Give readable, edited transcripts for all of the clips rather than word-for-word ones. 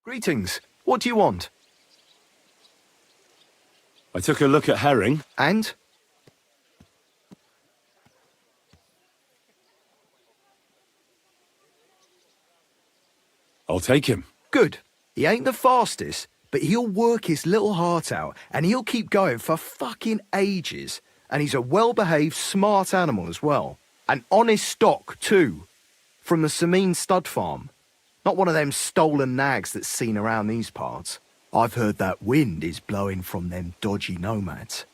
Greetings. What do you want? I took a look at Herring. And? I'll take him. Good. He ain't the fastest, but he'll work his little heart out, and he'll keep going for fucking ages. And he's a well-behaved, smart animal as well. An honest stock, too. From the Sameen stud farm. Not one of them stolen nags that's seen around these parts. I've heard that wind is blowing from them dodgy nomads.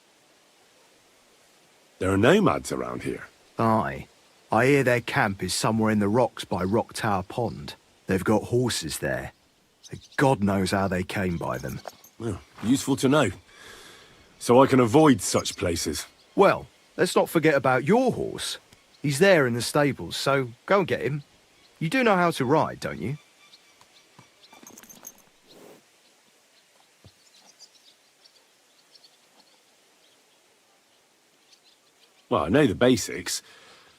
There are nomads around here. Aye. I hear their camp is somewhere in the rocks by Rock Tower Pond. They've got horses there. God knows how they came by them. Well, useful to know. So I can avoid such places. Well, let's not forget about your horse. He's there in the stables, so go and get him. You do know how to ride, don't you? Well, I know the basics,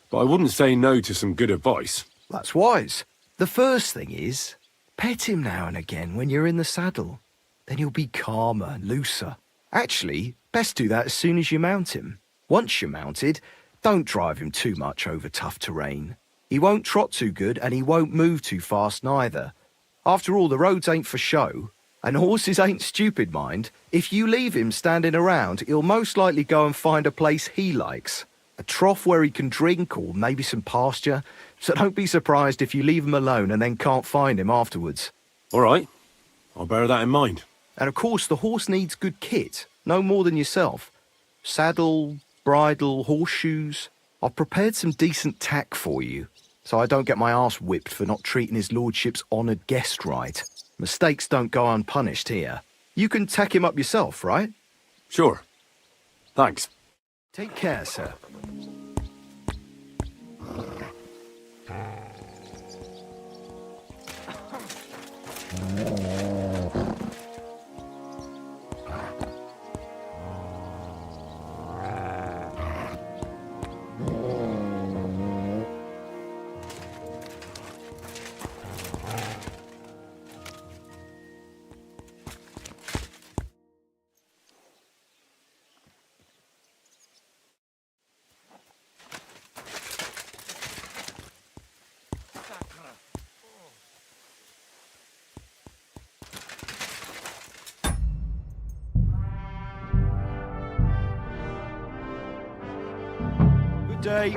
but I wouldn't say no to some good advice. That's wise. The first thing is, pet him now and again when you're in the saddle. Then he'll be calmer, looser. Actually, best do that as soon as you mount him. Once you're mounted, don't drive him too much over tough terrain. He won't trot too good and he won't move too fast neither. After all, the roads ain't for show, and horses ain't stupid, mind. If you leave him standing around, he'll most likely go and find a place he likes. A trough where he can drink or maybe some pasture. So don't be surprised if you leave him alone and then can't find him afterwards. All right, I'll bear that in mind. And of course, the horse needs good kit, no more than yourself. Saddle, bridle, horseshoes. I've prepared some decent tack for you, so I don't get my arse whipped for not treating his lordship's honoured guest right. Mistakes don't go unpunished here. You can tack him up yourself, right? Sure. Thanks. Take care, sir. day.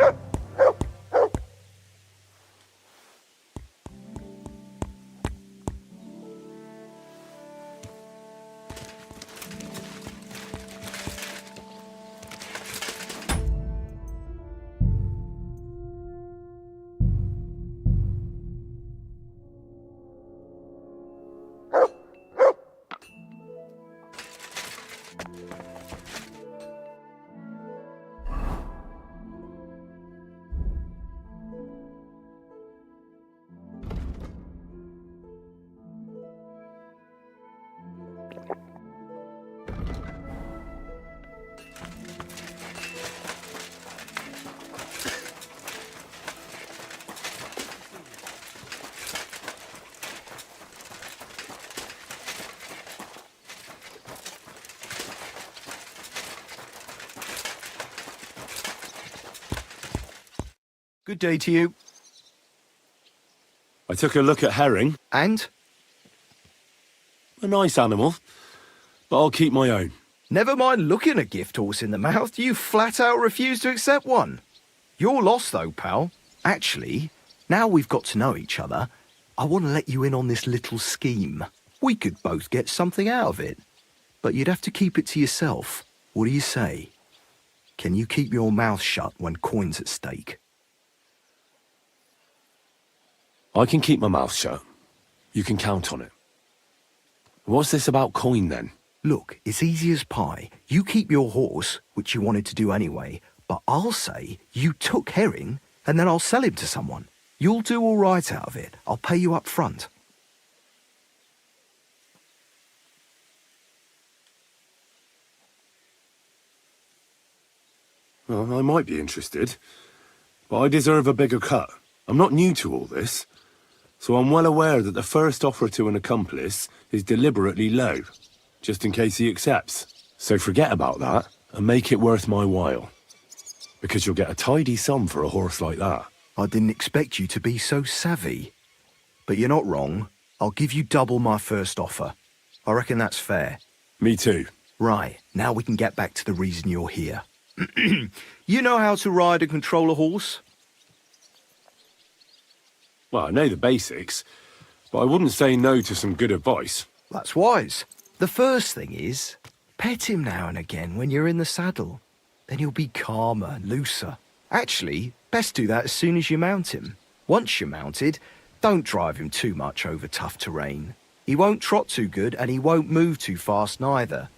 Good day to you. I took a look at herring. And? A nice animal, but I'll keep my own. Never mind looking a gift horse in the mouth, you flat out refuse to accept one. You're lost though, pal. Actually, now we've got to know each other, I want to let you in on this little scheme. We could both get something out of it. But you'd have to keep it to yourself. What do you say? Can you keep your mouth shut when coin's at stake? I can keep my mouth shut. You can count on it. What's this about coin then? Look, it's easy as pie. You keep your horse, which you wanted to do anyway, but I'll say you took herring and then I'll sell him to someone. You'll do all right out of it. I'll pay you up front. Well, I might be interested, but I deserve a bigger cut. I'm not new to all this. So I'm well aware that the first offer to an accomplice is deliberately low, just in case he accepts. So forget about that and make it worth my while. Because you'll get a tidy sum for a horse like that. I didn't expect you to be so savvy. But you're not wrong. I'll give you double my first offer. I reckon that's fair. Me too. Right, now we can get back to the reason you're here. You know how to ride and control a horse? Well, I know the basics, but I wouldn't say no to some good advice. That's wise. The first thing is, pet him now and again when you're in the saddle. Then he'll be calmer, looser. Actually, best do that as soon as you mount him. Once you're mounted, don't drive him too much over tough terrain. He won't trot too good and he won't move too fast neither.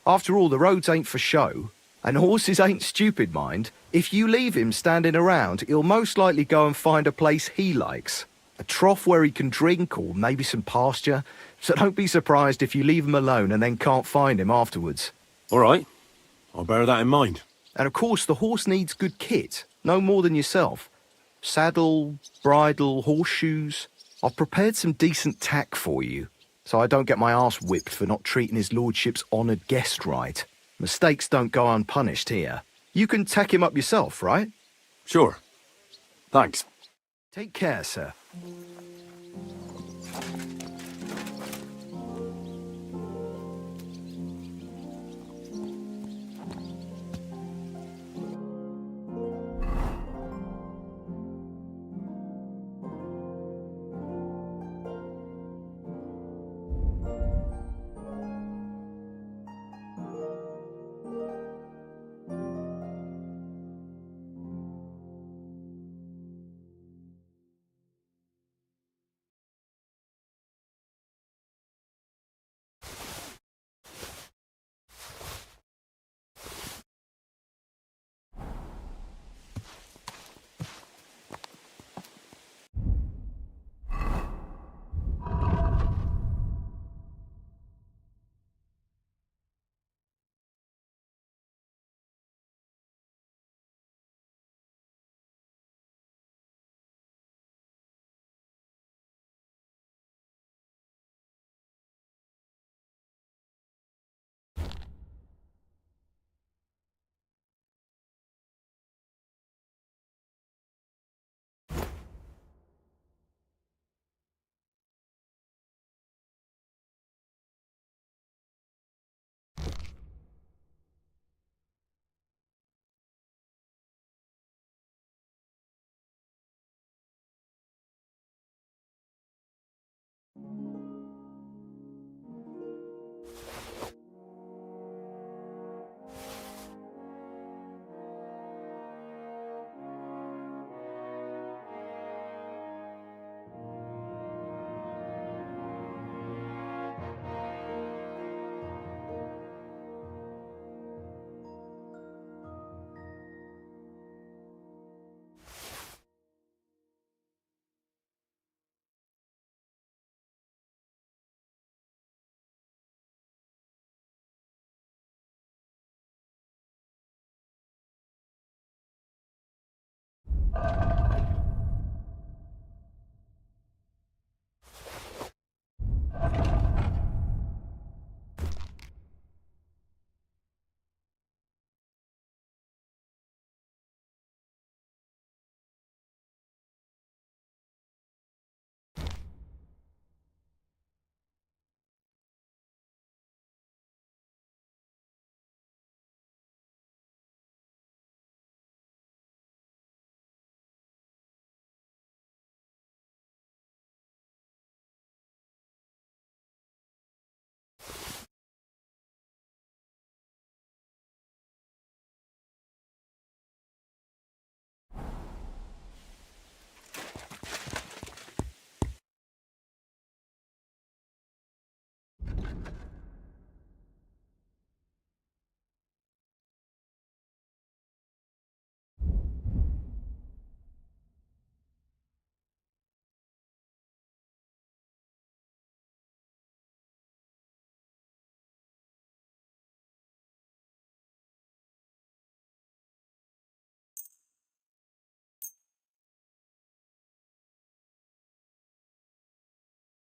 After all, the roads ain't for show. And horses ain't stupid, mind. If you leave him standing around, he'll most likely go and find a place he likes. A trough where he can drink or maybe some pasture. So don't be surprised if you leave him alone and then can't find him afterwards. All right, I'll bear that in mind. And of course, the horse needs good kit, no more than yourself. Saddle, bridle, horseshoes. I've prepared some decent tack for you, so I don't get my arse whipped for not treating his lordship's honoured guest right. Mistakes don't go unpunished here. You can tack him up yourself, right? Sure. Thanks. Take care, sir.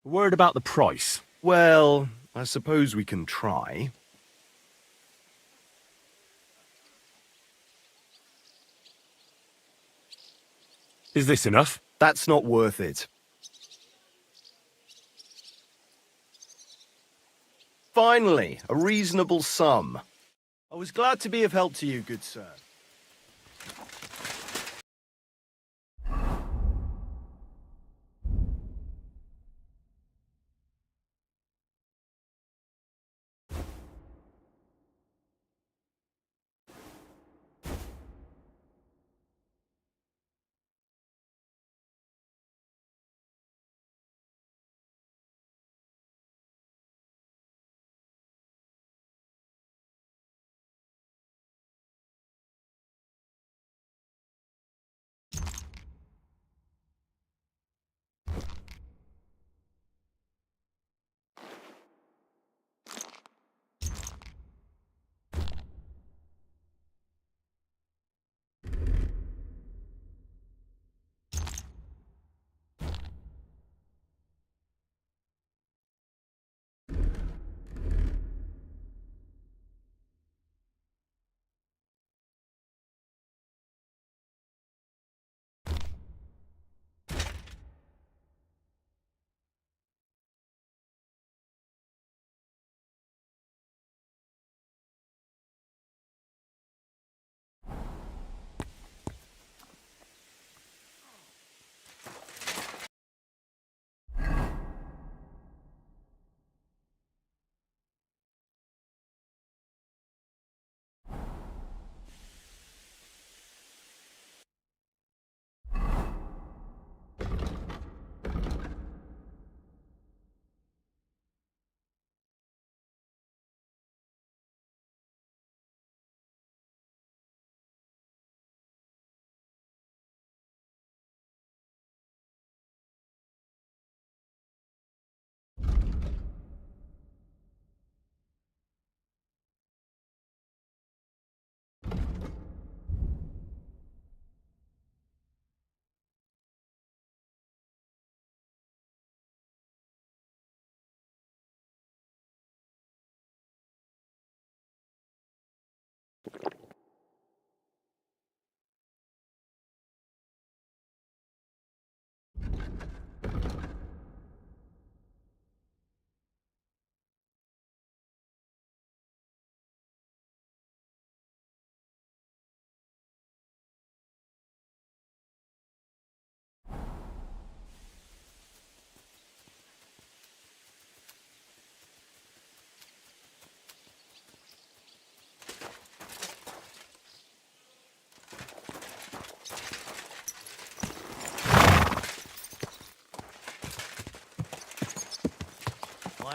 Word about the price. Well, I suppose we can try. Is this enough? That's not worth it. Finally, a reasonable sum. I was glad to be of help to you, good sir.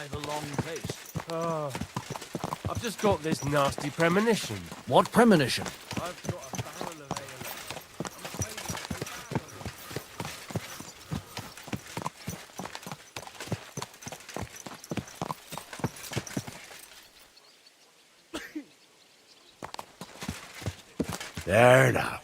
I've a long taste. Oh, I've just got this nasty premonition. What premonition? I've got a barrel of ale left. I'm afraid There now.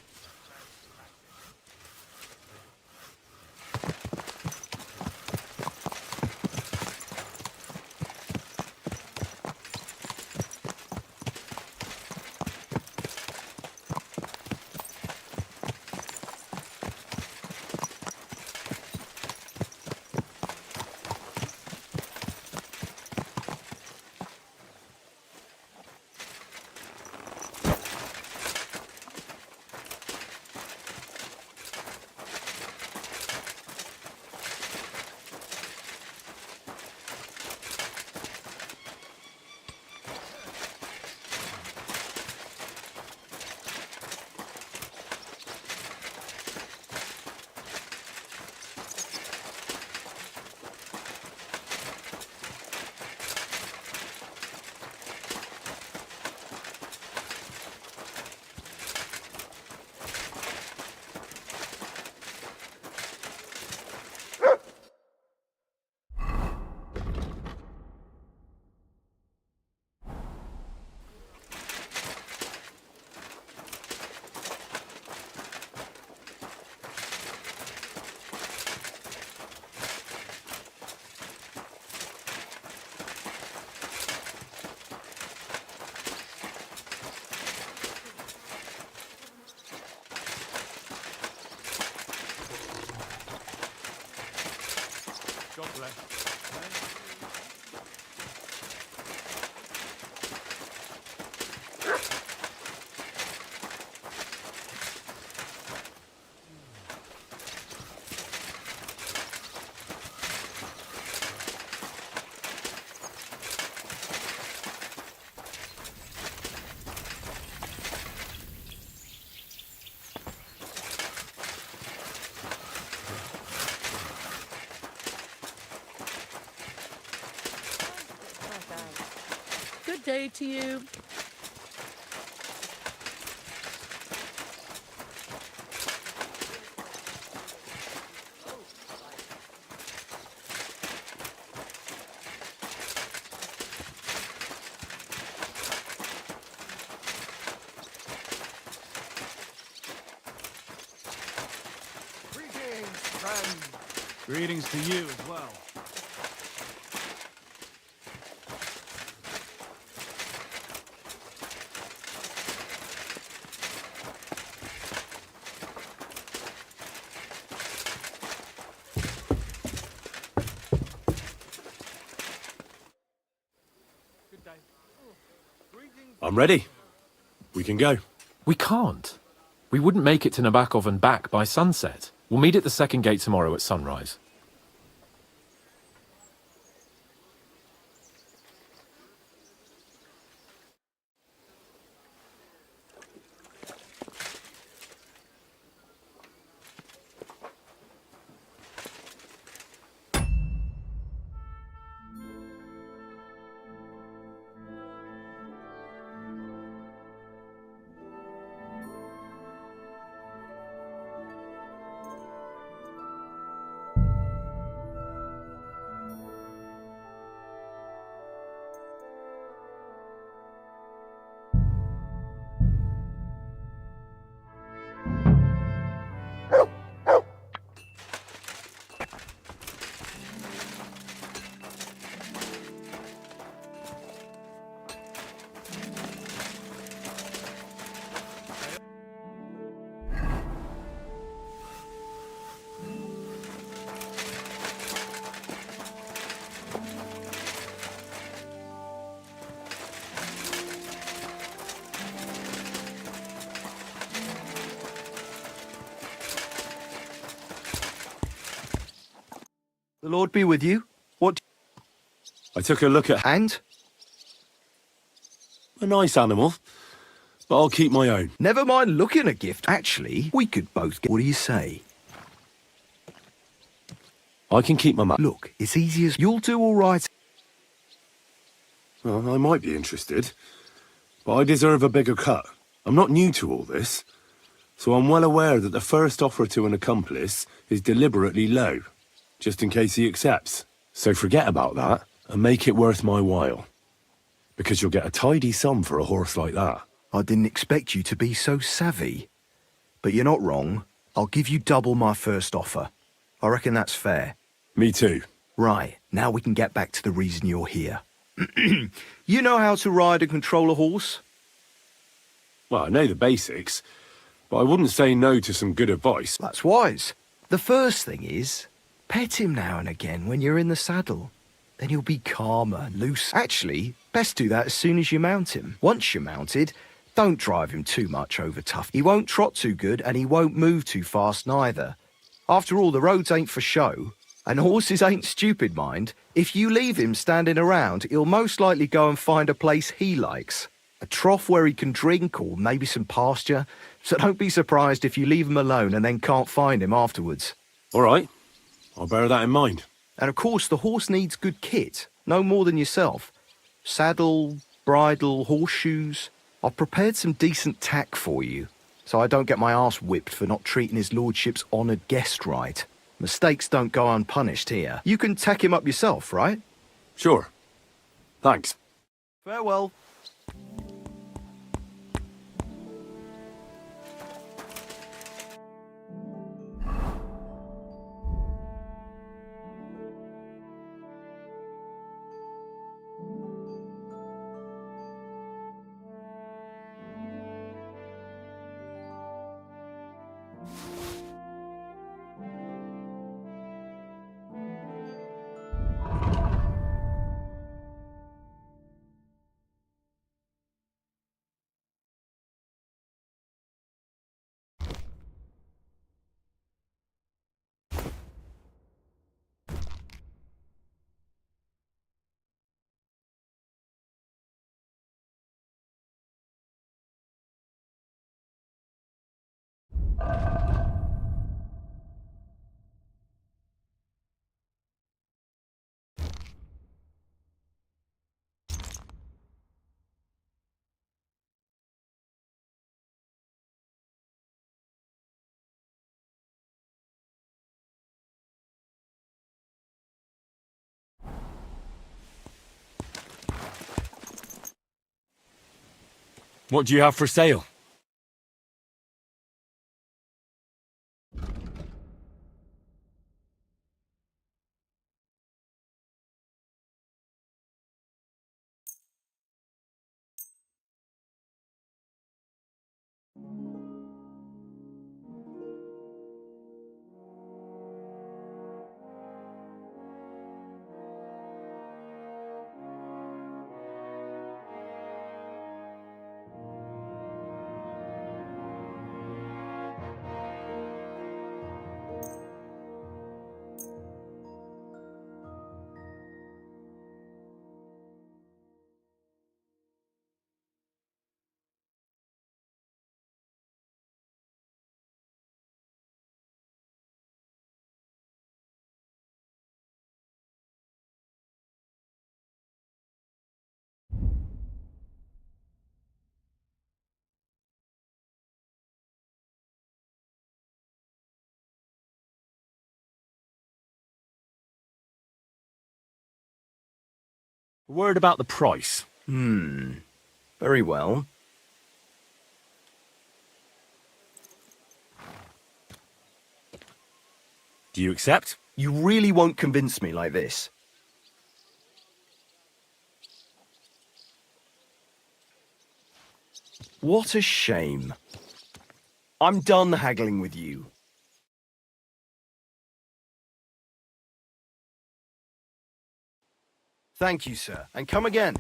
Good day to you. Greetings, friend. Greetings to you as well. I'm ready. We can go. We can't. We wouldn't make it to Nabokov and back by sunset. We'll meet at the second gate tomorrow at sunrise. The Lord be with you. What? I took a look at And? a nice animal, but I'll keep my own. Never mind looking a gift. Actually, we could both get... What do you say? I can keep my money. Look, it's easy as... You'll do all right. Well, I might be interested, but I deserve a bigger cut. I'm not new to all this, so I'm well aware that the first offer to an accomplice is deliberately low, just in case he accepts. So forget about that and make it worth my while, because you'll get a tidy sum for a horse like that. I didn't expect you to be so savvy. But you're not wrong. I'll give you double my first offer. I reckon that's fair. Me too. Right, now we can get back to the reason you're here. You know how to ride and control a horse? Well, I know the basics, but I wouldn't say no to some good advice. That's wise. The first thing is, pet him now and again when you're in the saddle. Then he'll be calmer, loose. Actually, best do that as soon as you mount him. Once you're mounted, don't drive him too much over tough. He won't trot too good and he won't move too fast neither. After all, the roads ain't for show. And horses ain't stupid, mind. If you leave him standing around, he'll most likely go and find a place he likes. A trough where he can drink or maybe some pasture. So don't be surprised if you leave him alone and then can't find him afterwards. All right, I'll bear that in mind. And of course, the horse needs good kit, no more than yourself. Saddle, bridle, horseshoes. I've prepared some decent tack for you, so I don't get my arse whipped for not treating his lordship's honoured guest right. Mistakes don't go unpunished here. You can tack him up yourself, right? Sure. Thanks. Farewell. What do you have for sale? A word about the price. Very well. Do you accept? You really won't convince me like this. What a shame. I'm done haggling with you. Thank you, sir, and come again.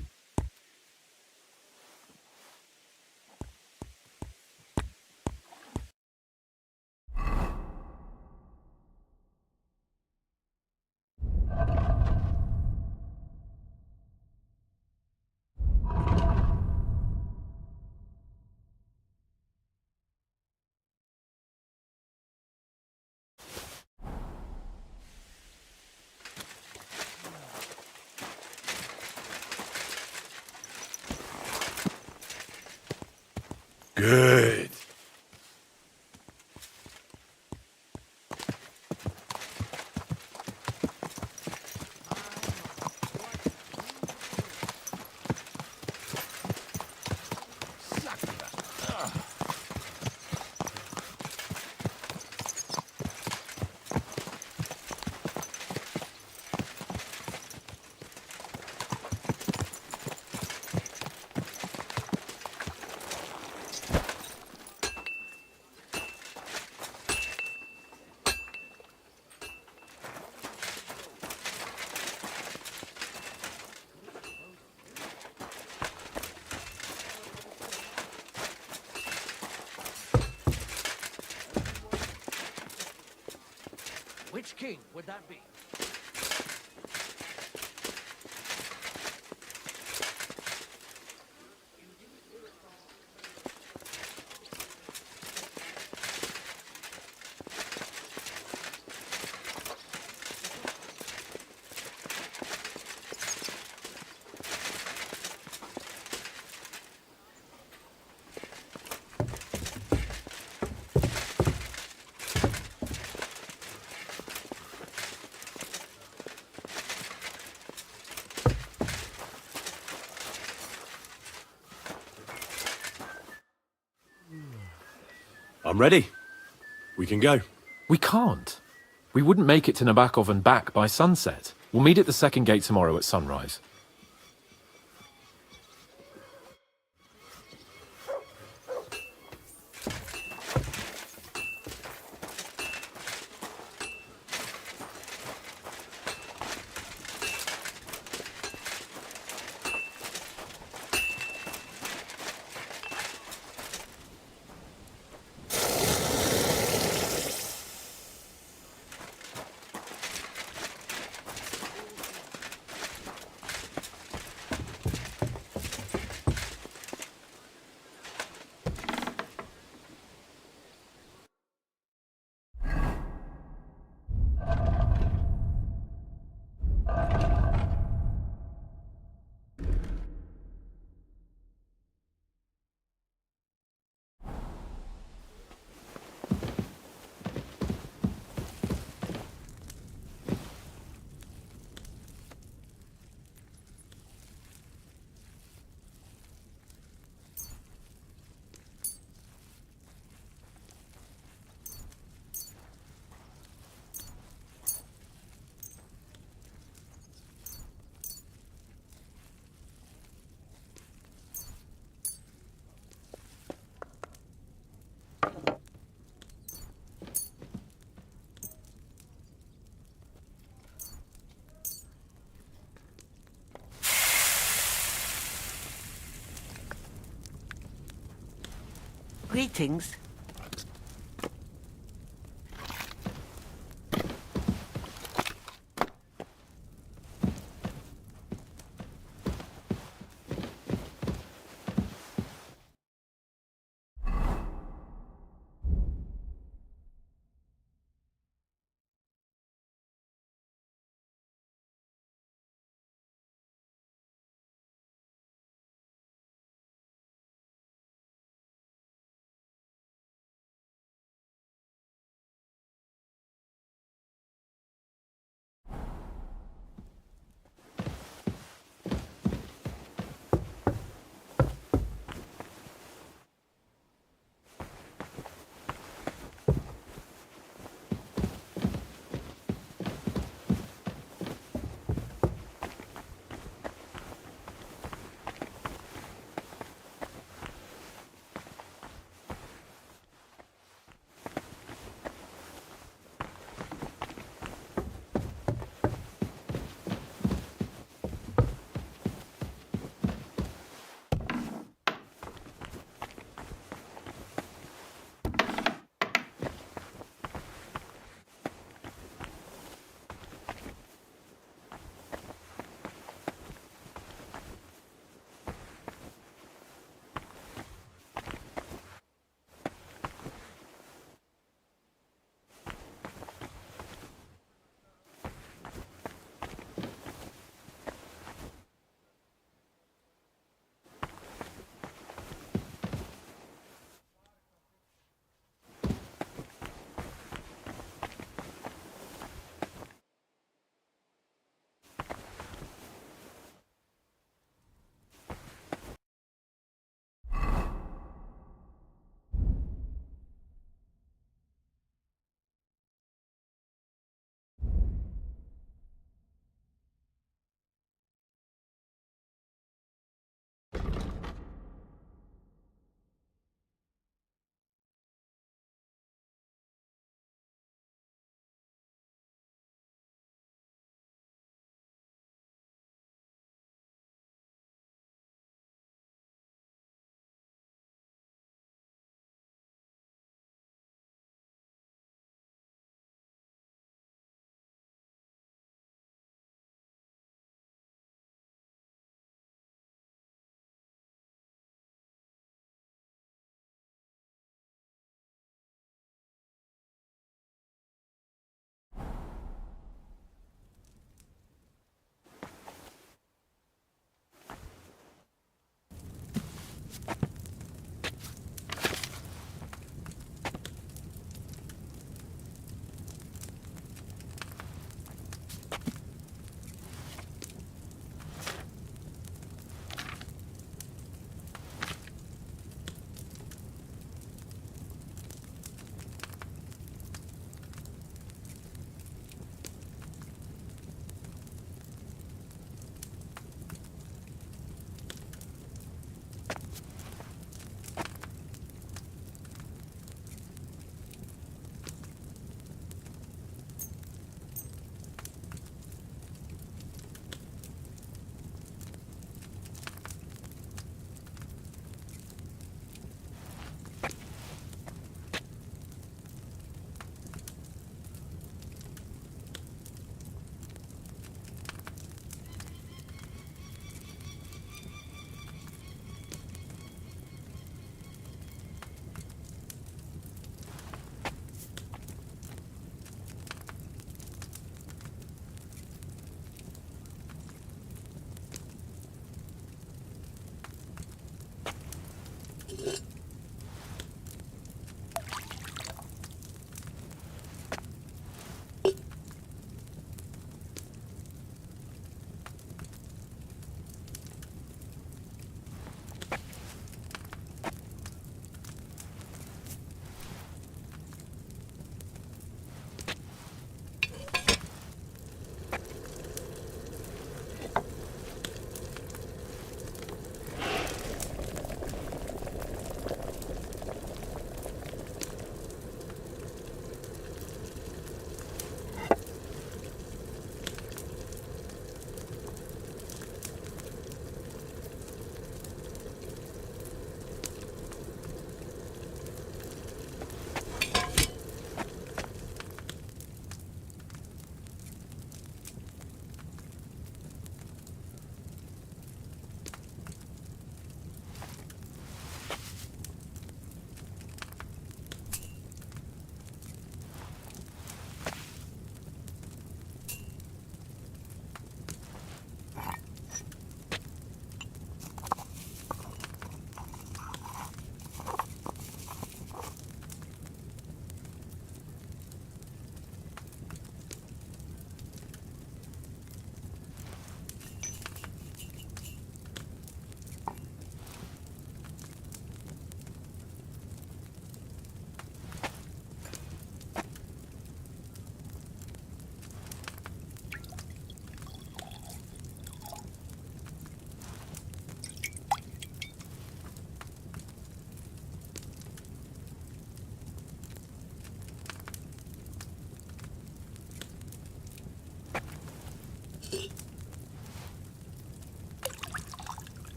Good. Which king would that be? I'm ready. We can go. We can't. We wouldn't make it to Nabokov and back by sunset. We'll meet at the second gate tomorrow at sunrise. Greetings.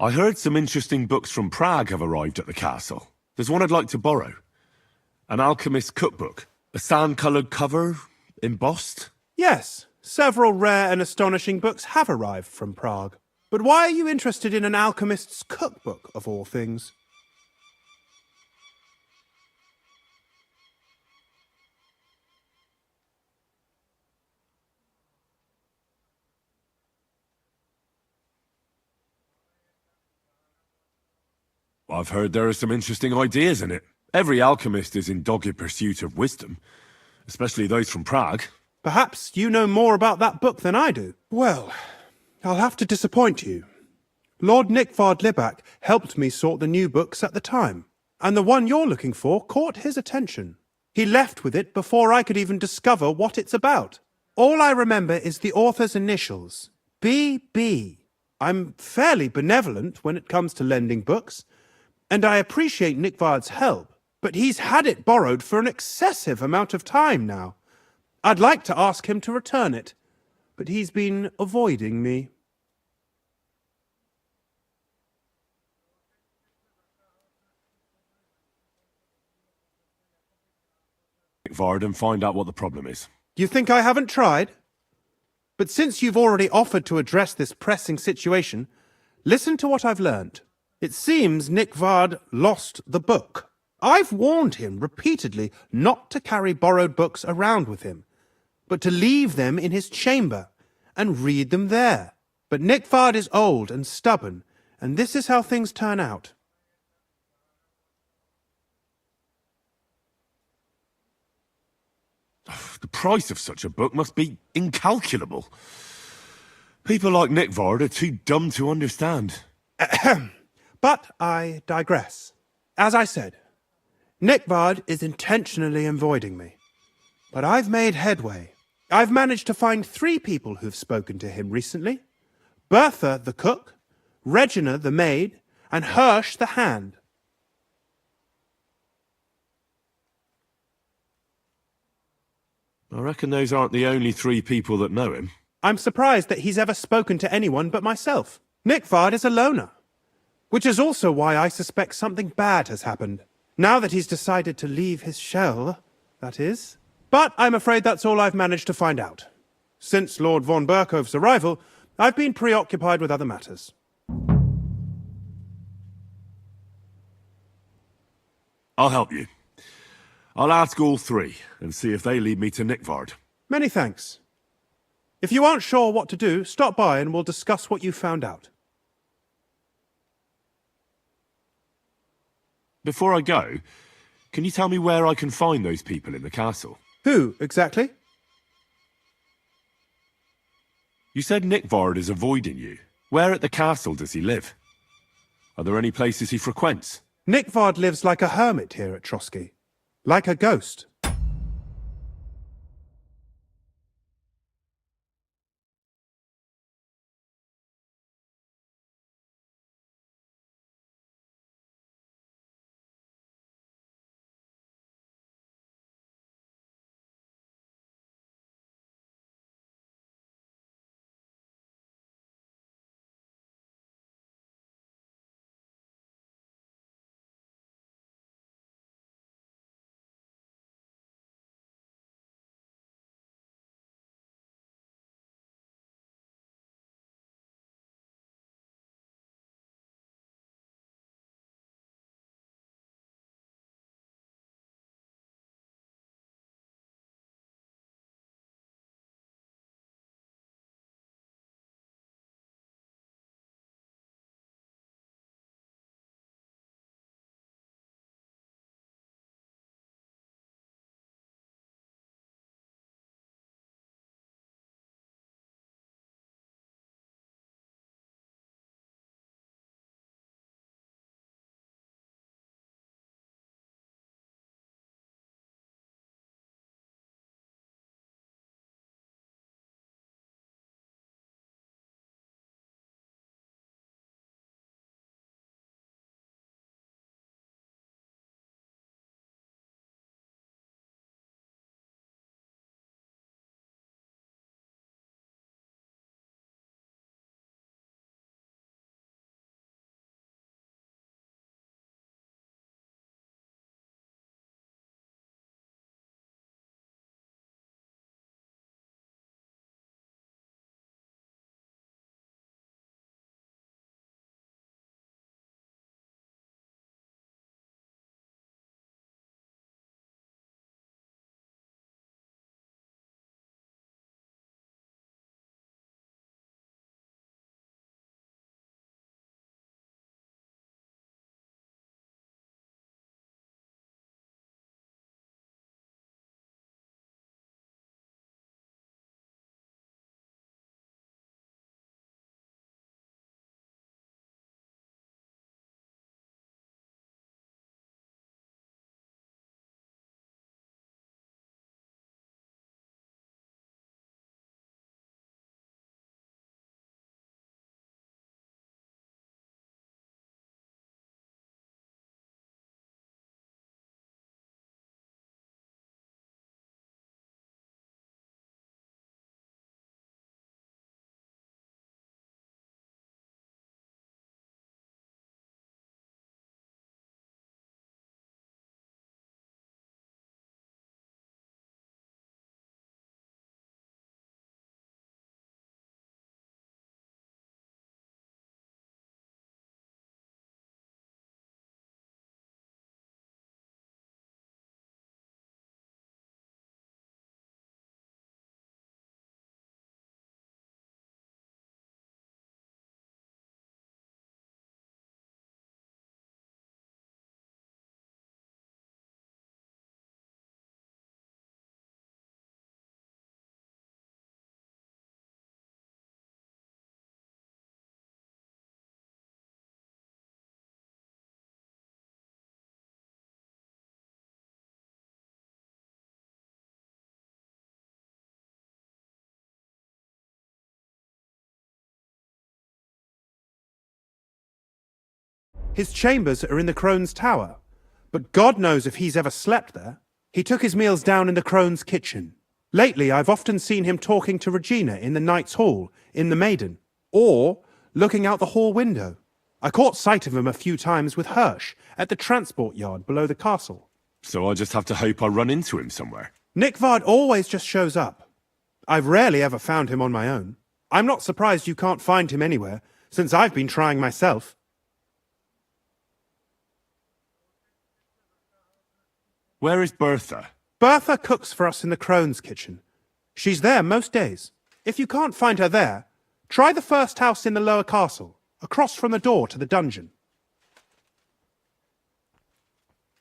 I heard some interesting books from Prague have arrived at the castle. There's one I'd like to borrow. An alchemist's cookbook. A sand-coloured cover, embossed. Yes, several rare and astonishing books have arrived from Prague. But why are you interested in an alchemist's cookbook, of all things? I've heard there are some interesting ideas in it. Every alchemist is in dogged pursuit of wisdom, especially those from Prague. Perhaps you know more about that book than I do. Well, I'll have to disappoint you. Lord Nickvard Libak helped me sort the new books at the time, and the one you're looking for caught his attention. He left with it before I could even discover what it's about. All I remember is the author's initials, B.B. I'm fairly benevolent when it comes to lending books, and I appreciate Nickvard's help, but he's had it borrowed for an excessive amount of time now. I'd like to ask him to return it, but he's been avoiding me. Vard and find out what the problem is. You think I haven't tried? But since you've already offered to address this pressing situation, listen to what I've learned. It seems Nickvard lost the book. I've warned him repeatedly not to carry borrowed books around with him, but to leave them in his chamber and read them there. But Nickvard is old and stubborn, and this is how things turn out. The price of such a book must be incalculable. People like Nickvard are too dumb to understand. But I digress. As I said, Nickvard is intentionally avoiding me. But I've made headway. I've managed to find 3 people who've spoken to him recently. Bertha the cook, Regina the maid, and Hirsch the hand. I reckon those aren't the only 3 people that know him. I'm surprised that he's ever spoken to anyone but myself. Nickvard is a loner, which is also why I suspect something bad has happened. Now that he's decided to leave his shell, that is. But I'm afraid that's all I've managed to find out. Since Lord von Berkove's arrival, I've been preoccupied with other matters. I'll help you. I'll ask all 3 and see if they lead me to Nickvard. Many thanks. If you aren't sure what to do, stop by and we'll discuss what you found out. Before I go, can you tell me where I can find those people in the castle? Who, exactly? You said Nickvard is avoiding you. Where at the castle does he live? Are there any places he frequents? Nickvard lives like a hermit here at Trotsky. Like a ghost. His chambers are in the Crone's Tower, but God knows if he's ever slept there. He took his meals down in the Crone's kitchen. Lately, I've often seen him talking to Regina in the Knight's Hall, in the Maiden, or looking out the hall window. I caught sight of him a few times with Hirsch at the transport yard below the castle. So I just have to hope I run into him somewhere. Nickvard always just shows up. I've rarely ever found him on my own. I'm not surprised you can't find him anywhere, since I've been trying myself. Where is Bertha? Bertha cooks for us in the Crone's kitchen. She's there most days. If you can't find her there, try the first house in the lower castle, across from the door to the dungeon.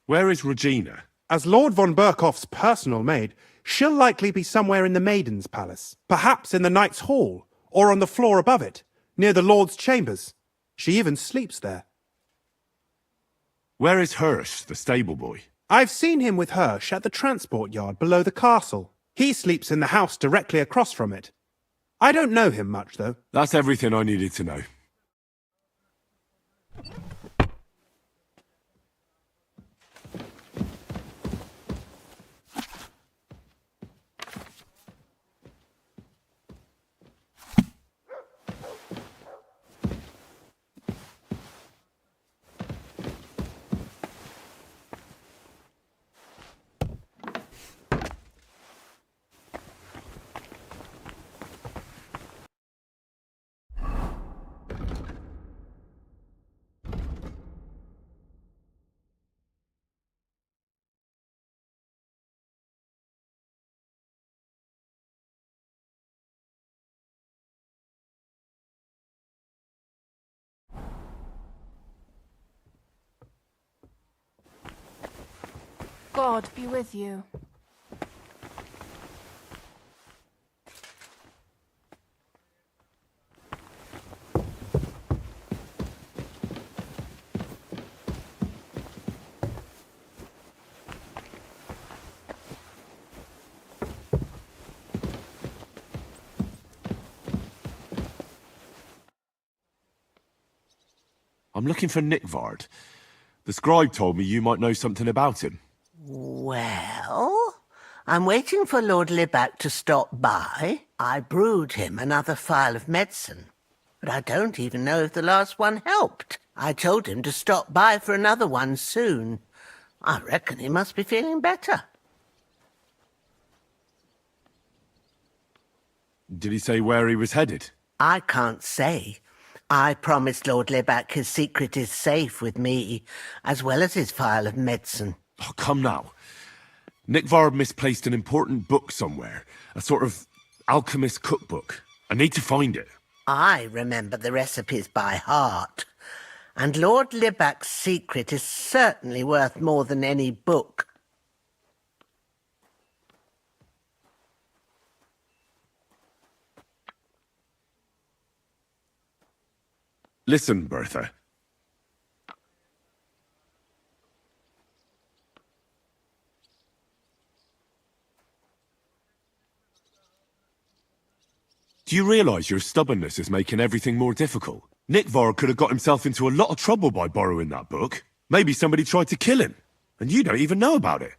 Where is Regina? As Lord von Berkhoff's personal maid, she'll likely be somewhere in the Maiden's Palace, perhaps in the Knight's Hall, or on the floor above it, near the Lord's chambers. She even sleeps there. Where is Hirsch, the stable boy? I've seen him with Hirsch at the transport yard below the castle. He sleeps in the house directly across from it. I don't know him much, though. That's everything I needed to know. God be with you. I'm looking for Nickvard. The scribe told me you might know something about him. Well, I'm waiting for Lord Libac to stop by. I brewed him another phial of medicine, but I don't even know if the last one helped. I told him to stop by for another one soon. I reckon he must be feeling better. Did he say where he was headed? I can't say. I promised Lord Libac his secret is safe with me, as well as his phial of medicine. Oh, come now. Nickvard misplaced an important book somewhere. A sort of alchemist cookbook. I need to find it. I remember the recipes by heart. And Lord Libac's secret is certainly worth more than any book. Listen, Bertha. Do you realise your stubbornness is making everything more difficult? Nickvard could have got himself into a lot of trouble by borrowing that book. Maybe somebody tried to kill him, and you don't even know about it.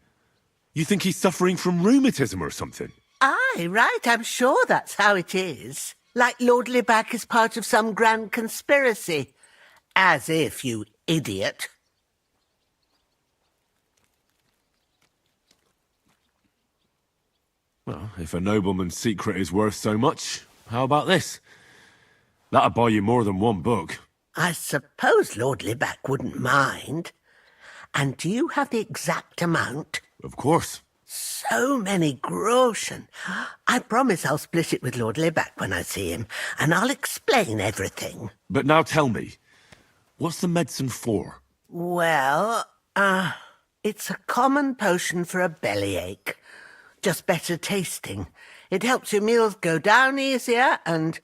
You think he's suffering from rheumatism or something? Aye, right, I'm sure that's how it is. Like Lord Libac is part of some grand conspiracy. As if, you idiot. Well, if a nobleman's secret is worth so much, how about this? That'll buy you more than one book. I suppose Lord Libac wouldn't mind. And do you have the exact amount? Of course. So many groschen. I promise I'll split it with Lord Libac when I see him, and I'll explain everything. But now tell me, what's the medicine for? Well, it's a common potion for a bellyache. Just better tasting. It helps your meals go down easier and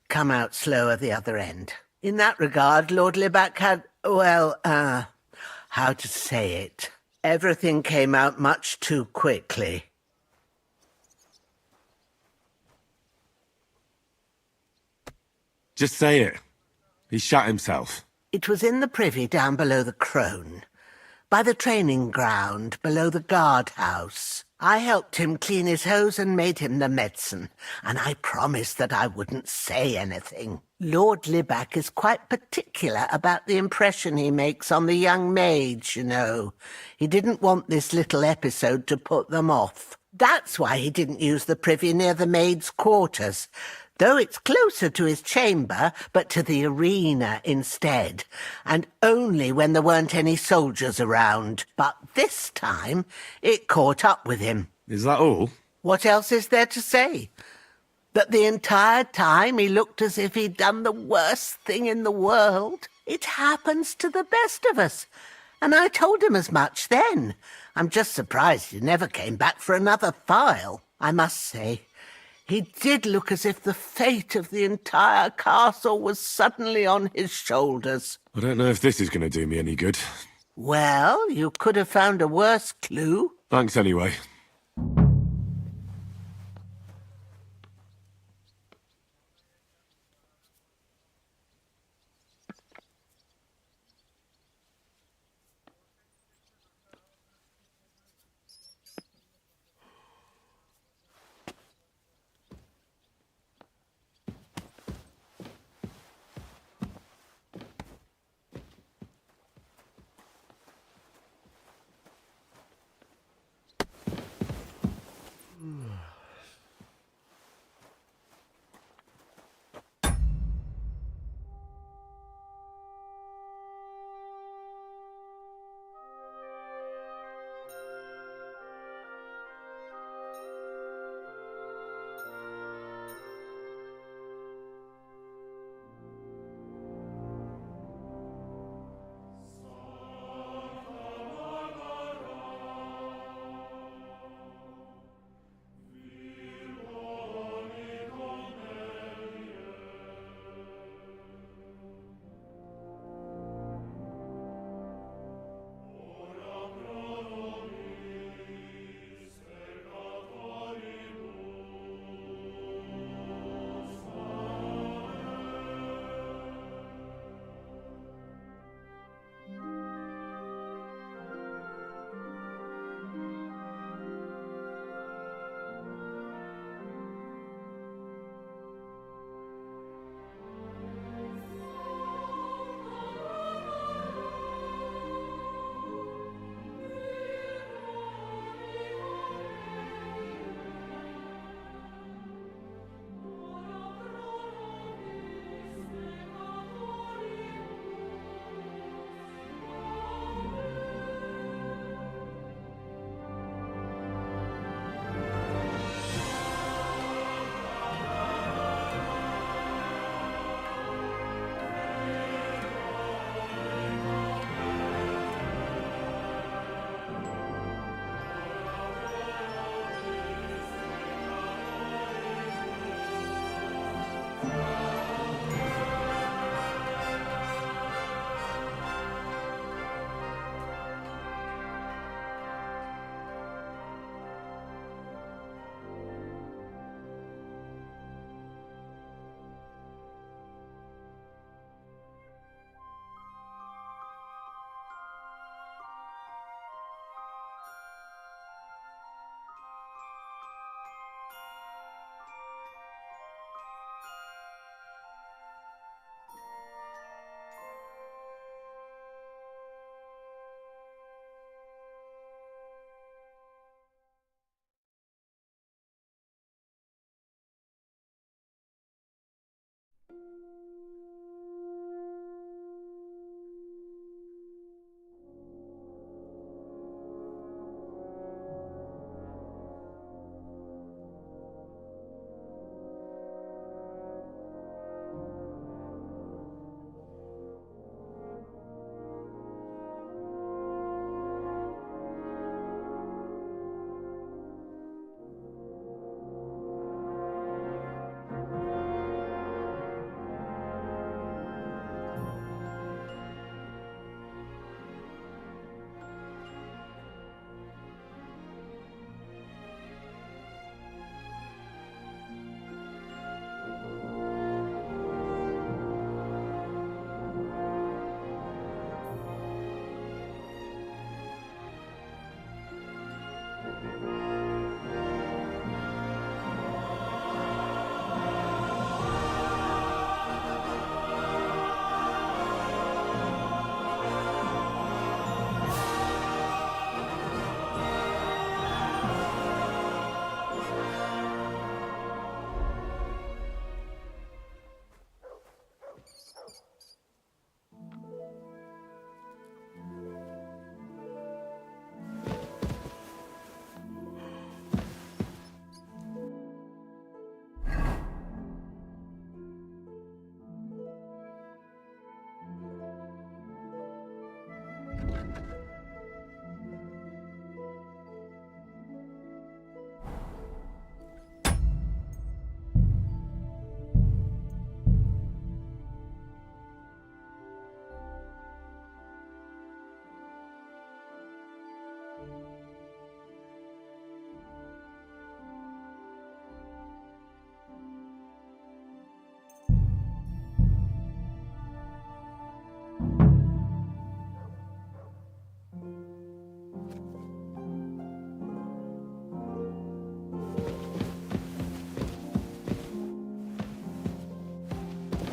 come out slower the other end. In that regard, Lord Libac had, well, how to say it? Everything came out much too quickly. Just say it. He shot himself. It was in the privy down below the Crone, by the training ground below the guardhouse. I helped him clean his hose and made him the medicine, and I promised that I wouldn't say anything. Lord Libac is quite particular about the impression he makes on the young maids, you know. He didn't want this little episode to put them off. That's why he didn't use the privy near the maids' quarters, though it's closer to his chamber, but to the arena instead, and only when there weren't any soldiers around. But this time it caught up with him. Is that all? What else is there to say? That the entire time he looked as if he'd done the worst thing in the world. It happens to the best of us, and I told him as much then. I'm just surprised he never came back for another file. I must say, he did look as if the fate of the entire castle was suddenly on his shoulders. I don't know if this is going to do me any good. Well, you could have found a worse clue. Thanks anyway.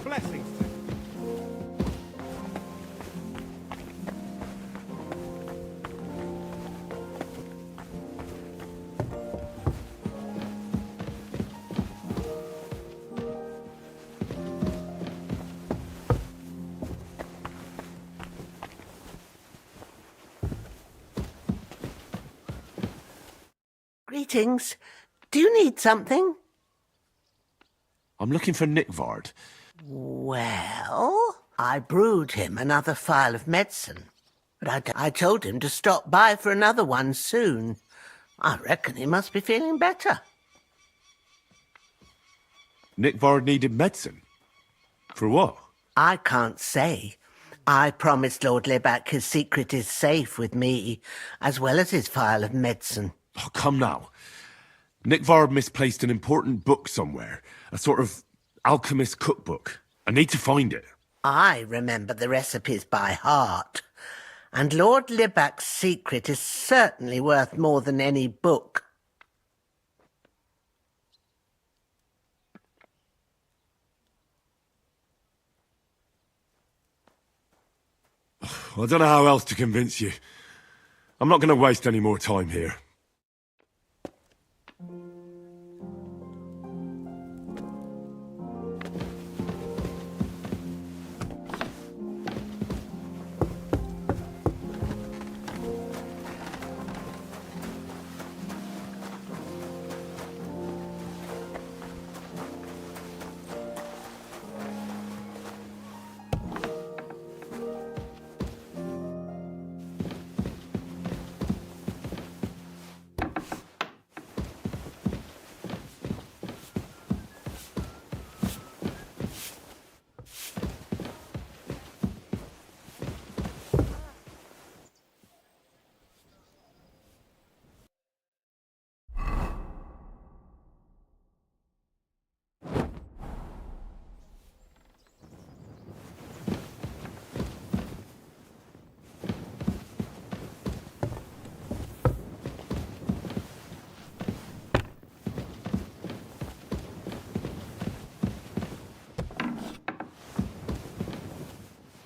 Blessings. Greetings. Do you need something? I'm looking for Nickvard. Well, I brewed him another phial of medicine, but I told him to stop by for another one soon. I reckon he must be feeling better. Nickvard needed medicine? For what? I can't say. I promised Lord Libac his secret is safe with me, as well as his phial of medicine. Oh, come now. Nickvard misplaced an important book somewhere. A sort of alchemist cookbook. I need to find it. I remember the recipes by heart. And Lord Libac's secret is certainly worth more than any book. I don't know how else to convince you. I'm not going to waste any more time here.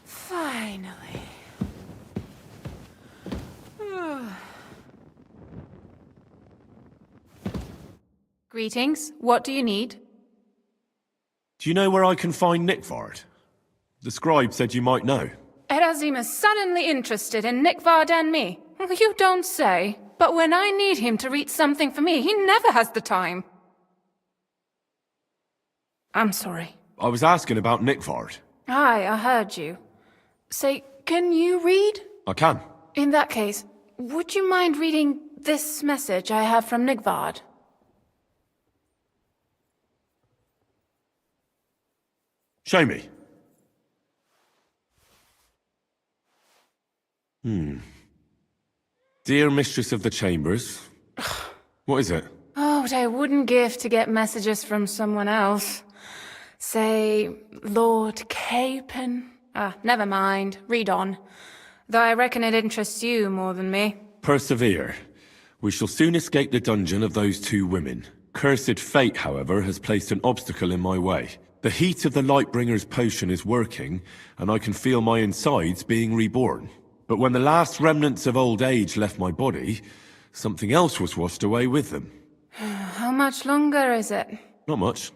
Finally. Greetings. What do you need? Do you know where I can find Nickvard? The scribe said you might know. Erazim is suddenly interested in Nickvard and me. You don't say. But when I need him to read something for me, he never has the time. I'm sorry. I was asking about Nickvard. Aye, I heard you. Say, can you read? I can. In that case, would you mind reading this message I have from Nickvard? Show me. Dear Mistress of the Chambers. What is it? Oh, what I wouldn't give to get messages from someone else. Say, Lord Capon. Never mind. Read on. Though I reckon it interests you more than me. Persevere. We shall soon escape the dungeon of those two women. Cursed fate, however, has placed an obstacle in my way. The heat of the Lightbringer's potion is working, and I can feel my insides being reborn. But when the last remnants of old age left my body, something else was washed away with them. How much longer is it? Not much.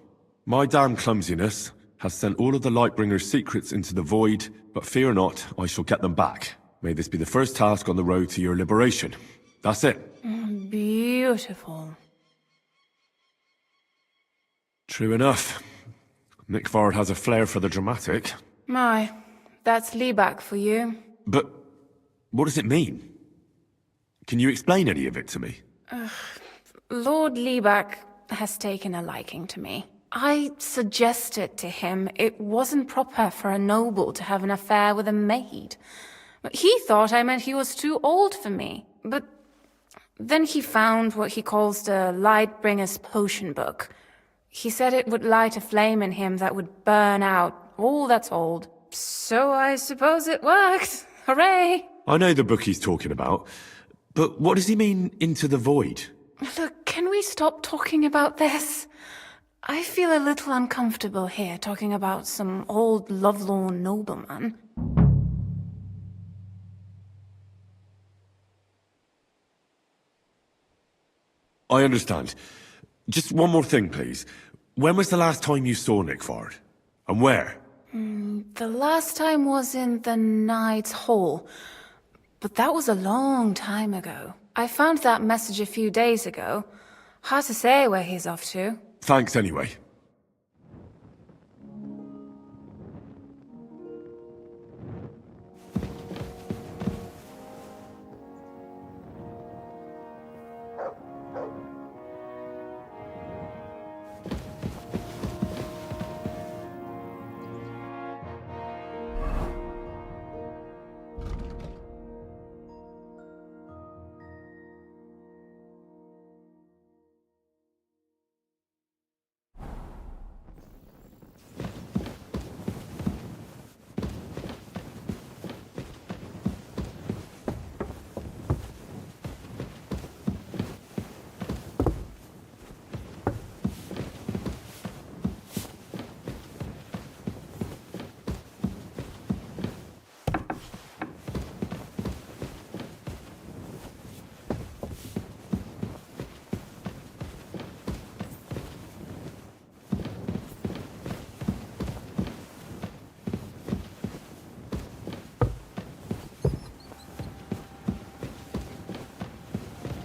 My damn clumsiness has sent all of the Lightbringer's secrets into the void, but fear not, I shall get them back. May this be the first task on the road to your liberation. That's it. Beautiful. True enough. Nickford has a flair for the dramatic. My, that's Liebach for you. But what does it mean? Can you explain any of it to me? Lord Liebach has taken a liking to me. I suggested to him it wasn't proper for a noble to have an affair with a maid. But he thought I meant he was too old for me. But then he found what he calls the Lightbringer's potion book. He said it would light a flame in him that would burn out all that's old. So I suppose it worked. Hooray! I know the book he's talking about, but what does he mean, into the void? Look, can we stop talking about this? I feel a little uncomfortable here talking about some old lovelorn nobleman. I understand. Just one more thing, please. When was the last time you saw Nickford? And where? The last time was in the Knight's Hall, but that was a long time ago. I found that message a few days ago. Hard to say where he's off to. Thanks anyway.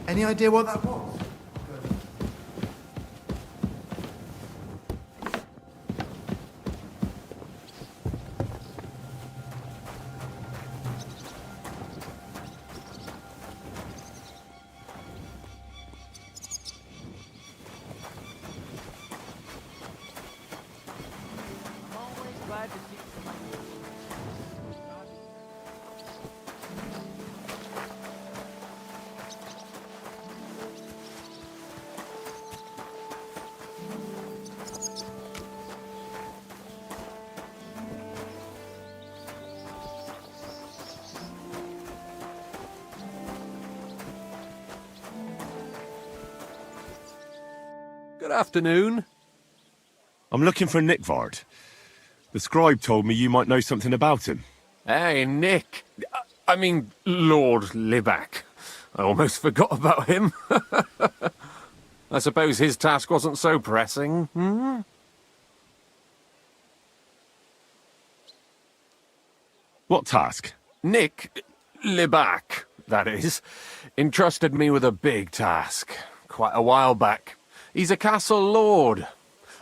Any idea what that was? Good afternoon. I'm looking for Nickford. The scribe told me you might know something about him. Hey, Nick. I mean, Lord Liebach. I almost forgot about him. I suppose his task wasn't so pressing, hmm? What task? Nick Liebach, that is, entrusted me with a big task quite a while back. He's a castle lord.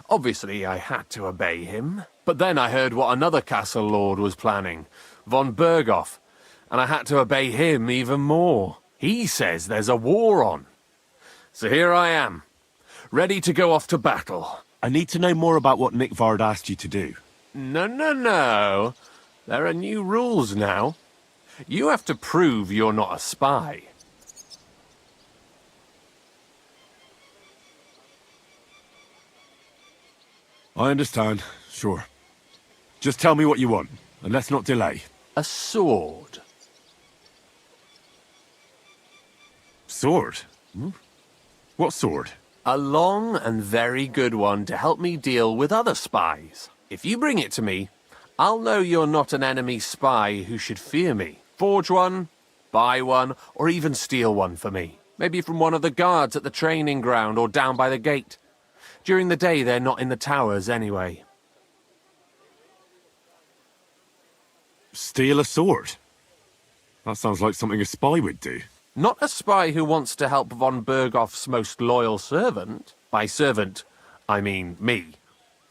Obviously, I had to obey him. But then I heard what another castle lord was planning, von Berghoff, and I had to obey him even more. He says there's a war on. So here I am, ready to go off to battle. I need to know more about what Nickford asked you to do. No. There are new rules now. You have to prove you're not a spy. I understand, sure. Just tell me what you want, and let's not delay. A sword. Sword? What sword? A long and very good one to help me deal with other spies. If you bring it to me, I'll know you're not an enemy spy who should fear me. Forge one, buy one, or even steal one for me. Maybe from one of the guards at the training ground or down by the gate. During the day, they're not in the towers anyway. Steal a sword? That sounds like something a spy would do. Not a spy who wants to help von Berghoff's most loyal servant. By servant, I mean me.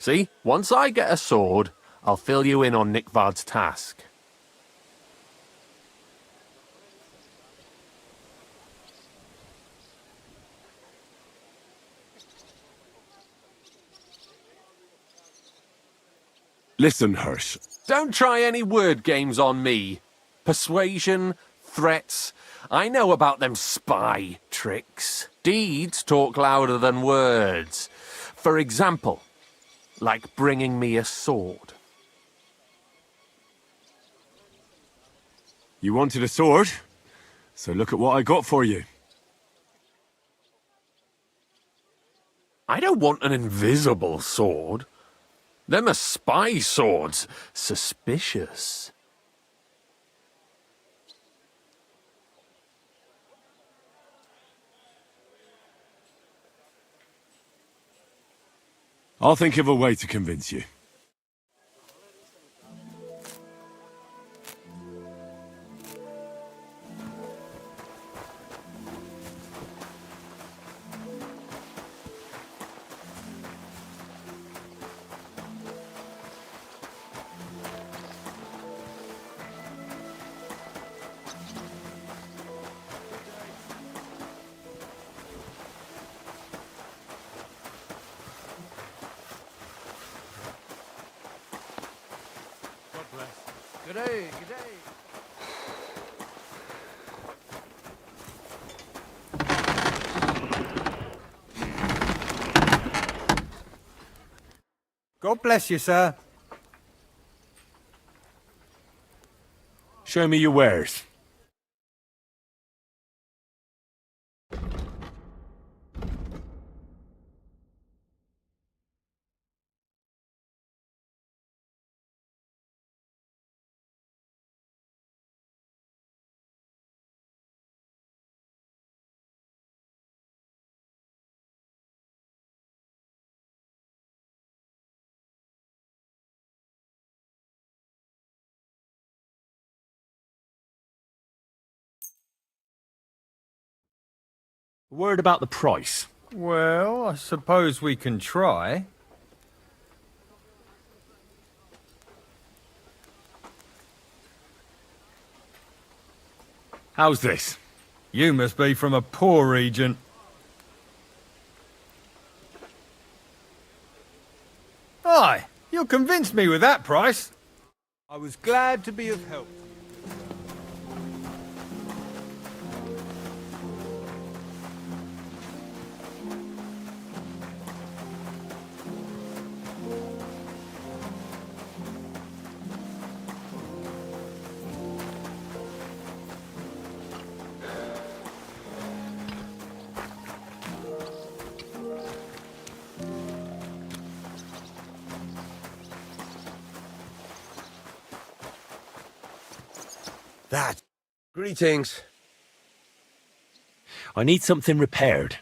See, once I get a sword, I'll fill you in on Nickvard's task. Listen, Hirsch. Don't try any word games on me. Persuasion, threats, I know about them spy tricks. Deeds talk louder than words. For example, like bringing me a sword. You wanted a sword? So look at what I got for you. I don't want an invisible sword. Them are spy swords. Suspicious. I'll think of a way to convince you. Good day, good day. God bless you, sir. Show me your wares. A word about the price. Well, I suppose we can try. How's this? You must be from a poor region. Aye, you'll convince me with that price. I was glad to be of help. That. Greetings. I need something repaired.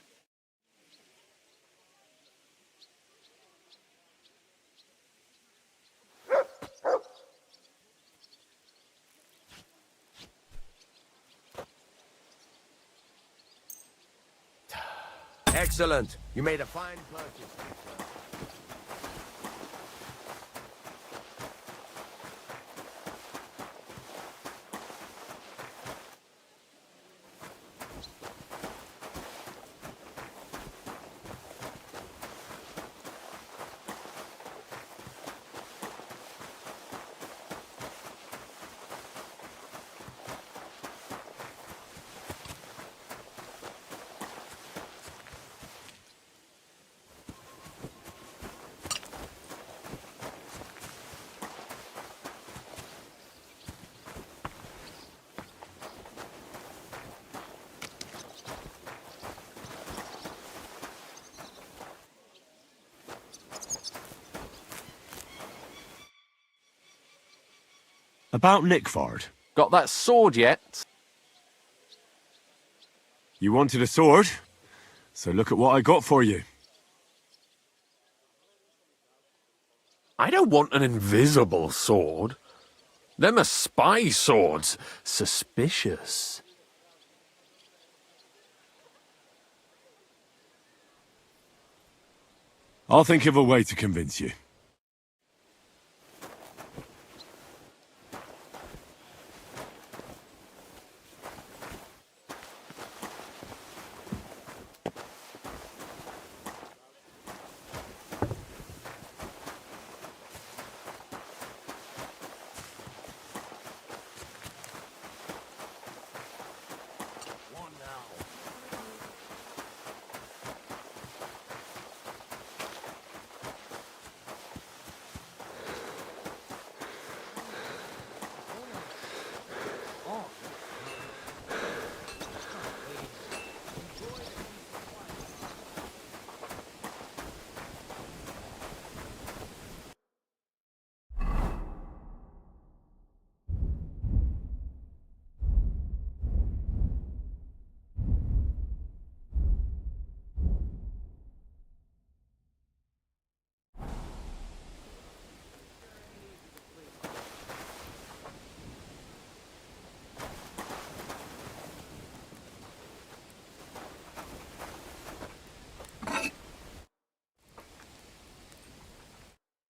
Excellent. You made a fine purchase. About Nickford. Got that sword yet? You wanted a sword? So look at what I got for you. I don't want an invisible sword. Them are spy swords. Suspicious. I'll think of a way to convince you.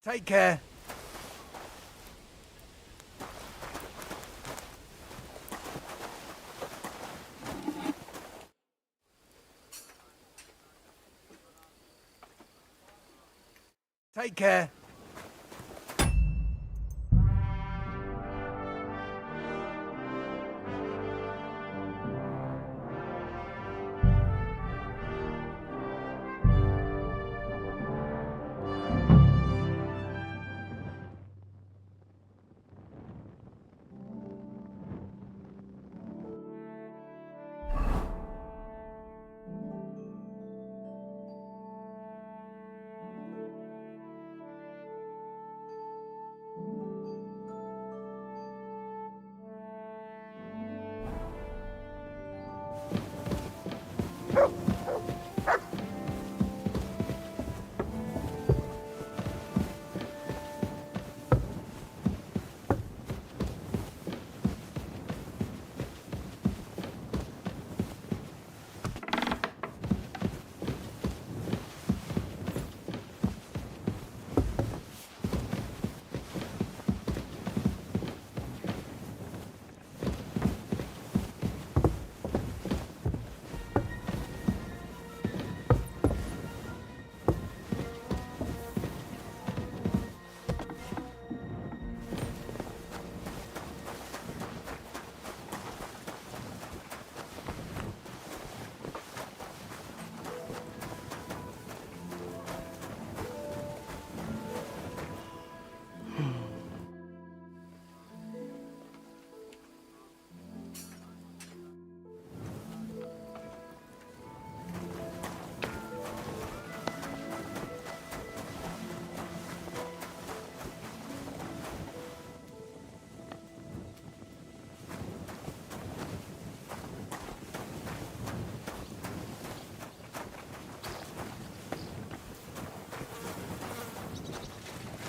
Take care. Take care.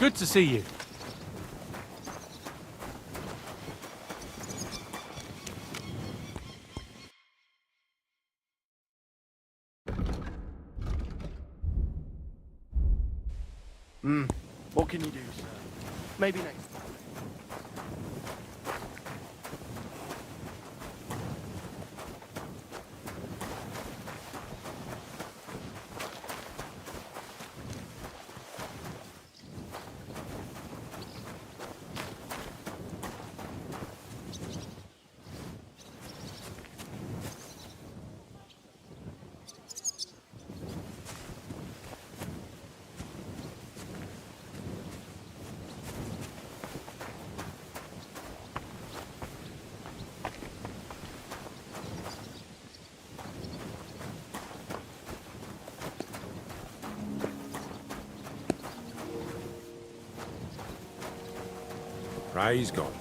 Good to see you. What can you do, sir? Maybe next. Praise God.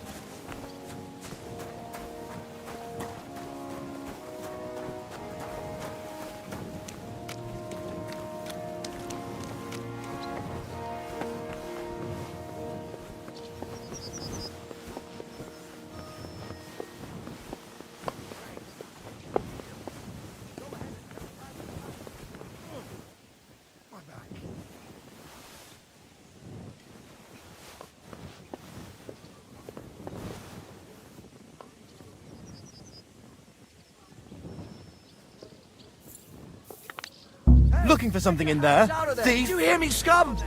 Looking for something in there. Thief! You hear me, scum?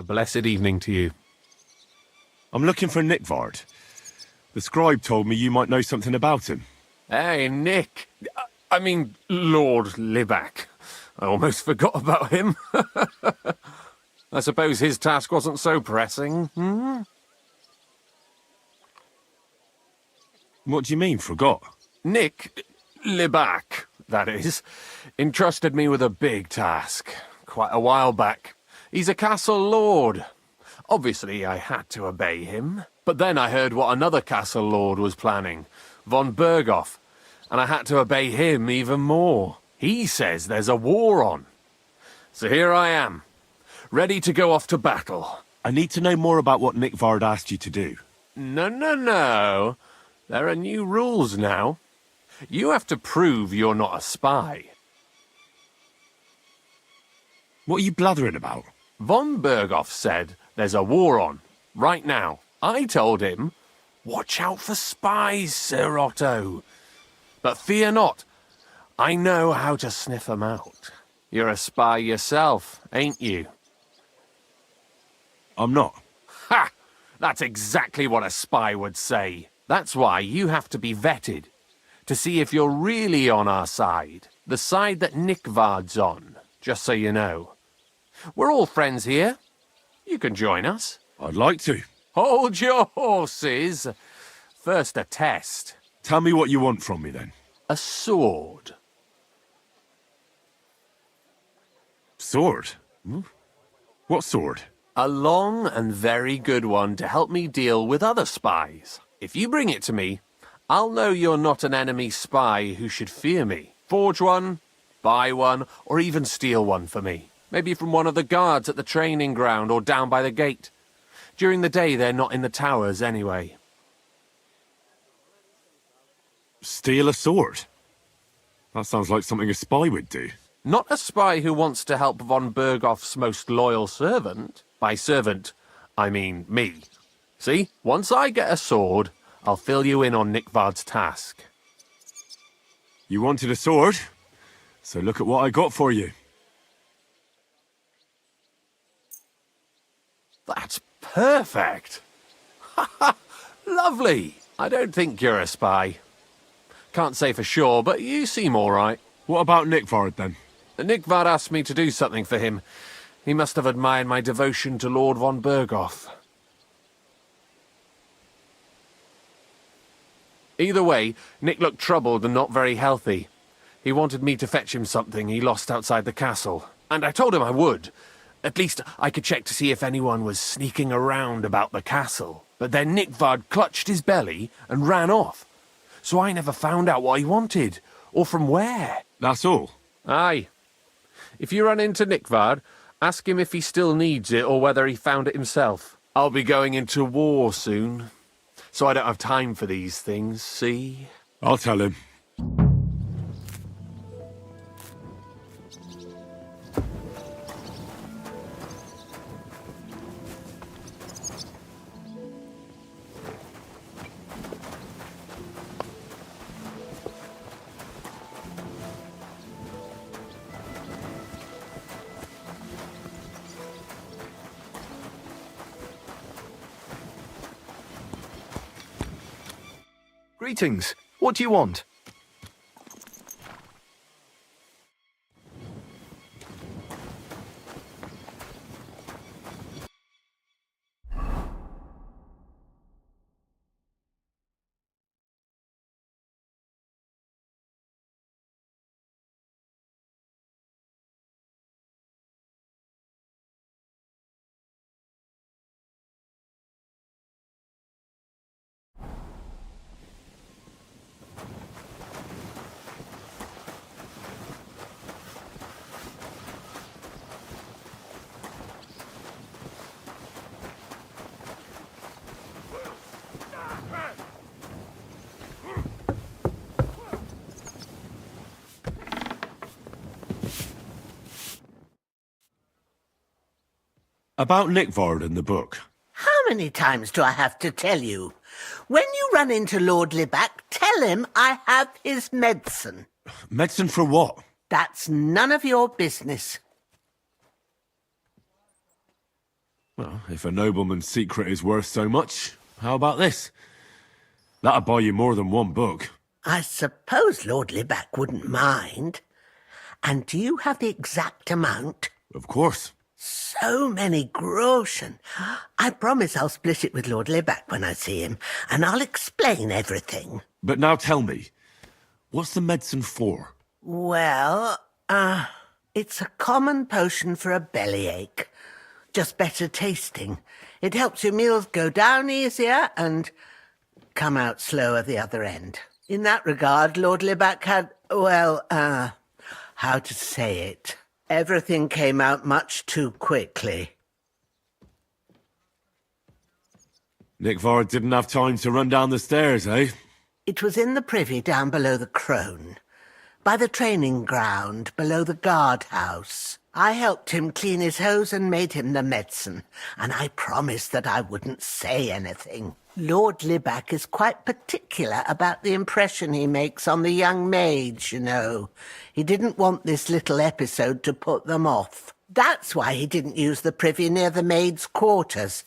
A blessed evening to you. I'm looking for Nickvard. The scribe told me you might know something about him. Hey, Nick. I mean, Lord Libac. I almost forgot about him. I suppose his task wasn't so pressing, hmm? What do you mean, forgot? Nick Libac, that is, entrusted me with a big task quite a while back. He's a castle lord. Obviously, I had to obey him. But then I heard what another castle lord was planning, von Berghoff, and I had to obey him even more. He says there's a war on. So here I am, ready to go off to battle. I need to know more about what Nickvard asked you to do. No. There are new rules now. You have to prove you're not a spy. What are you blathering about? Von Berghoff said there's a war on, right now. I told him, watch out for spies, Sir Otto. But fear not, I know how to sniff them out. You're a spy yourself, ain't you? I'm not. Ha! That's exactly what a spy would say. That's why you have to be vetted, to see if you're really on our side. The side that Nickvard's on, just so you know. We're all friends here. You can join us. I'd like to. Hold your horses. First a test. Tell me what you want from me, then. A sword. Sword? What sword? A long and very good one to help me deal with other spies. If you bring it to me, I'll know you're not an enemy spy who should fear me. Forge one, buy one, or even steal one for me. Maybe from one of the guards at the training ground or down by the gate. During the day, they're not in the towers anyway. Steal a sword? That sounds like something a spy would do. Not a spy who wants to help von Berghoff's most loyal servant. By servant, I mean me. See, once I get a sword, I'll fill you in on Nickvard's task. You wanted a sword? So look at what I got for you. That's perfect. Lovely. I don't think you're a spy. Can't say for sure, but you seem all right. What about Nickvard, then? Nickvard asked me to do something for him. He must have admired my devotion to Lord von Berghoff. Either way, Nick looked troubled and not very healthy. He wanted me to fetch him something he lost outside the castle. And I told him I would. At least I could check to see if anyone was sneaking around about the castle. But then Nickvard clutched his belly and ran off. So I never found out what he wanted, or from where. That's all? Aye. If you run into Nickvard, ask him if he still needs it or whether he found it himself. I'll be going into war soon, so I don't have time for these things, see? I'll tell him. Greetings. What do you want? About Nickvard and the book. How many times do I have to tell you? When you run into Lord Libac, tell him I have his medicine. Medicine for what? That's none of your business. Well, if a nobleman's secret is worth so much, how about this? That'll buy you more than one book. I suppose Lord Libac wouldn't mind. And do you have the exact amount? Of course. So many groschen. I promise I'll split it with Lord Libac when I see him, and I'll explain everything. But now tell me, what's the medicine for? Well, it's a common potion for a bellyache. Just better tasting. It helps your meals go down easier and come out slower the other end. In that regard, Lord Libac had, well, how to say it? Everything came out much too quickly. Nickford didn't have time to run down the stairs, eh? It was in the privy down below the crone, by the training ground below the guardhouse. I helped him clean his hose and made him the medicine, and I promised that I wouldn't say anything. Lord Libac is quite particular about the impression he makes on the young maids, you know. He didn't want this little episode to put them off. That's why he didn't use the privy near the maids' quarters,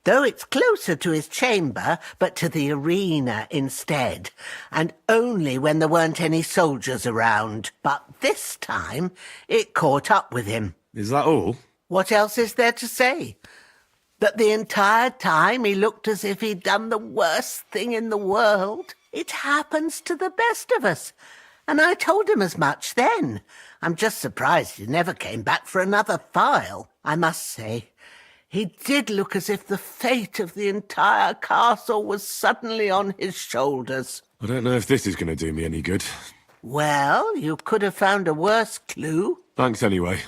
though it's closer to his chamber, but to the arena instead, and only when there weren't any soldiers around. But this time, it caught up with him. Is that all? What else is there to say? That the entire time he looked as if he'd done the worst thing in the world. It happens to the best of us. And I told him as much then. I'm just surprised he never came back for another file. I must say, he did look as if the fate of the entire castle was suddenly on his shoulders. I don't know if this is going to do me any good. Well, you could have found a worse clue. Thanks anyway.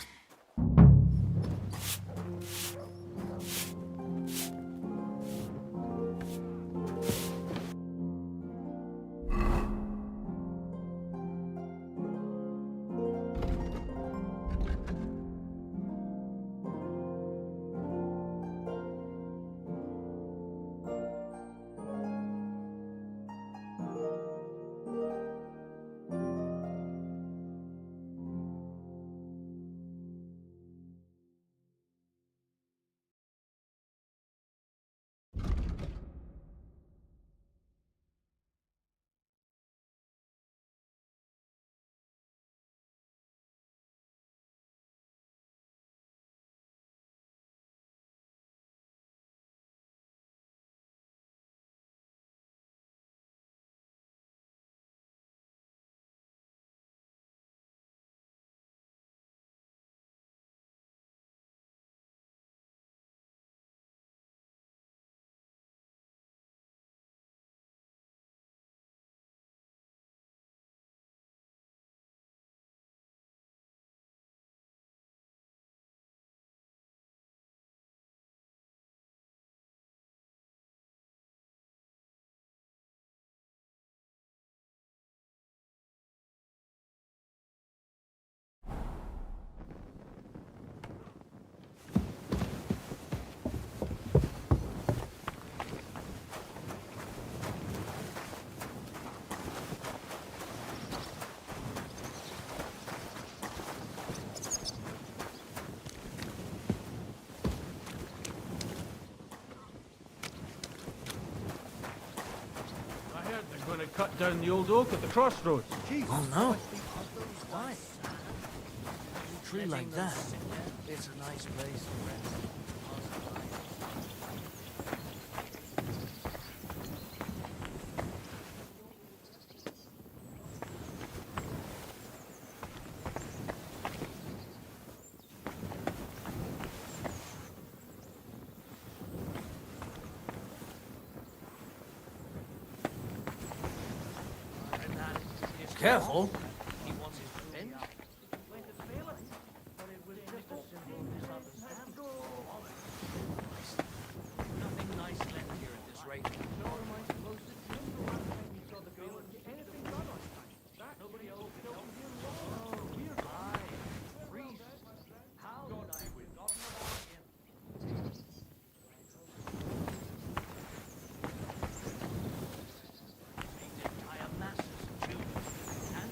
Going to cut down the old oak at the crossroads. Oh no. Why? A tree like that. It's a nice place. Careful. Nothing nice left here at this rate. Nobody else. How would I entire masses of children and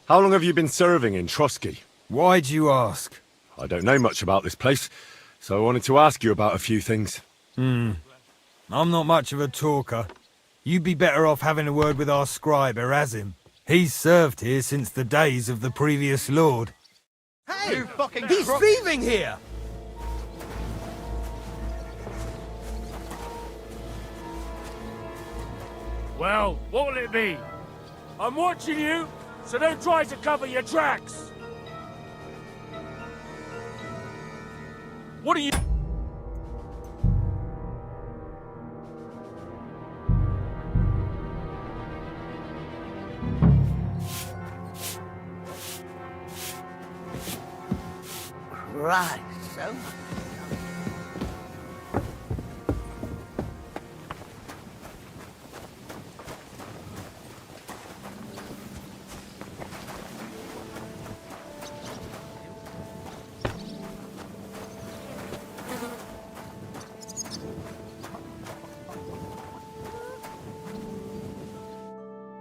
How long have you been serving in Trotsky? Why'd you ask? I don't know much about this place, so I wanted to ask you about a few things. I'm not much of a talker. You'd be better off having a word with our scribe, Erasim. He's served here since the days of the previous lord. Hey! He's thieving here! Well, what will it be? I'm watching you, so don't try to cover your tracks. What are you... Right, so much.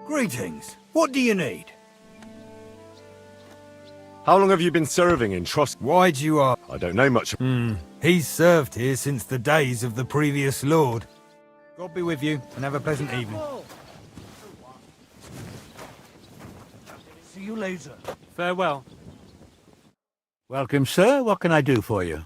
Greetings. What do you need? How long have you been serving in Trotsky? Why'd you ask? I don't know much. He's served here since the days of the previous lord. God be with you, and have a pleasant evening. See you later. Farewell. Welcome, sir. What can I do for you?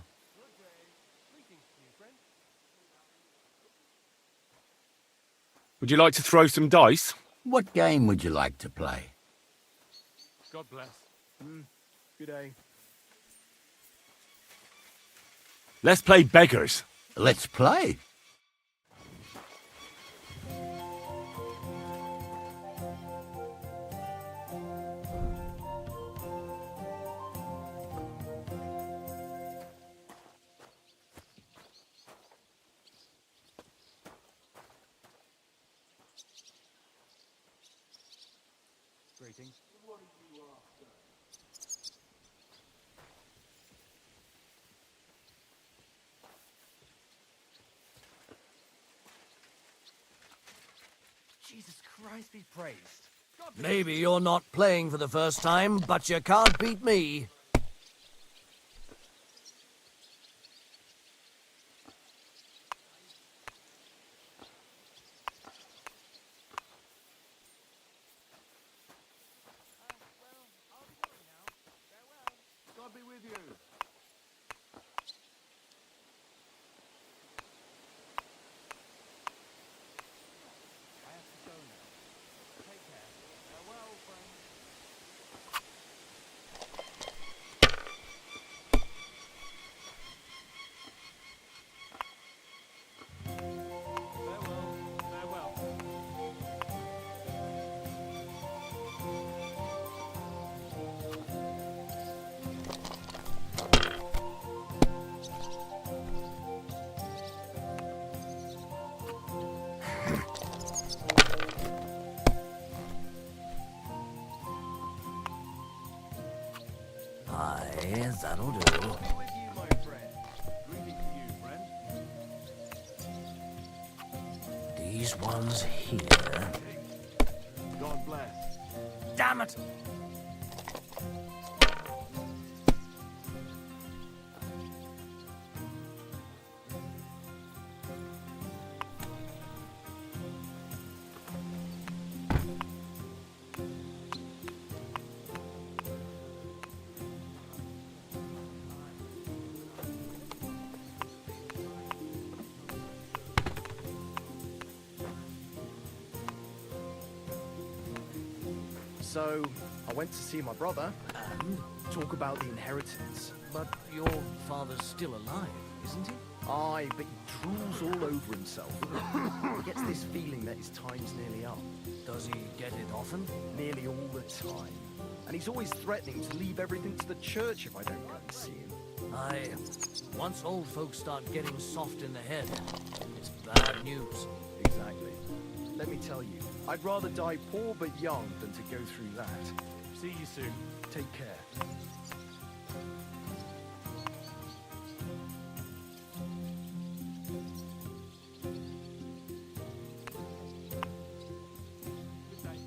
Would you like to throw some dice? What game would you like to play? God bless. Good day. Let's play beggars. Let's play. Greetings. Jesus Christ be praised. Maybe you're not playing for the first time, but you can't beat me. God be with you. Aye, that'll do. With you, my friend. Greeting to you, friend. These ones here. God bless. Damn it! So, I went to see my brother and talk about the inheritance. But your father's still alive, isn't he? Aye, but he drools all over himself. He gets this feeling that his time's nearly up. Does he get it often? Nearly all the time. And he's always threatening to leave everything to the church if I don't go and see him. Aye. Once old folks start getting soft in the head, it's bad news. Exactly. Let me tell you, I'd rather die poor but young than to go through that. See you soon. Take care. Good day.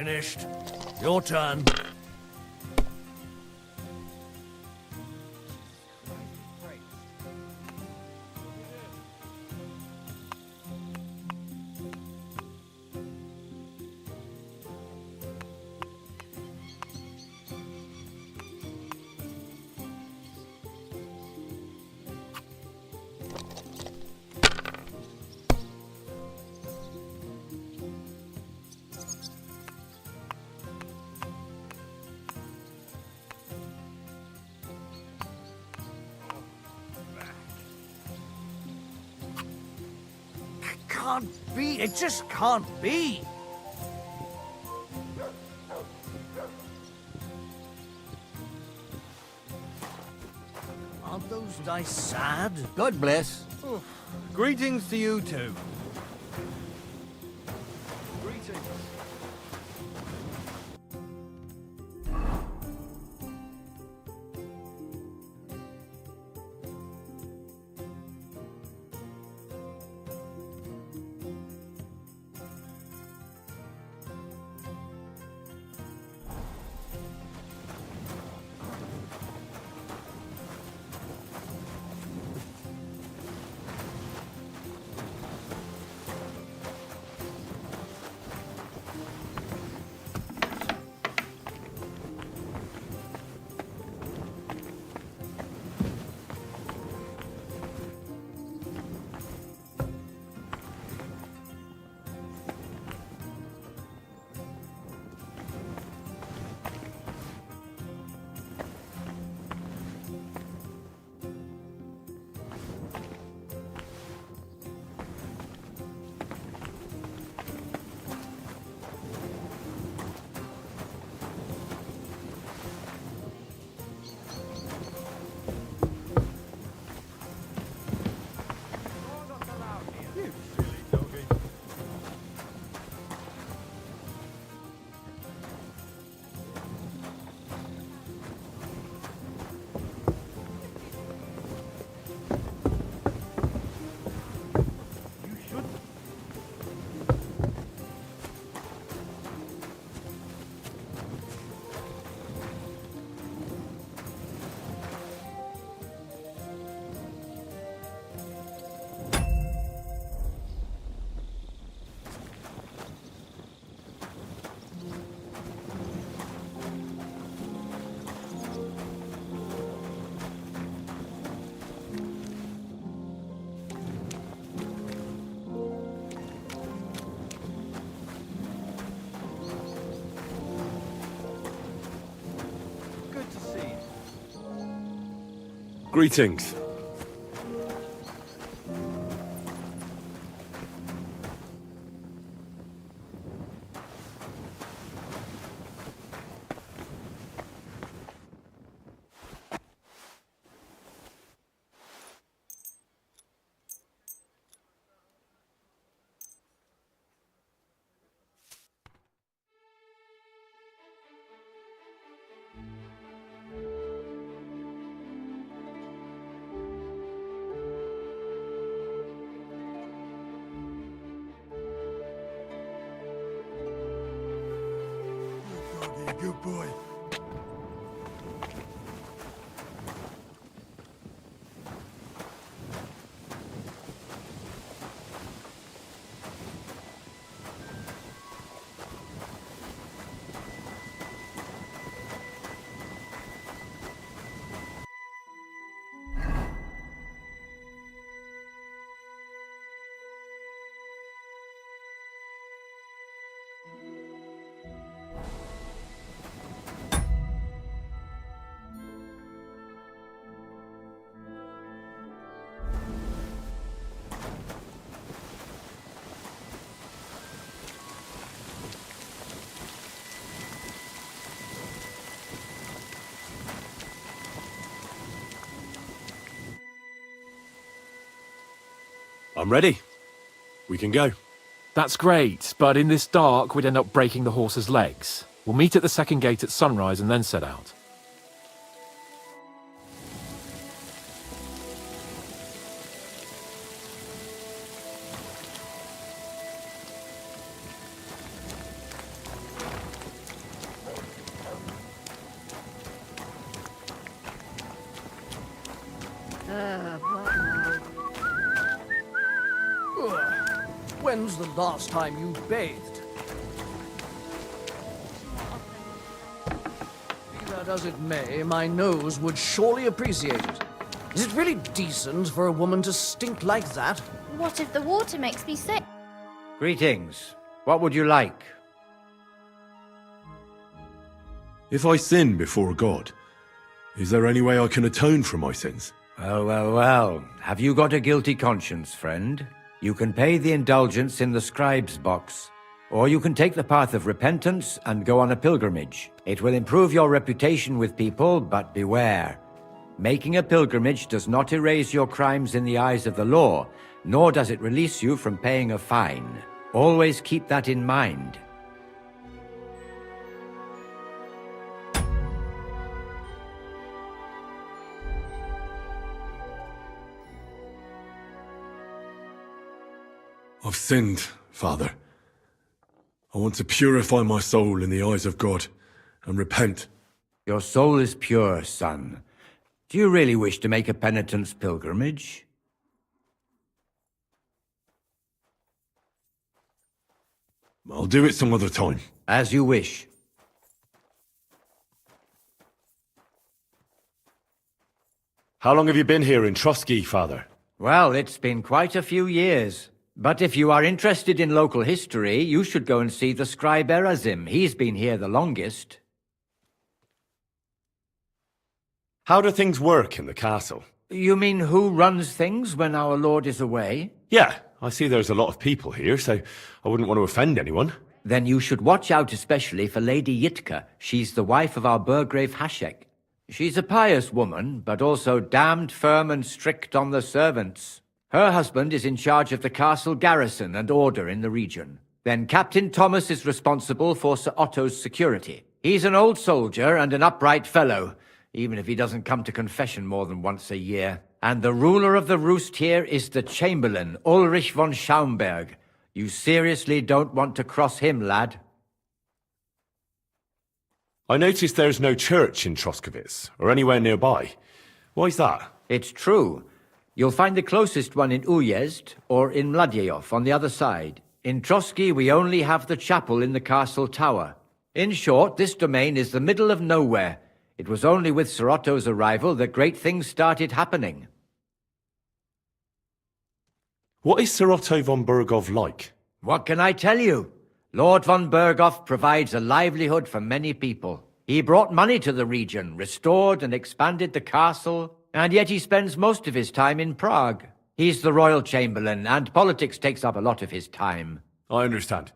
Finished. Your turn. Can't be. It just can't be. Aren't those dice sad? God bless. Greetings to you too. Greetings. Good boy. I'm ready. We can go. That's great, but in this dark, we'd end up breaking the horse's legs. We'll meet at the second gate at sunrise and then set out. What now? When's the last time you bathed? Be that as it may, my nose would surely appreciate it. Is it really decent for a woman to stink like that? What if the water makes me sick? Greetings. What would you like? If I sin before God, is there any way I can atone for my sins? Well, well, well. Have you got a guilty conscience, friend? You can pay the indulgence in the scribe's box, or you can take the path of repentance and go on a pilgrimage. It will improve your reputation with people, but beware. Making a pilgrimage does not erase your crimes in the eyes of the law, nor does it release you from paying a fine. Always keep that in mind. I've sinned, Father. I want to purify my soul in the eyes of God and repent. Your soul is pure, son. Do you really wish to make a penitence pilgrimage? I'll do it some other time. As you wish. How long have you been here in Trotsky, Father? Well, it's been quite a few years. But if you are interested in local history, you should go and see the scribe Erazim. He's been here the longest. How do things work in the castle? You mean who runs things when our lord is away? Yeah, I see there's a lot of people here, so I wouldn't want to offend anyone. Then you should watch out especially for Lady Yitka. She's the wife of our Burgrave Hashek. She's a pious woman, but also damned firm and strict on the servants. Her husband is in charge of the castle garrison and order in the region. Then Captain Thomas is responsible for Sir Otto's security. He's an old soldier and an upright fellow, even if he doesn't come to confession more than once a year. And the ruler of the roost here is the Chamberlain, Ulrich von Schaumburg. You seriously don't want to cross him, lad? I noticed there's no church in Troskowitz, or anywhere nearby. Why's that? It's true. You'll find the closest one in Uyezd or in Mladyeyov on the other side. In Trotsky, we only have the chapel in the castle tower. In short, this domain is the middle of nowhere. It was only with Sir Otto's arrival that great things started happening. What is Sir Otto von Berghoff like? What can I tell you? Lord von Berghoff provides a livelihood for many people. He brought money to the region, restored and expanded the castle, and yet he spends most of his time in Prague. He's the royal chamberlain, and politics takes up a lot of his time. I understand.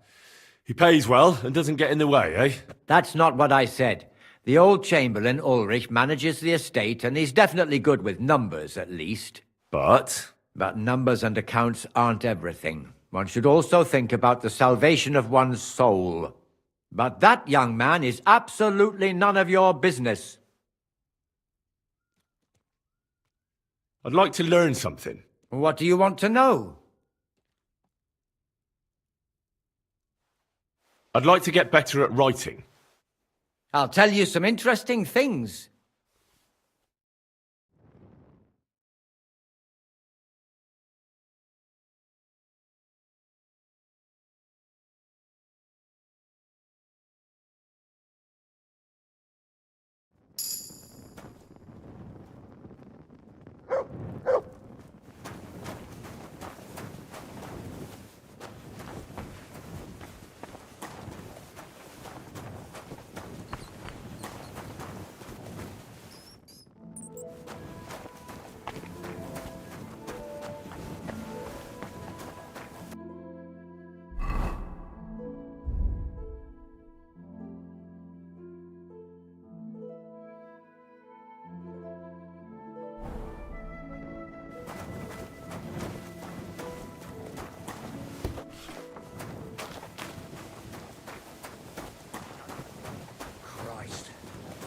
He pays well and doesn't get in the way, eh? That's not what I said. The old chamberlain, Ulrich, manages the estate, and he's definitely good with numbers, at least. But numbers and accounts aren't everything. One should also think about the salvation of one's soul. But that, young man, is absolutely none of your business. I'd like to learn something. What do you want to know? I'd like to get better at writing. I'll tell you some interesting things.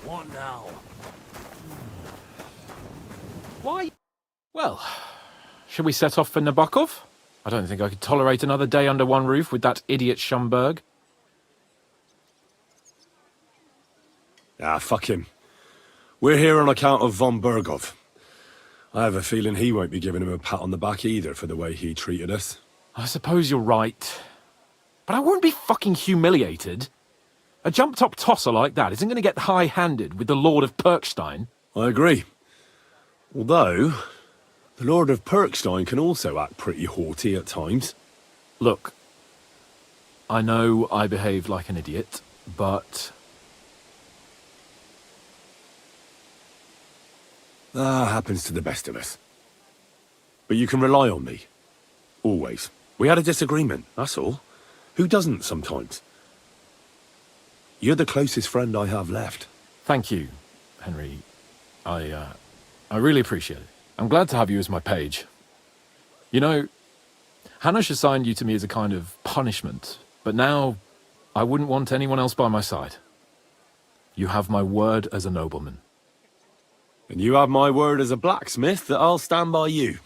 What now? Why? Well, should we set off for Nabokov? I don't think I could tolerate another day under one roof with that idiot Schomburg. Ah, fuck him. We're here on account of von Berghoff. I have a feeling he won't be giving him a pat on the back either for the way he treated us. I suppose you're right. But I won't be fucking humiliated. A jump-top tosser like that isn't going to get high-handed with the Lord of Perkstein. I agree. Although, the Lord of Perkstein can also act pretty haughty at times. Look, I know I behaved like an idiot, but... That happens to the best of us. But you can rely on me. Always. We had a disagreement, that's all. Who doesn't sometimes? You're the closest friend I have left. Thank you, Henry. I really appreciate it. I'm glad to have you as my page. You know, Hanush assigned you to me as a kind of punishment, but now I wouldn't want anyone else by my side. You have my word as a nobleman. And you have my word as a blacksmith that I'll stand by you,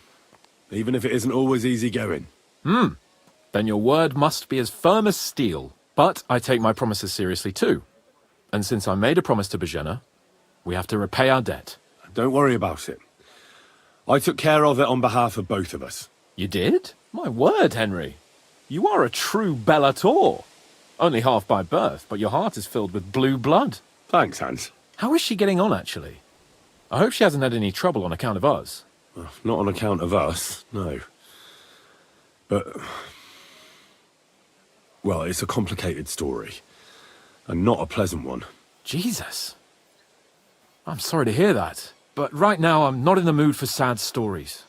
even if it isn't always easy going. Then your word must be as firm as steel. But I take my promises seriously too. And since I made a promise to Bajena, we have to repay our debt. Don't worry about it. I took care of it on behalf of both of us. You did? My word, Henry. You are a true Bellator. Only half by birth, but your heart is filled with blue blood. Thanks, Hans. How is she getting on, actually? I hope she hasn't had any trouble on account of us. Well, not on account of us, no. But... well, it's a complicated story. And not a pleasant one. Jesus. I'm sorry to hear that. But right now, I'm not in the mood for sad stories.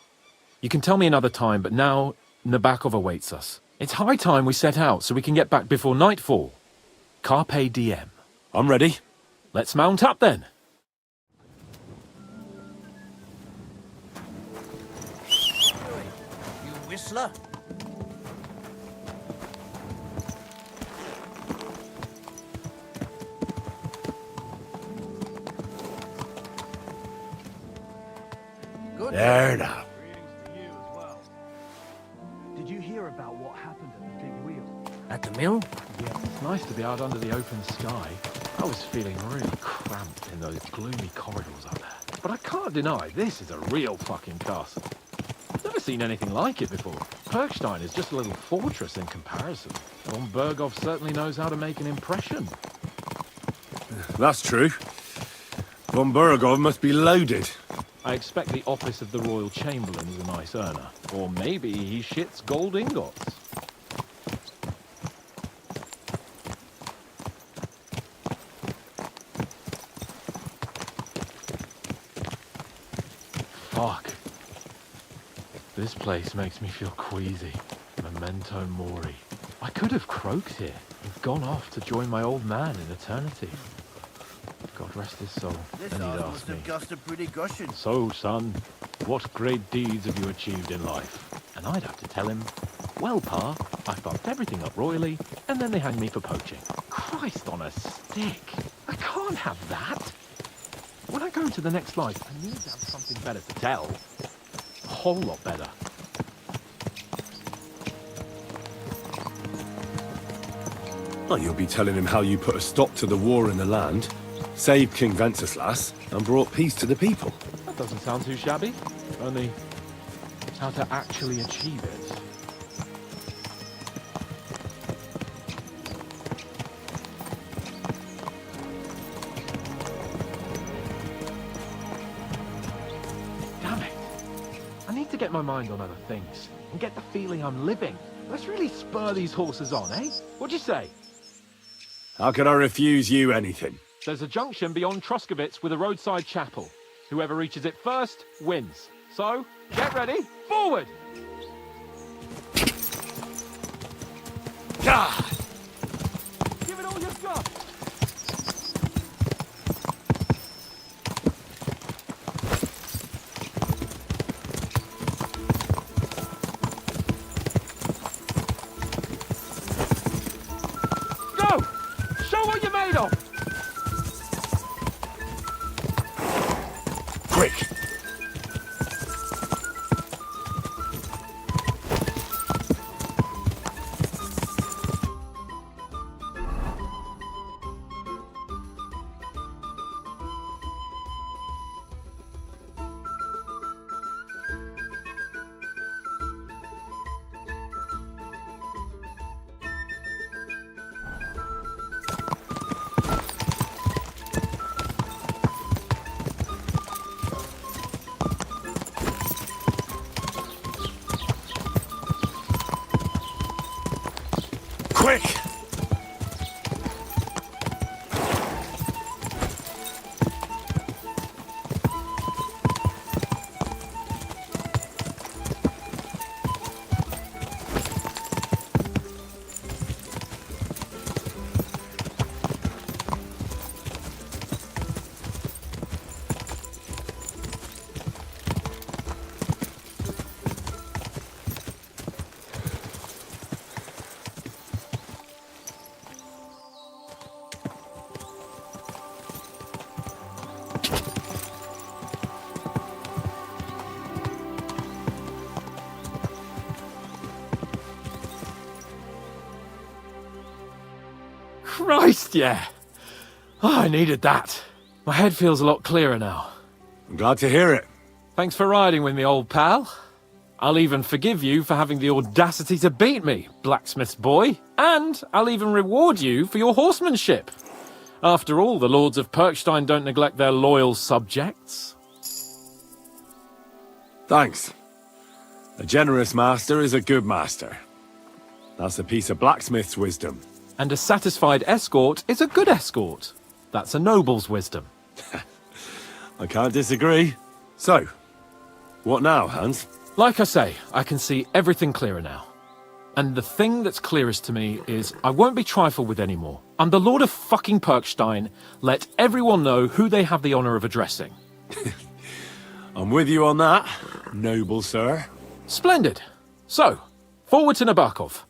You can tell me another time, but now Nabokov awaits us. It's high time we set out so we can get back before nightfall. Carpe diem. I'm ready. Let's mount up then. You whistler? Good. There now. Did you hear about what happened at the big wheel? At the mill? Yeah, it's nice to be out under the open sky. I was feeling really cramped in those gloomy corridors up there. But I can't deny, this is a real fucking castle. I've never seen anything like it before. Perkstein is just a little fortress in comparison. Von Berghoff certainly knows how to make an impression. That's true. Von Berghoff must be loaded. I expect the office of the Royal Chamberlain is a nice earner. Or maybe he shits gold ingots. Fuck. This place makes me feel queasy. Memento mori. I could have croaked here and gone off to join my old man in eternity. God rest his soul. This And he'd must ask me, have cost a pretty gushing. "So, son, what great deeds have you achieved in life?" And I'd have to tell him, "Well, Pa, I fucked everything up royally, and then they hanged me for poaching." Christ on a stick! I can't have that! When I go to the next life, I need to have something better to tell. A whole lot better. Well, you'll be telling him how you put a stop to the war in the land, saved King Venceslas, and brought peace to the people. That doesn't sound too shabby. Only, how to actually achieve it. Damn it. I need to get my mind on other things and get the feeling I'm living. Let's really spur these horses on, eh? What'd you say? How can I refuse you anything? There's a junction beyond Truskovitz with a roadside chapel. Whoever reaches it first wins. So, get ready, forward! God! Give it all you've got! Go! Show what you're made of! Quick! quick! Christ, yeah. Oh, I needed that. My head feels a lot clearer now. I'm glad to hear it. Thanks for riding with me, old pal. I'll even forgive you for having the audacity to beat me, blacksmith's boy. And I'll even reward you for your horsemanship. After all, the lords of Perkstein don't neglect their loyal subjects. Thanks. A generous master is a good master. That's a piece of blacksmith's wisdom. And a satisfied escort is a good escort. That's a noble's wisdom. I can't disagree. So, what now, Hans? Like I say, I can see everything clearer now. And the thing that's clearest to me is I won't be trifled with anymore. I'm the Lord of fucking Perkstein. Let everyone know who they have the honor of addressing. I'm with you on that, noble sir. Splendid. So, forward to Nabokov.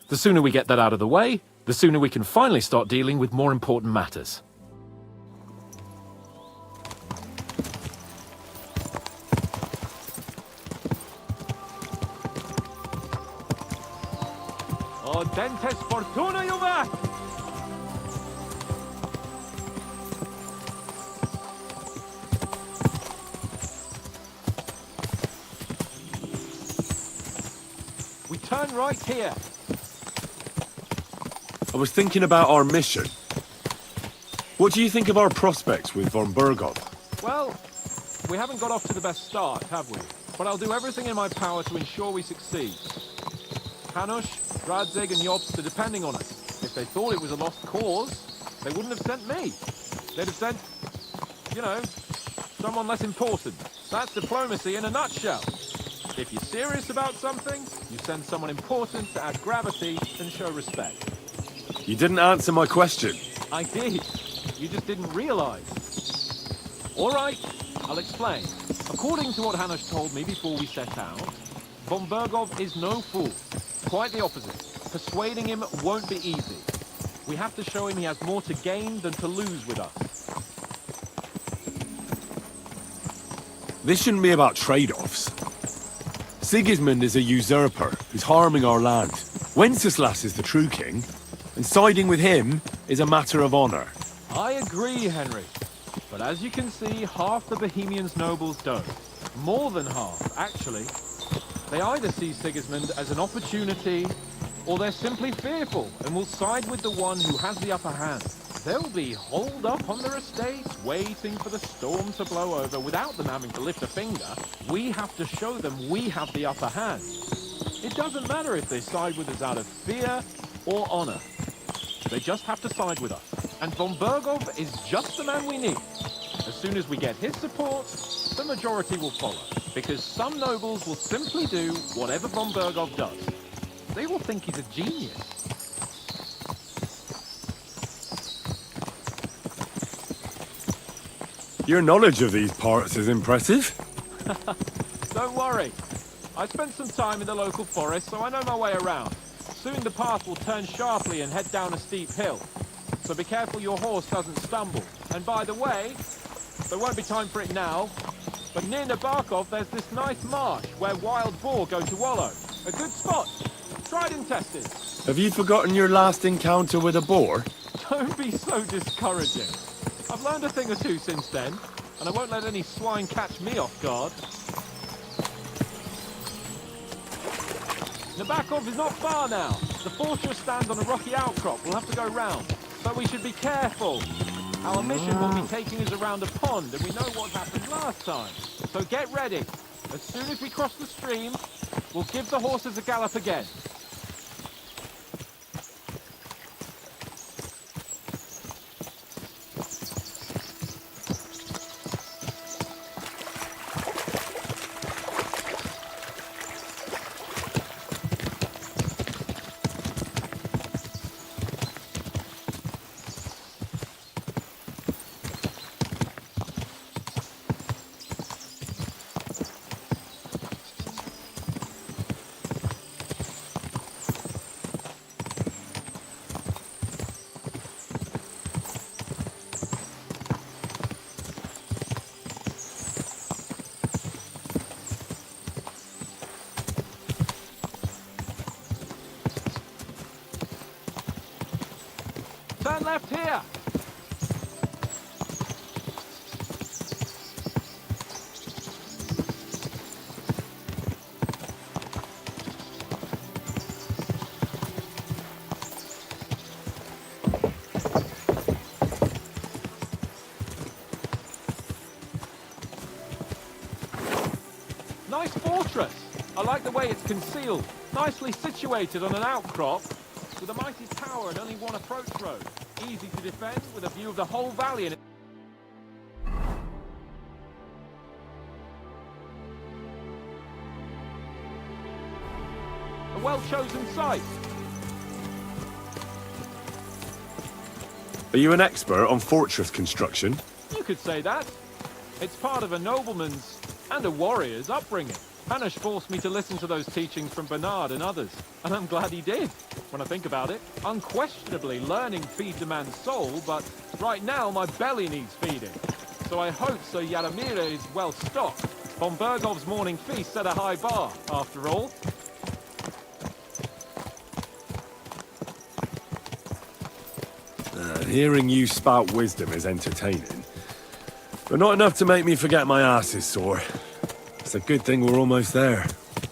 The sooner we get that out of the way, the sooner we can finally start dealing with more important matters. Dentes fortuna juve! We turn right here. I was thinking about our mission. What do you think of our prospects with von Berghoff? Well, we haven't got off to the best start, have we? But I'll do everything in my power to ensure we succeed. Hanush, Radzig and Jobst are depending on us. If they thought it was a lost cause, they wouldn't have sent me. They'd have sent, you know, someone less important. That's diplomacy in a nutshell. If you're serious about something, you send someone important to add gravity and show respect. You didn't answer my question. I did. You just didn't realize. All right, I'll explain. According to what Hanush told me before we set out, von Berghoff is no fool. Quite the opposite. Persuading him won't be easy. We have to show him he has more to gain than to lose with us. This shouldn't be about trade-offs. Sigismund is a usurper who's harming our land. Wenceslas is the true king, and siding with him is a matter of honor. I agree, Henry. But as you can see, half the Bohemians' nobles don't. More than half, actually. They either see Sigismund as an opportunity, or they're simply fearful and will side with the one who has the upper hand. They'll be holed up on their estates, waiting for the storm to blow over without them having to lift a finger. We have to show them we have the upper hand. It doesn't matter if they side with us out of fear or honor. They just have to side with us. And von Berghoff is just the man we need. As soon as we get his support, the majority will follow. Because some nobles will simply do whatever von Berghoff does. They will think he's a genius. Your knowledge of these parts is impressive. Don't worry. I spent some time in the local forest, so I know my way around. Soon the path will turn sharply and head down a steep hill. So be careful your horse doesn't stumble. And by the way, there won't be time for it now, but near Nabokov there's this nice marsh where wild boar go to wallow. A good spot. Tried and tested. Have you forgotten your last encounter with a boar? Don't be so discouraging. I've learned a thing or two since then, and I won't let any swine catch me off guard. Nabokov is not far now. The fortress stands on a rocky outcrop. We'll have to go round. But we should be careful. Our mission will be taking us around a pond, and we know what happened last time. So get ready. As soon as we cross the stream, we'll give the horses a gallop again. left here! Nice fortress! I like the way it's concealed. Nicely situated on an outcrop, with a mighty tower and only one approach road. Easy to defend, with a view of the whole valley and a well-chosen site. Are you an expert on fortress construction? You could say that. It's part of a nobleman's and a warrior's upbringing. Hanush forced me to listen to those teachings from Bernard and others, and I'm glad he did. When I think about it, unquestionably learning feeds a man's soul, but right now my belly needs feeding. So I hope Sir Yaramira is well stocked. Von Bergov's morning feast set a high bar, after all. Hearing you spout wisdom is entertaining, but not enough to make me forget my ass is sore. It's a good thing we're almost there.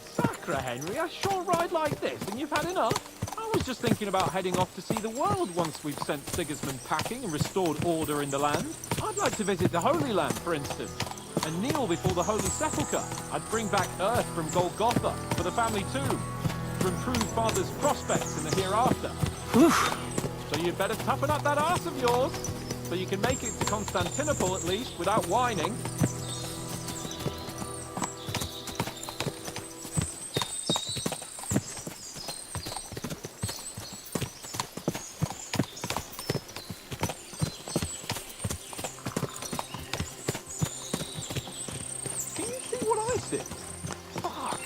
Sacre, Henry, a short ride like this and you've had enough? I was just thinking about heading off to see the world once we've sent Sigismund packing and restored order in the land. I'd like to visit the Holy Land, for instance, and kneel before the Holy Sepulchre. I'd bring back earth from Golgotha for the family tomb, to improve Father's prospects in the hereafter. Whew. So you'd better toughen up that arse of yours, so you can make it to Constantinople at least, without whining. Can you see what I see? Fuck!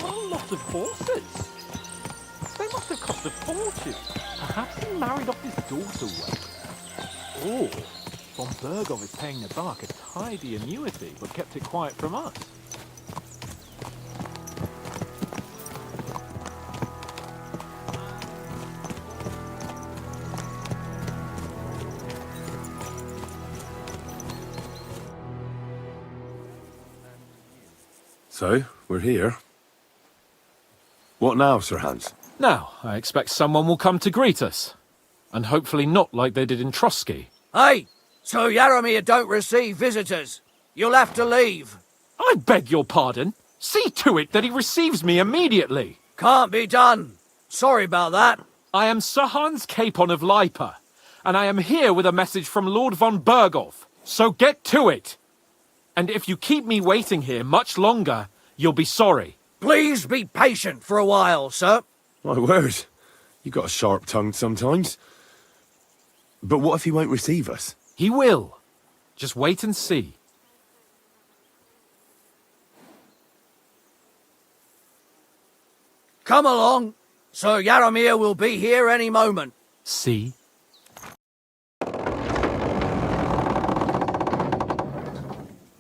What a lot of horses! They must have cost a fortune. Perhaps he married off his daughter well. Or Von Bergov is paying the bark a tidy annuity, but kept it quiet from us. So, we're here. What now, Sir Hans? Now, I expect someone will come to greet us. And hopefully not like they did in Trotsky. Hey! So Yaramir don't receive visitors. You'll have to leave. I beg your pardon. See to it that he receives me immediately. Can't be done. Sorry about that. I am Sir Hans Capon of Lipa, and I am here with a message from Lord von Bergov. So get to it. And if you keep me waiting here much longer, you'll be sorry. Please be patient for a while, sir. My word. You got a sharp tongue sometimes. But what if he won't receive us? He will. Just wait and see. Come along. Sir Yaramir will be here any moment. See?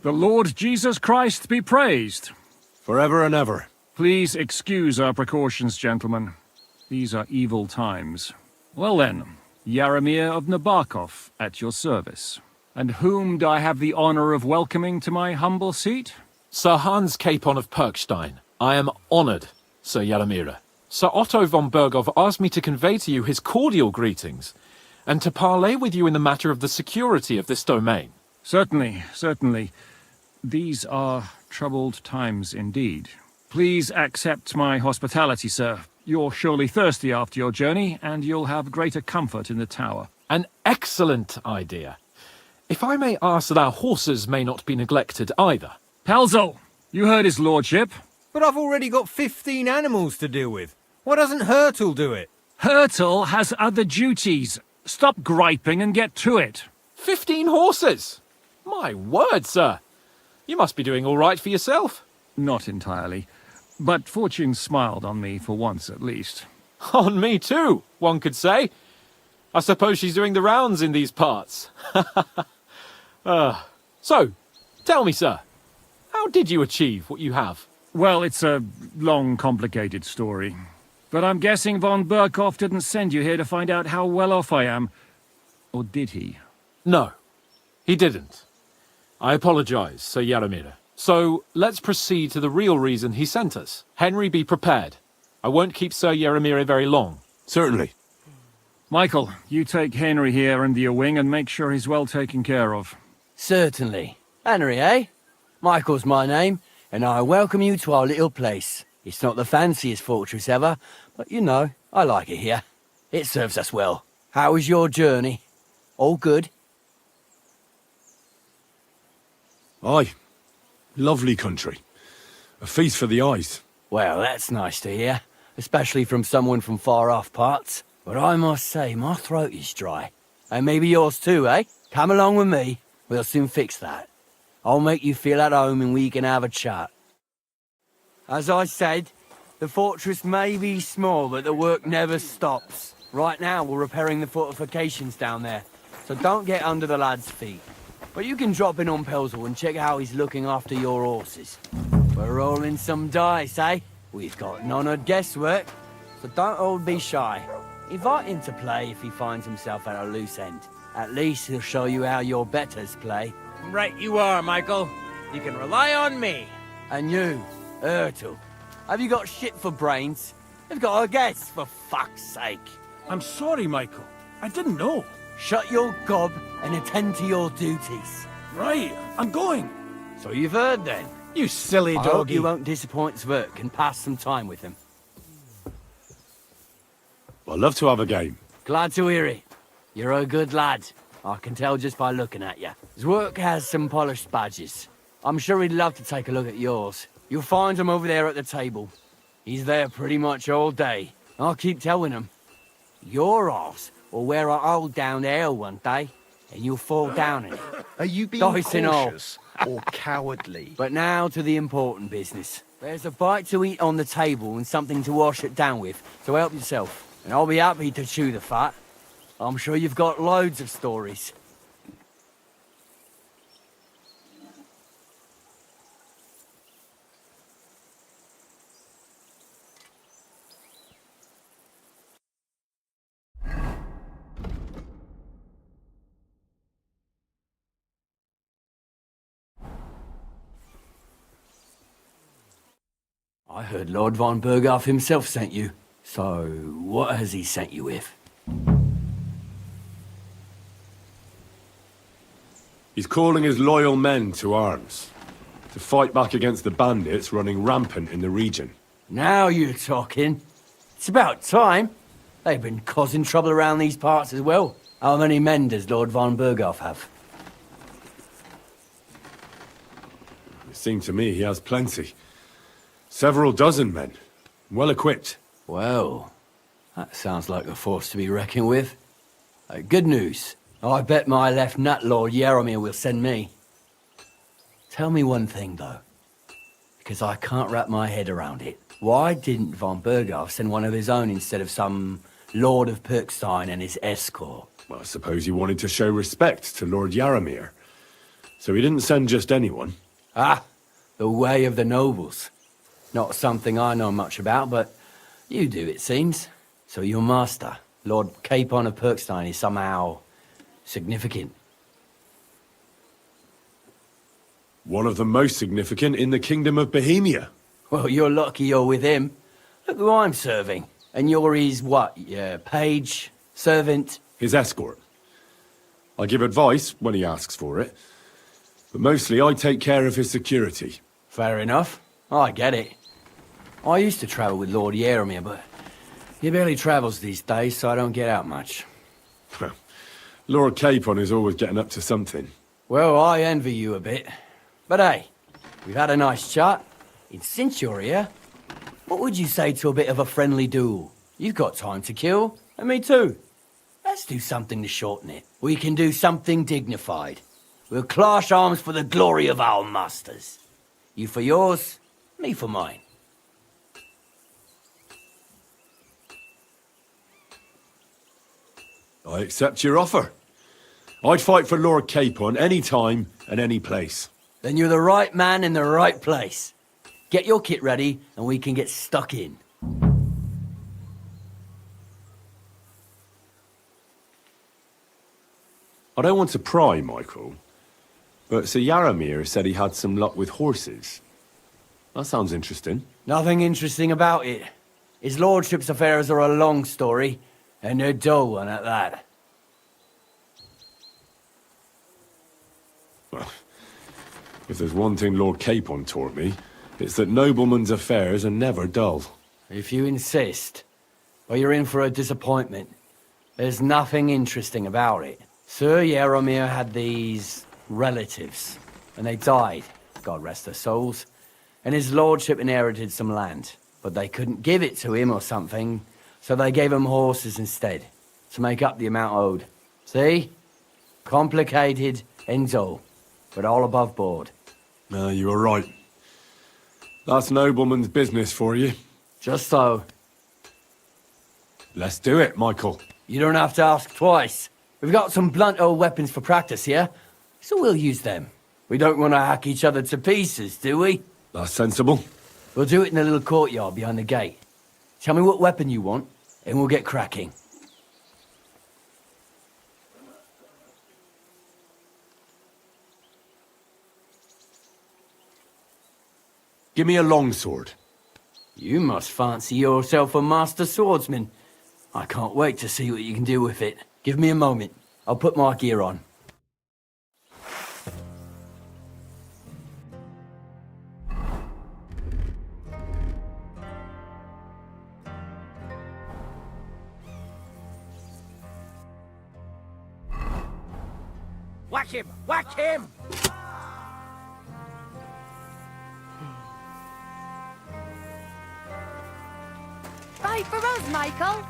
The Lord Jesus Christ be praised. Forever and ever. Please excuse our precautions, gentlemen. These are evil times. Well then, Yaramir of Nabokov, at your service. And whom do I have the honor of welcoming to my humble seat? Sir Hans Capon of Perkstein. I am honored, Sir Yaramira. Sir Otto von Bergov asked me to convey to you his cordial greetings, and to parley with you in the matter of the security of this domain. Certainly, certainly. These are troubled times indeed. Please accept my hospitality, sir. You're surely thirsty after your journey, and you'll have greater comfort in the tower. An excellent idea. If I may ask that our horses may not be neglected either. Pelzel, you heard his lordship. But I've already got 15 animals to deal with. Why doesn't Hurtle do it? Hurtle has other duties. Stop griping and get to it. 15 horses? My word, sir. You must be doing all right for yourself. Not entirely. But fortune smiled on me for once at least. On me too, one could say. I suppose she's doing the rounds in these parts. So, tell me, sir, how did you achieve what you have? Well, it's a long, complicated story. But I'm guessing von Berkov didn't send you here to find out how well off I am. Or did he? No, he didn't. I apologize, Sir Yaramir. So, let's proceed to the real reason he sent us. Henry, be prepared. I won't keep Sir Yaramir very long. Certainly. Michael, you take Henry here under your wing and make sure he's well taken care of. Certainly. Henry, eh? Michael's my name, and I welcome you to our little place. It's not the fanciest fortress ever, but you know, I like it here. It serves us well. How was your journey? All good? Aye. Lovely country. A feast for the eyes. Well, that's nice to hear, especially from someone from far-off parts. But I must say, my throat is dry. And maybe yours too, eh? Come along with me. We'll soon fix that. I'll make you feel at home and we can have a chat. As I said, the fortress may be small, but the work never stops. Right now, we're repairing the fortifications down there, so don't get under the lad's feet. But you can drop in on Pelzel and check how he's looking after your horses. We're rolling some dice, eh? We've got none of guesswork, so don't all be shy. Invite him to play if he finds himself at a loose end. At least he'll show you how your betters play. Right you are, Michael. You can rely on me. And you, Ertl, have you got shit for brains? You've got a guess, for fuck's sake. I'm sorry, Michael. I didn't know. Shut your gob and attend to your duties. Right, I'm going. So you've heard then? You silly I hope doggy. you won't disappoint Svert and pass some time with him. I'd love to have a game. Glad to hear it. You're a good lad. I can tell just by looking at you. Zwerk has some polished badges. I'm sure he'd love to take a look at yours. You'll find him over there at the table. He's there pretty much all day. I'll keep telling him. Your arse will wear a hole down the ale one day, and you'll fall down in it. Are you being Dice and all. cautious or cowardly? But now to the important business. There's a bite to eat on the table and something to wash it down with, so help yourself. And I'll be happy to chew the fat. I'm sure you've got loads of stories. I heard Lord von Berghoff himself sent you. So, what has he sent you with? He's calling his loyal men to arms. To fight back against the bandits running rampant in the region. Now you're talking. It's about time. They've been causing trouble around these parts as well. How many men does Lord von Berghoff have? It seemed to me he has plenty. Several dozen men. Well equipped. Well, that sounds like a force to be reckoned with. Good news. I bet my left nut Lord Yaramir will send me. Tell me one thing, though, because I can't wrap my head around it. Why didn't von Berghoff send one of his own instead of some Lord of Pirkstein and his escort? Well, I suppose he wanted to show respect to Lord Yaramir. So he didn't send just anyone. Ah, the way of the nobles. Not something I know much about, but you do, it seems. So your master, Lord Capon of Pirkstein, is somehow significant. One of the most significant in the Kingdom of Bohemia. Well, you're lucky you're with him. Look who I'm serving. And you're his, what, page, servant? His escort. I give advice when he asks for it. But mostly I take care of his security. Fair enough. I get it. I used to travel with Lord Yaramir, but he barely travels these days, so I don't get out much. Lord Capon is always getting up to something. Well, I envy you a bit. But hey, we've had a nice chat. And since you're here, what would you say to a bit of a friendly duel? You've got time to kill, and me too. Let's do something to shorten it. We can do something dignified. We'll clash arms for the glory of our masters. You for yours, me for mine. I accept your offer. I'd fight for Lord Capon any time and any place. Then you're the right man in the right place. Get your kit ready, and we can get stuck in. I don't want to pry, Michael, but Sir Yaramir said he had some luck with horses. That sounds interesting. Nothing interesting about it. His lordship's affairs are a long story, and a dull one at that. Well, if there's one thing Lord Capon taught me, it's that noblemen's affairs are never dull. If you insist, well, you're in for a disappointment. There's nothing interesting about it. Sir Yaramir had these relatives, and they died, God rest their souls, and his lordship inherited some land, but they couldn't give it to him or something, so they gave him horses instead, to make up the amount owed. See? Complicated and dull, but all above board. No, you were right. That's nobleman's business for you. Just so. Let's do it, Michael. You don't have to ask twice. We've got some blunt old weapons for practice here, so we'll use them. We don't want to hack each other to pieces, do we? That's sensible. We'll do it in the little courtyard behind the gate. Tell me what weapon you want, and we'll get cracking. Give me a longsword. You must fancy yourself a master swordsman. I can't wait to see what you can do with it. Give me a moment. I'll put my gear on. Whack him! Whack him! Fight for us, Michael!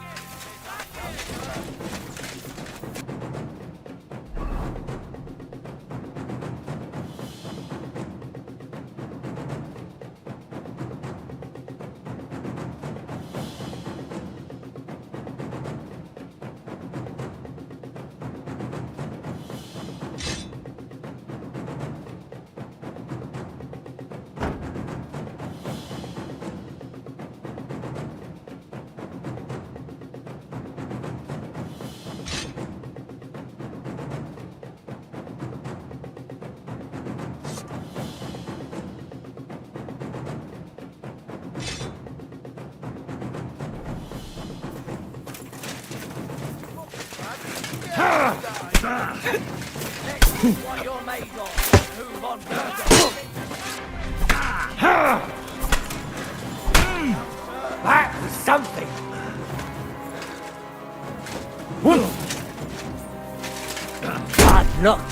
What you're made of! Move on, That was something! Bad luck!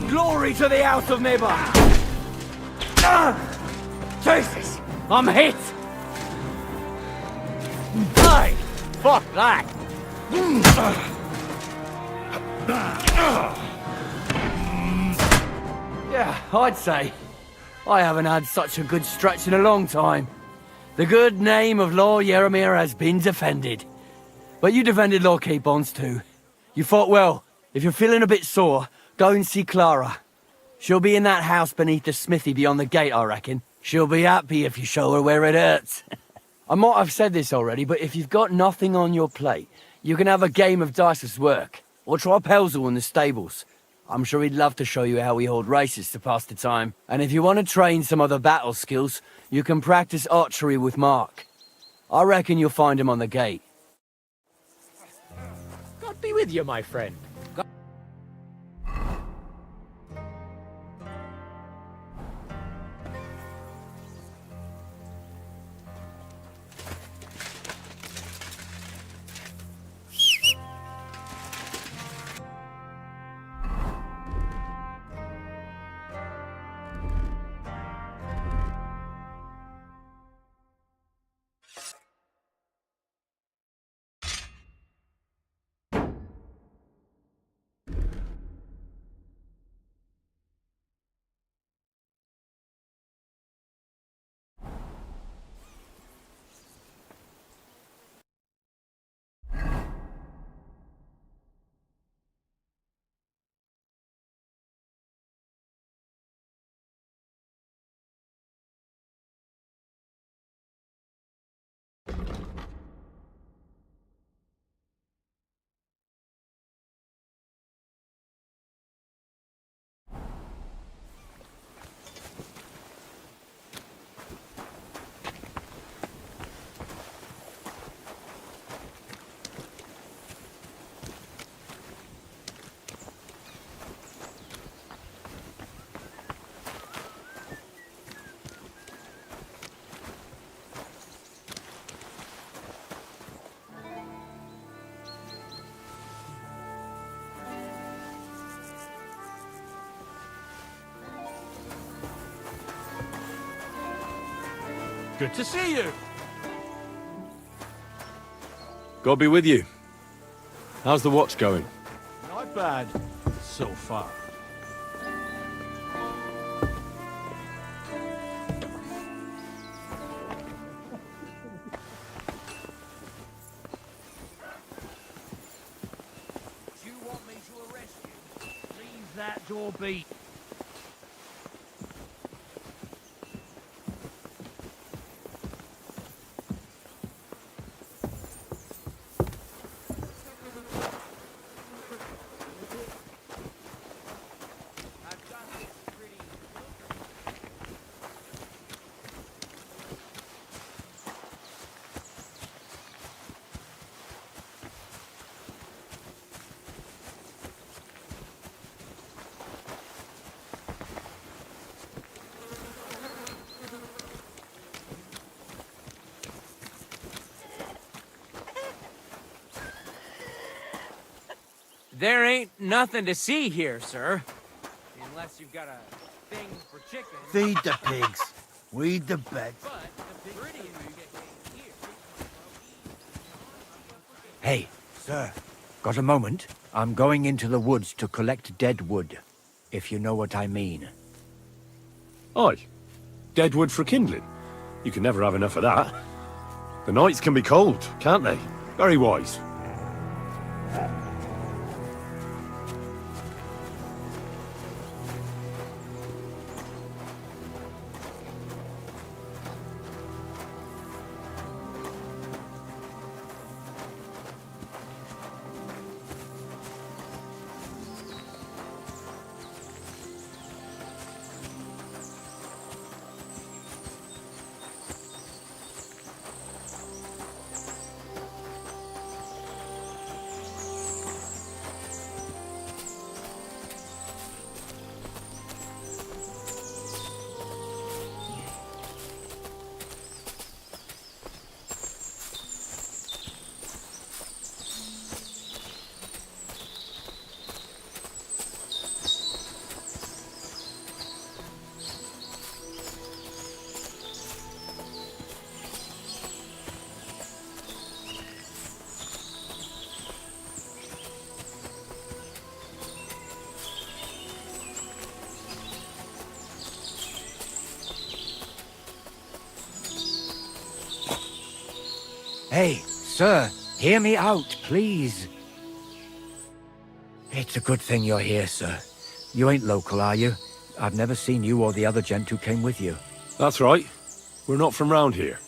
Glory to the House of Nibba! Jesus! I'm hit! Hey! Fuck that! Yeah, I'd say. I haven't had such a good stretch in a long time. The good name of Lord Yaramir has been defended. But you defended Lord Capon's too. You fought well. If you're feeling a bit sore, go and see Clara. She'll be in that house beneath the smithy beyond the gate, I reckon. She'll be happy if you show her where it hurts. I might have said this already, but if you've got nothing on your plate, you can have a game of dice's work. Or try Pelzel in the stables. I'm sure he'd love to show you how we hold races to pass the time. And if you want to train some other battle skills, you can practice archery with Mark. I reckon you'll find him on the gate. God be with you, my friend. Good to see you. God be with you. How's the watch going? Not bad, so far. Do you want me to arrest you? Leave that door beat. There ain't nothing to see here, sir. Unless you've got a thing for chicken. Feed the pigs. Weed the beds. Hey, sir. Got a moment? I'm going into the woods to collect dead wood, if you know what I mean. Aye. Dead wood for kindling. You can never have enough of that. The nights can be cold, can't they? Very wise. Hey, sir, hear me out, please. It's a good thing you're here, sir. You ain't local, are you? I've never seen you or the other gent who came with you. That's right. We're not from round here.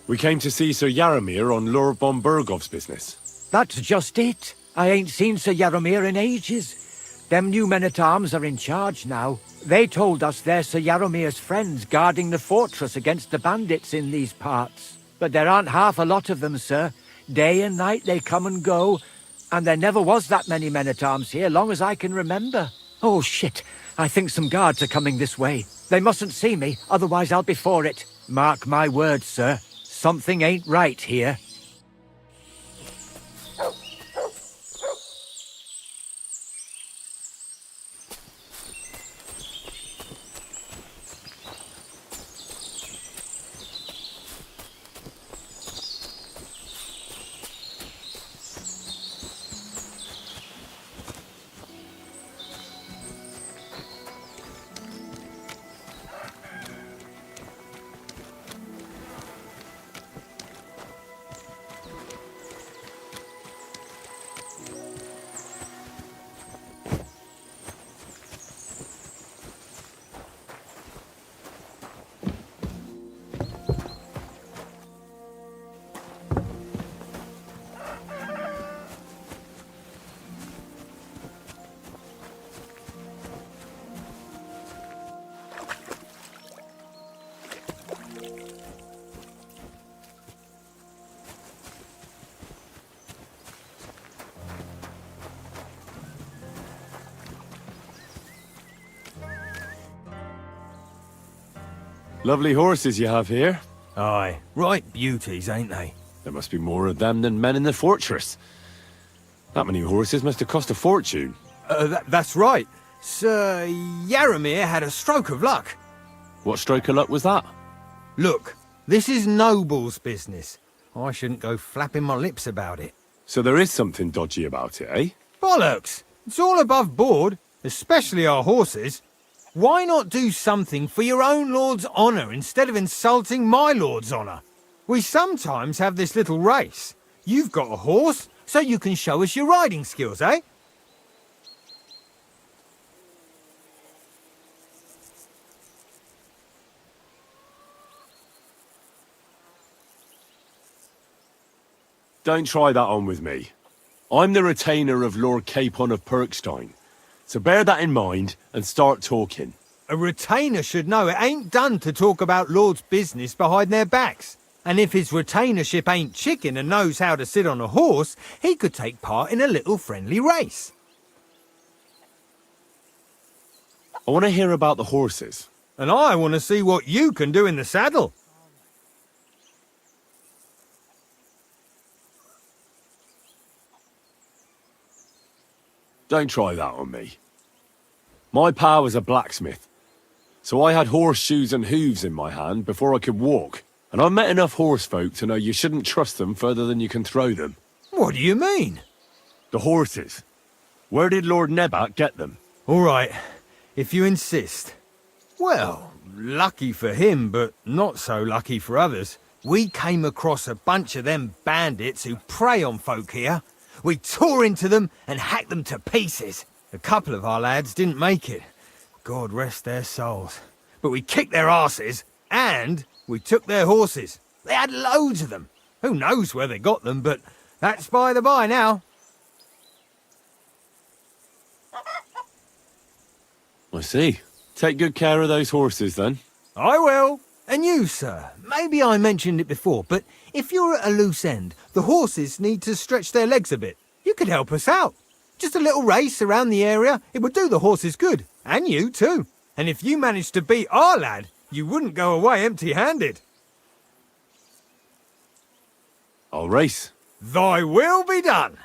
We came to see Sir Yaramir on Lord von Bergov's business. That's just it. I ain't seen Sir Yaramir in ages. Them new men-at-arms are in charge now. They told us they're Sir Yaramir's friends guarding the fortress against the bandits in these parts. But there aren't half a lot of them, sir. Day and night they come and go, and there never was that many men-at-arms here, long as I can remember. Oh, shit. I think some guards are coming this way. They mustn't see me, otherwise I'll be for it. Mark my words, sir. Something ain't right here. Lovely horses you have here. Aye, right beauties, ain't they? There must be more of them than men in the fortress. That many horses must have cost a fortune. That's right. Sir Yaramir had a stroke of luck. What stroke of luck was that? Look, This is Noble's business. I shouldn't go flapping my lips about it. So there is something dodgy about it, eh? Bollocks! It's all above board, especially our horses. Why not do something for your own lord's honour instead of insulting my lord's honour? We sometimes have this little race. You've got a horse, so you can show us your riding skills, eh? Don't try that on with me. I'm the retainer of Lord Capon of Perkstein. So bear that in mind and start talking. A retainer should know it ain't done to talk about lords' business behind their backs. And if his retainership ain't chicken and knows how to sit on a horse, he could take part in a little friendly race. I want to hear about the horses. And I want to see what you can do in the saddle. Don't try that on me. My pa was a blacksmith, so I had horseshoes and hooves in my hand before I could walk. And I've met enough horse folk to know you shouldn't trust them further than you can throw them. What do you mean? The horses. Where did Lord Nebat get them? All right, if you insist. Well, lucky for him, but not so lucky for others. We came across a bunch of them bandits who prey on folk here. We tore into them and hacked them to pieces. A couple of our lads didn't make it. God rest their souls. But we kicked their asses, and we took their horses. They had loads of them. Who knows where they got them, but that's by the by now. I see. Take good care of those horses, then. I will. And you, sir, maybe I mentioned it before, but if you're at a loose end, the horses need to stretch their legs a bit. You could help us out. Just a little race around the area, it would do the horses good. And you, too. And if you managed to beat our lad, you wouldn't go away empty-handed. I'll race. Thy will be done.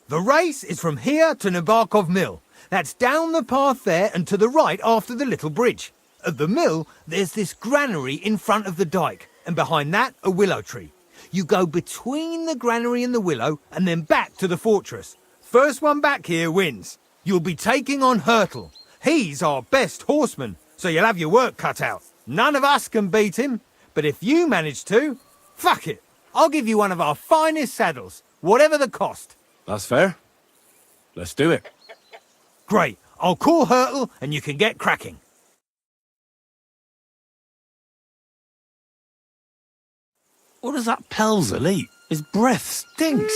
The race is from here to Nabarkov Mill. That's down the path there and to the right after the little bridge. At the mill, there's this granary in front of the dyke, and behind that, a willow tree. You go between the granary and the willow, and then back to the fortress. First one back here wins. You'll be taking on Hurtle. He's our best horseman, so you'll have your work cut out. None of us can beat him, but if you manage to, fuck it. I'll give you one of our finest saddles, whatever the cost. That's fair. Let's do it. Great. I'll call Hurtle, and you can get cracking. What does that Pelzel eat? His breath stinks.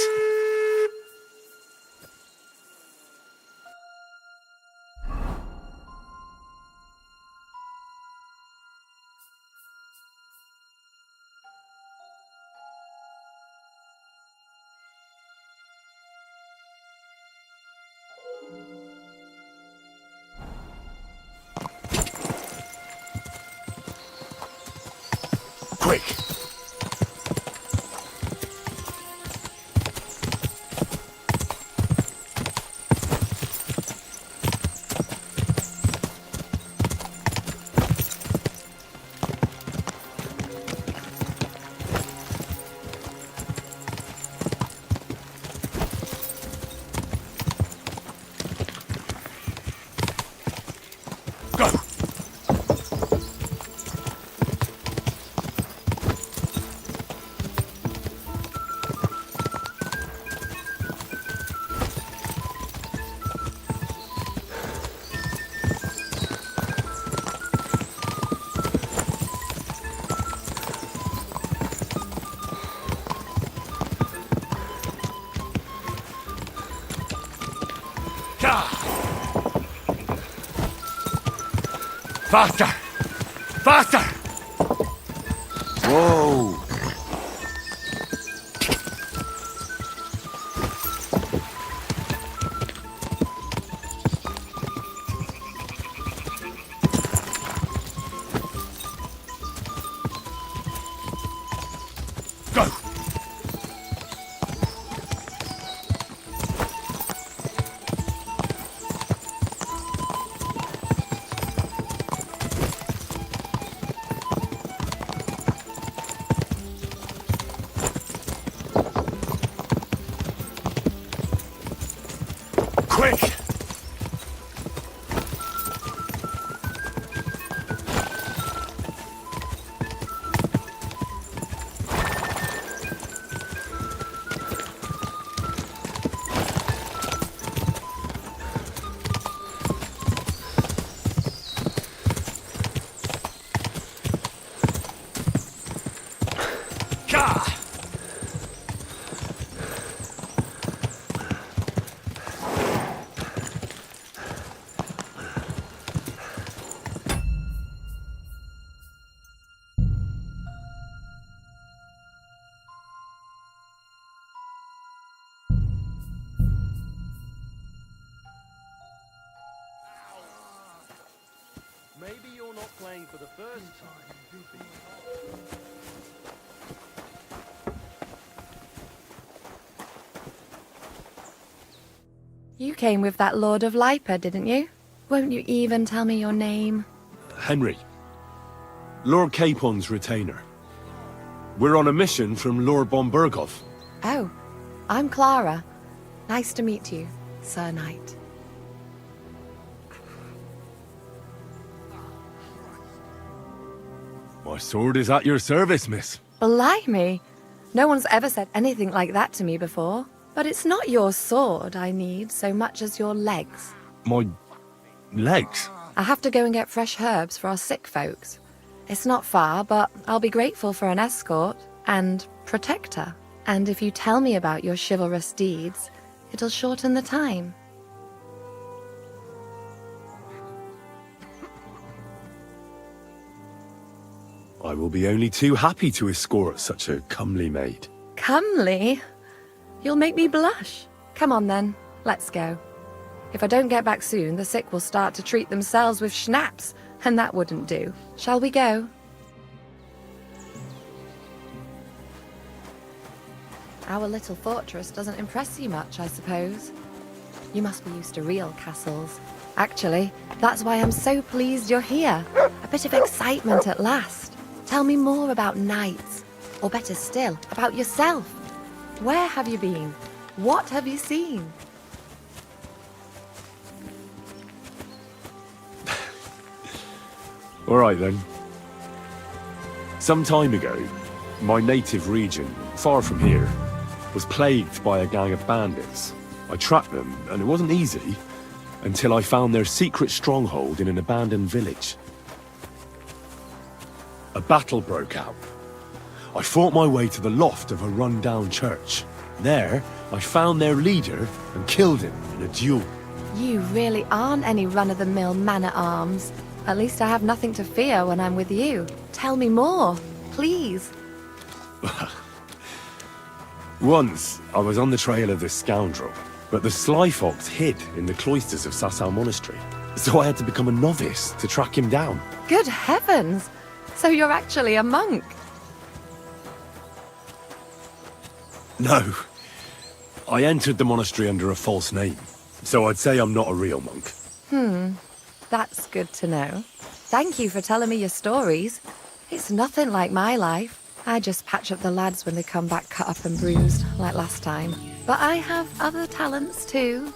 Quick! Faster! Faster! Whoa! Go! Maybe you're not playing for the first time. You came with that Lord of Lipa, didn't you? Won't you even tell me your name? Henry. Lord Capon's retainer. We're on a mission from Lord Bombergov. Oh, I'm Clara. Nice to meet you, Sir Knight. My sword is at your service, miss. Blimey! No one's ever said anything like that to me before. But it's not your sword I need so much as your legs. My legs? I have to go and get fresh herbs for our sick folks. It's not far, but I'll be grateful for an escort and protector. And if you tell me about your chivalrous deeds, it'll shorten the time. I will be only too happy to escort such a comely maid. Comely? You'll make me blush. Come on then, let's go. If I don't get back soon, the sick will start to treat themselves with schnapps, and that wouldn't do. Shall we go? Our little fortress doesn't impress you much, I suppose. You must be used to real castles. Actually, that's why I'm so pleased you're here. A bit of excitement at last. Tell me more about knights, or better still, about yourself. Where have you been? What have you seen? All right then. Some time ago, my native region, far from here, was plagued by a gang of bandits. I tracked them, and it wasn't easy, until I found their secret stronghold in an abandoned village. A battle broke out. I fought my way to the loft of a run-down church. There, I found their leader and killed him in a duel. You really aren't any run-of-the-mill man-at-arms. At least I have nothing to fear when I'm with you. Tell me more, please. Once, I was on the trail of this scoundrel, but the sly fox hid in the cloisters of Sasau Monastery. So I had to become a novice to track him down. Good heavens! So you're actually a monk? No. I entered the monastery under a false name, so I'd say I'm not a real monk. That's good to know. Thank you for telling me your stories. It's nothing like my life. I just patch up the lads when they come back cut up and bruised, like last time. But I have other talents too.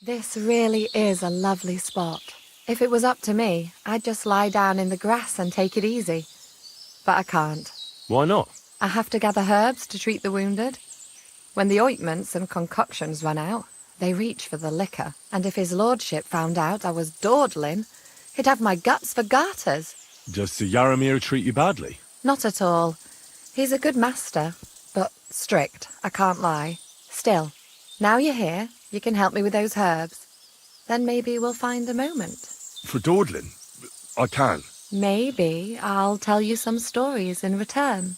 This really is a lovely spot. If it was up to me, I'd just lie down in the grass and take it easy. But I can't. Why not? I have to gather herbs to treat the wounded. When the ointments and concoctions run out, they reach for the liquor. And if his lordship found out I was dawdling, he'd have my guts for garters. Does Sir Yaramir treat you badly? Not at all. He's a good master, but strict, I can't lie. Still, now you're here, you can help me with those herbs. Then maybe we'll find a moment. For dawdling? I can. Maybe I'll tell you some stories in return.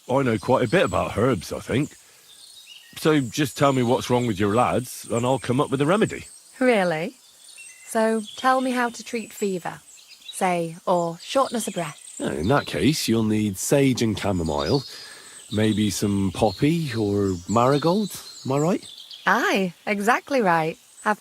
I know quite a bit about herbs, I think. So just tell me what's wrong with your lads, and I'll come up with a remedy. Really? So tell me how to treat fever, say, or shortness of breath. In that case, you'll need sage and chamomile, maybe some poppy or marigold, am I right? Aye, exactly right. Have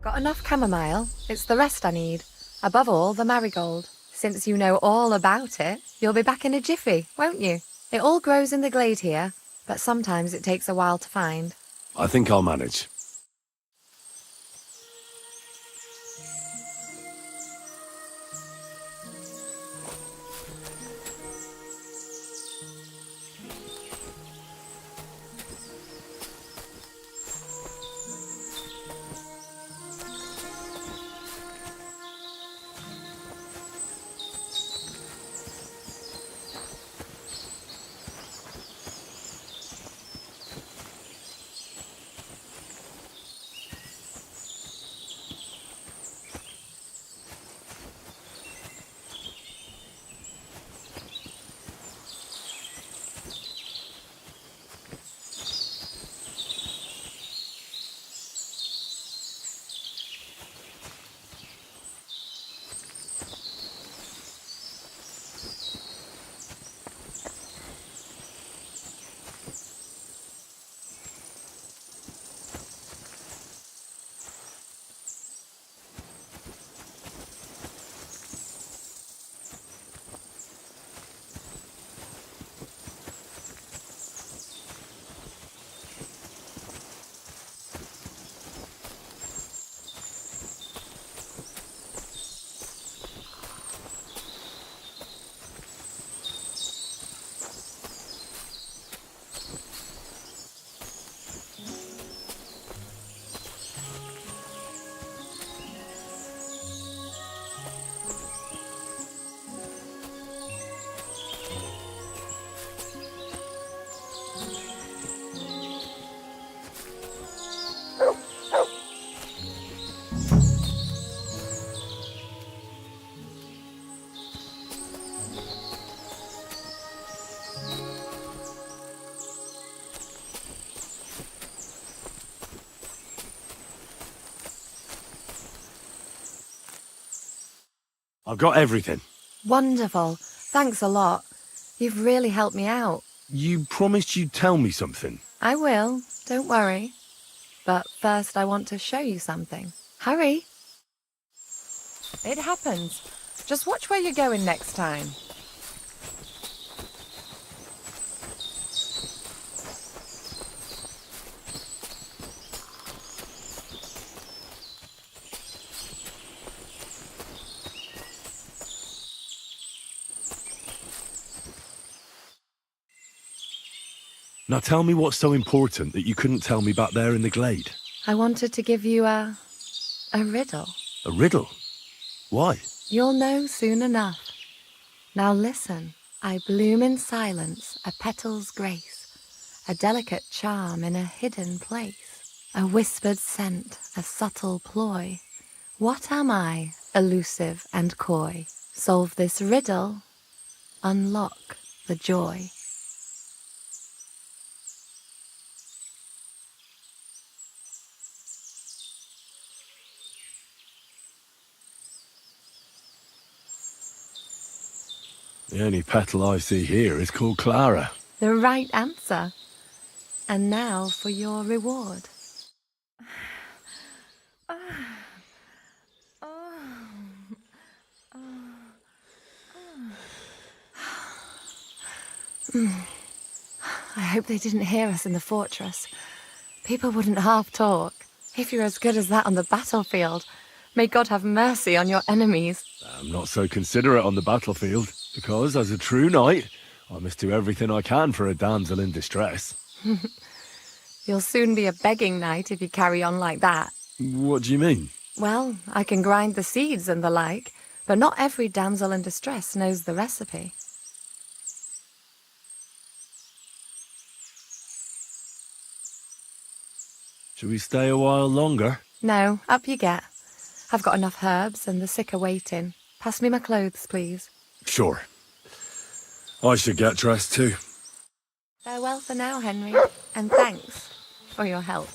Got enough chamomile? It's the rest I need. Above all, the marigold. Since you know all about it, you'll be back in a jiffy, won't you? It all grows in the glade here, but sometimes it takes a while to find. I think I'll manage. I've got everything. Wonderful. Thanks a lot. You've really helped me out. You promised you'd tell me something. I will, don't worry. But first I want to show you something. Hurry. It happens. Just watch where you're going next time. Now tell me what's so important that you couldn't tell me back there in the glade. I wanted to give you a riddle. A riddle? Why? You'll know soon enough. Now listen. I bloom in silence, a petal's grace, a delicate charm in a hidden place, a whispered scent, a subtle ploy. What am I, elusive and coy? Solve this riddle, unlock the joy. The only petal I see here is called Clara. The right answer. And now for your reward. I hope they didn't hear us in the fortress. People wouldn't half talk. If you're as good as that on the battlefield, may God have mercy on your enemies. I'm not so considerate on the battlefield, because as a true knight, I must do everything I can for a damsel in distress. You'll soon be a begging knight if you carry on like that. What do you mean? Well, I can grind the seeds and the like, but not every damsel in distress knows the recipe. Shall we stay a while longer? No, up you get. I've got enough herbs and the sick are waiting. Pass me my clothes, please. Sure. I should get dressed too. Farewell for now, Henry, and thanks for your help.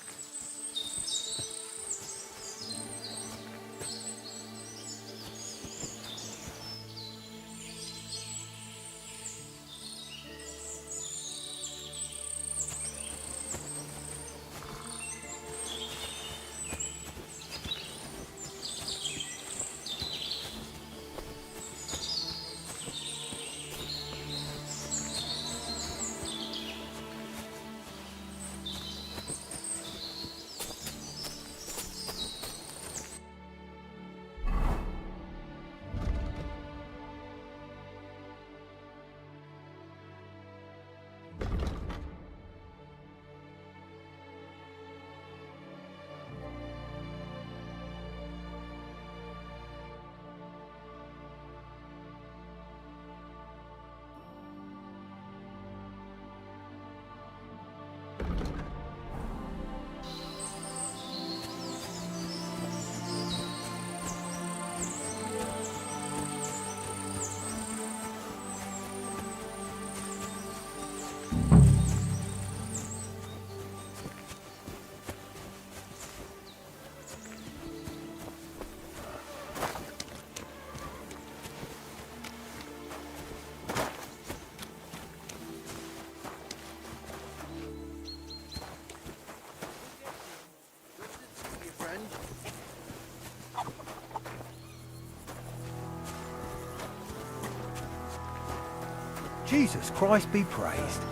Jesus Christ be praised.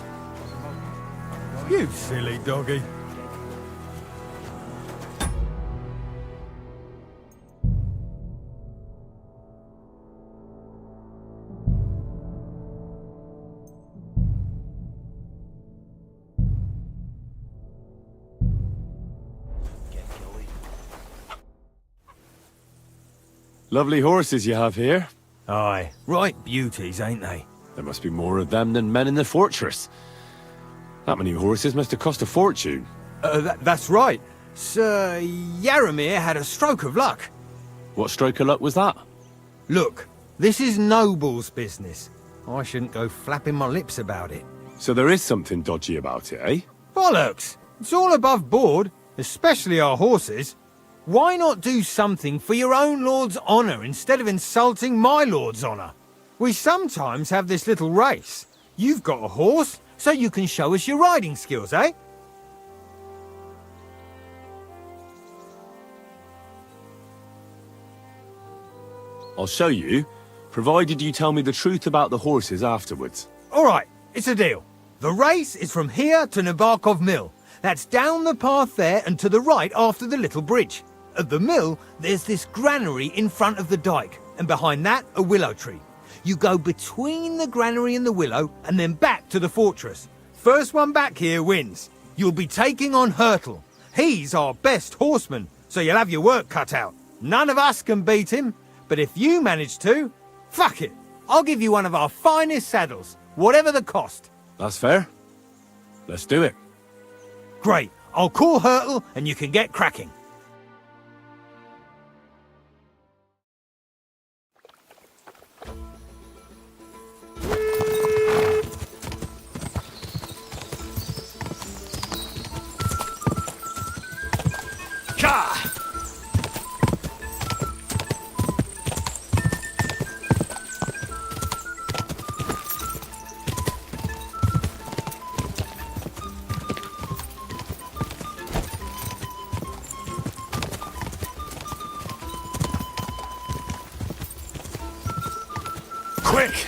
You silly doggy. Lovely horses you have here. Aye, right beauties, ain't they? There must be more of them than men in the fortress. That many horses must have cost a fortune. That's right. Sir Yaramir had a stroke of luck. What stroke of luck was that? Look, this is Noble's business. I shouldn't go flapping my lips about it. So there is something dodgy about it, eh? Bollocks! It's all above board, especially our horses. Why not do something for your own lord's honour instead of insulting my lord's honour? We sometimes have this little race. You've got a horse, so you can show us your riding skills, eh? I'll show you, provided you tell me the truth about the horses afterwards. All right, it's a deal. The race is from here to Nabokov Mill. That's down the path there and to the right after the little bridge. At the mill, there's this granary in front of the dike, and behind that, a willow tree. You go between the granary and the willow, and then back to the fortress. First one back here wins. You'll be taking on Hurtle. He's our best horseman, so you'll have your work cut out. None of us can beat him, but if you manage to, fuck it. I'll give you one of our finest saddles, whatever the cost. That's fair. Let's do it. Great. I'll call Hurtle, and you can get cracking. Quick!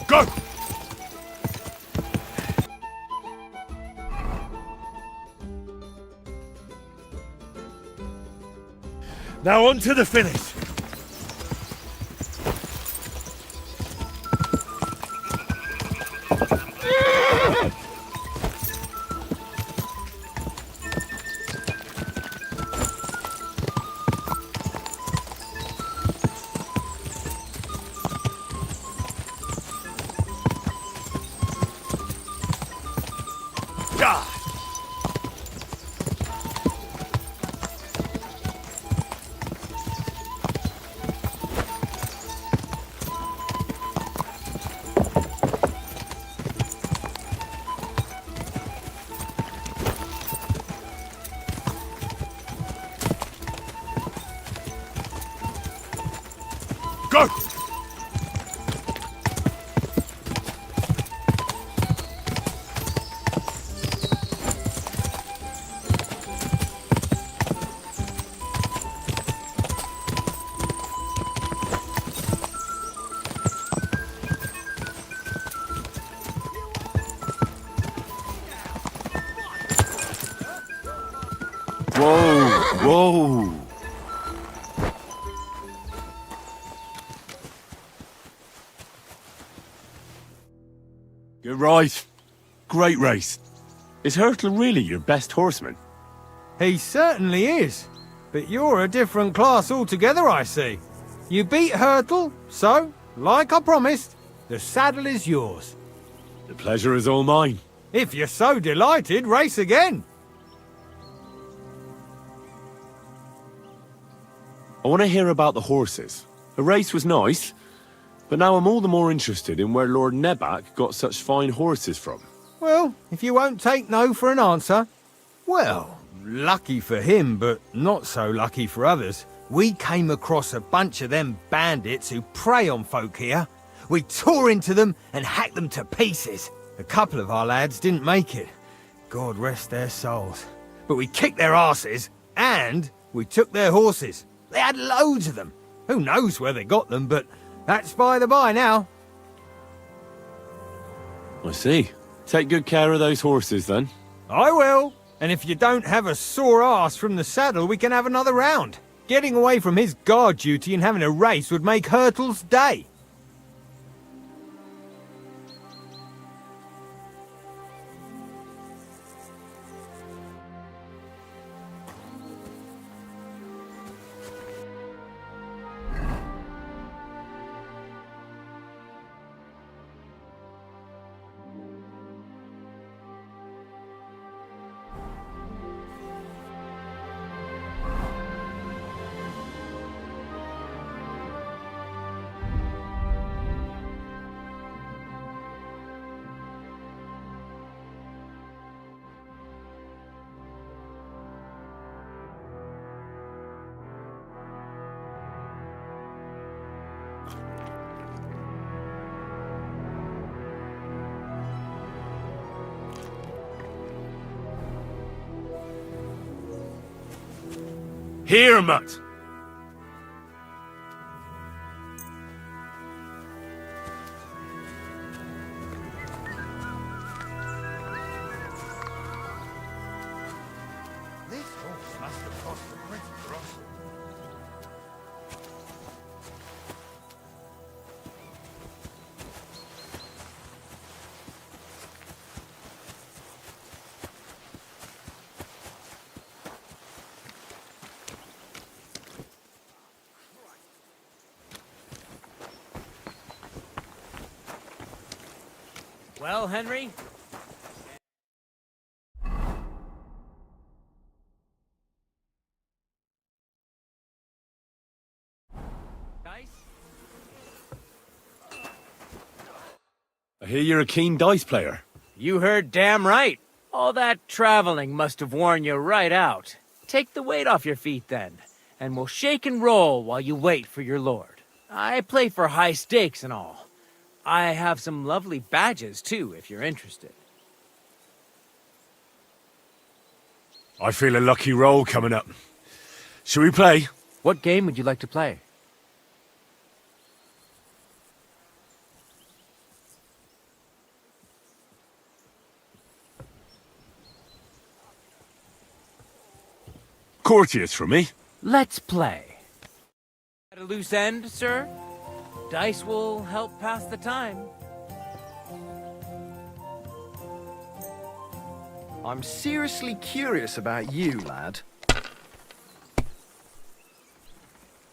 Go! Now on to the finish. Go! Whoa! Whoa! You're right. Great race. Is Hurtle really your best horseman? He certainly is. But you're a different class altogether, I see. You beat Hurtle, so, like I promised, the saddle is yours. The pleasure is all mine. If you're so delighted, race again. I want to hear about the horses. The race was nice, but now I'm all the more interested in where Lord Nebak got such fine horses from. Well, if you won't take no for an answer, well, lucky for him, but not so lucky for others. We came across a bunch of them bandits who prey on folk here. We tore into them and hacked them to pieces. A couple of our lads didn't make it. God rest their souls. But we kicked their asses, and we took their horses. They had loads of them. Who knows where they got them, but that's by the by now. I see. Take good care of those horses, then. I will. And if you don't have a sore ass from the saddle, we can have another round. Getting away from his guard duty and having a race would make Hurtle's day. Here, Mutt! This horse must have cost a pretty cross. Well, Henry? Dice? I hear you're a keen dice player. You heard damn right. All that traveling must have worn you right out. Take the weight off your feet then, and we'll shake and roll while you wait for your lord. I play for high stakes and all. I have some lovely badges, too, if you're interested. I feel a lucky roll coming up. Shall we play? What game would you like to play? Courteous for me. Let's play. At a loose end, sir? Dice will help pass the time. I'm seriously curious about you, lad.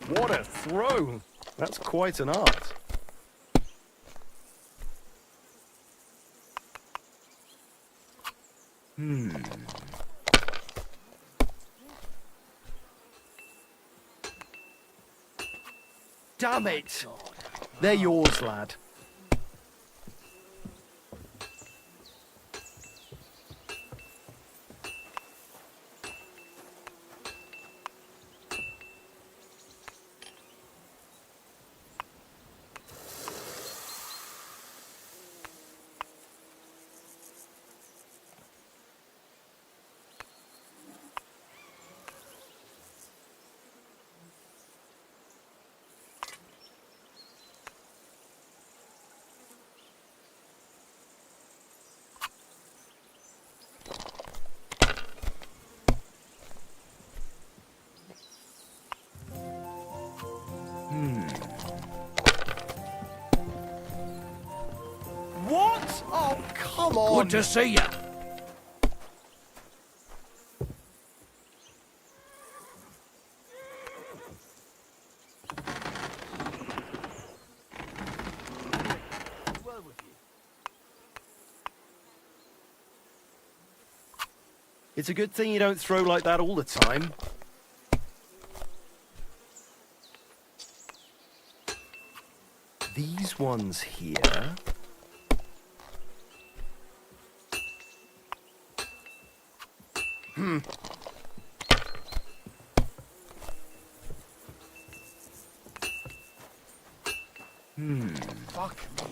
What a throw! That's quite an art. Damn it! They're yours, lad. What? Oh, come on! Good to see you. It's a good thing you don't throw like that all the time. These ones here. Fuck me.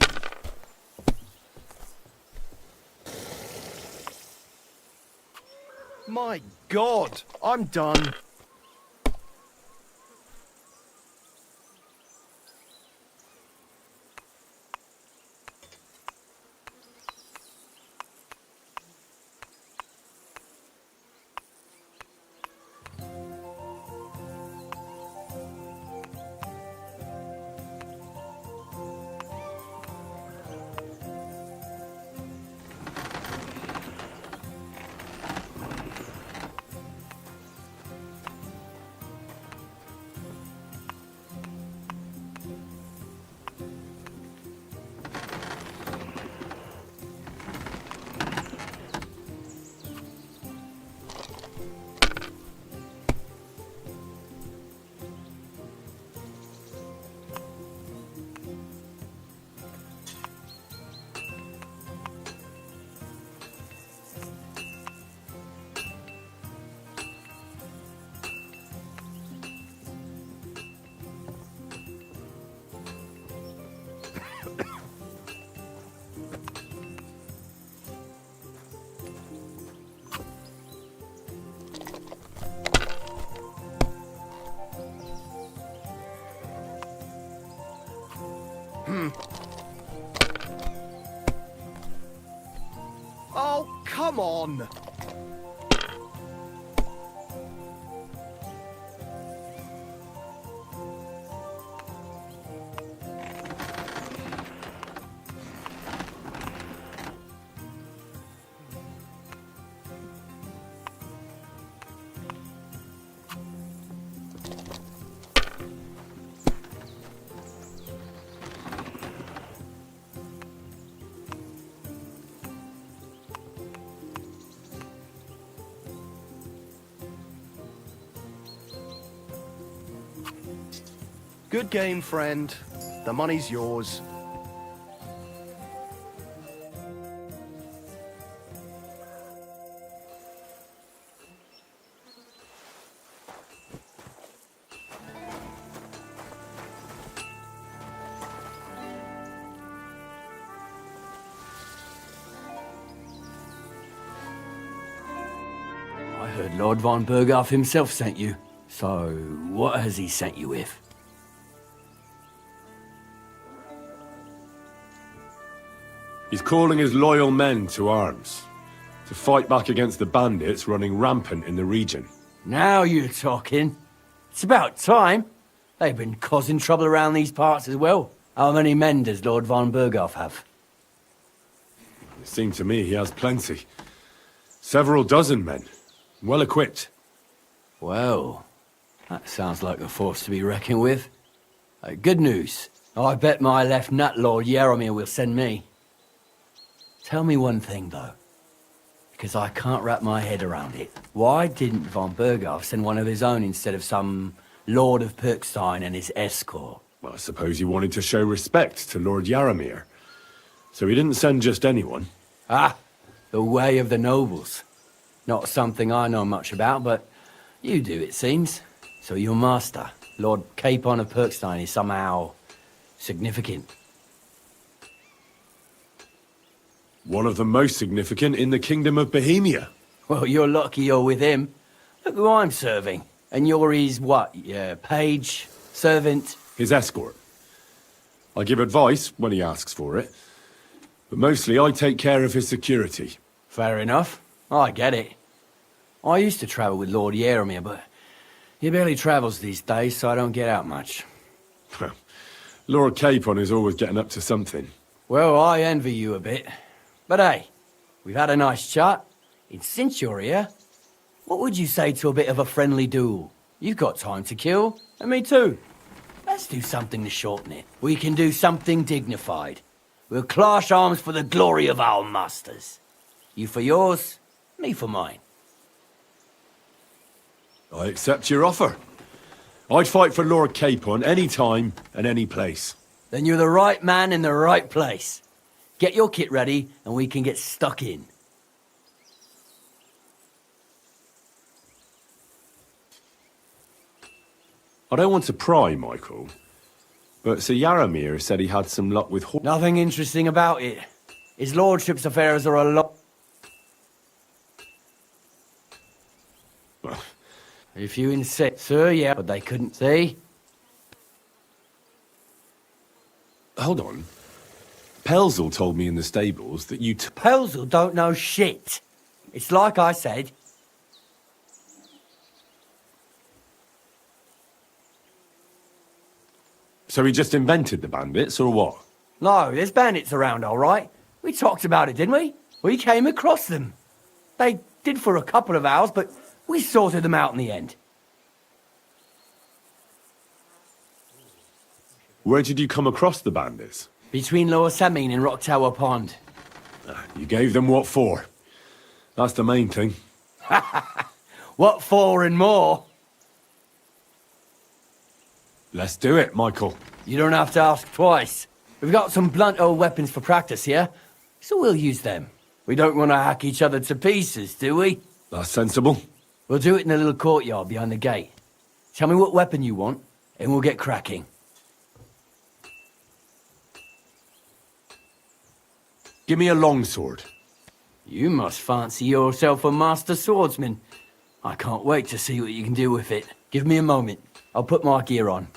My God, I'm done. Oh, come on! Good game, friend. The money's yours. I heard Lord von Berghoff himself sent you. So, what has he sent you with? He's calling his loyal men to arms, to fight back against the bandits running rampant in the region. Now you're talking. It's about time. They've been causing trouble around these parts as well. How many men does Lord von Berghoff have? It seemed to me he has plenty. Several dozen men, well equipped. Well, that sounds like a force to be reckoned with. Good news. I bet my left nut Lord Yaromir will send me. Tell me one thing, though, because I can't wrap my head around it. Why didn't von Berghoff send one of his own instead of some Lord of Pirkstein and his escort? Well, I suppose he wanted to show respect to Lord Yaromir. So he didn't send just anyone. Ah, the way of the nobles. Not something I know much about, but you do, it seems. So your master, Lord Capon of Pirkstein, is somehow significant. One of the most significant in the Kingdom of Bohemia. Well, you're lucky you're with him. Look who I'm serving. And you're his, what, page, servant? His escort. I give advice when he asks for it. But mostly I take care of his security. Fair enough. I get it. I used to travel with Lord Yaromir, but he barely travels these days, so I don't get out much. Lord Capon is always getting up to something. Well, I envy you a bit. But hey, we've had a nice chat. And since you're here, what would you say to a bit of a friendly duel? You've got time to kill, and me too. Let's do something to shorten it. We can do something dignified. We'll clash arms for the glory of our masters. You for yours, me for mine. I accept your offer. I'd fight for Lord Capon any time and any place. Then you're the right man in the right place. Get your kit ready, and we can get stuck in. I don't want to pry, Michael, but Sir Yaramir said he had some luck with Nothing interesting about it. His lordship's affairs are a lot... If you insist, sir, yeah, but they couldn't see. Hold on. Pelzel told me in the stables that you... Pelzel don't know shit. It's like I said. So he just invented the bandits, or what? No, there's bandits around, all right. We talked about it, didn't we? We came across them. They did for a couple of hours, but we sorted them out in the end. Where did you come across the bandits? Between Lower Samine and Rock Tower Pond. You gave them what for? That's the main thing. What for and more? Let's do it, Michael. You don't have to ask twice. We've got some blunt old weapons for practice here, so we'll use them. We don't want to hack each other to pieces, do we? That's sensible. We'll do it in a little courtyard behind the gate. Tell me what weapon you want, and we'll get cracking. Give me a longsword. You must fancy yourself a master swordsman. I can't wait to see what you can do with it. Give me a moment. I'll put my gear on.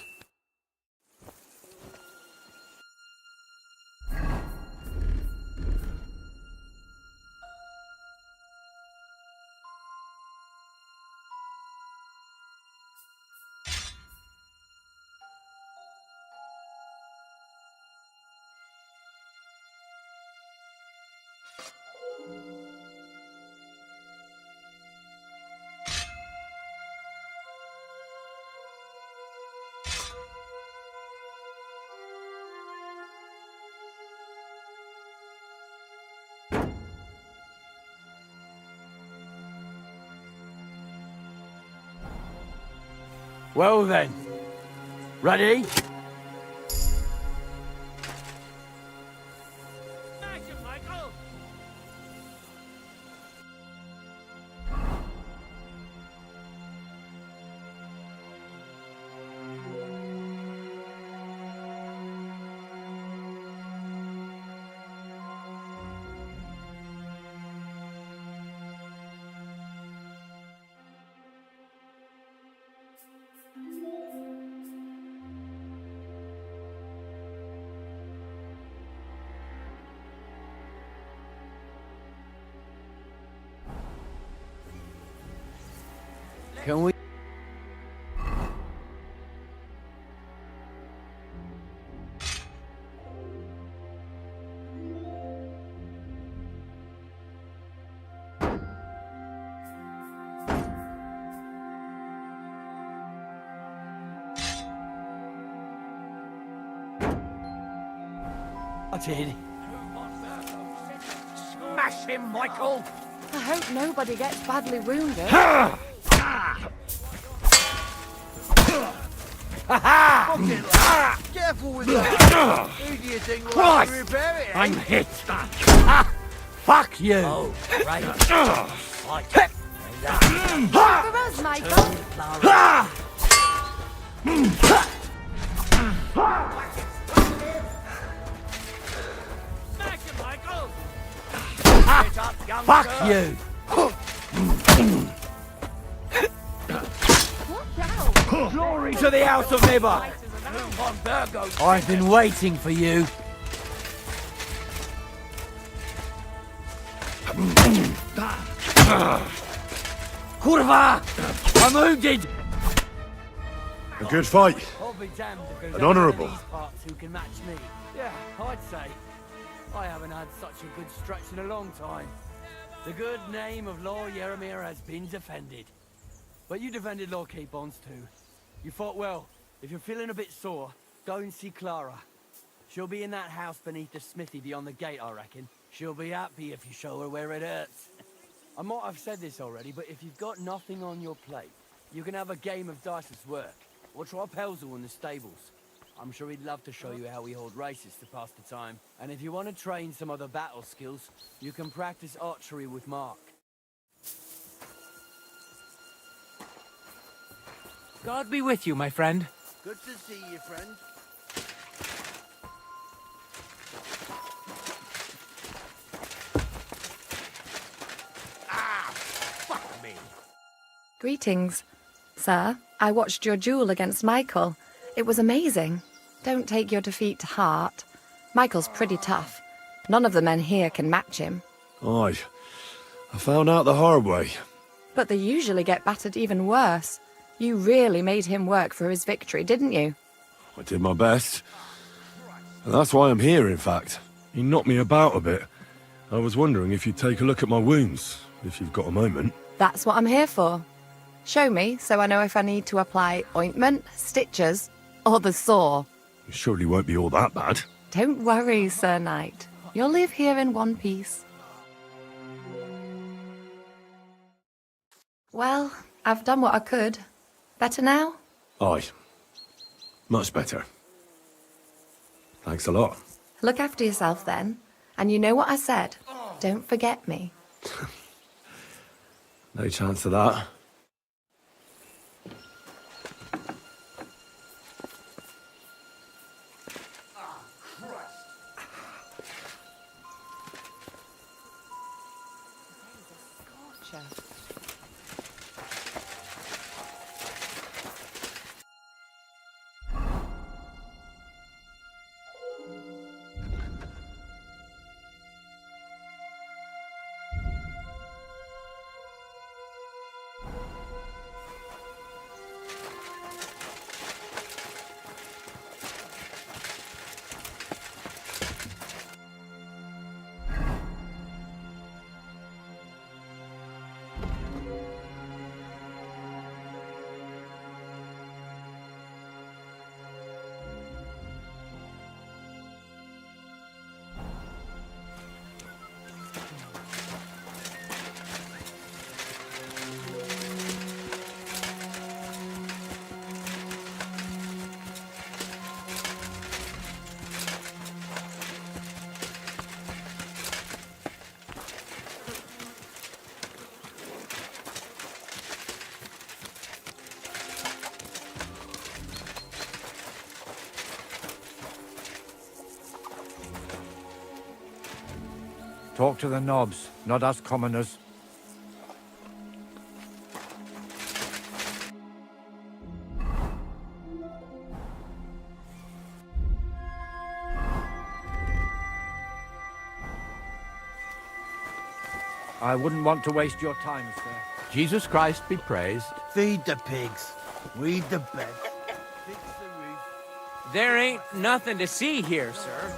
Well then, ready? Action, Michael! Can we? I did. Smash him, Michael! I hope nobody gets badly wounded. Careful with that! Who do you think will have to repair it? I'm hit. Fuck you. Oh, right. Like For us, Michael. Smash him, Michael! Fuck you. Glory to the House of Nibber. I've been waiting for you. Kurva! I'm wounded! A good fight. I'll be damned if there's An honourable. anyone in these parts who can match me. Yeah, I'd say. I haven't had such a good stretch in a long time. The good name of Lord Yaramir has been defended. But you defended Lord Cape-Bonds too. You fought well. If you're feeling a bit sore, go and see Clara. She'll be in that house beneath the smithy beyond the gate, I reckon. She'll be happy if you show her where it hurts. I might have said this already, but if you've got nothing on your plate, you can have a game of dice's work. Or try Pelzel in the stables. I'm sure he'd love to show you how we hold races to pass the time. And if you want to train some other battle skills, you can practice archery with Mark. God be with you, my friend. Good to see you, friend. Fuck me. Greetings. Sir, I watched your duel against Michael. It was amazing. Don't take your defeat to heart. Michael's pretty tough. None of the men here can match him. Aye. I found out the hard way. But they usually get battered even worse. You really made him work for his victory, didn't you? I did my best. And that's why I'm here, in fact. He knocked me about a bit. I was wondering if you'd take a look at my wounds, if you've got a moment. That's what I'm here for. Show me so I know if I need to apply ointment, stitches, or the saw. It surely won't be all that bad. Don't worry, Sir Knight. You'll live here in one piece. Well, I've done what I could. Better now? Aye. Much better. Thanks a lot. Look after yourself then. And you know what I said. Don't forget me. No chance of that. Talk to the nobs, not us commoners. I wouldn't want to waste your time, sir. Jesus Christ be praised. Feed the pigs. Weed the bed. Fix the roof. There ain't nothing to see here, sir.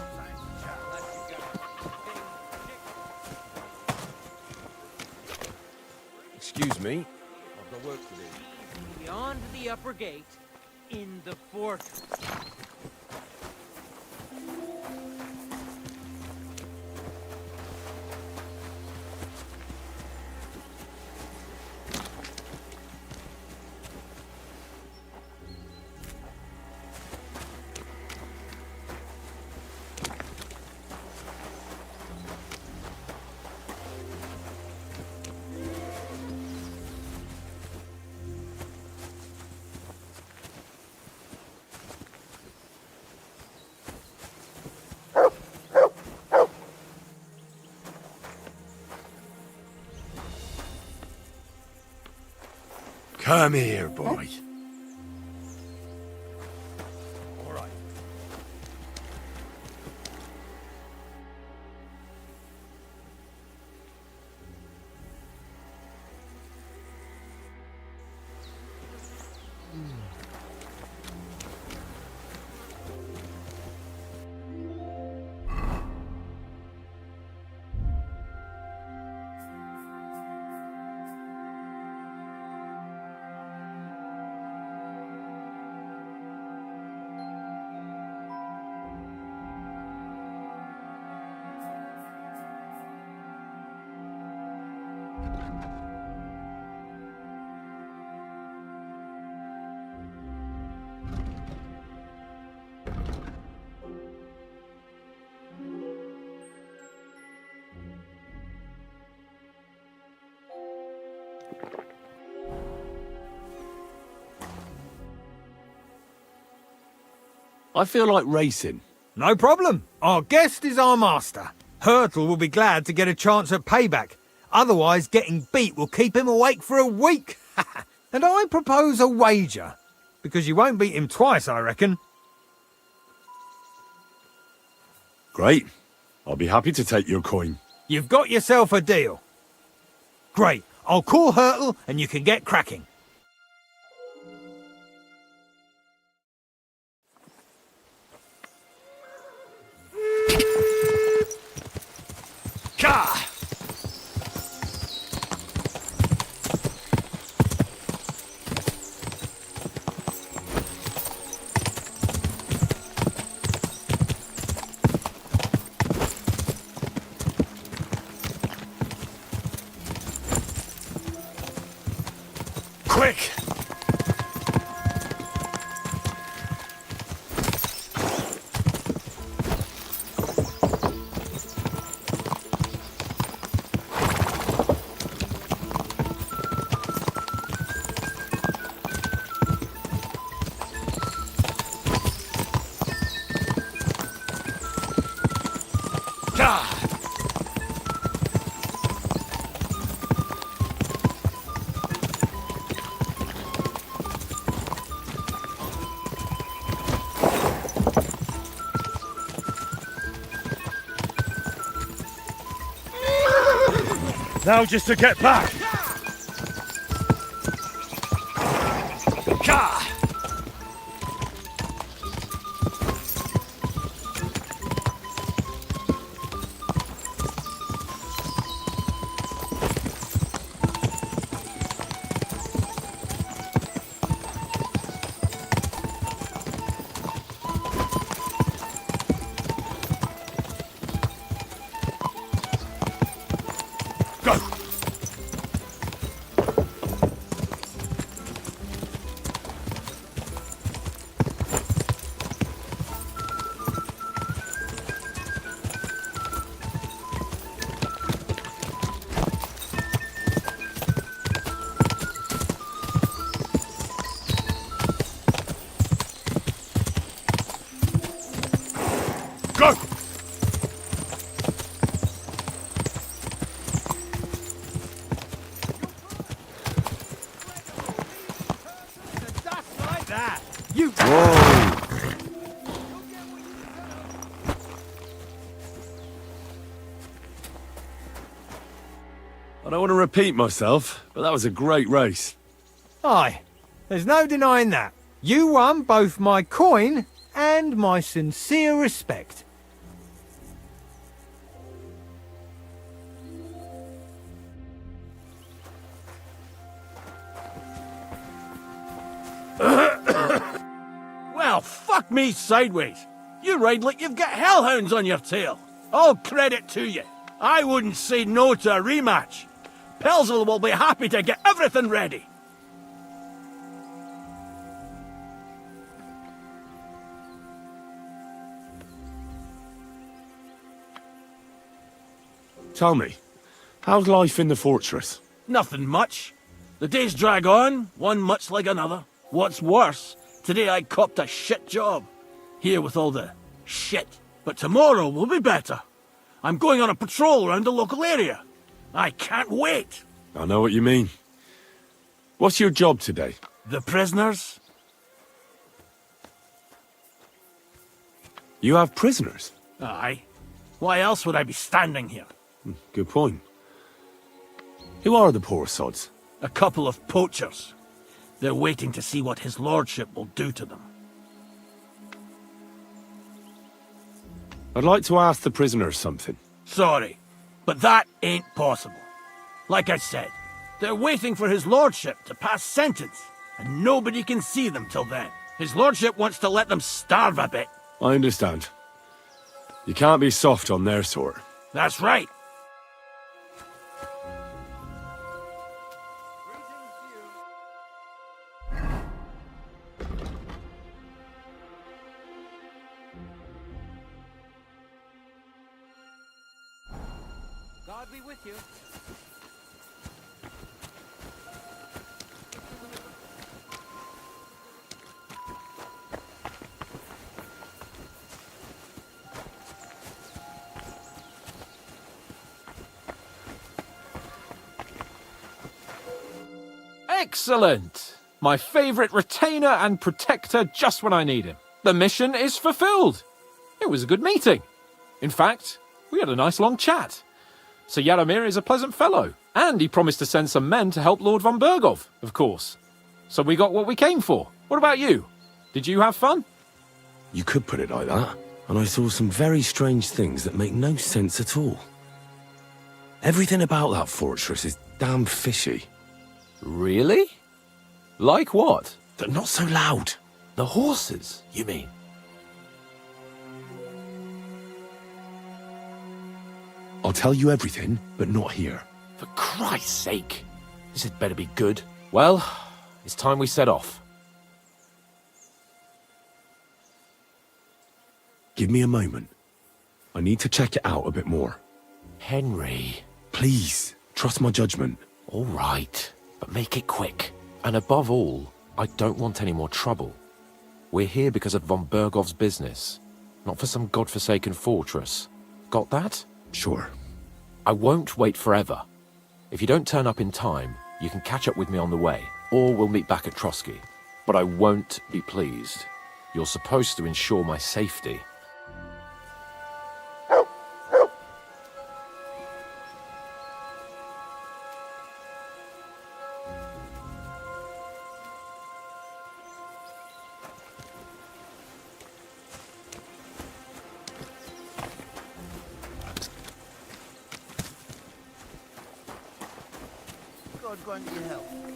Excuse me. I've got work to do. Beyond the upper gate, in the fortress. Come here, boy. All right. I feel like racing. No problem. Our guest is our master. Hurtle will be glad to get a chance at payback. Otherwise, getting beat will keep him awake for a week. And I propose a wager. Because you won't beat him twice, I reckon. Great. I'll be happy to take your coin. You've got yourself a deal. Great. I'll call Hurtle and you can get cracking. Ka! Quick! Now just to get back! Ka! Go! Go! Just like that. You... Whoa! I don't want to repeat myself, but that was a great race. Aye. There's no denying that. You won both my coin and my sincere respect. Well, fuck me sideways. You ride like you've got hellhounds on your tail. All credit to you. I wouldn't say no to a rematch. Pelzel will be happy to get everything ready. Tell me, how's life in the fortress? Nothing much. The days drag on, one much like another. What's worse, today I copped a shit job. Here with all the shit. But tomorrow will be better. I'm going on a patrol around the local area. I can't wait. I know what you mean. What's your job today? The prisoners? You have prisoners? Aye. Why else would I be standing here? Good point. Who are the poor sods? A couple of poachers. They're waiting to see what his lordship will do to them. I'd like to ask the prisoners something. Sorry, but that ain't possible. Like I said, they're waiting for his lordship to pass sentence, and nobody can see them till then. His lordship wants to let them starve a bit. I understand. You can't be soft on their sort. That's right. God be with you. Excellent! My favourite retainer and protector just when I need him. The mission is fulfilled. It was a good meeting. In fact, we had a nice long chat. Sir Yaromir is a pleasant fellow, and he promised to send some men to help Lord von Bergov, of course. So we got what we came for. What about you? Did you have fun? You could put it like that. And I saw some very strange things that make no sense at all. Everything about that fortress is damn fishy. Really? Like what? They're not so loud. The horses, you mean? I'll tell you everything, but not here. For Christ's sake! This had better be good. Well, it's time we set off. Give me a moment. I need to check it out a bit more. Henry. Please, trust my judgment. All right, but make it quick. And above all, I don't want any more trouble. We're here because of von Bergov's business, not for some godforsaken fortress. Got that? Sure. I won't wait forever. If you don't turn up in time, you can catch up with me on the way, or we'll meet back at Trotsky. But I won't be pleased. You're supposed to ensure my safety.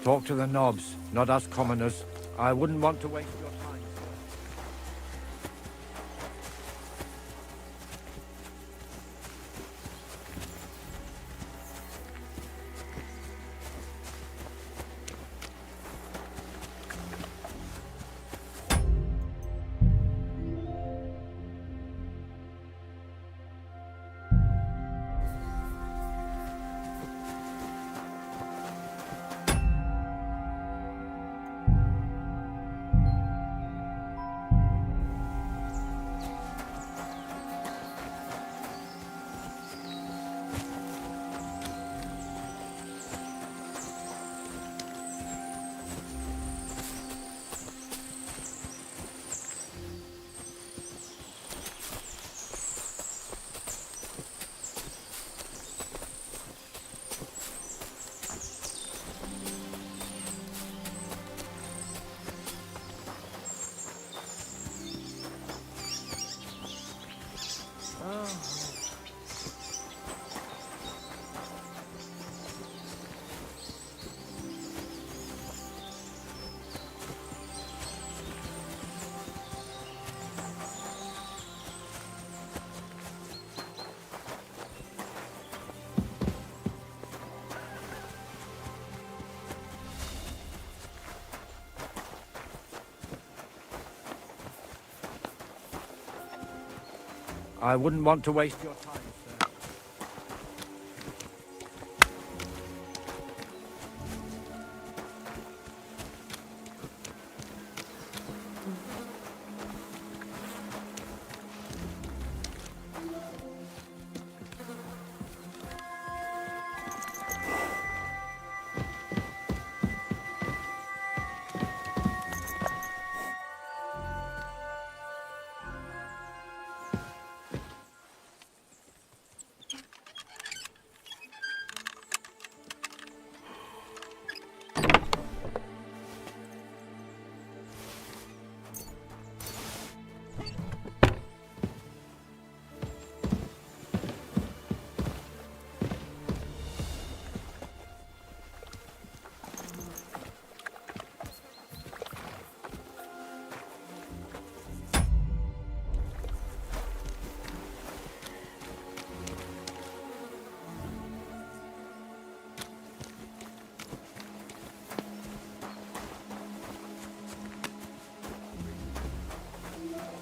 Talk to the knobs, not us commoners. I wouldn't want to waste your time. I wouldn't want to waste your time, sir.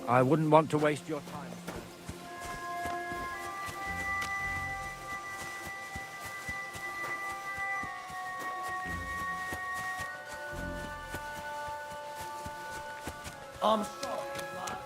I wouldn't want to waste your time, sir. I'm sorry, lad.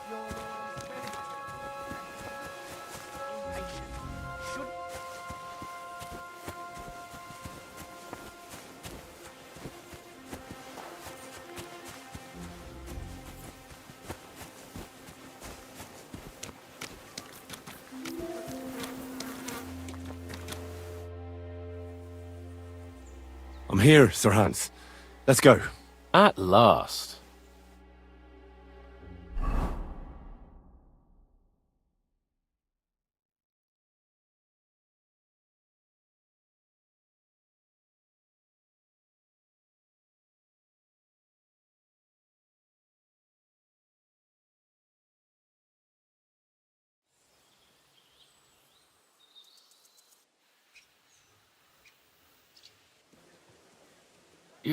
I'm here, Sir Hans. Let's go. At last.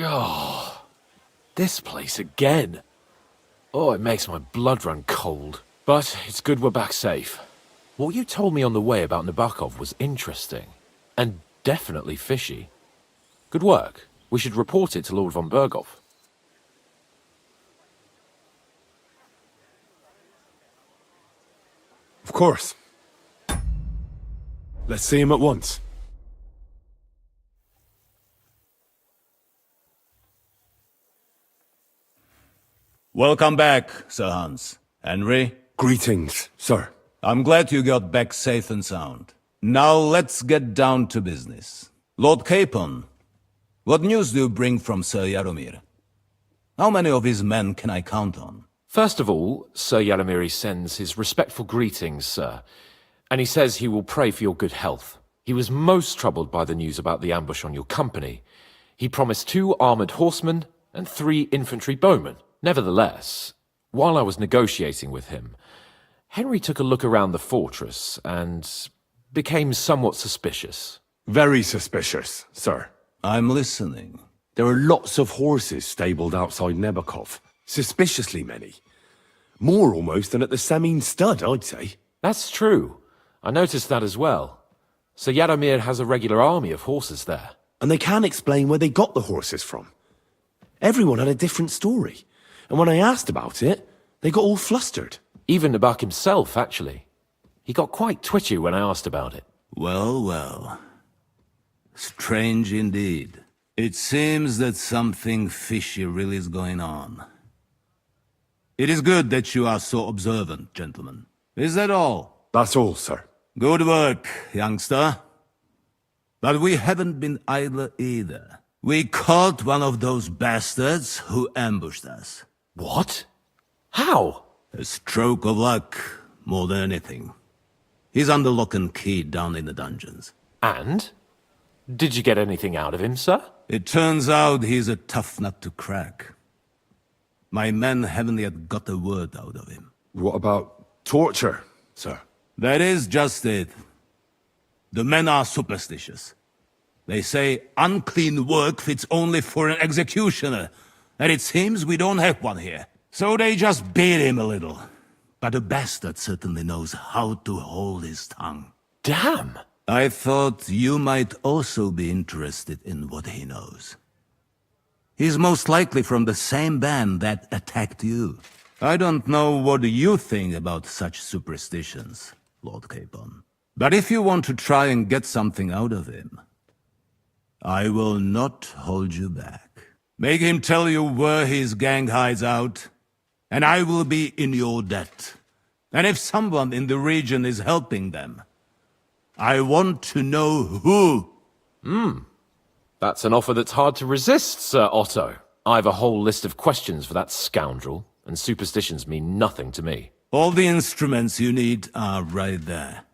Oh, this place again. Oh, it makes my blood run cold. But it's good we're back safe. What you told me on the way about Nabokov was interesting. And definitely fishy. Good work. We should report it to Lord von Berghoff. Of course. Let's see him at once. Welcome back, Sir Hans. Henry? Greetings, sir. I'm glad you got back safe and sound. Now let's get down to business. Lord Capon, what news do you bring from Sir Jaromir? How many of his men can I count on? First of all, Sir Jaromir sends his respectful greetings, sir. And he says he will pray for your good health. He was most troubled by the news about the ambush on your company. He promised 2 armoured horsemen and 3 infantry bowmen. Nevertheless, while I was negotiating with him, Henry took a look around the fortress and became somewhat suspicious. Very suspicious, sir. I'm listening. There are lots of horses stabled outside Nabokov. Suspiciously many. More almost than at the Samin stud, I'd say. That's true. I noticed that as well. Sir Jaromir has a regular army of horses there. And they can't explain where they got the horses from. Everyone had a different story. And when I asked about it, they got all flustered. Even Nabok himself, actually. He got quite twitchy when I asked about it. Well, well. Strange indeed. It seems that something fishy really is going on. It is good that you are so observant, gentlemen. Is that all? That's all, sir. Good work, youngster. But we haven't been idle either. We caught one of those bastards who ambushed us. What? How? A stroke of luck, more than anything. He's under lock and key down in the dungeons. And? Did you get anything out of him, sir? It turns out he's a tough nut to crack. My men haven't yet got a word out of him. What about torture, sir? That is just it. The men are superstitious. They say unclean work fits only for an executioner, and it seems we don't have one here. So they just beat him a little. But the bastard certainly knows how to hold his tongue. Damn! I thought you might also be interested in what he knows. He's most likely from the same band that attacked you. I don't know what you think about such superstitions, Lord Capon. But if you want to try and get something out of him, I will not hold you back. Make him tell you where his gang hides out, and I will be in your debt. And if someone in the region is helping them, I want to know who. That's an offer that's hard to resist, Sir Otto. I've a whole list of questions for that scoundrel, and superstitions mean nothing to me. All the instruments you need are right there.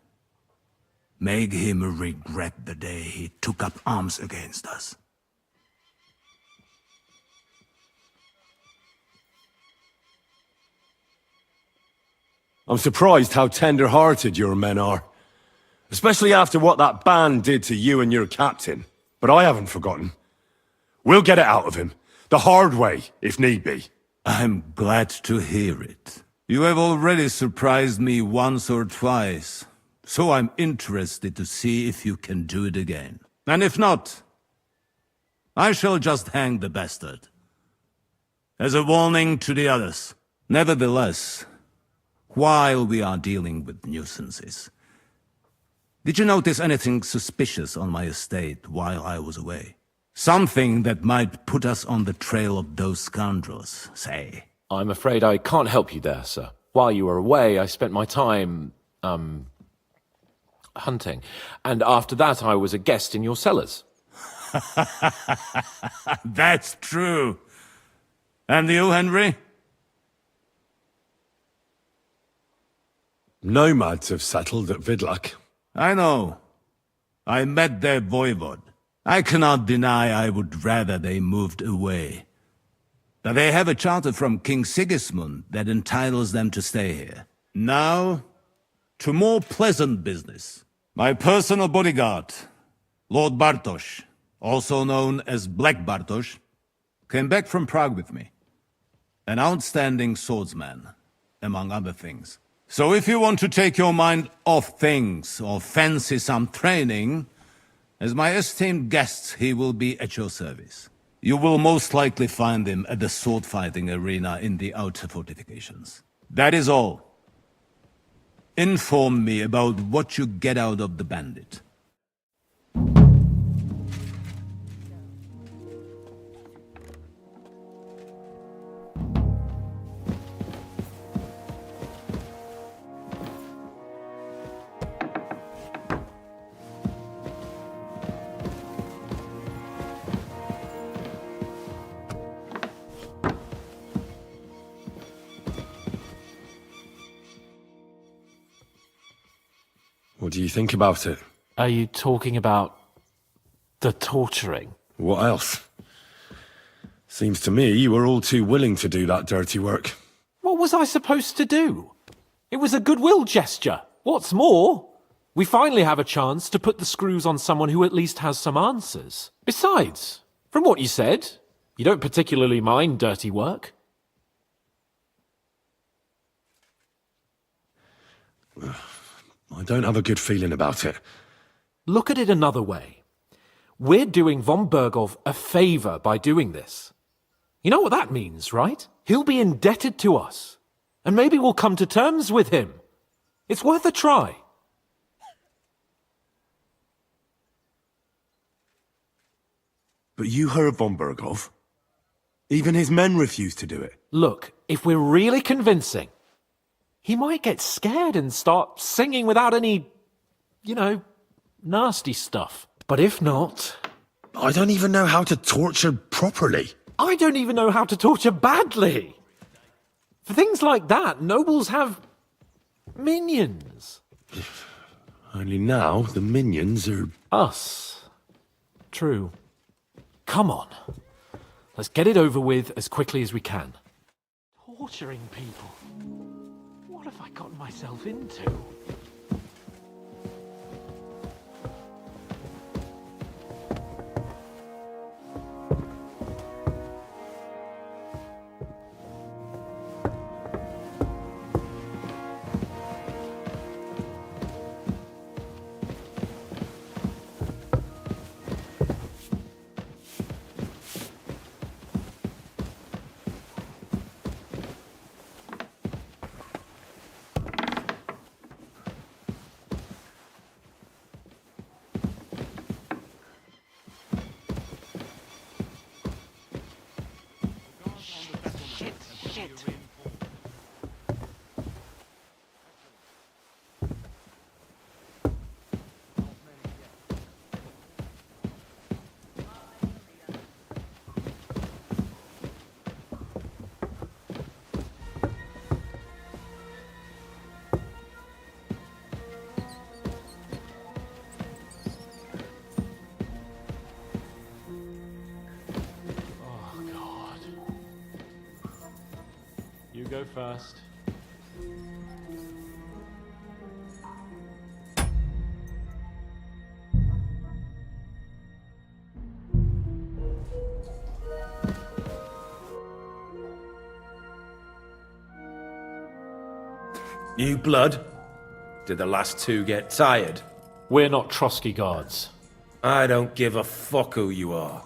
Make him regret the day he took up arms against us. I'm surprised how tender-hearted your men are. Especially after what that band did to you and your captain. But I haven't forgotten. We'll get it out of him. The hard way, if need be. I'm glad to hear it. You have already surprised me once or twice, so I'm interested to see if you can do it again. And if not, I shall just hang the bastard. As a warning to the others. Nevertheless, while we are dealing with nuisances, did you notice anything suspicious on my estate while I was away? Something that might put us on the trail of those scoundrels, say. I'm afraid I can't help you there, sir. While you were away, I spent my time, hunting. And after that, I was a guest in your cellars. That's true. And you, Henry? Nomads have settled at Vidlak. I know. I met their voivod. I cannot deny I would rather they moved away. But they have a charter from King Sigismund that entitles them to stay here. Now, to more pleasant business. My personal bodyguard, Lord Bartosz, also known as Black Bartosz, came back from Prague with me. An outstanding swordsman, among other things. So if you want to take your mind off things or fancy some training, as my esteemed guest, he will be at your service. You will most likely find him at the sword-fighting arena in the outer fortifications. That is all. Inform me about what you get out of the bandit. What do you think about it? Are you talking about the torturing? What else? Seems to me you were all too willing to do that dirty work. What was I supposed to do? It was a goodwill gesture. What's more, we finally have a chance to put the screws on someone who at least has some answers. Besides, from what you said, you don't particularly mind dirty work. I don't have a good feeling about it. Look at it another way. We're doing von Bergov a favor by doing this. You know what that means, right? He'll be indebted to us. And maybe we'll come to terms with him. It's worth a try. But you heard von Bergov. Even his men refused to do it. Look, if we're really convincing, he might get scared and start singing without any, nasty stuff. But if not... I don't even know how to torture properly. I don't even know how to torture badly. For things like that, nobles have minions. Only now the minions are... Us. True. Come on. Let's get it over with as quickly as we can. Torturing people. What have I gotten myself into? Go first. New blood? Did the last two get tired? We're not Trotsky guards. I don't give a fuck who you are.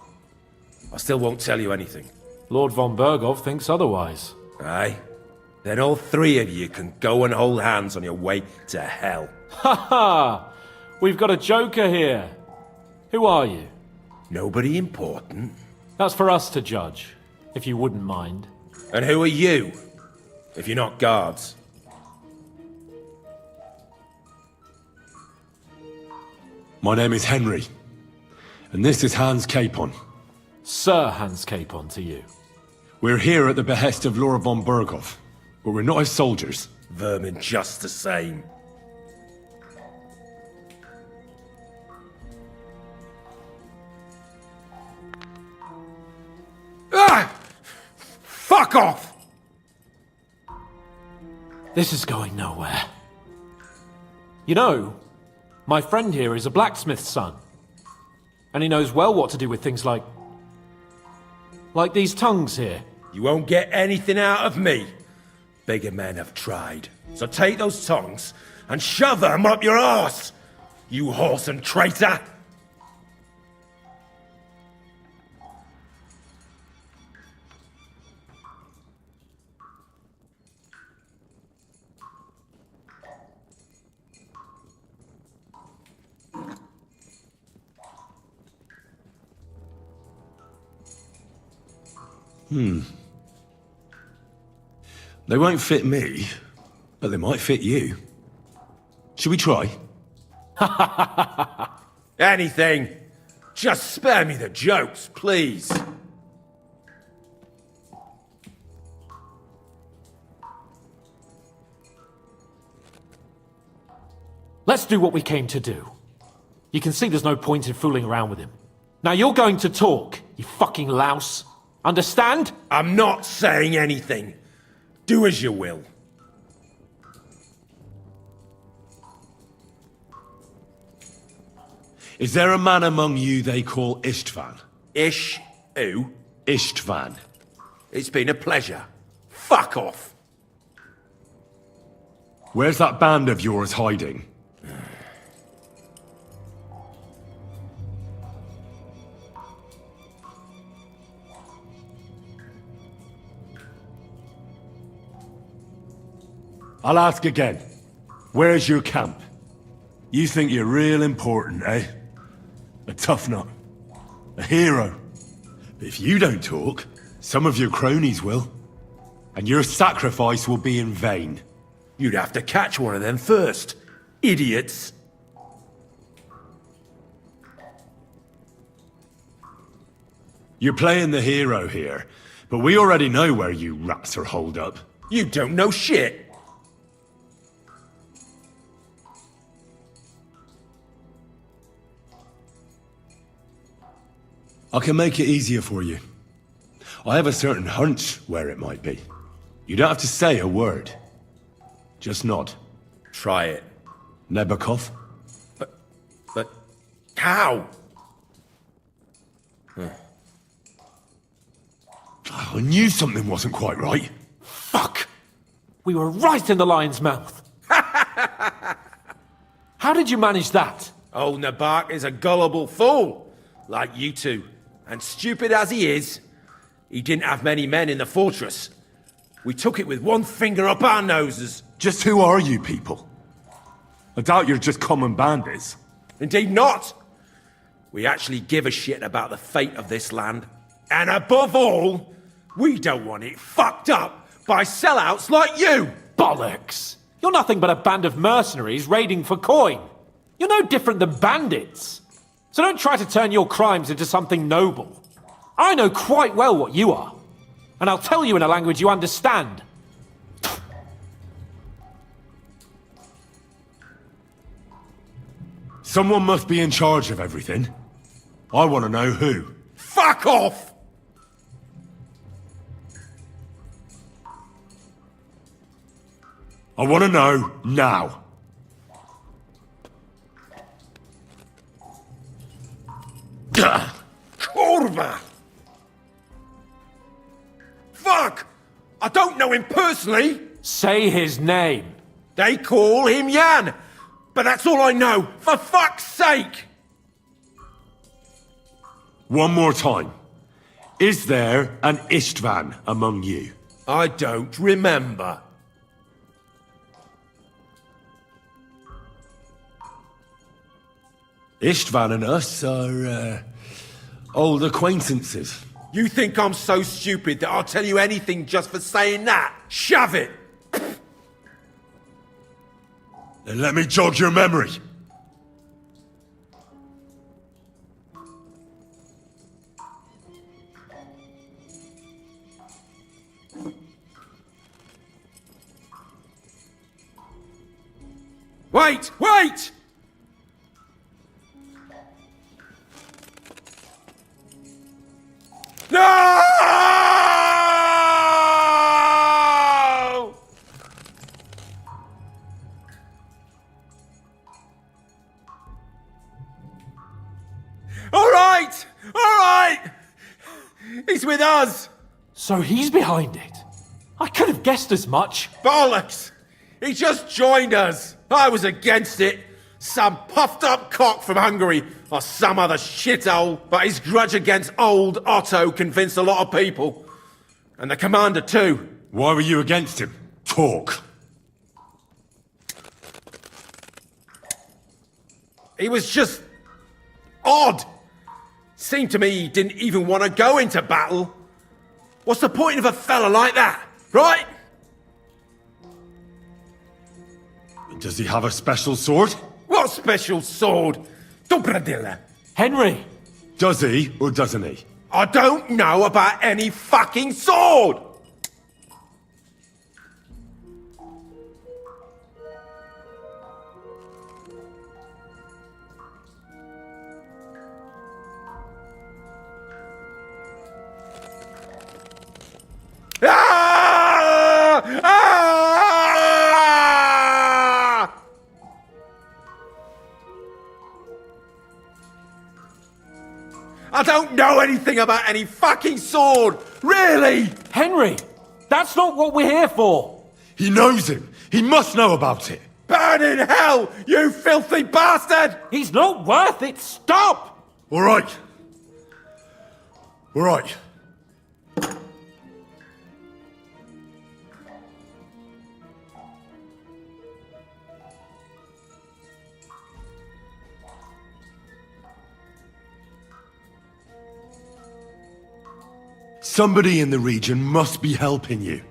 I still won't tell you anything. Lord von Bergov thinks otherwise. Aye? Then all three of you can go and hold hands on your way to hell. Ha ha! We've got a joker here. Who are you? Nobody important. That's for us to judge, if you wouldn't mind. And who are you, if you're not guards? My name is Henry, And this is Hans Capon. Sir Hans Capon to you. We're here at the behest of Laura von Berghoff, but we're not his soldiers. Vermin just the same. Ah! Fuck off! This is going nowhere. You know, my friend here is a blacksmith's son. And he knows well what to do with things like these tongues here. You won't get anything out of me. Bigger men have tried. So take those tongs and shove them up your arse, you horse and traitor! They won't fit me, but they might fit you. Should we try? Anything. Just spare me the jokes, please. Let's do what we came to do. You can see there's no point in fooling around with him. Now you're going to talk, you fucking louse. Understand? I'm not saying anything. Do as you will. Is there a man among you they call Istvan? Ish who? Istvan. It's been a pleasure. Fuck off. Where's that band of yours hiding? I'll ask again. Where's your camp? You think you're real important, eh? A tough nut. A hero. But if you don't talk, some of your cronies will. And your sacrifice will be in vain. You'd have to catch one of them first. Idiots. You're playing the hero here, but we already know where you rats are holed up. You don't know shit. I can make it easier for you. I have a certain hunch where it might be. You don't have to say a word. Just nod. Try it. Nebakov? But how? I knew something wasn't quite right. Fuck! We were right in the lion's mouth. How did you manage that? Old Nabak is a gullible fool, like you two. And stupid as he is, he didn't have many men in the fortress. We took it with one finger up our noses. Just who are you people? I doubt you're just common bandits. Indeed not. We actually give a shit about the fate of this land. And above all, we don't want it fucked up by sellouts like you! Bollocks! You're nothing but a band of mercenaries raiding for coin. You're no different than bandits. So don't try to turn your crimes into something noble. I know quite well what you are. And I'll tell you in a language you understand. Someone must be in charge of everything. I want to know who. Fuck off! I want to know now. Kurva! Fuck! I don't know him personally. Say his name. They call him Jan, but that's all I know. For fuck's sake! One more time. Is there an Istvan among you? I don't remember. Istvan and us are, old acquaintances. You think I'm so stupid that I'll tell you anything just for saying that? Shove it! Then let me jog your memory. Wait! Wait! No! All right! All right! He's with us! So he's behind it? I could have guessed as much. Bollocks! He just joined us! I was against it! Some puffed up cock from Hungary, or some other shithole, but his grudge against old Otto convinced a lot of people. And the commander too. Why were you against him? Talk. He was just odd. Seemed to me he didn't even want to go into battle. What's the point of a fella like that, right? Does he have a special sword? What special sword? Dobradilla. Henry! Does he, or doesn't he? I don't know about any fucking sword! Ah! Ah! I don't know anything about any fucking sword! Really! Henry! That's not what we're here for! He knows him! He must know about it! Burn in hell, you filthy bastard! He's not worth it! Stop! Alright. Alright. Somebody in the region must be helping you.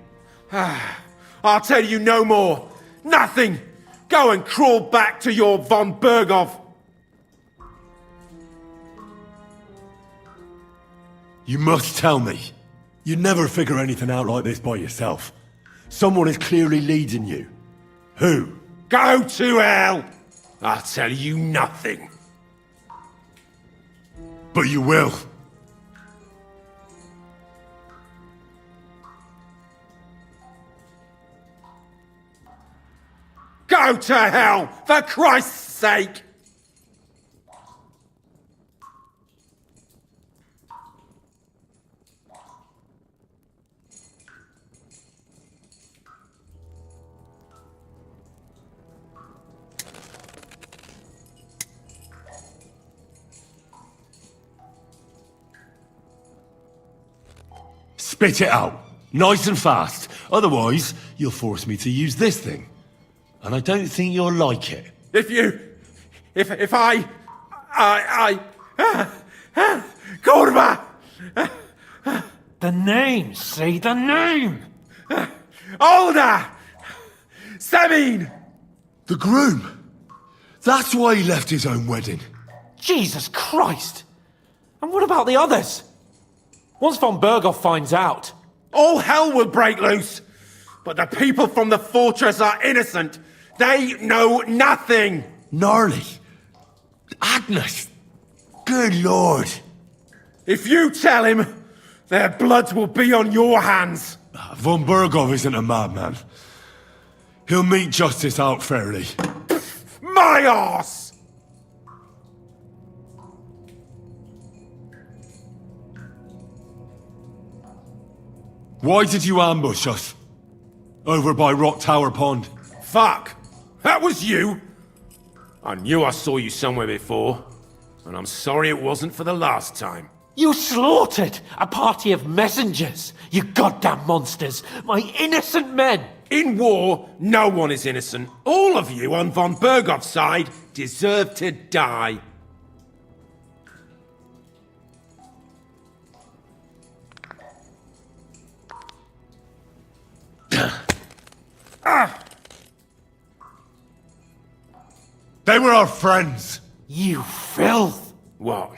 I'll tell you no more. Nothing. Go and crawl back to your von Berghoff. You must tell me. You never figure anything out like this by yourself. Someone is clearly leading you. Who? Go to hell. I'll tell you nothing. But you will. Go to hell, for Christ's sake! Spit it out. Nice and fast. Otherwise, you'll force me to use this thing. And I don't think you'll like it. If I... Korva! The name! Say the name! Olda! Sabine! The groom! That's why he left his own wedding. Jesus Christ! And what about the others? Once von Berghoff finds out... All hell will break loose! But the people from the fortress are innocent! They know nothing! Gnarly. Agnes. Good Lord. If you tell him, their blood will be on your hands. Von Berghoff isn't a madman. He'll meet justice out fairly. My arse! Why did you ambush us? Over by Rock Tower Pond. Fuck! That was you! I knew I saw you somewhere before, and I'm sorry it wasn't for the last time. You slaughtered a party of messengers, you goddamn monsters! My innocent men! In war, no one is innocent. All of you on von Berghoff's side deserve to die. They were our friends. You filth! What?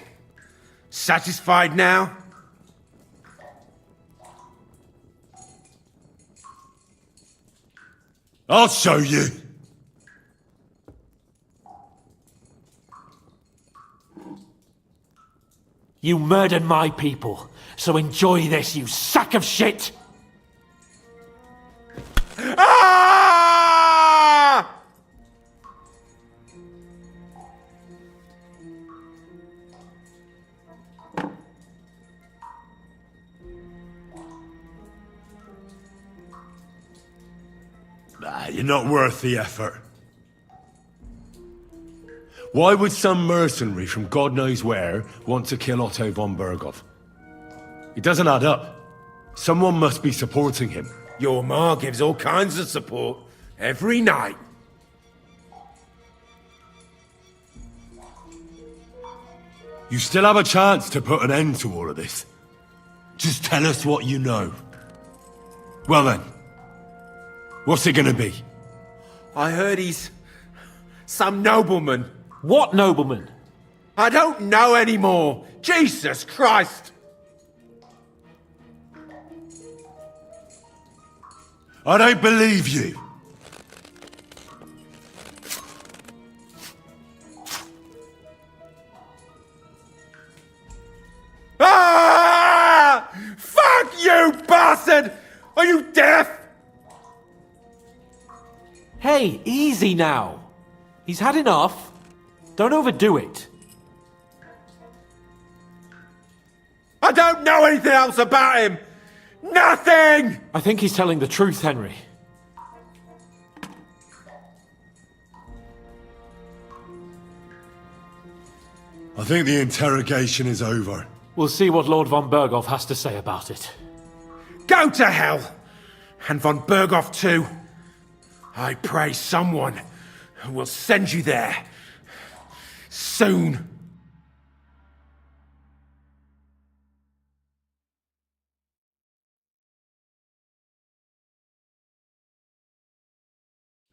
Satisfied now? I'll show you. You murdered my people, so enjoy this, you sack of shit! Ah! Nah, you're not worth the effort. Why would some mercenary from God knows where want to kill Otto von Berghoff? It doesn't add up. Someone must be supporting him. Your ma gives all kinds of support every night. You still have a chance to put an end to all of this. Just tell us what you know. Well then, what's it gonna be? I heard he's some nobleman. What nobleman? I don't know anymore. Jesus Christ! I don't believe you. Ah! Fuck you, bastard! Are you deaf? Hey, easy now. He's had enough. Don't overdo it. I don't know anything else about him! Nothing! I think he's telling the truth, Henry. I think the interrogation is over. We'll see what Lord von Berghoff has to say about it. Go to hell! And von Berghoff too. I pray someone will send you there. Soon.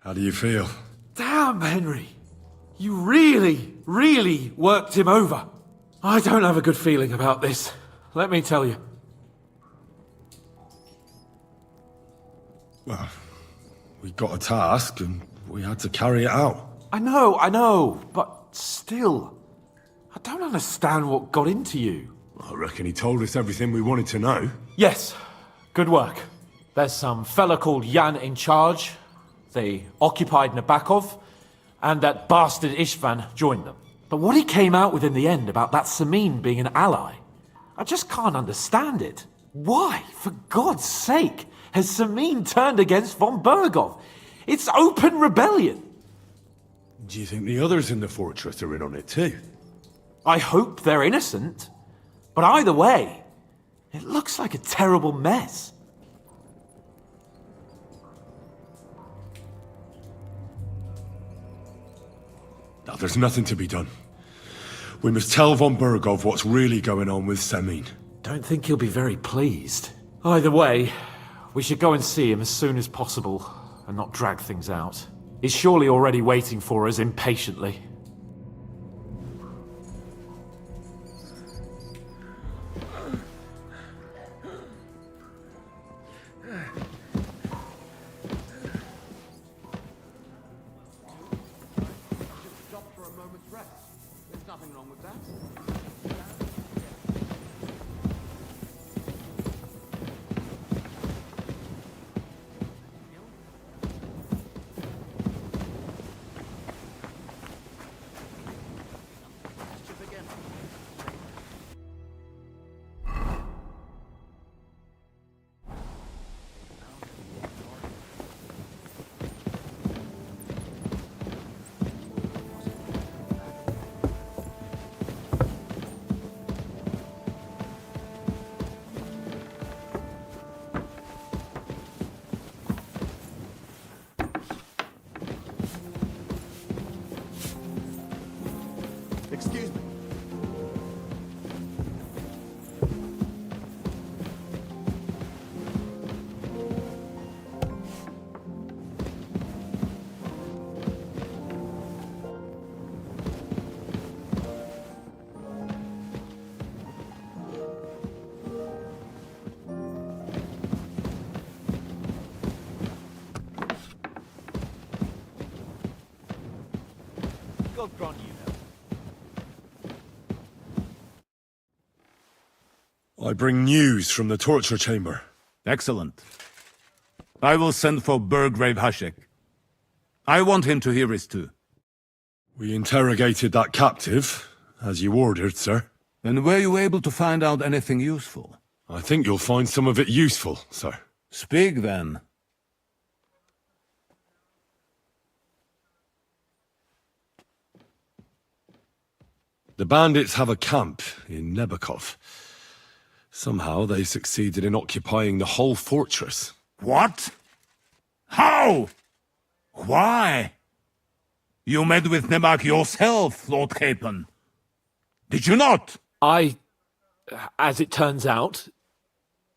How do you feel? Damn, Henry. You really worked him over. I don't have a good feeling about this. Let me tell you. Well, we got a task and we had to carry it out. I know, but still. I don't understand what got into you. I reckon he told us everything we wanted to know. Yes, good work. There's some fella called Jan in charge. They occupied Nabokov, and that bastard Istvan joined them. But what he came out with in the end about that Samin being an ally, I just can't understand it. Why, for God's sake, has Samin turned against von Berghoff? It's open rebellion. Do you think the others in the fortress are in on it too? I hope they're innocent. But either way, it looks like a terrible mess. Now, there's nothing to be done. We must tell von Berghoff what's really going on with Samin. Don't think he'll be very pleased. Either way, we should go and see him as soon as possible and not drag things out. He's surely already waiting for us impatiently. Excuse me. God grant you health. I bring news from the torture chamber. Excellent. I will send for Burgrave Hashek. I want him to hear it too. We interrogated that captive, as you ordered, sir. And were you able to find out anything useful? I think you'll find some of it useful, sir. Speak then. The bandits have a camp in Nebakov. Somehow they succeeded in occupying the whole fortress. What? How? Why? You met with Nebak yourself, Lord Capon. Did you not? As it turns out,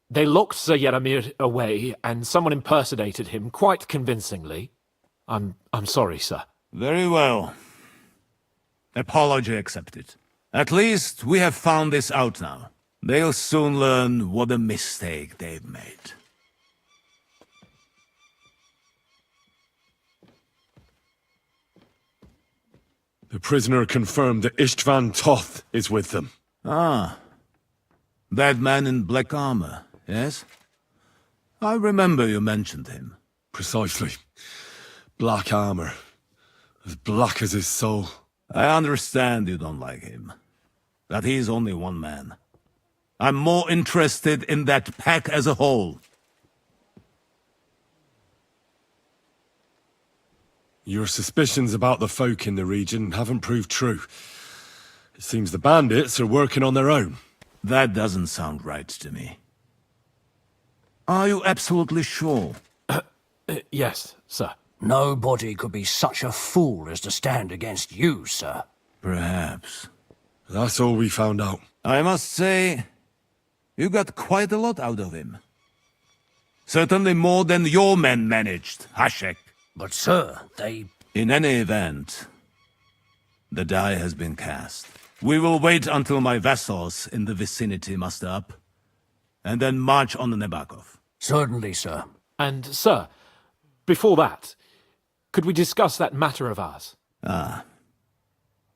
they locked Sir Yaramir away, and someone impersonated him quite convincingly. I'm sorry, sir. Very well. Apology accepted. At least we have found this out now. They'll soon learn what a mistake they've made. The prisoner confirmed that Istvan Toth is with them. Ah. That man in black armor, yes? I remember you mentioned him. Precisely. Black armor. As black as his soul. I understand you don't like him. But he's only one man. I'm more interested in that pack as a whole. Your suspicions about the folk in the region haven't proved true. It seems the bandits are working on their own. That doesn't sound right to me. Are you absolutely sure? Yes, sir. Nobody could be such a fool as to stand against you, sir. Perhaps. That's all we found out. I must say, you got quite a lot out of him. Certainly more than your men managed, Hashek. But, sir, they... In any event, the die has been cast. We will wait until my vassals in the vicinity muster up, and then march on Nebakov. Certainly, sir. And, sir, before that, could we discuss that matter of ours? Ah.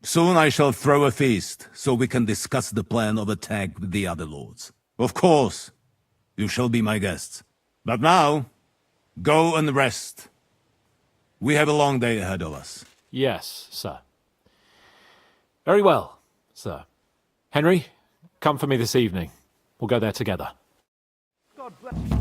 Soon I shall throw a feast, so we can discuss the plan of attack with the other lords. Of course, you shall be my guests. But now, go and rest. We have a long day ahead of us. Yes, sir. Very well, sir. Henry, come for me this evening. We'll go there together. God bless you.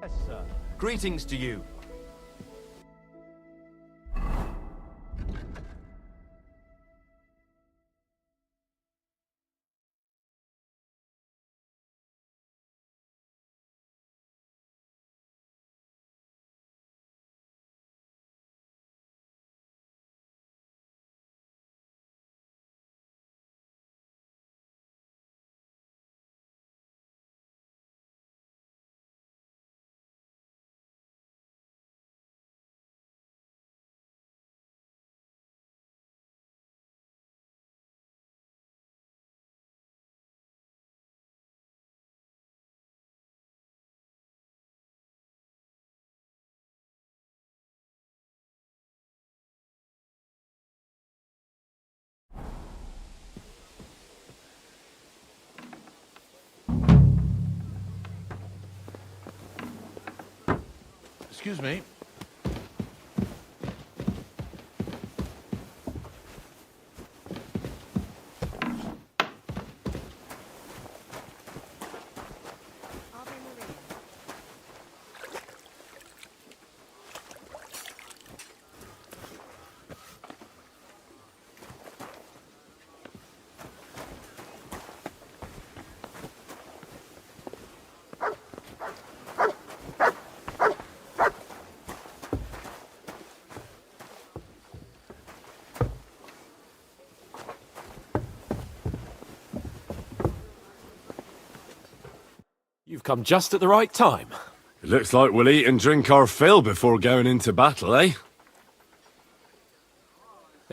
Yes, sir. Greetings to you. Excuse me. You've come just at the right time. It looks like we'll eat and drink our fill before going into battle, eh?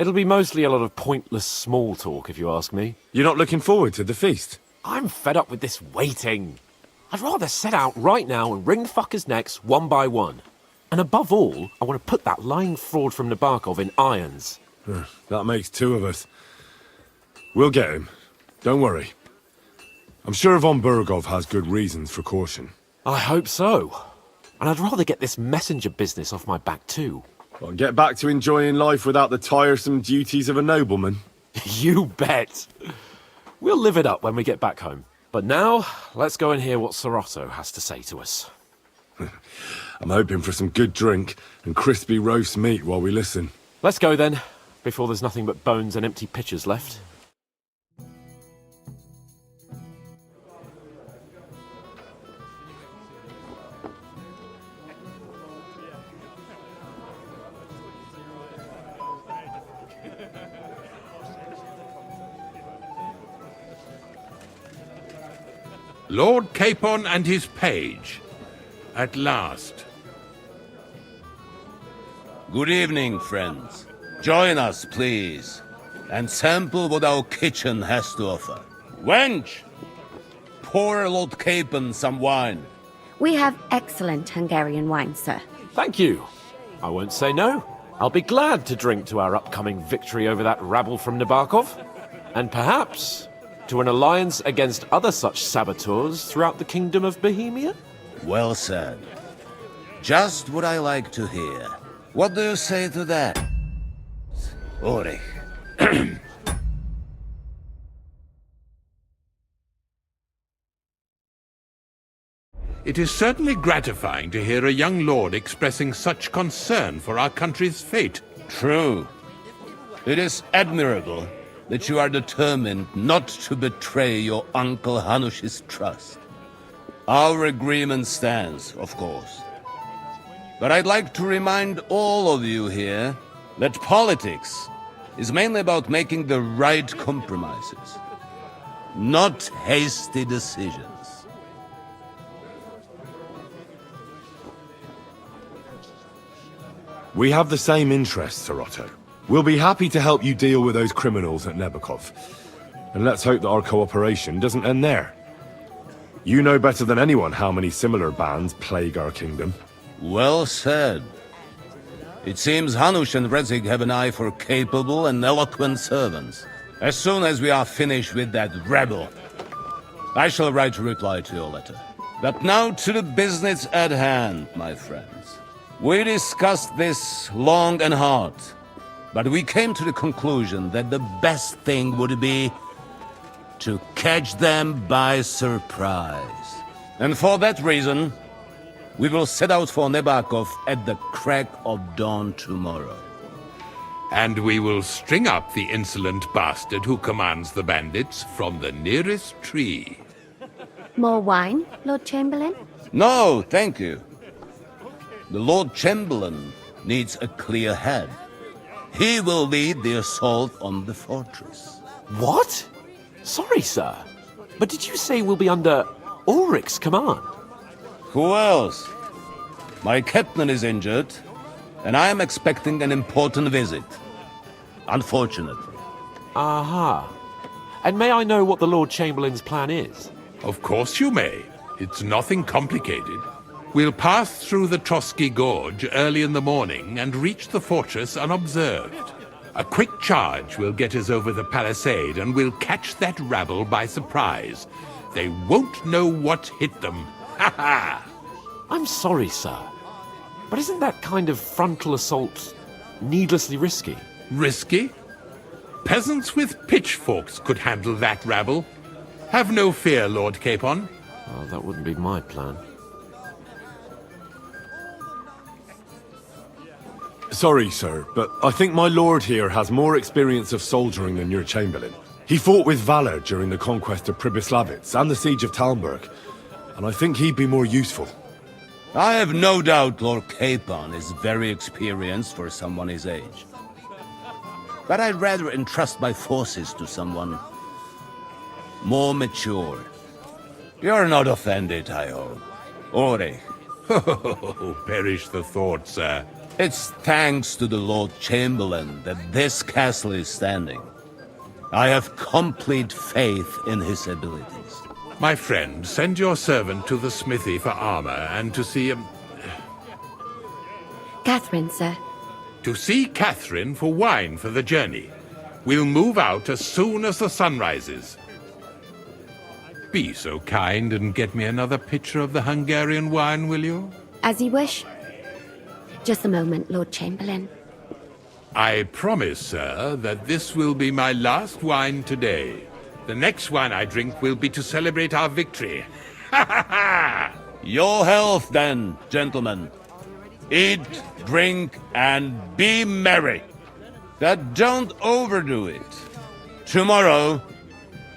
It'll be mostly a lot of pointless small talk, if you ask me. You're not looking forward to the feast? I'm fed up with this waiting. I'd rather set out right now and wring fuckers' necks one by one. And above all, I want to put that lying fraud from Nabokov in irons. That makes two of us. We'll get him. Don't worry. I'm sure von Burgov has good reasons for caution. I hope so. And I'd rather get this messenger business off my back too. Well, get back to enjoying life without the tiresome duties of a nobleman. You bet. We'll live it up when we get back home. But now, let's go and hear what Sir Otto has to say to us. I'm hoping for some good drink and crispy roast meat while we listen. Let's go then, before there's nothing but bones and empty pitchers left. Lord Capon and his page. At last. Good evening, friends. Join us, please, and sample what our kitchen has to offer. Wench, pour Lord Capon some wine. We have excellent Hungarian wine, sir. Thank you. I won't say no. I'll be glad to drink to our upcoming victory over that rabble from Nabokov. And perhaps to an alliance against other such saboteurs throughout the Kingdom of Bohemia? Well said. Just what I like to hear. What do you say to that? Ulrich. It is certainly gratifying to hear a young lord expressing such concern for our country's fate. True. It is admirable that you are determined not to betray your Uncle Hanush's trust. Our agreement stands, of course. But I'd like to remind all of you here that politics is mainly about making the right compromises, not hasty decisions. We have the same interests, Sir Otto. We'll be happy to help you deal with those criminals at Nebokov. And let's hope that our cooperation doesn't end there. You know better than anyone how many similar bands plague our kingdom. Well said. It seems Hanush and Rezig have an eye for capable and eloquent servants. As soon as we are finished with that rebel, I shall write a reply to your letter. But now to the business at hand, my friends. We discussed this long and hard, but we came to the conclusion that the best thing would be to catch them by surprise. And for that reason, we will set out for Nebakov at the crack of dawn tomorrow. And we will string up the insolent bastard who commands the bandits from the nearest tree. More wine, Lord Chamberlain? No, thank you. The Lord Chamberlain needs a clear head. He will lead the assault on the fortress. What? Sorry, sir. But did you say we'll be under Ulrich's command? Who else? My captain is injured, and I am expecting an important visit. Unfortunately. Aha. And may I know what the Lord Chamberlain's plan is? Of course you may. It's nothing complicated. We'll pass through the Trotsky Gorge early in the morning and reach the fortress unobserved. A quick charge will get us over the palisade and we'll catch that rabble by surprise. They won't know what hit them. Ha ha! I'm sorry, sir. But isn't that kind of frontal assault needlessly risky? Risky? Peasants with pitchforks could handle that rabble. Have no fear, Lord Capon. Well, that wouldn't be my plan. Sorry, sir, but I think my lord here has more experience of soldiering than your chamberlain. He fought with valor during the conquest of Pribyslavitz and the siege of Talmberg, and I think he'd be more useful. I have no doubt Lord Capon is very experienced for someone his age. But I'd rather entrust my forces to someone more mature. You're not offended, I hope. Ulrich. Oh, perish the thought, sir. It's thanks to the Lord Chamberlain that this castle is standing. I have complete faith in his abilities. My friend, send your servant to the smithy for armor and to see Catherine, sir. To see Catherine for wine for the journey. We'll move out as soon as the sun rises. Be so kind and get me another pitcher of the Hungarian wine, will you? As you wish. Just a moment, Lord Chamberlain. I promise, sir, that this will be my last wine today. The next wine I drink will be to celebrate our victory. Ha ha ha! Your health, then, gentlemen. Eat, drink, and be merry. But don't overdo it. Tomorrow,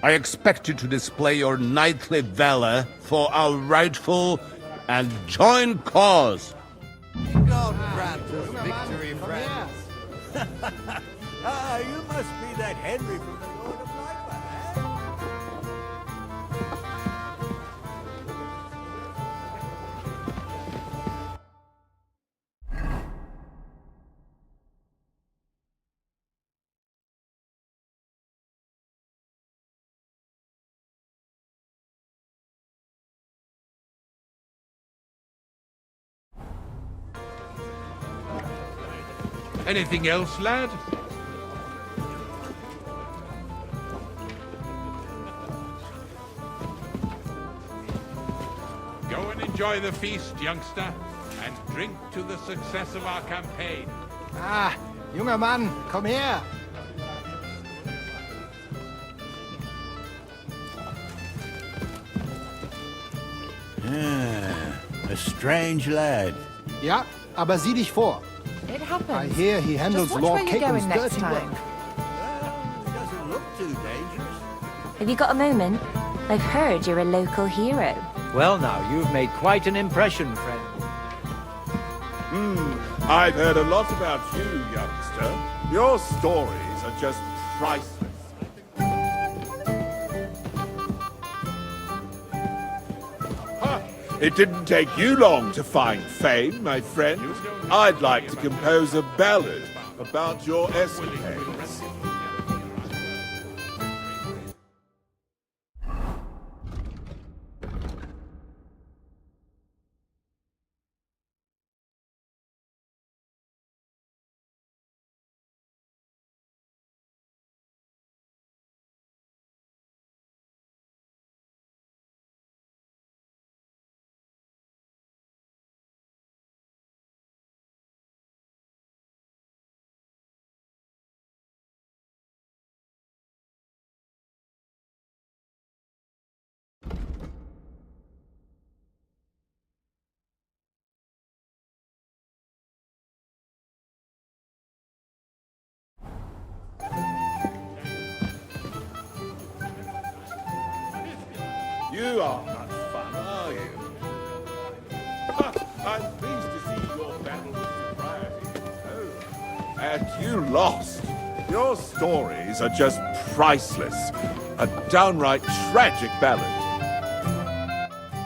I expect you to display your knightly valor for our rightful and joint cause. God grant us victory, friends. You must be that Henry from the Lord of Lifer, Anything else, lad? Go and enjoy the feast, youngster, and drink to the success of our campaign. Ah, junger Mann, komm her! a strange lad. Ja, aber sieh dich vor. It happens. I hear he handles Just watch Lord where you're Caitlin's going next dirty time. work. Doesn't look too dangerous. Have you got a moment? I've heard you're a local hero. Well now, you've made quite an impression, friend. I've heard a lot about you, youngster. Your stories are just priceless. It didn't take you long to find fame, my friend. I'd like to compose a ballad about your escapades. You aren't much fun, are you? I'm pleased to see your battle with sobriety is over. And you lost. Your stories are just priceless. A downright tragic ballad.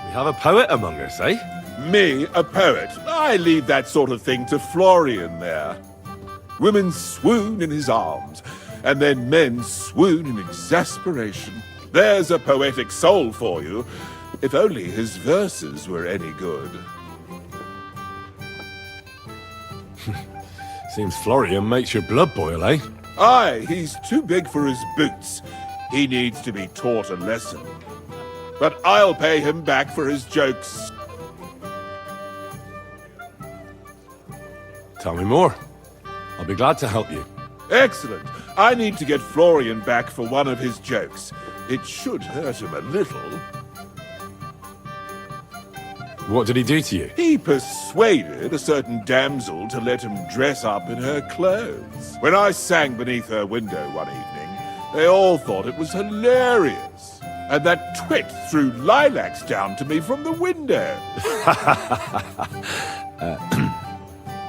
We have a poet among us, eh? Me, a poet? I leave that sort of thing to Florian there. Women swoon in his arms, and then men swoon in exasperation. There's a poetic soul for you, if only his verses were any good. Seems Florian makes your blood boil, eh? Aye, he's too big for his boots. He needs to be taught a lesson. But I'll pay him back for his jokes. Tell me more. I'll be glad to help you. Excellent. I need to get Florian back for one of his jokes. It should hurt him a little. What did he do to you? He persuaded a certain damsel to let him dress up in her clothes. When I sang beneath her window one evening, they all thought it was hilarious. And that twit threw lilacs down to me from the window.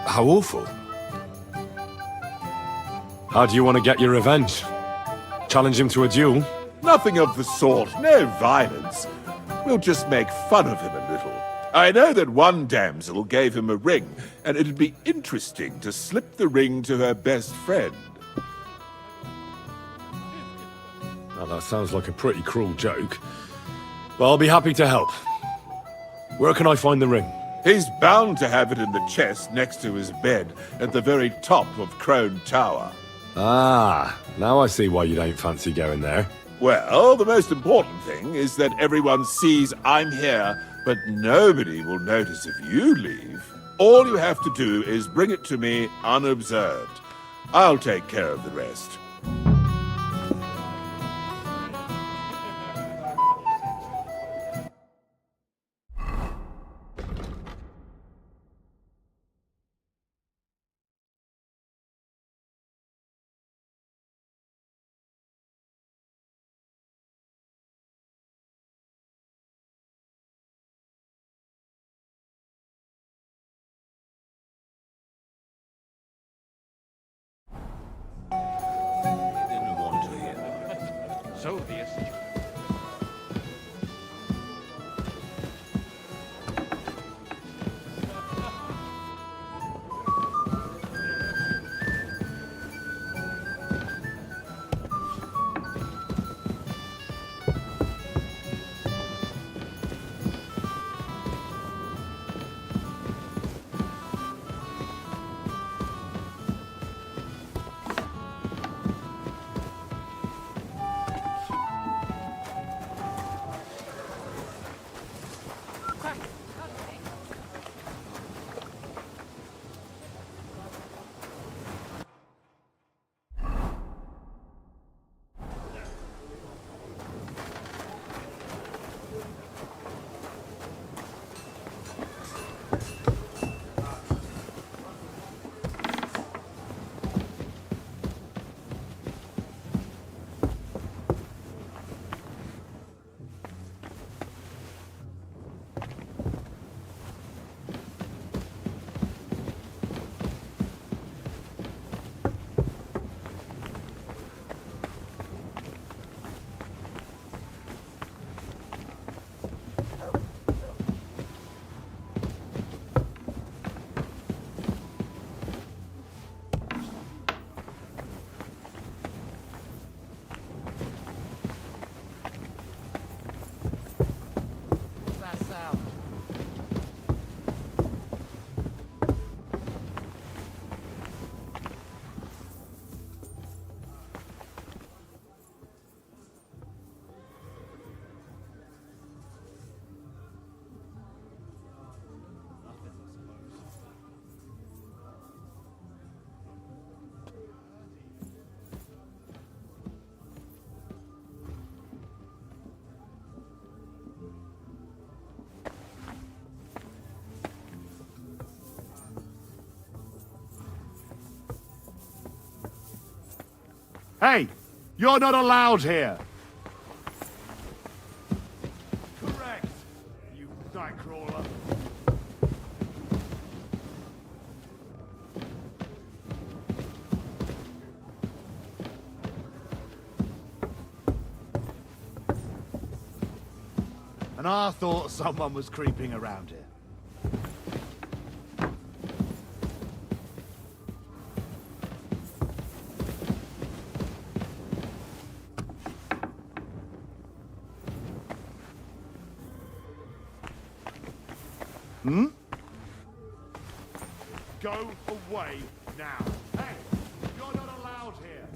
How awful. How do you want to get your revenge? Challenge him to a duel? Nothing of the sort. No violence. We'll just make fun of him a little. I know that one damsel gave him a ring, and it'd be interesting to slip the ring to her best friend. Now, that sounds like a pretty cruel joke, but I'll be happy to help. Where can I find the ring? He's bound to have it in the chest next to his bed at the very top of Crone Tower. Ah, now I see why you don't fancy going there. Well, the most important thing is that everyone sees I'm here, but nobody will notice if you leave. All you have to do is bring it to me unobserved. I'll take care of the rest. So the Hey, you're not allowed here. Correct, you nightcrawler. And I thought someone was creeping around here. Hmm? Go away now. Hey, you're not allowed here.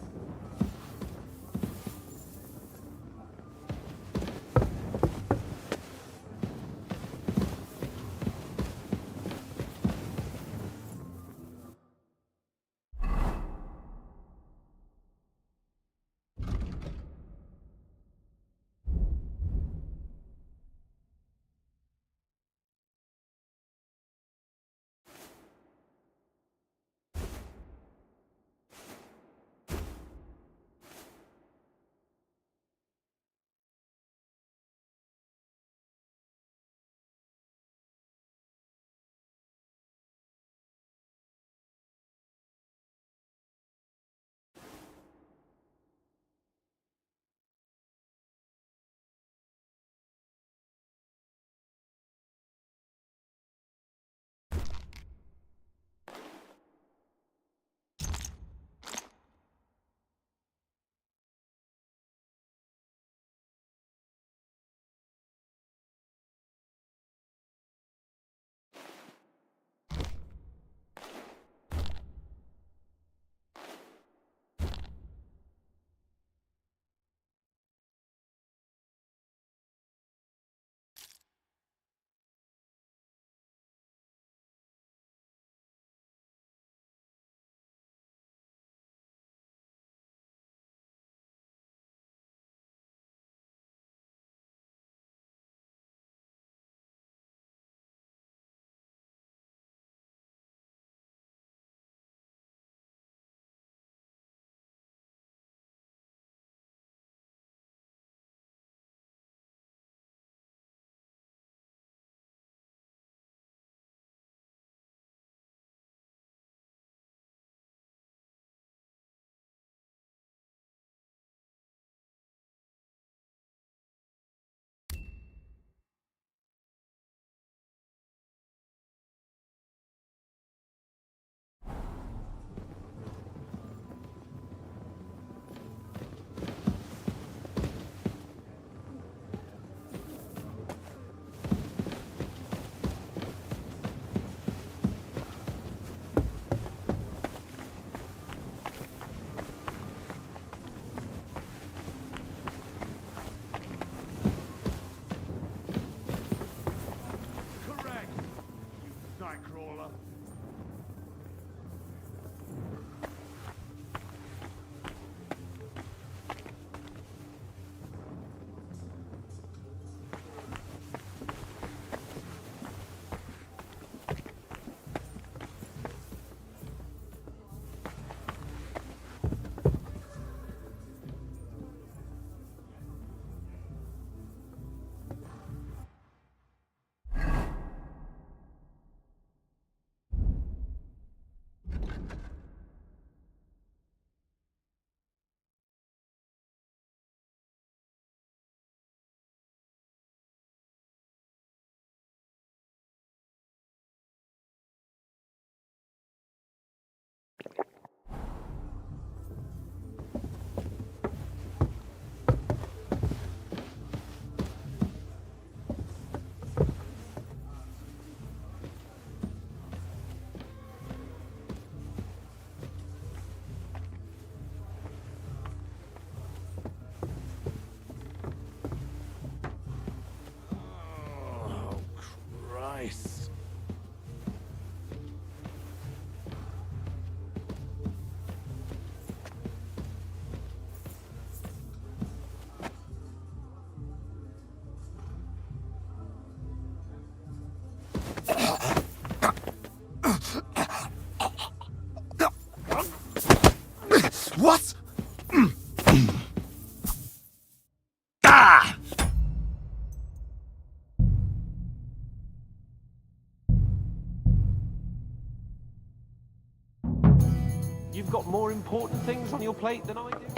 you've got more important things on your plate than I do.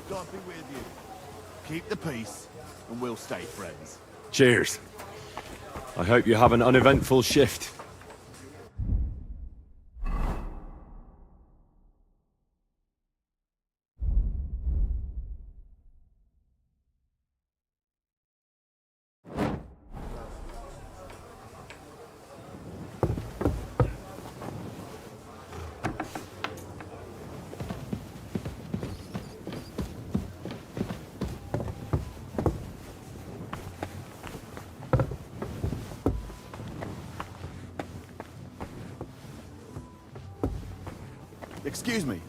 God be with you. Keep the peace, and we'll stay friends. Cheers. I hope you have an uneventful shift. Excuse me.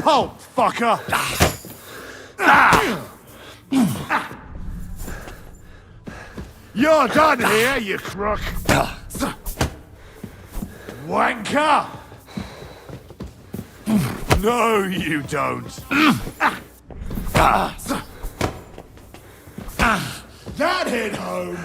pulp, fucker! You're done here, you crook! Wanker! No, you don't. That hit home!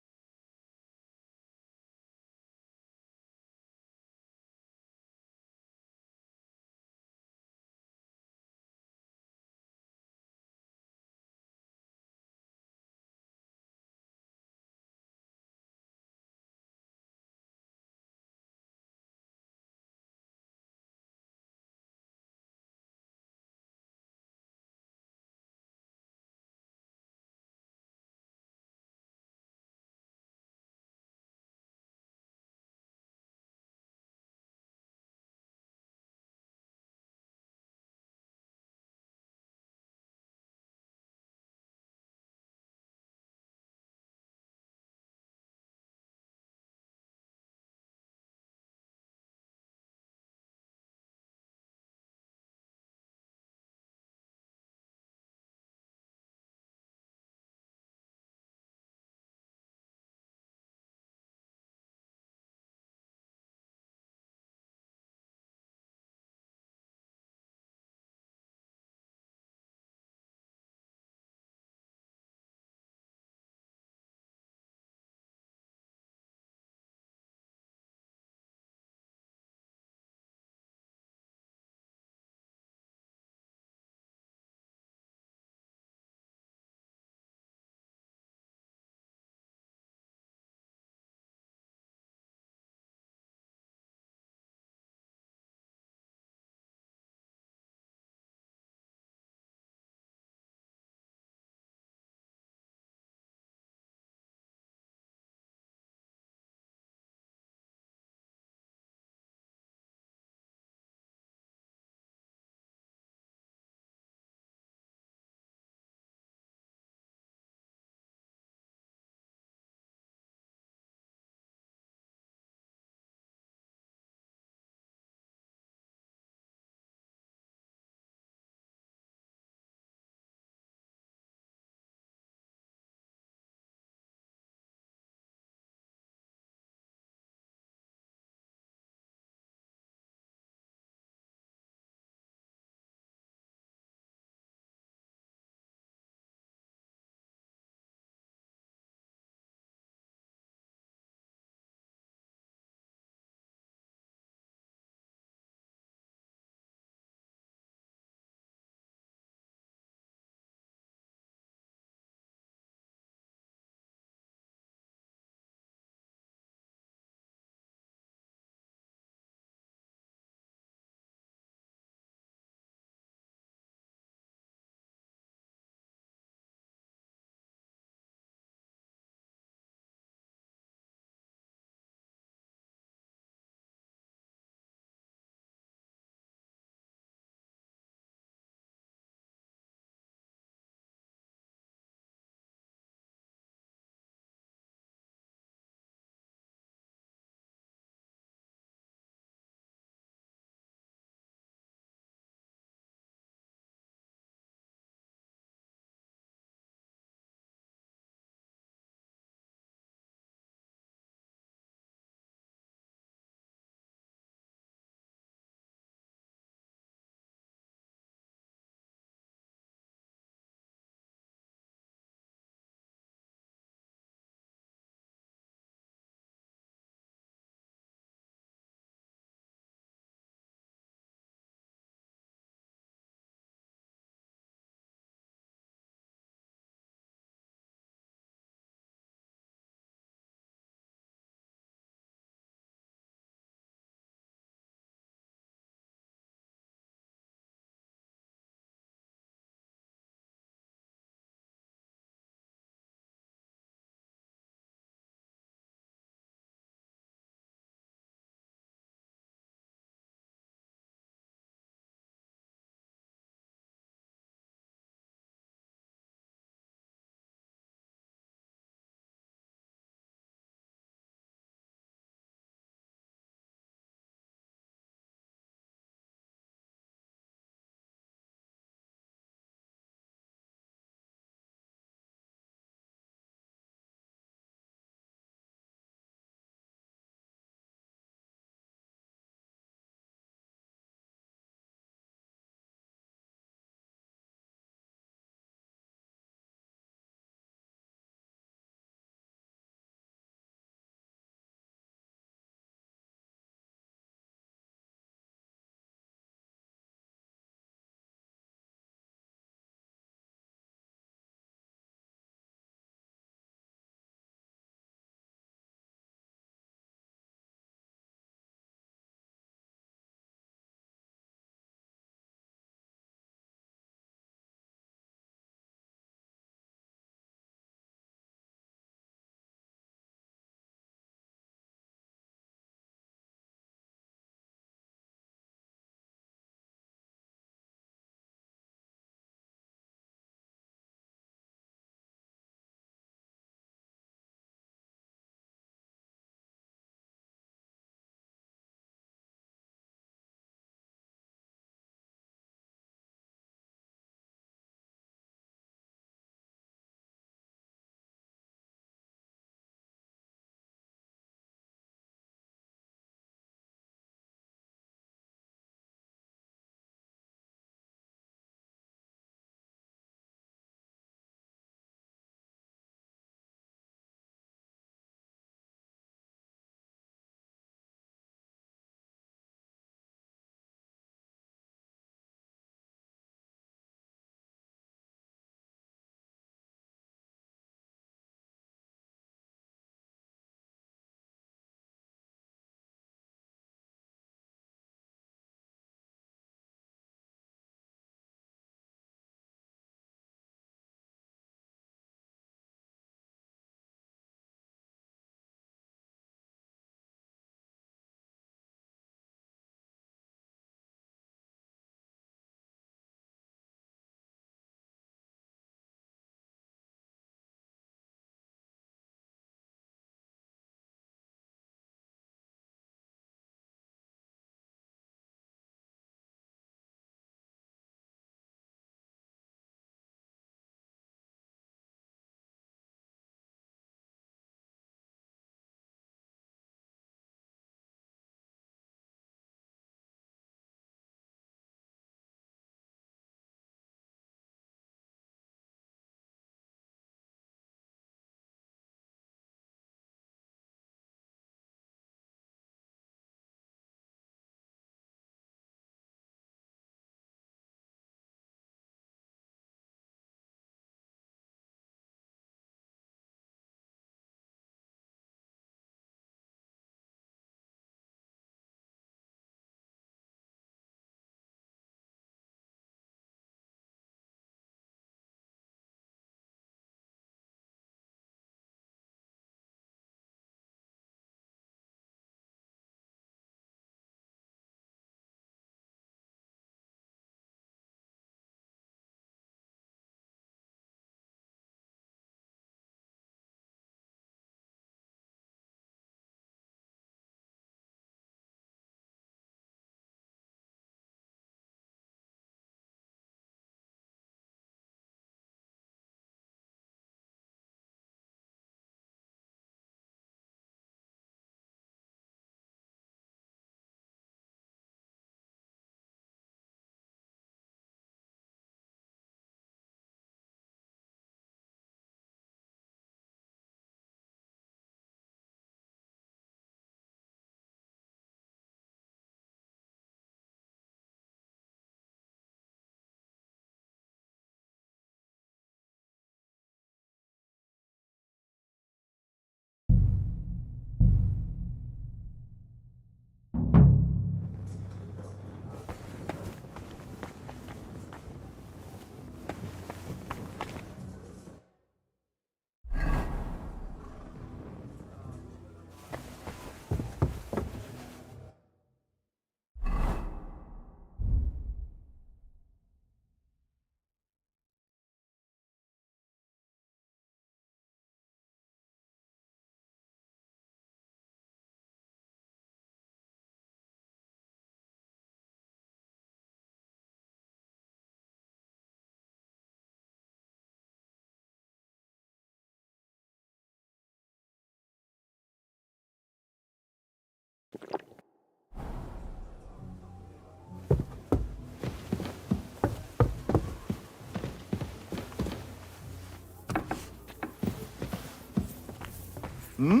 Hmm?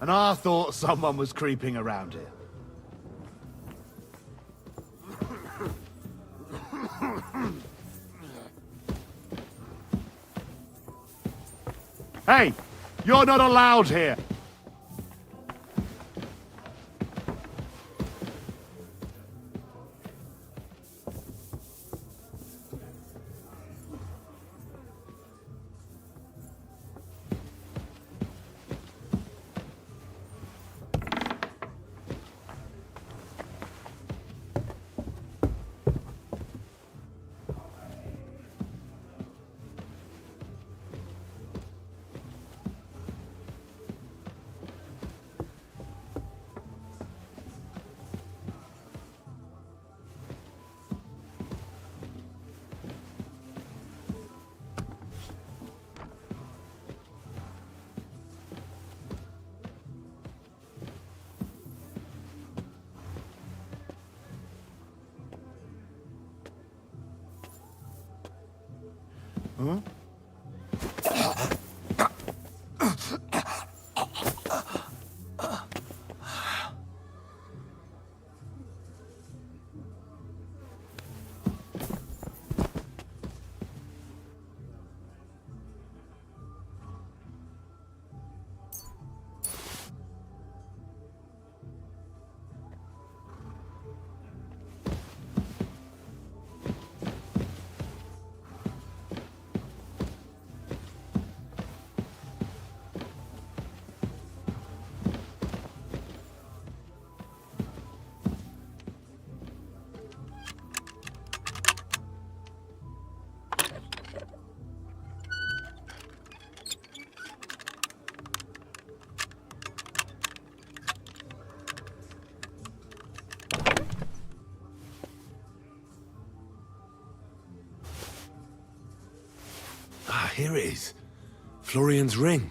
And I thought someone was creeping around here. Hey! You're not allowed here! Huh? Ah, here it is. Florian's ring.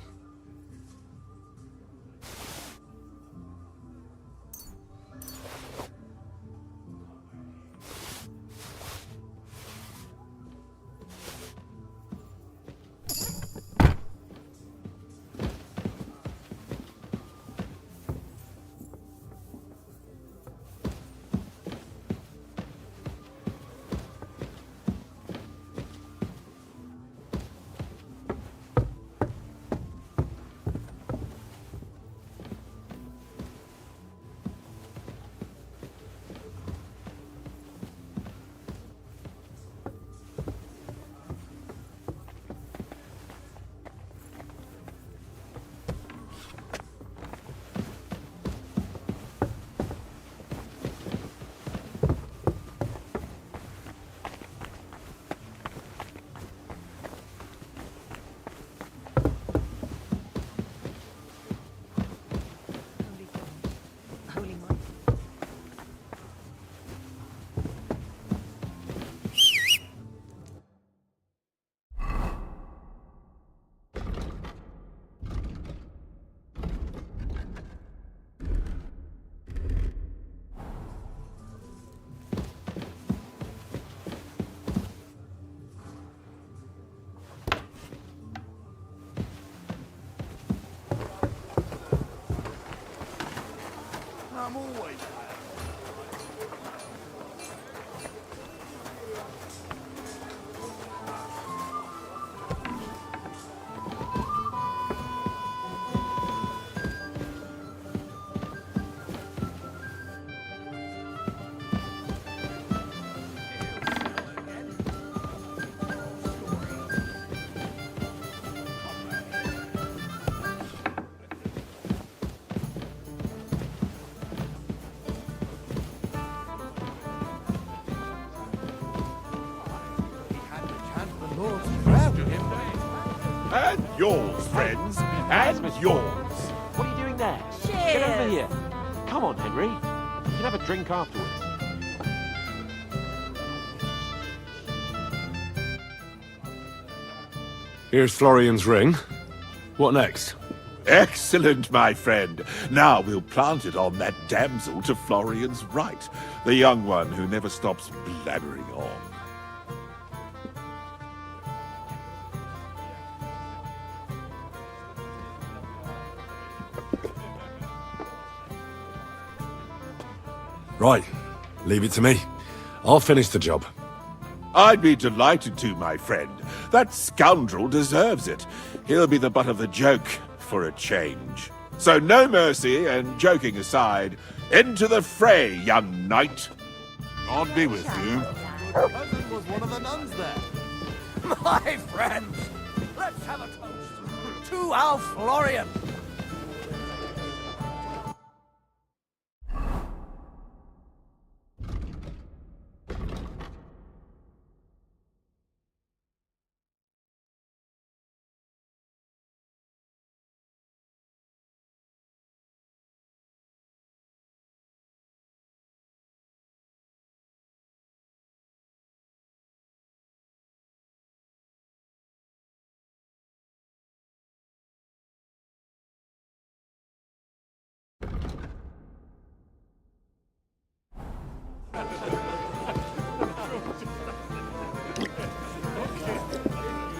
I'm always And yours, friends. And yours. What are you doing there? Get over here. Come on, Henry. You can have a drink afterwards. Here's Florian's ring. What next? Excellent, my friend. Now we'll plant it on that damsel to Florian's right, the young one who never stops blabbering on. Right, leave it to me. I'll finish the job. I'd be delighted to, my friend. That scoundrel deserves it. He'll be the butt of the joke for a change. So no mercy, and joking aside, into the fray, young knight. God be with you. Was one of the nuns there? My friends, let's have a toast to our Florian.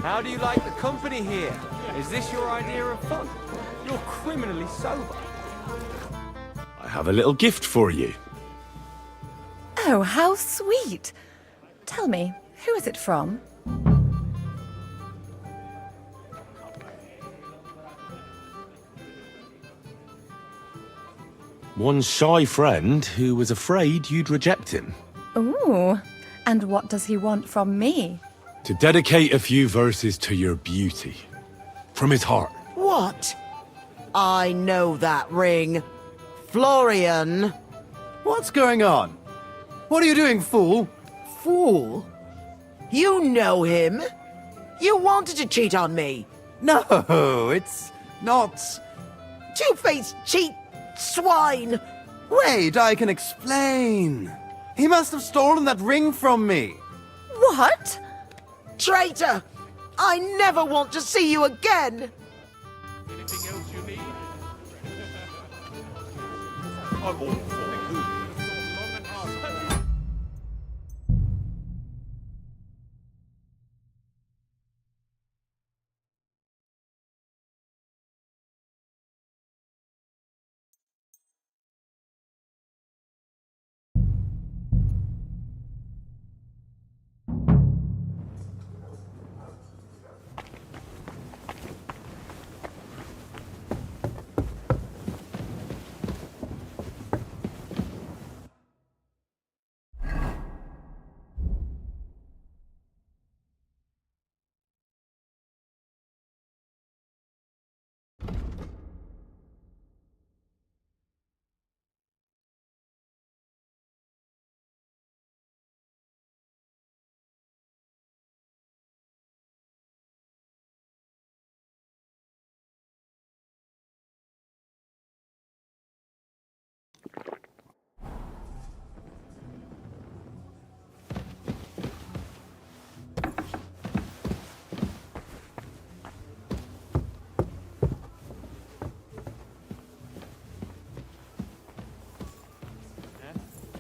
How do you like the company here? Is this your idea of fun? You're criminally sober. I have a little gift for you. Oh, how sweet. Tell me, who is it from? One shy friend who was afraid you'd reject him. Ooh, and what does he want from me? To dedicate a few verses to your beauty. From his heart. What? I know that ring. Florian. What's going on? What are you doing, fool? Fool? You know him. You wanted to cheat on me. No, it's not... Two-faced cheat swine. Wait, I can explain. He must have stolen that ring from me. What? Traitor! I never want to see you again! Anything else you need? I'm all for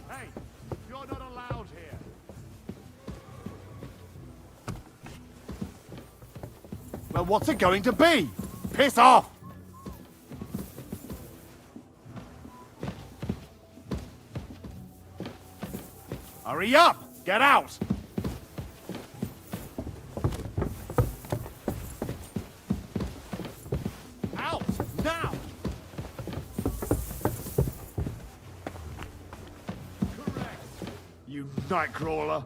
Hey, you're not allowed here. Well, what's it going to be? Piss off! Hurry up! Get out! Out! Now! Correct! You nightcrawler!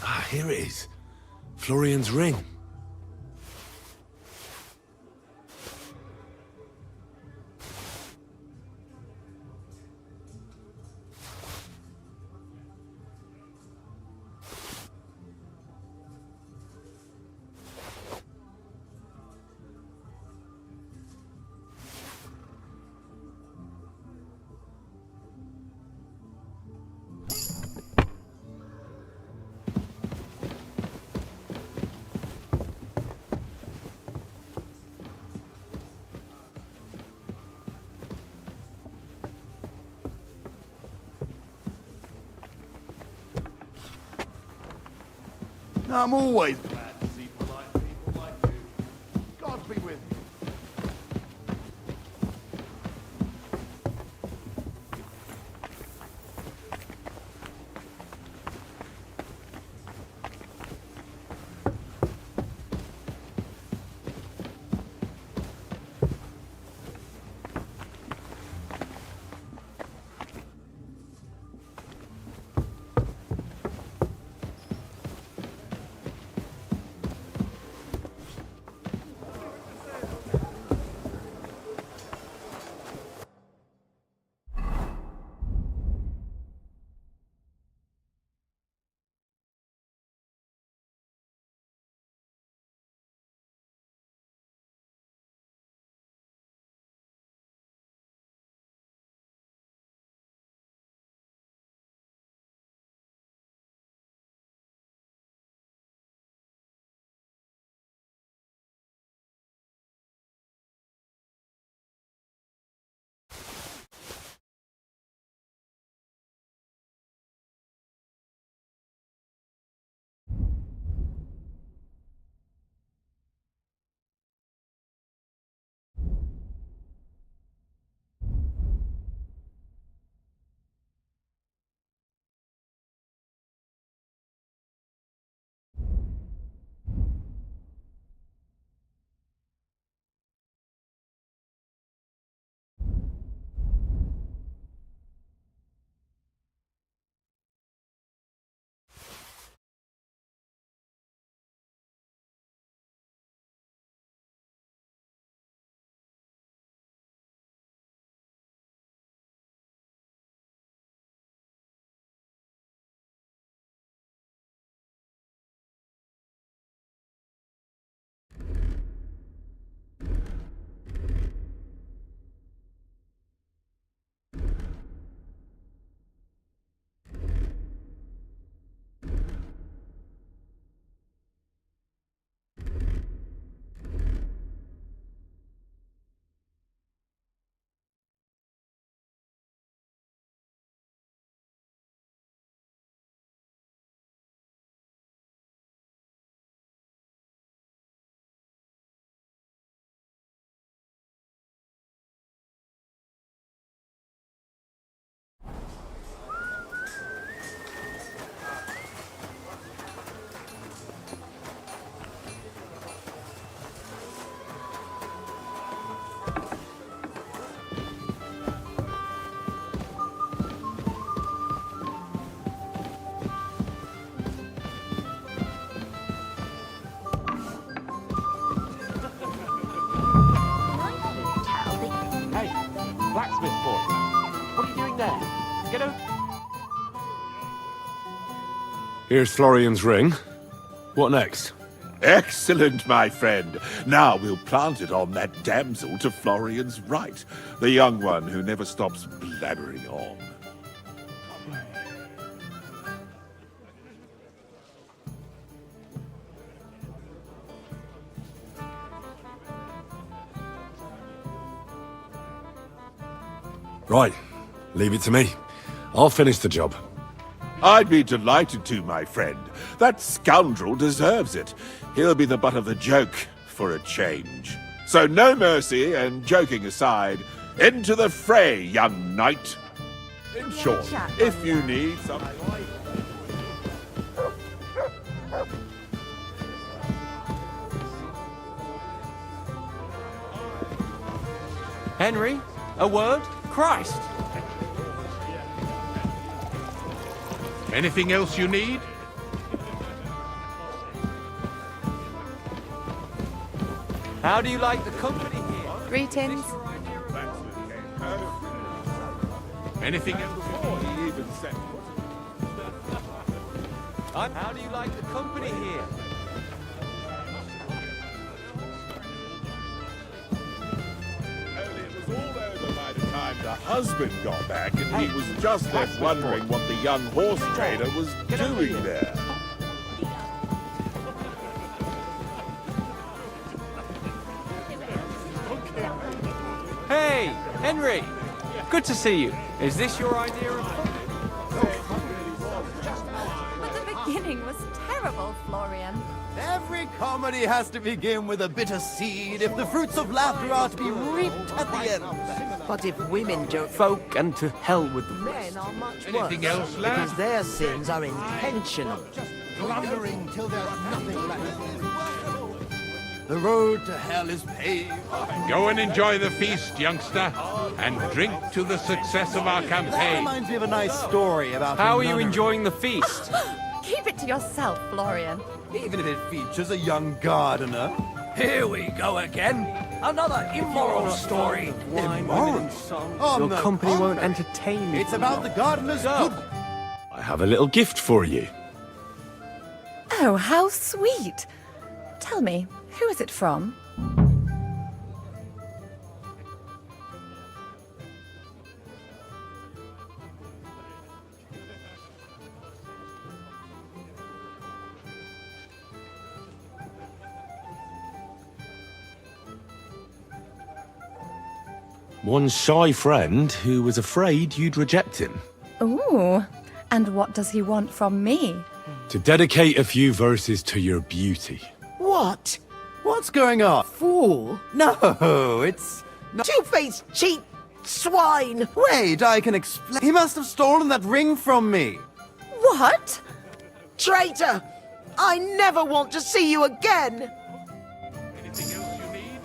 Ah, here it is. Florian's ring. I'm always glad to see polite people like you. God be with you. Here's Florian's ring. What next? Excellent, my friend. Now we'll plant it on that damsel to Florian's right, the young one who never stops blabbering on. Right, leave it to me. I'll finish the job. I'd be delighted to, my friend. That scoundrel deserves it. He'll be the butt of the joke for a change. So no mercy, and joking aside, into the fray, young knight. In short, if you need some... Henry, a word? Christ! Anything else you need? How do you like the company here? Greetings. Anything else? How do you like the company here? The husband got back, and he was just left wondering what the young horse trader was doing there. Hey, Henry! Good to see you. Is this your idea of fun? But the beginning was terrible, Florian. Every comedy has to begin with a bitter seed if the fruits of laughter are to be reaped at the end. But if women don't... Folk and to hell with them. Men are much Anything worse, else, lad? because their sins are intentional. Blundering till there's nothing left. The road to hell is paved. Go and enjoy the feast, youngster, and drink to the success of our That campaign. reminds me of a nice story about... How a are you nunnery. enjoying the feast? Keep it to yourself, Florian. Even if it features a young gardener. Here we go again. Another immoral story. Immoral? On Your the company won't contrary. entertain me. It's about the gardener's Go. good... I have a little gift for you. Oh, how sweet. Tell me, who is it from? One shy friend who was afraid you'd reject him. Ooh, and what does he want from me? To dedicate a few verses to your beauty. What? What's going on? Fool? No, it's... not... Two-faced cheat swine! Wait, I can explain. He must have stolen that ring from me. What? Traitor! I never want to see you again! Anything else you need?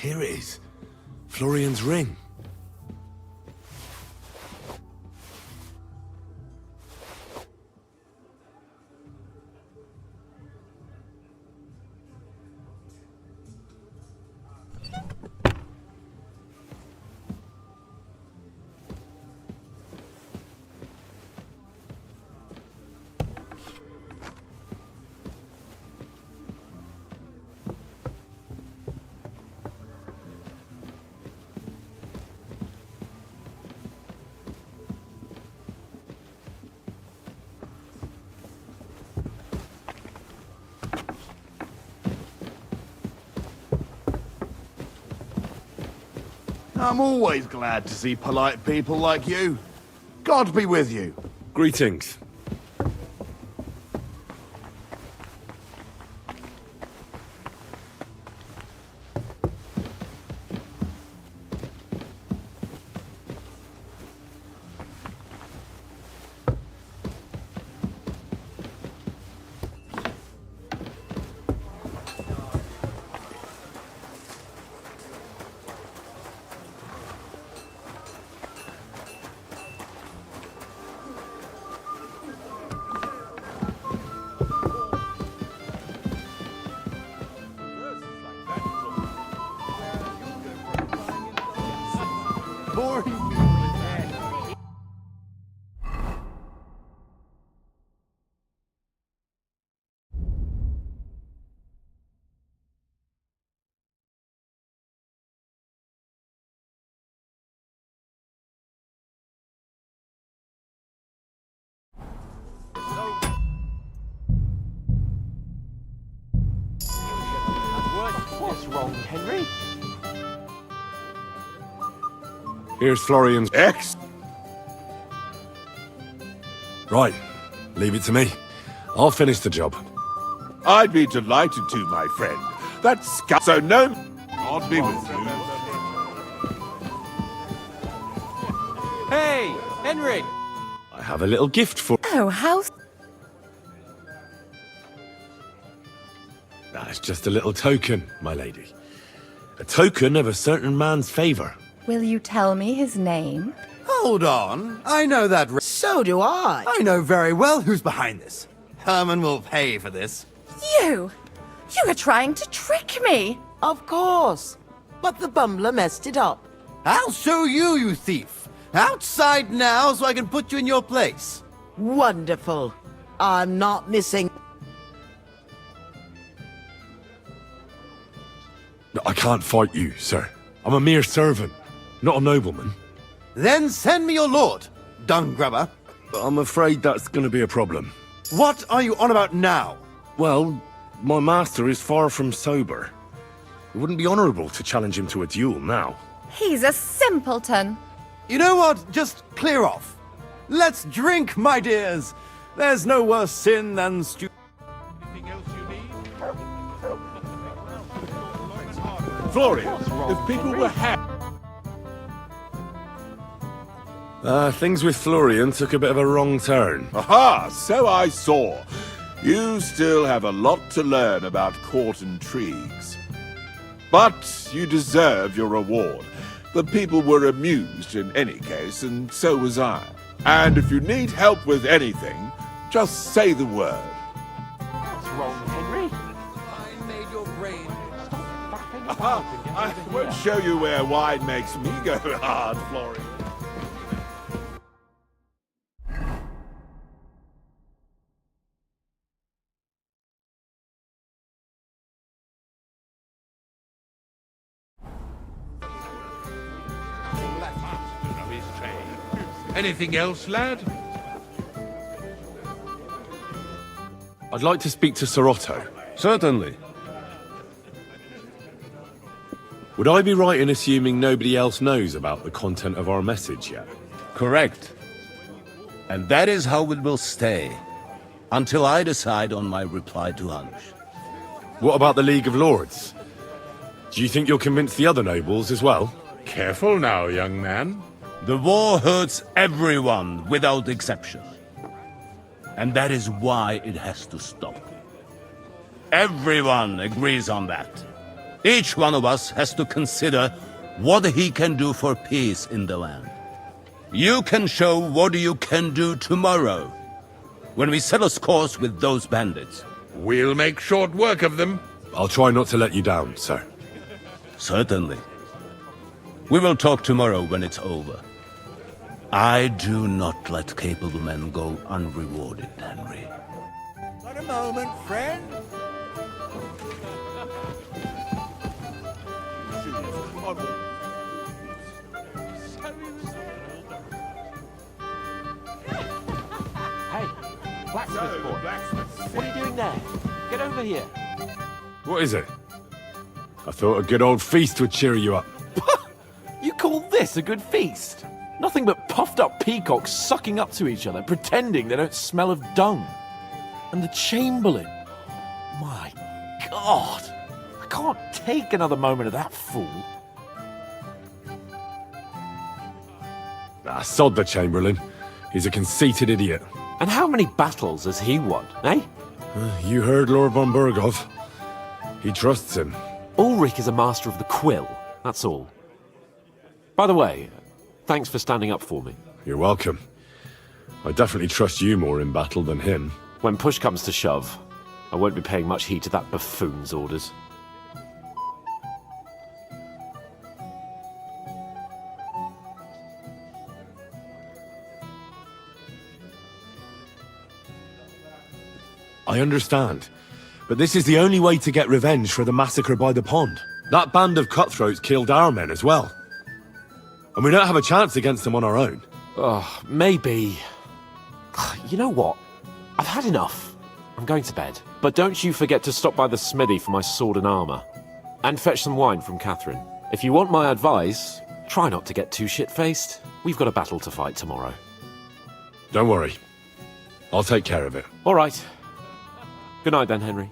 here it is. Florian's ring. I'm always glad to see polite people like you. God be with you. Greetings. What's wrong, Henry? Here's Florian's X. Right, leave it to me. I'll finish the job. I'd be delighted to, my friend. That's scout. So no. God be with you. Hey, Henry! I have a little gift for... Oh, how... That's just a little token, my lady. A token of a certain man's favour. Will you tell me his name? Hold on. I know that. So do I. I know very well who's behind this. Herman will pay for this. You! You were trying to trick me! Of course. But the bumbler messed it up. I'll show you, you thief. Outside now so I can put you in your place. Wonderful. I'm not missing. No, I can't fight you, sir. I'm a mere servant, not a nobleman. Then send me your lord, dung grubber. I'm afraid that's going to be a problem. What are you on about now? Well, my master is far from sober. It wouldn't be honourable to challenge him to a duel now. He's a simpleton. You know what? Just clear off. Let's drink, my dears. There's no worse sin than Florian, if people were happy... Things with Florian took a bit of a wrong turn. Aha, so I saw. You still have a lot to learn about court intrigues. But you deserve your reward. The people were amused in any case, and so was I. And if you need help with anything, just say the word. What's wrong, Henry? I made your brain. I won't show you where wine makes me go hard, Florian. Anything else, lad? I'd like to speak to Sir Otto. Certainly. Would I be right in assuming nobody else knows about the content of our message yet? Correct. And that is how it will stay, until I decide on my reply to Hunch. What about the League of Lords? Do you think you'll convince the other nobles as well? Careful now, young man. The war hurts everyone without exception. And that is why it has to stop. Everyone agrees on that. Each one of us has to consider what he can do for peace in the land. You can show what you can do tomorrow, when we settle scores with those bandits. We'll make short work of them. I'll try not to let you down, sir. Certainly. We will talk tomorrow when it's over. I do not let capable men go unrewarded, Henry. But a moment, friend. Hey, blacksmith boy. What are you doing there? Get over here. What is it? I thought a good old feast would cheer you up. You call this a good feast? Nothing but puffed up peacocks sucking up to each other, pretending they don't smell of dung. And the Chamberlain. My God. I can't take another moment of that fool. Ah, sod the Chamberlain. He's a conceited idiot. And how many battles has he won, eh? You heard Lord von Berghoff. He trusts him. Ulrich is a master of the quill, that's all. By the way, thanks for standing up for me. You're welcome. I definitely trust you more in battle than him. When push comes to shove, I won't be paying much heed to that buffoon's orders. I understand. But this is the only way to get revenge for the massacre by the pond. That band of cutthroats killed our men as well. And we don't have a chance against them on our own. Oh, maybe. You know what? I've had enough. I'm going to bed. But don't you forget to stop by the smithy for my sword and armor. And fetch some wine from Catherine. If you want my advice, try not to get too shit-faced. We've got a battle to fight tomorrow. Don't worry. I'll take care of it. All right. Good night then, Henry.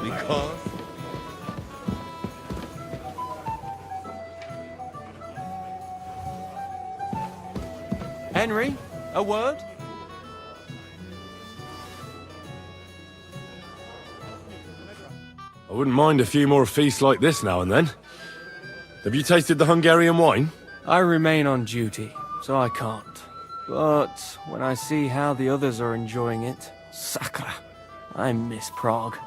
Because... Henry, a word? I wouldn't mind a few more feasts like this now and then. Have you tasted the Hungarian wine? I remain on duty, so I can't. But when I see how the others are enjoying it, sacre, I miss Prague.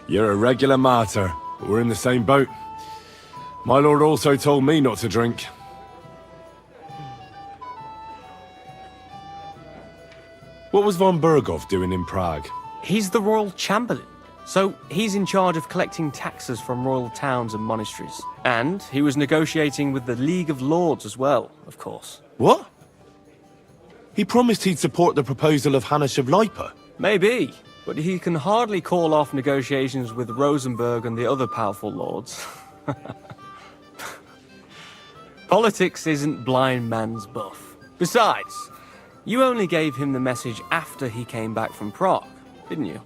You're a regular martyr, but we're in the same boat. My lord also told me not to drink. What was von Berghoff doing in Prague? He's the royal chamberlain, so he's in charge of collecting taxes from royal towns and monasteries. And he was negotiating with the League of Lords as well, of course. What? He promised he'd support the proposal of Hannes of Lipa. Maybe, but he can hardly call off negotiations with Rosenberg and the other powerful lords. Politics isn't blind man's buff. Besides, you only gave him the message after he came back from Prague, didn't you?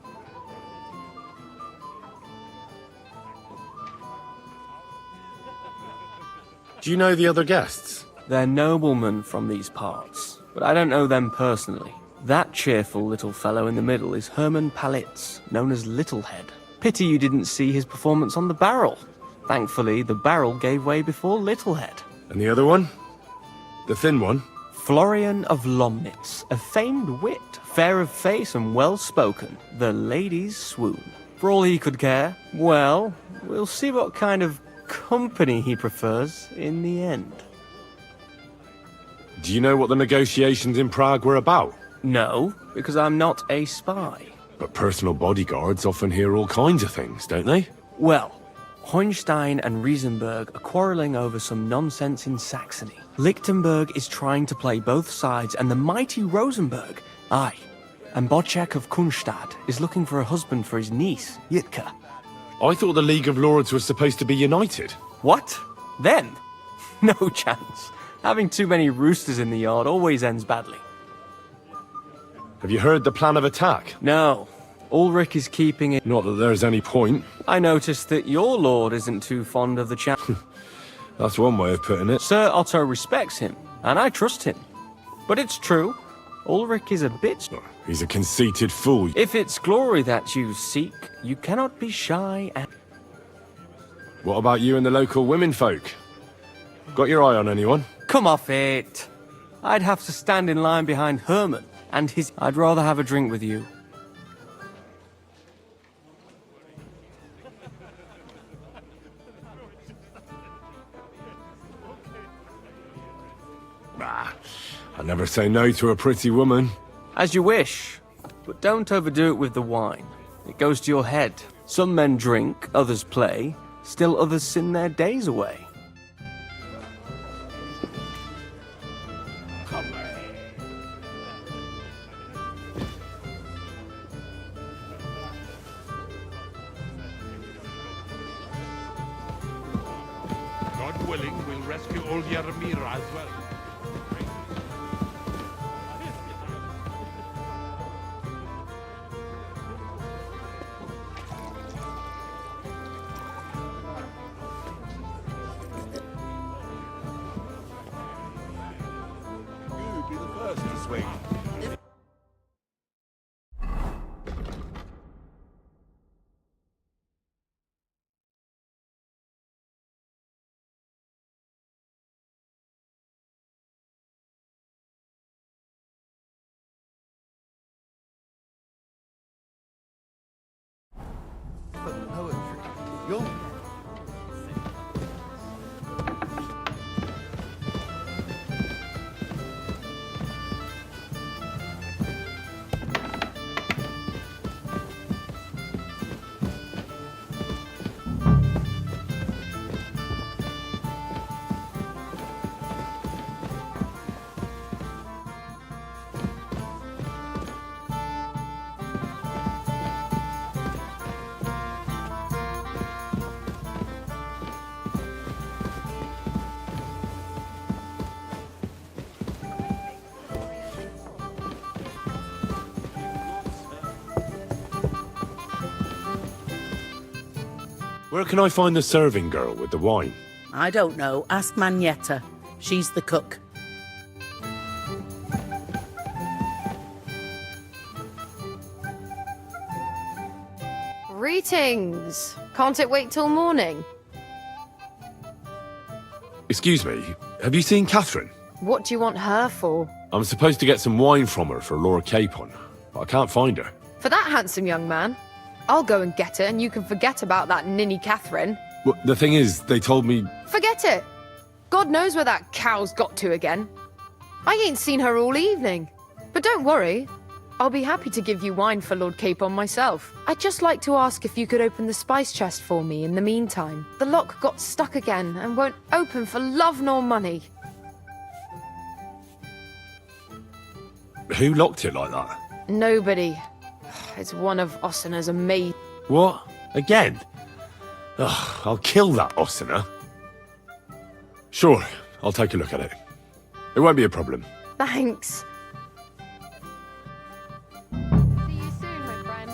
Do you know the other guests? They're noblemen from these parts, but I don't know them personally. That cheerful little fellow in the middle is Herman Palitz, known as Littlehead. Pity you didn't see his performance on the barrel. Thankfully, the barrel gave way before Littlehead. And the other one? The thin one? Florian of Lomnitz, a famed wit, fair of face and well-spoken. The ladies swoon. For all he could care, well, we'll see what kind of company he prefers in the end. Do you know what the negotiations in Prague were about? No, because I'm not a spy. But personal bodyguards often hear all kinds of things, don't they? Well, Hohenstein and Riesenberg are quarrelling over some nonsense in Saxony. Lichtenberg is trying to play both sides, and the mighty Rosenberg, aye. And Bocek of Kunstad is looking for a husband for his niece, Yitka. I thought the League of Lords was supposed to be united. What? Then? No chance. Having too many roosters in the yard always ends badly. Have you heard the plan of attack? No. Ulrich is keeping it. Not that there's any point. I noticed that your lord isn't too fond of the chap. That's one way of putting it. Sir Otto respects him, and I trust him. But it's true. Ulrich is a bit... He's a conceited fool. If it's glory that you seek, you cannot be shy and... What about you and the local women folk? Got your eye on anyone? Come off it. I'd have to stand in line behind Herman and his... I'd rather have a drink with you. I never say no to a pretty woman. As you wish, but don't overdo it with the wine. It goes to your head. Some men drink, others play, still others sin their days away. God willing, we'll rescue old Yaramira as well. You'd be the first to swing. Where can I find the serving girl with the wine? I don't know. Ask Magnetta. She's the cook. Greetings. Can't it wait till morning? Excuse me, have you seen Catherine? What do you want her for? I'm supposed to get some wine from her for Laura Capon, but I can't find her. For that handsome young man? I'll go and get it, and you can forget about that ninny Catherine. Well, the thing is, they told me... Forget it! God knows where that cow's got to again. I ain't seen her all evening. But don't worry, I'll be happy to give you wine for Lord Capon myself. I'd just like to ask if you could open the spice chest for me in the meantime. The lock got stuck again and won't open for love nor money. Who locked it like that? Nobody. It's one of Ossina's maids. What? Again? Ugh, I'll kill that Ossina. Sure, I'll take a look at it. It won't be a problem. Thanks. See you soon, my friend.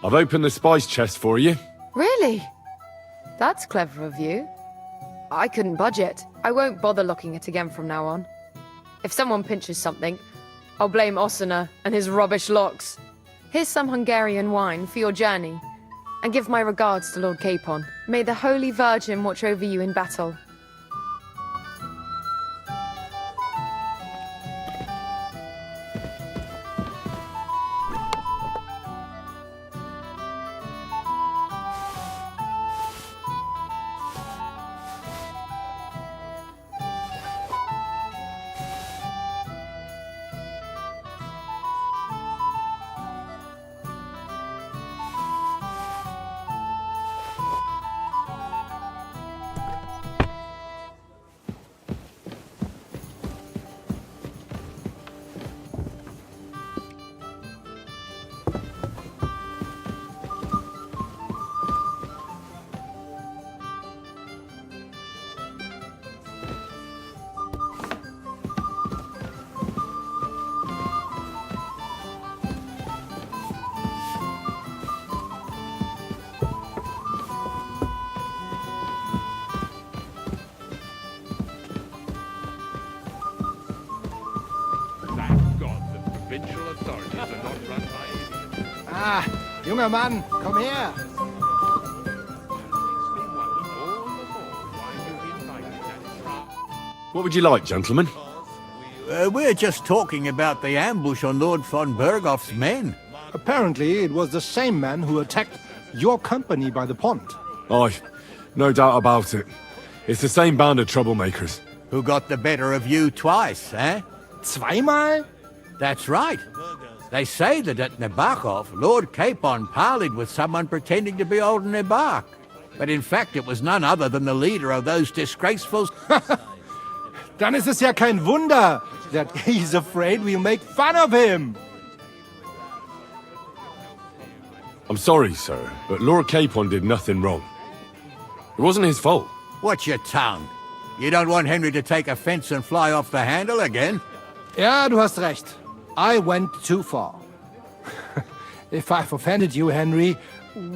I've opened the spice chest for you. Really? That's clever of you. I couldn't budget. I won't bother locking it again from now on. If someone pinches something, I'll blame Osina and his rubbish locks. Here's some Hungarian wine for your journey. And give my regards to Lord Capon. May the Holy Virgin watch over you in battle. Ah, junger Mann, komm her! What would you like, gentlemen? We're just talking about the ambush on Lord von Bergoff's men. Apparently, it was the same man who attacked your company by the pond. Aye, no doubt about it. It's the same band of troublemakers. Who got the better of you twice, eh? Zweimal? That's right. They say that at Nabokov, Lord Capon parleyed with someone pretending to be old Nebak. But in fact, it was none other than the leader of those disgraceful... Dann ist es ja kein Wunder that he's afraid we'll make fun of him. I'm sorry, sir, but Lord Capon did nothing wrong. It wasn't his fault. Watch your tongue. You don't want Henry to take offense and fly off the handle again? Ja, du hast recht. I went too far. If I've offended you, Henry,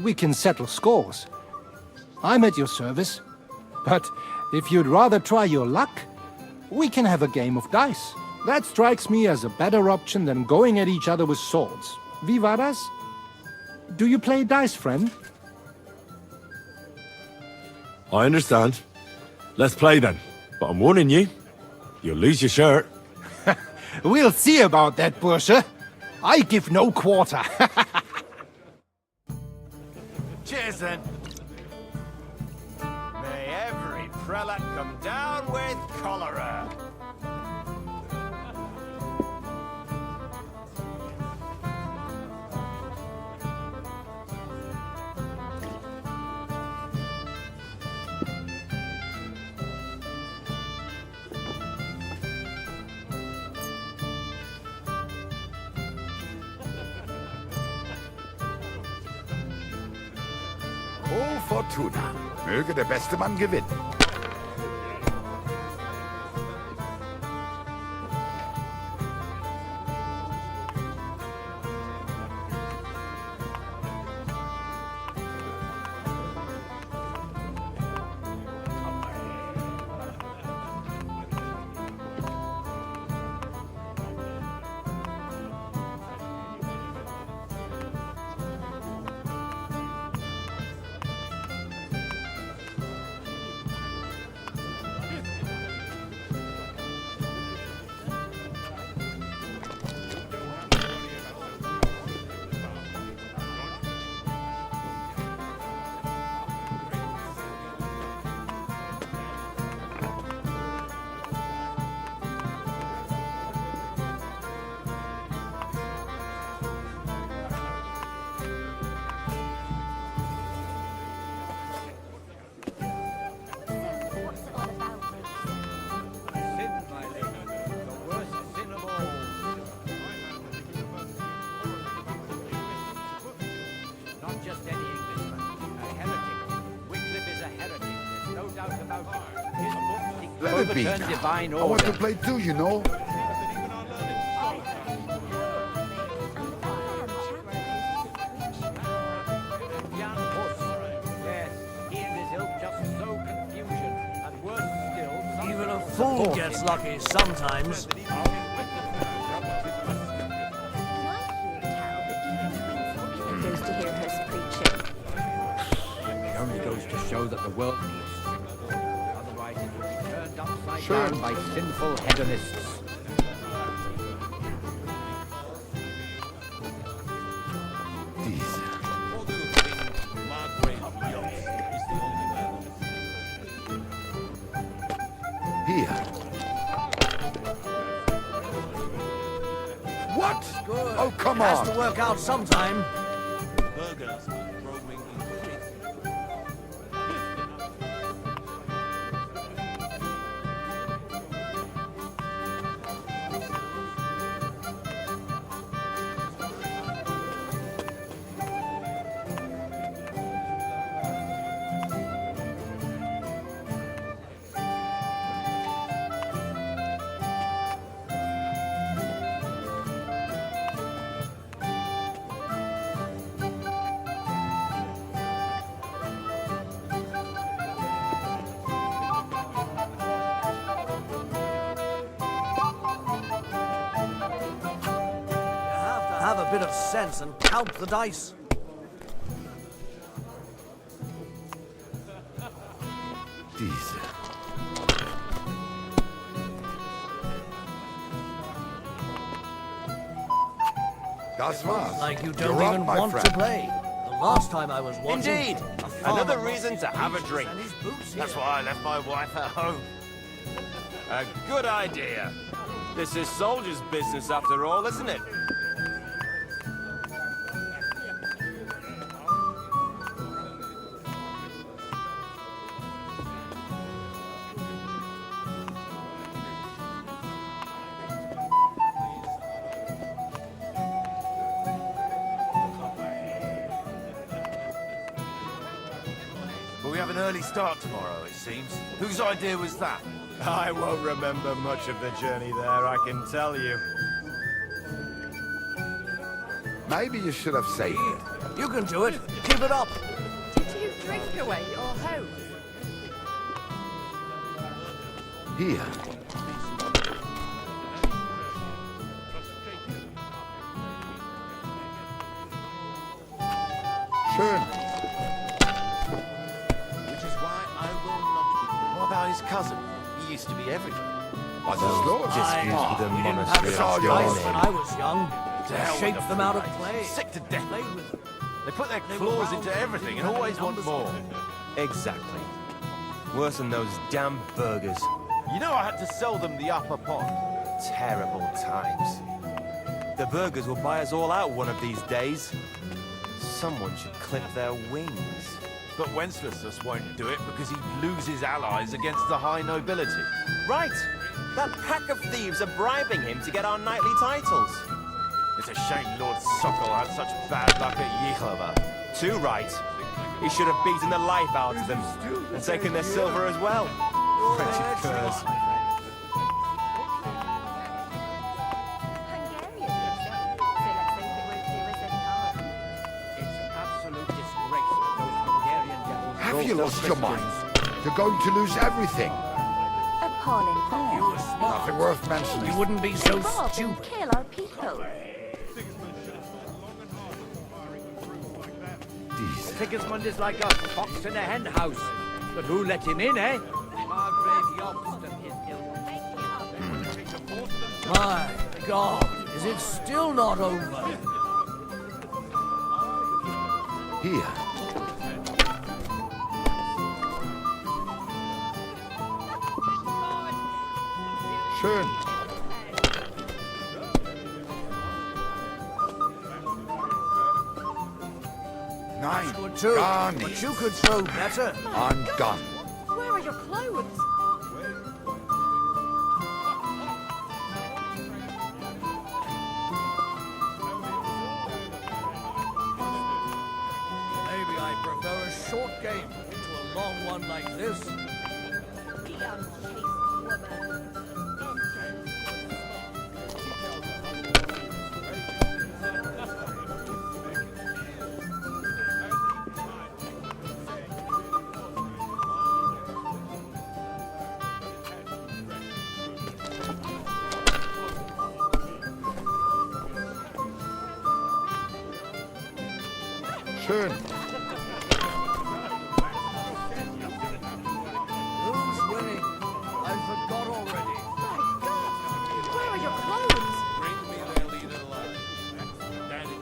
we can settle scores. I'm at your service. But if you'd rather try your luck, we can have a game of dice. That strikes me as a better option than going at each other with swords. Wie war das? Do you play dice, friend? I understand. Let's play then. But I'm warning you, you'll lose your shirt. We'll see about that, Bursche. I give no quarter. Cheers, then. May every prelate come down with cholera. Oh, Fortuna. Möge der beste Mann gewinnen. Let it be now. I want to play too, you know. fool gets lucky sometimes. Goes to hear her preaching. It only goes to show that the world needs. Otherwise, it would be turned upside down by sinful hedonists. Here. What? Good. Oh, come It on. has to work out sometime. Have a bit of sense and count the dice. Das war's. Like you You're don't up, even my want friend. to play. The last time I was watching... Indeed. a farmer Another lost reason his to have a breeches drink. and his boots That's here. why I left my wife at home. A good idea. This is soldier's business after all, isn't it? But we have an early start tomorrow, it seems. Whose idea was that? I won't remember much of the journey there, I can tell you. Maybe you should have saved it. You can do it. Keep it up. Did you drink away your hose? Here. Schön. Which is why I will not... What about his cousin? He used to be everywhere. Was his lord? Disputes with the We didn't have monastery such are dice going when in. I was young. To hell with Shaped the them out of food clay. race. Sick to death. Played with them. They put their They were claws round into and everything and didn't have always any want numbers more. Exactly. Worse than those damn burgers. You know I had to sell them the upper pot. Terrible times. The burgers will buy us all out one of these days. Someone should clip their wings. But Wenceslas won't do it because he'd lose his allies against the high nobility. Right! That pack of thieves are bribing him to get our knightly titles. It's a shame Lord Sokol had such bad luck at Yichlava. Too right. He should have beaten the life out of them and taken their silver as well. Wretched curs. Have you lost your mind? You're going to lose everything. Appalling. Nothing worth mentioning. You wouldn't be so Rob and stupid. kill our people. Sigismund is like a fox in a hen house. But who let him in, eh? Margrave Jobst and his My God, is it still not over? Here. Schön. Nein, Good too, gar but nicht. you could throw better. I'm done. Where are your clothes? Maybe I prefer a short game to a long one like this. Schön. Who's winning? I forgot already. Where are your clothes? Bring me their leader alive. Daddy.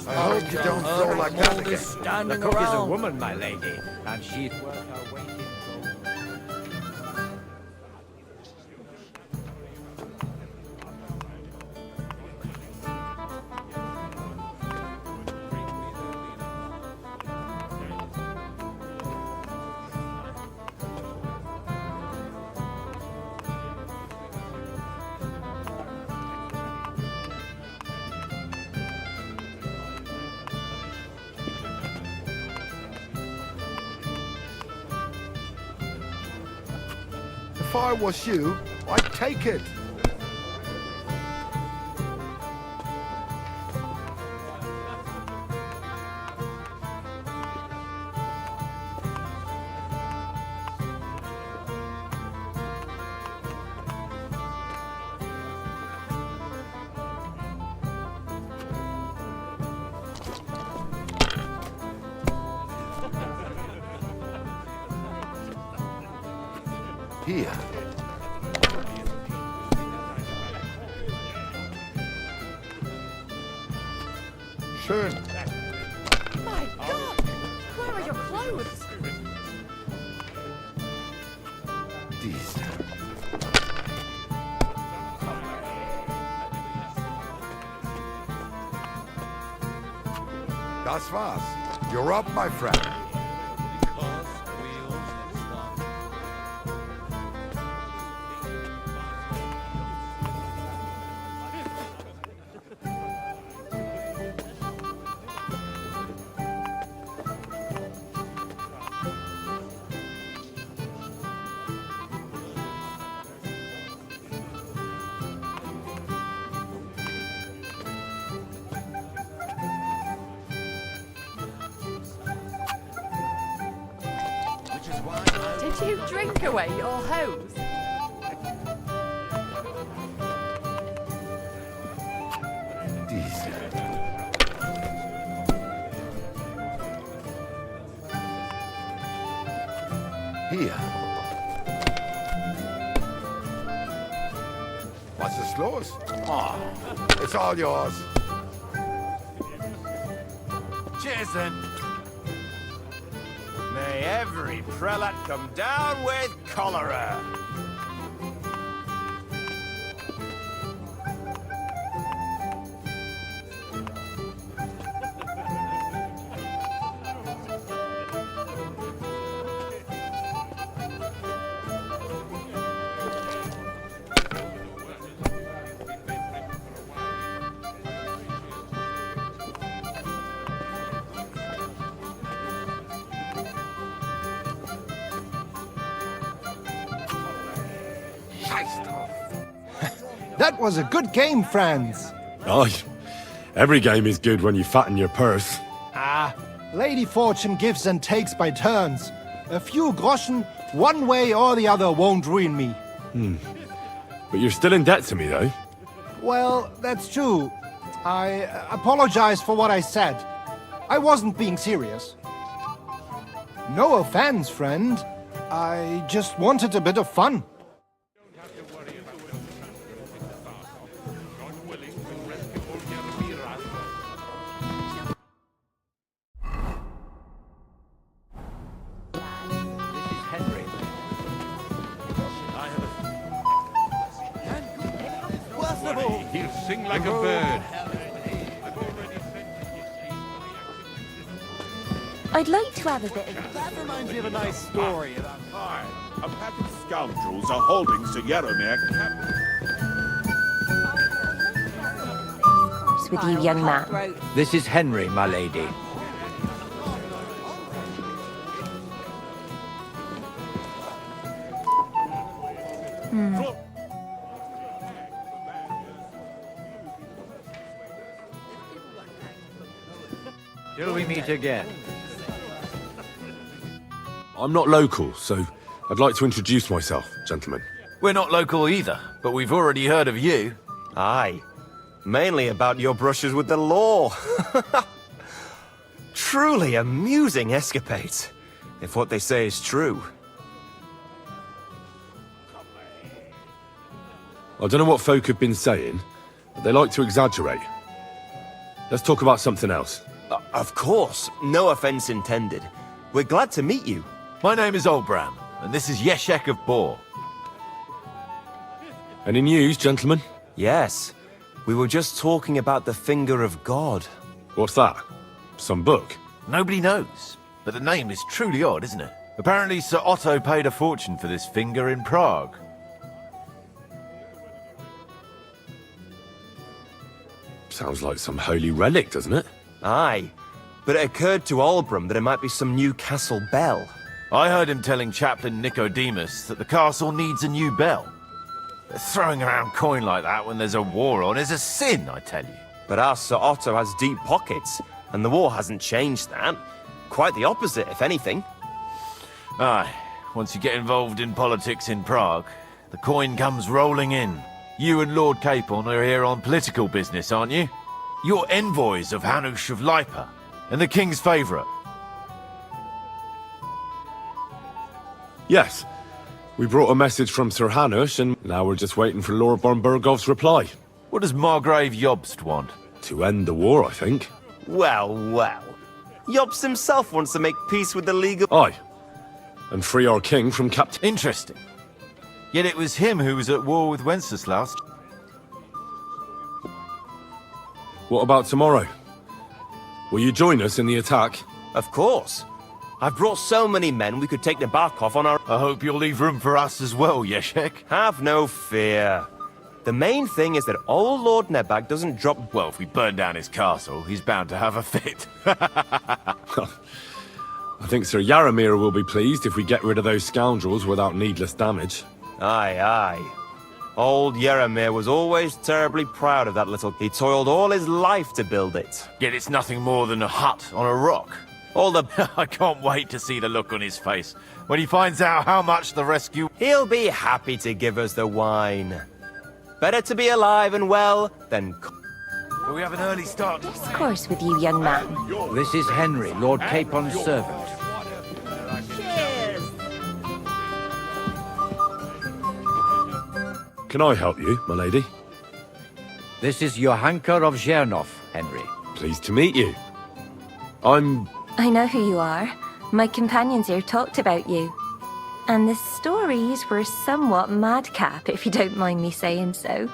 I hope you don't feel like that again. The standing cook is a around. woman, my lady, and she's worth her weight in gold. If I was you, I'd take it. Here. Schön. My God! Where are your clothes? Dies. Das war's. You're up, my friend. Did you drink away your hose? Dies. Hier. Was ist los? Oh, it's all yours. Cheers then. May every prelate come down with cholera. That was a good game, friends. Oh, every game is good when you fatten your purse. Ah, Lady Fortune gives and takes by turns. A few groschen, one way or the other, won't ruin me. But you're still in debt to me, though. Well, that's true. I apologize for what I said. I wasn't being serious. No offense, friend. I just wanted a bit of fun. He'll sing like a bird. I'd like to have a bit of... That reminds me of a nice story about... Hi, a pack of scoundrels are holding Sir Yaromir captive. with you, young man. This is Henry, my lady. Till we meet again. I'm not local, so I'd like to introduce myself, gentlemen. We're not local either, but we've already heard of you. Aye. Mainly about your brushes with the law. Truly amusing escapades, if what they say is true. I don't know what folk have been saying, but they like to exaggerate. Let's talk about something else. Of course, no offense intended. We're glad to meet you. My name is Olbram, and this is Yeshek of Bor. Any news, gentlemen? Yes. We were just talking about the Finger of God. What's that? Some book? Nobody knows, but the name is truly odd, isn't it? Apparently Sir Otto paid a fortune for this finger in Prague. Sounds like some holy relic, doesn't it? Aye. But it occurred to Olbram that it might be some new castle bell. I heard him telling Chaplain Nicodemus that the castle needs a new bell. Throwing around coin like that when there's a war on is a sin, I tell you. But our Sir Otto has deep pockets, and the war hasn't changed that. Quite the opposite, if anything. Aye, once you get involved in politics in Prague, the coin comes rolling in. You and Lord Capon are here on political business, aren't you? You're envoys of Hanush of Lipa, and the king's favourite. Yes. We brought a message from Sir Hanush, and now we're just waiting for Lord Bornbergov's reply. What does Margrave Jobst want? To end the war, I think. Well, well. Jobst himself wants to make peace with the League of... Aye. And free our king from captivity. Interesting. Yet it was him who was at war with Wenceslaus. What about tomorrow? Will you join us in the attack? Of course. I've brought so many men we could take Nabarkov on our... I hope you'll leave room for us as well, Yeshek. Have no fear. The main thing is that old Lord Nebag doesn't drop... Well, if we burn down his castle, he's bound to have a fit. I think Sir Yaramir will be pleased if we get rid of those scoundrels without needless damage. Aye, aye. Old Yaramir was always terribly proud of that little... He toiled all his life to build it. Yet it's nothing more than a hut on a rock. All the... I can't wait to see the look on his face when he finds out how much the rescue... He'll be happy to give us the wine. Better to be alive and well than... We have an early start. Discourse with you, young man. This is Henry, Lord Capon's servant. Cheers! Can I help you, my lady? This is Johanka of Zhernov, Henry. Pleased to meet you. I know who you are. My companions here talked about you. And the stories were somewhat madcap, if you don't mind me saying so.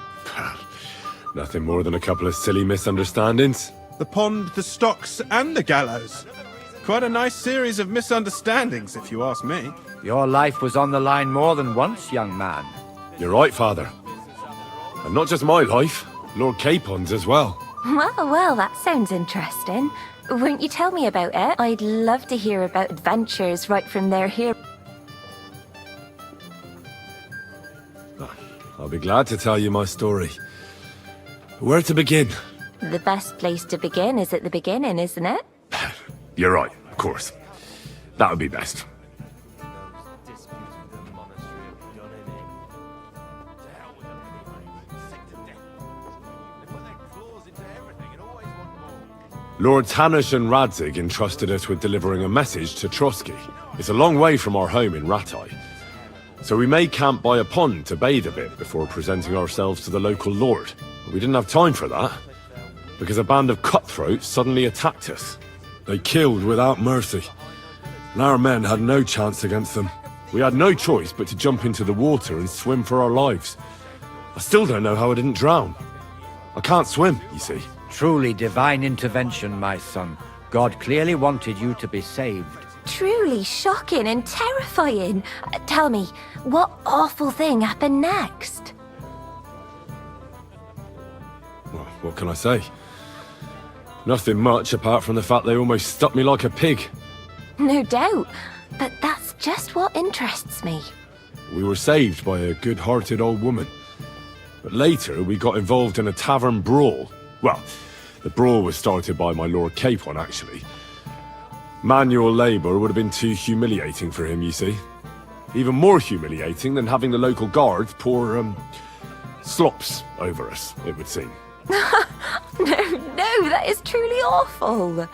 Nothing more than a couple of silly misunderstandings. The pond, the stocks, and the gallows. Quite a nice series of misunderstandings, if you ask me. Your life was on the line more than once, young man. You're right, Father. And not just my life, Lord Capon's as well. Well, that sounds interesting. Won't you tell me about it? I'd love to hear about adventures right from their hero. I'll be glad to tell you my story. Where to begin? The best place to begin is at the beginning, isn't it? You're right, of course. That would be best. Lords Hanush and Radzig entrusted us with delivering a message to Trotsky. It's a long way from our home in Ratai. So we made camp by a pond to bathe a bit before presenting ourselves to the local lord. But we didn't have time for that, because a band of cutthroats suddenly attacked us. They killed without mercy, and our men had no chance against them. We had no choice but to jump into the water and swim for our lives. I still don't know how I didn't drown. I can't swim, you see. Truly divine intervention, my son. God clearly wanted you to be saved. Truly shocking and terrifying. Tell me, what awful thing happened next? Well, what can I say? Nothing much apart from the fact they almost stuck me like a pig. No doubt, but that's just what interests me. We were saved by a good-hearted old woman. But later, we got involved in a tavern brawl. Well, The brawl was started by my Lord Capon, actually. Manual labour would have been too humiliating for him, you see. Even more humiliating than having the local guards pour, slops over us, it would seem. No, that is truly awful.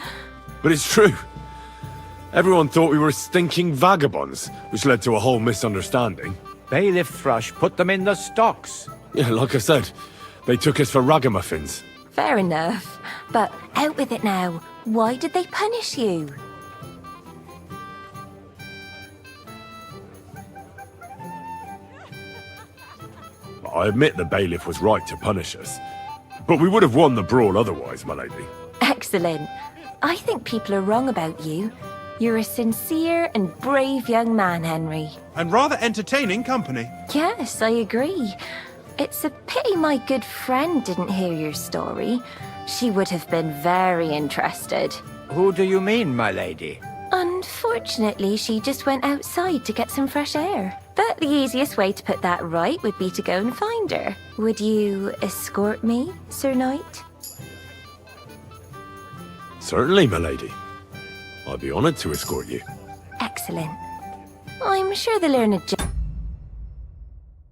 But it's true. Everyone thought we were stinking vagabonds, which led to a whole misunderstanding. Bailiff Thrush put them in the stocks. Yeah, like I said, they took us for ragamuffins. Fair enough. But out with it now. Why did they punish you? I admit the bailiff was right to punish us. But we would have won the brawl otherwise, my lady. Excellent. I think people are wrong about you. You're a sincere and brave young man, Henry. And rather entertaining company. Yes, I agree. It's a pity my good friend didn't hear your story. She would have been very interested. Who do you mean, my lady? Unfortunately, she just went outside to get some fresh air. But the easiest way to put that right would be to go and find her. Would you escort me, Sir Knight? Certainly, my lady. I'd be honoured to escort you. Excellent. I'm sure the learned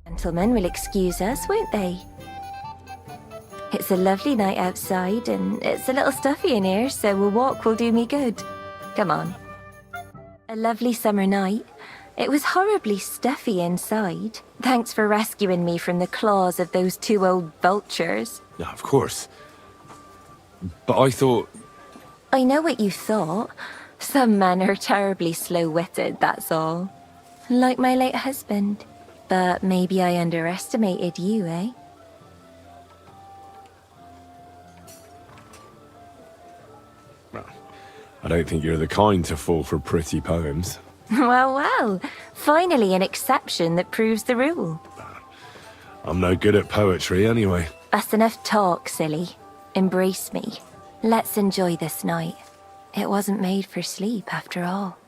gentlemen will excuse us, won't they? It's a lovely night outside, and it's a little stuffy in here, so a walk will do me good. Come on. A lovely summer night. It was horribly stuffy inside. Thanks for rescuing me from the claws of those two old vultures. Yeah, of course. But I thought... I know what you thought. Some men are terribly slow-witted, that's all. Like my late husband. But maybe I underestimated you, eh? I don't think you're the kind to fall for pretty poems. Well. Finally an exception that proves the rule. I'm no good at poetry anyway. That's enough talk, silly. Embrace me. Let's enjoy this night. It wasn't made for sleep, after all.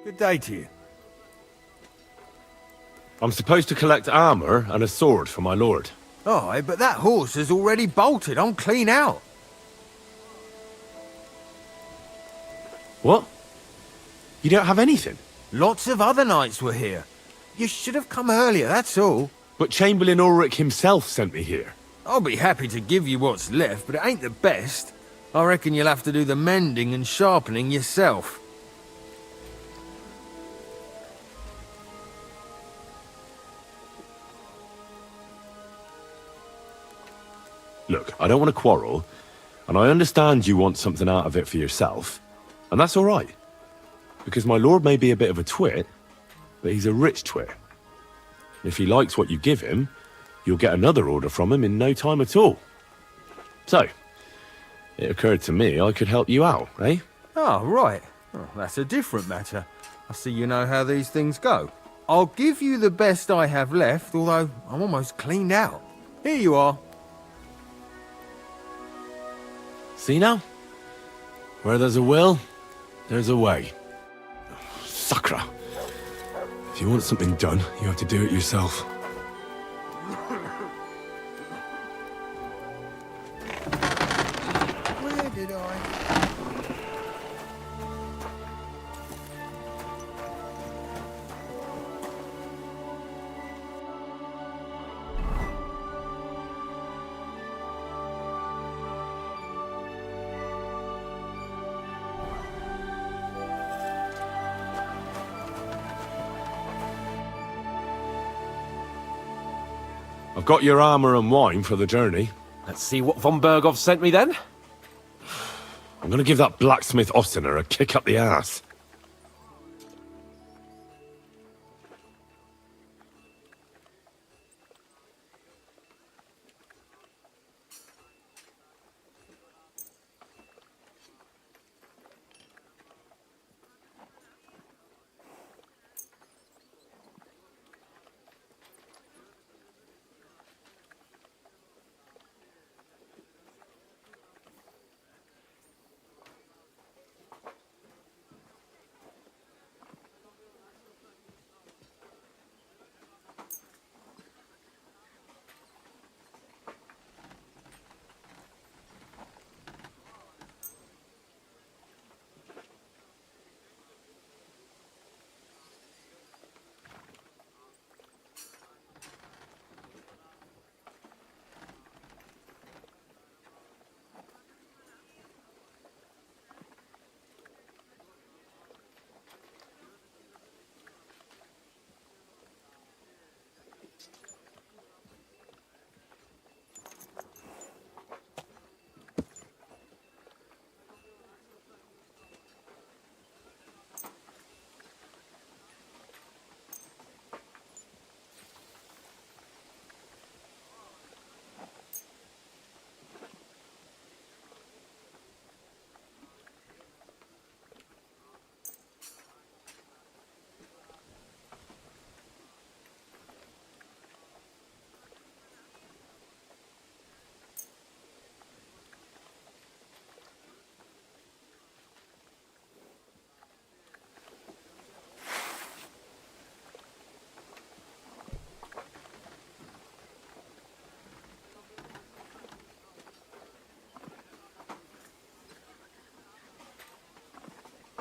Good day to you. I'm supposed to collect armour and a sword for my lord. Aye, but that horse has already bolted. I'm clean out. What? You don't have anything? Lots of other knights were here. You should have come earlier, that's all. But Chamberlain Ulrich himself sent me here. I'll be happy to give you what's left, but it ain't the best. I reckon you'll have to do the mending and sharpening yourself. Look, I don't want to quarrel, and I understand you want something out of it for yourself, and that's all right. Because my lord may be a bit of a twit, but he's a rich twit. And if he likes what you give him, you'll get another order from him in no time at all. So, it occurred to me I could help you out, eh? Oh, right. Oh, that's a different matter. I see you know how these things go. I'll give you the best I have left, although I'm almost cleaned out. Here you are. See now? Where there's a will, there's a way. Sacra. If you want something done, you have to do it yourself. Where did I? I've got your armor and wine for the journey. Let's see what von Bergov sent me then. I'm gonna give that blacksmith Ostener a kick up the ass.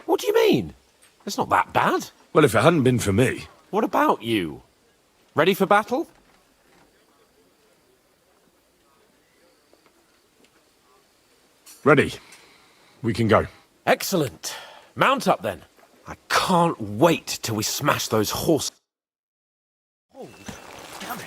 What do you mean? It's not that bad. Well, if it hadn't been for me... What about you? Ready for battle? Ready. We can go. Excellent. Mount up then. I can't wait till we smash those horse... Oh, damn it.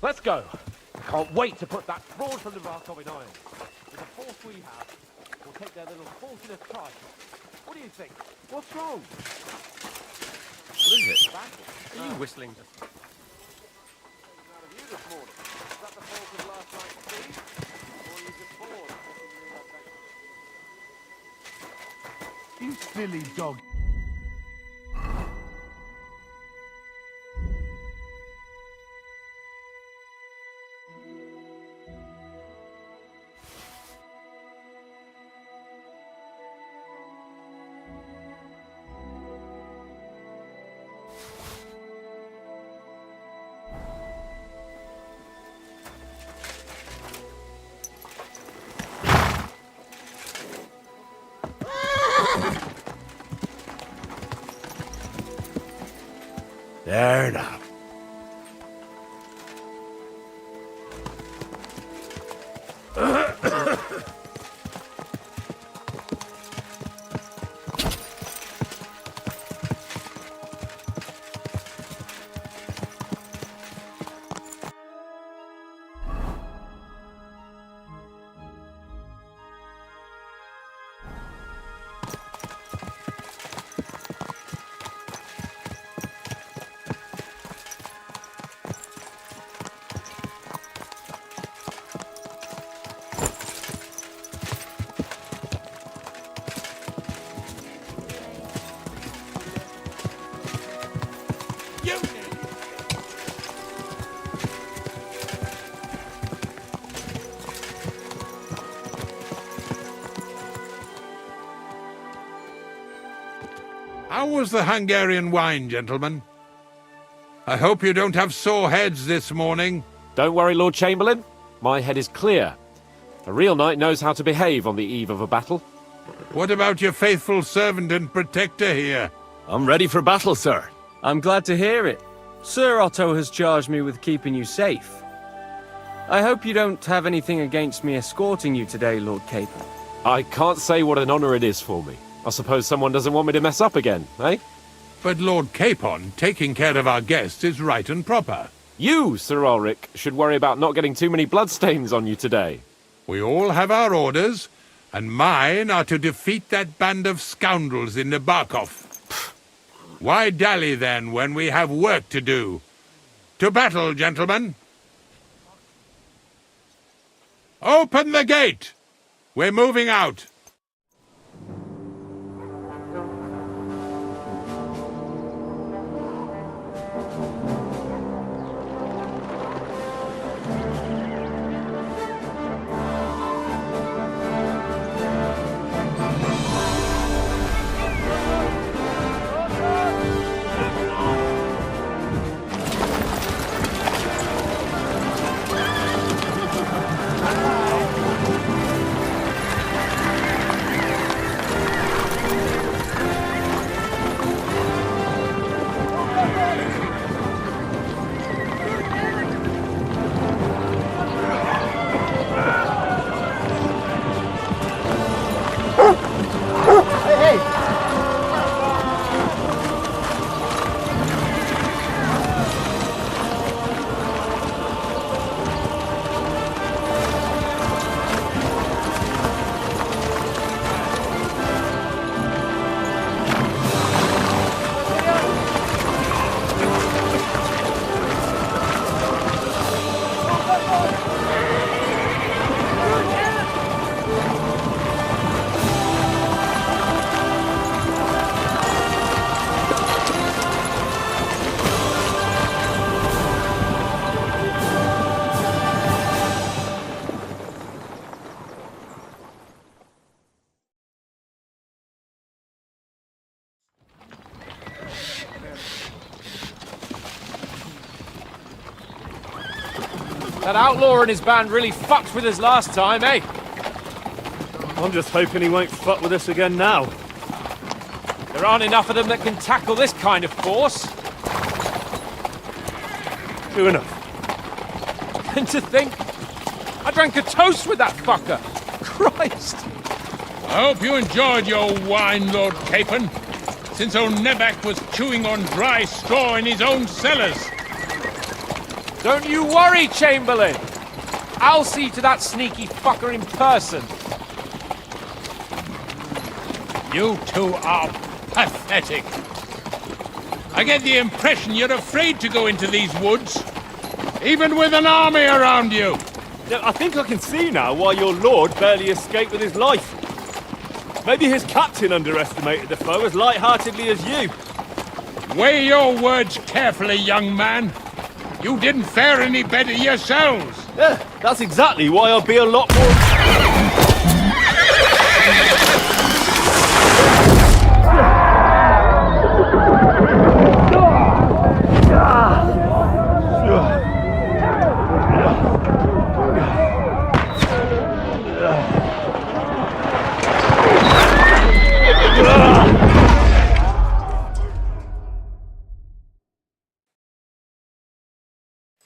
Let's go. I can't wait to put that fraud from the Barkov in irons. With the force we have, we'll take their little fault in a trice. What do you think? What's wrong? What is it? Are you whistling just... Out of you this morning. Is that the fault of last night's feed? Or is it bored? You silly dog. There now. How was the Hungarian wine, gentlemen? I hope you don't have sore heads this morning. Don't worry, Lord Chamberlain. My head is clear. A real knight knows how to behave on the eve of a battle. What about your faithful servant and protector here? I'm ready for battle, sir. I'm glad to hear it. Sir Otto has charged me with keeping you safe. I hope you don't have anything against me escorting you today, Lord Capon. I can't say what an honor it is for me. I suppose someone doesn't want me to mess up again, eh? But Lord Capon, taking care of our guests is right and proper. You, Sir Ulrich, should worry about not getting too many bloodstains on you today. We all have our orders, and mine are to defeat that band of scoundrels in Nabarkov. Why dally, then, when we have work to do? To battle, gentlemen! Open the gate! We're moving out! That outlaw and his band really fucked with us last time, eh? I'm just hoping he won't fuck with us again now. There aren't enough of them that can tackle this kind of force. True enough. And to think, I drank a toast with that fucker. Christ! I hope you enjoyed your wine, Lord Capon, since old Neback was chewing on dry straw in his own cellars. Don't you worry, Chamberlain. I'll see to that sneaky fucker in person. You two are pathetic. I get the impression you're afraid to go into these woods, even with an army around you. I think I can see now why your lord barely escaped with his life. Maybe his captain underestimated the foe as light-heartedly as you. Weigh your words carefully, young man. You didn't fare any better yourselves. Yeah, that's exactly why I'll be a lot more...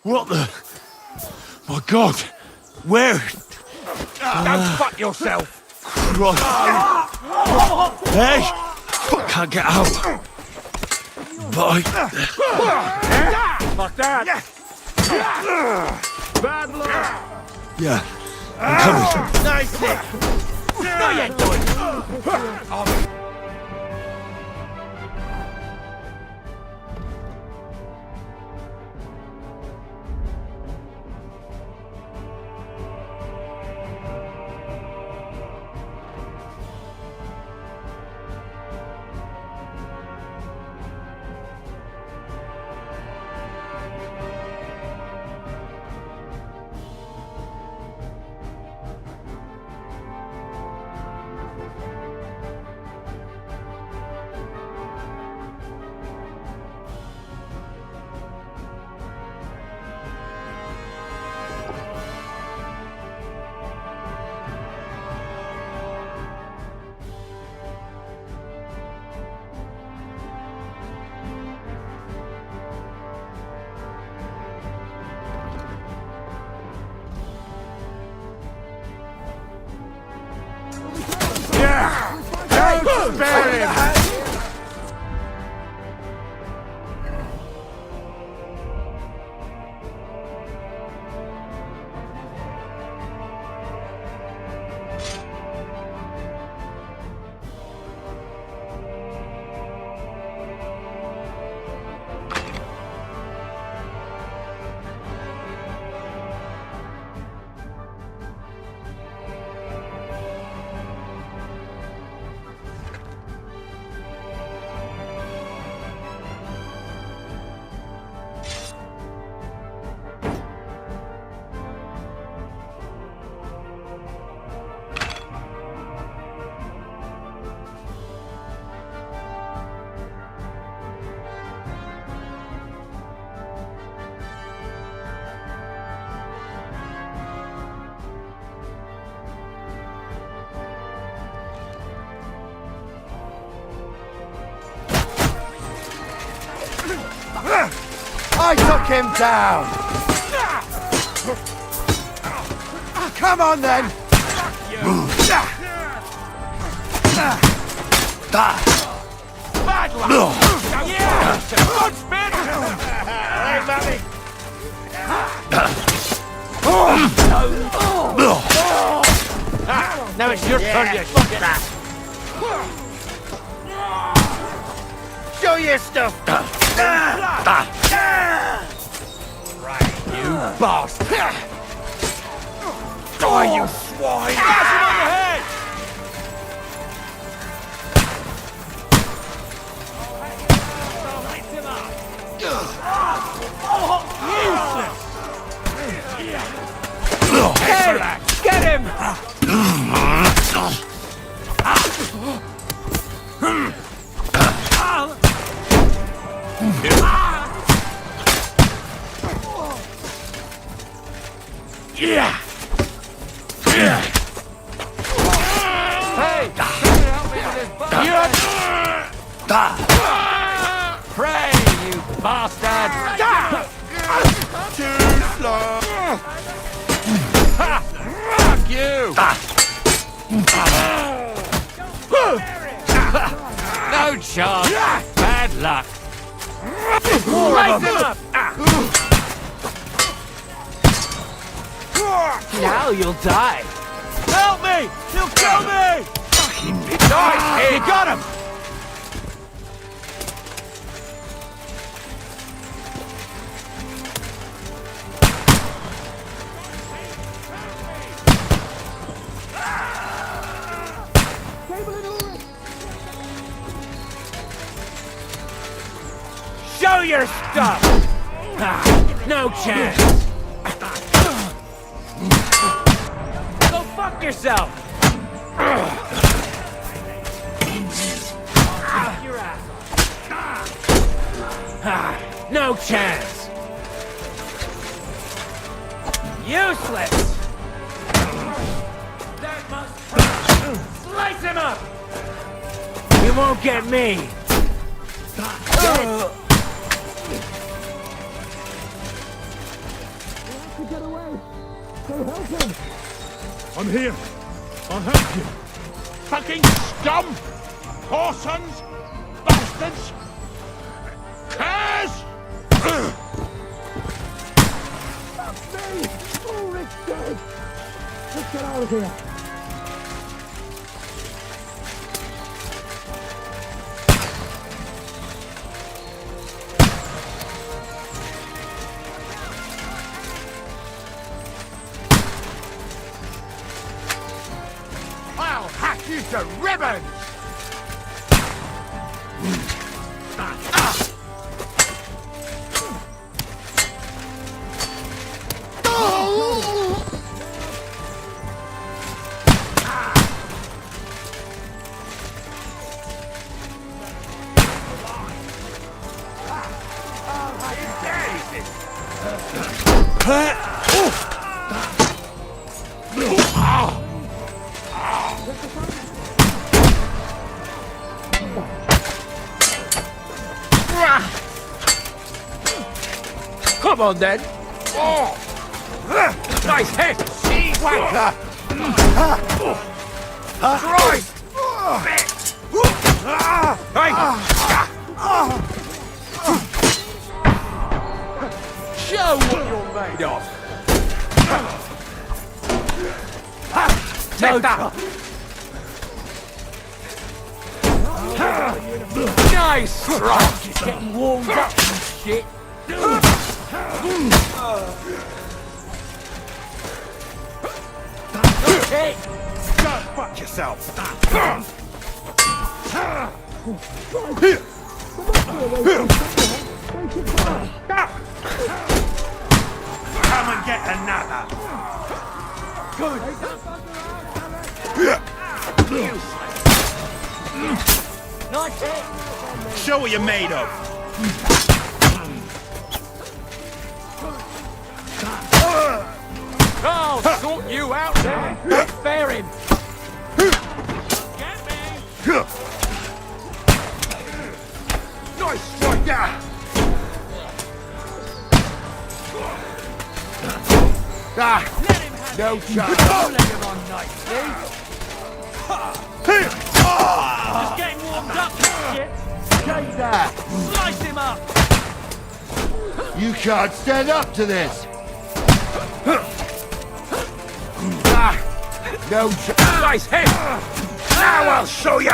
What the... My God! Where? Don't fuck yourself! Christ! Hey! I can't get out. But Like that! Bad luck! Yeah, I'm coming. Nice hit! No, you ain't doing it! Don't spare him! I took him down! Come on then! Bad luck! Yeah! Good spin! Hey, Matty! Now it's your turn, you shit ass! Show your stuff! Right, you boss! Die, you swine! Bash him on the head! Hey, get him! Yeah! Hey, help me with this Pray, you bastard! Too slow. Fuck you! No chance! Bad luck! Light him up! Now you'll die. Help me! He'll kill me! Fucking nice! You got him! Show your stuff! No chance! Go fuck yourself! Your ass. No chance! Useless! That must hurt! Slice him up! You won't get me! Get away! Go help him! I'm here. I'll help you. Fucking scum! Whoresons! Bastards! Curs! Fuck me! Ulrich's dead! Let's get out of here! I'll hack you to ribbons! Come on then! Oh. Nice hit! She wanker! Christ! Hey! Show what you're made of! Take that! Nice strike! Just getting warmed up and shit! Hey! Go fuck yourself! Come and get another! Good! Nice hit! Show what you're made of. I'll sort you out there! Bear him! Get me! Nice strike there! No chance! Let him on nicely! Just getting warmed up, shit! Take that! Slice him up! You can't stand up to this! No nice hit! Now I'll show you!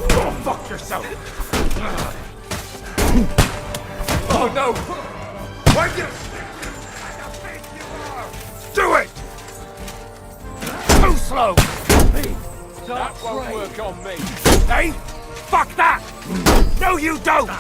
Go fuck yourself! Oh no! Why you... Too slow! That won't work on me. Hey? Fuck that! No, you don't!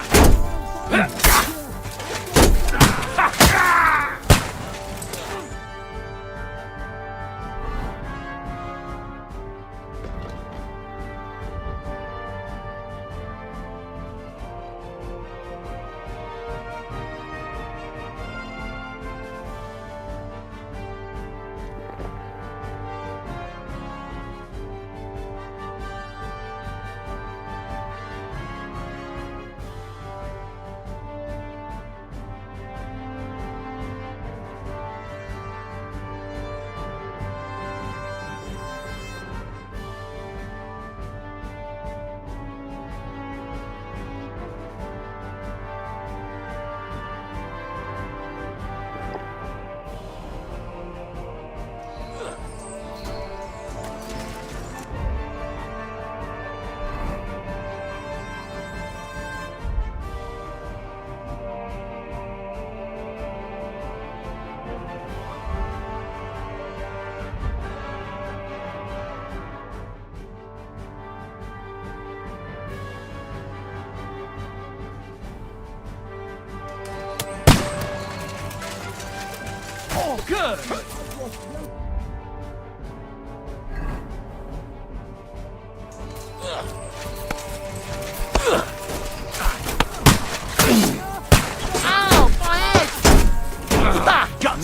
Oh, good! Ow, my head!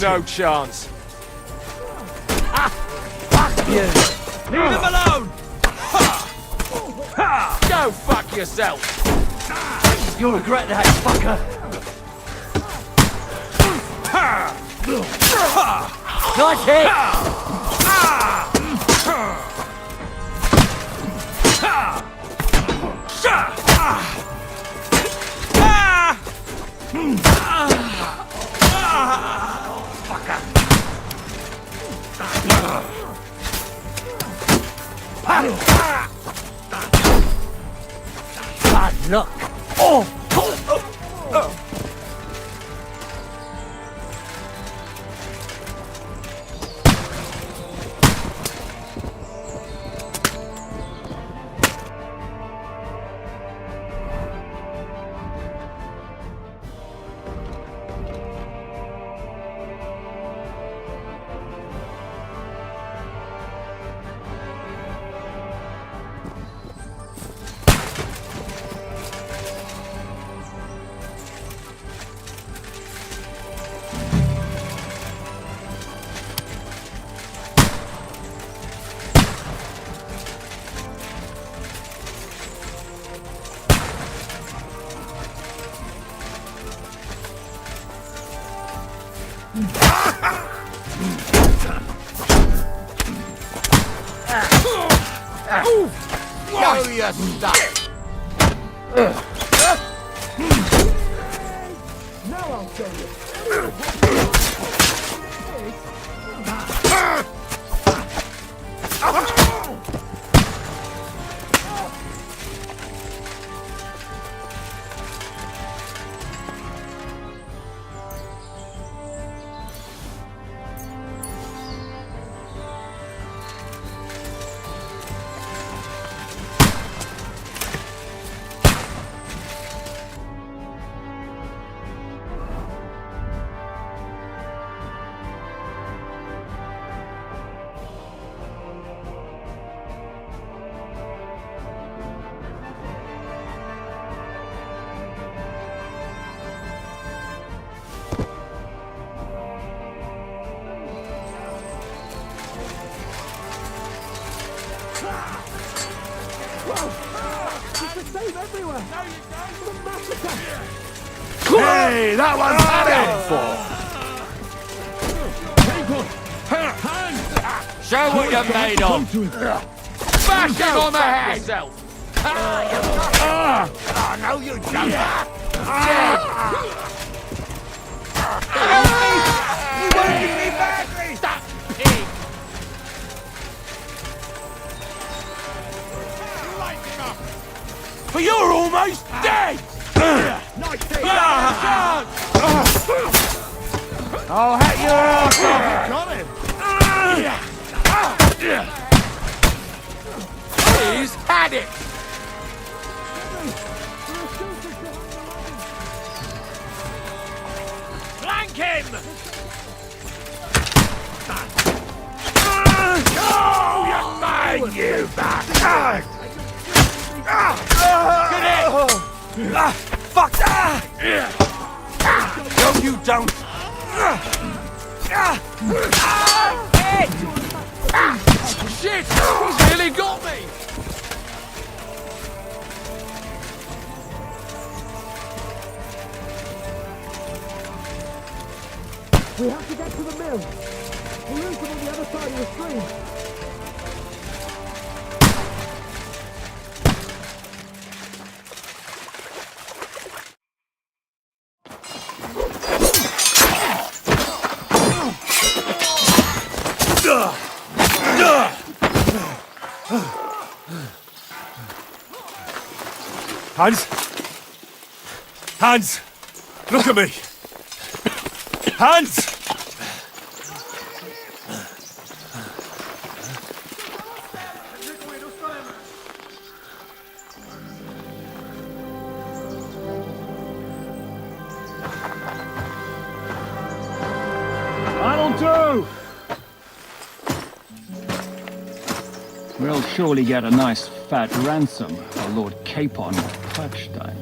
No chance. Fuck you! Leave him alone! Go fuck yourself! You'll regret that, fucker! Nice hit! Bad luck! Oh! Show your stuff! Now I'll show you. Hey, that one's Show what you're made of! Bash him on the head! No, you don't! You wanted me badly! Stop, pig! But you're almost dead! I'll hat your ass off! You got him! Get it! Flank him! Oh, you man, you bastard! Get it! Fuck! No, you don't! Shit! He's really got me! We have to get to the mill. We'll lose them on the other side of the stream. Hans! Hans! Look at me! Hans! That'll do! We'll surely get a nice fat ransom for Lord Capon of Perkstein.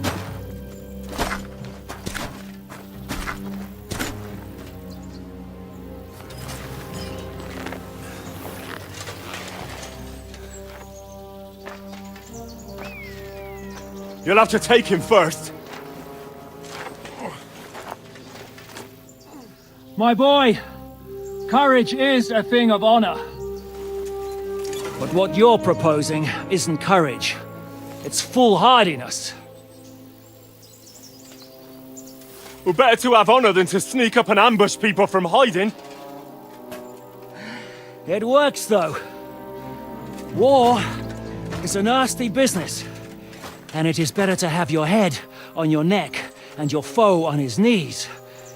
You'll have to take him first. My boy, courage is a thing of honor. But what you're proposing isn't courage. It's foolhardiness. Well, better to have honor than to sneak up and ambush people from hiding. It works, though. War is a nasty business. And it is better to have your head on your neck and your foe on his knees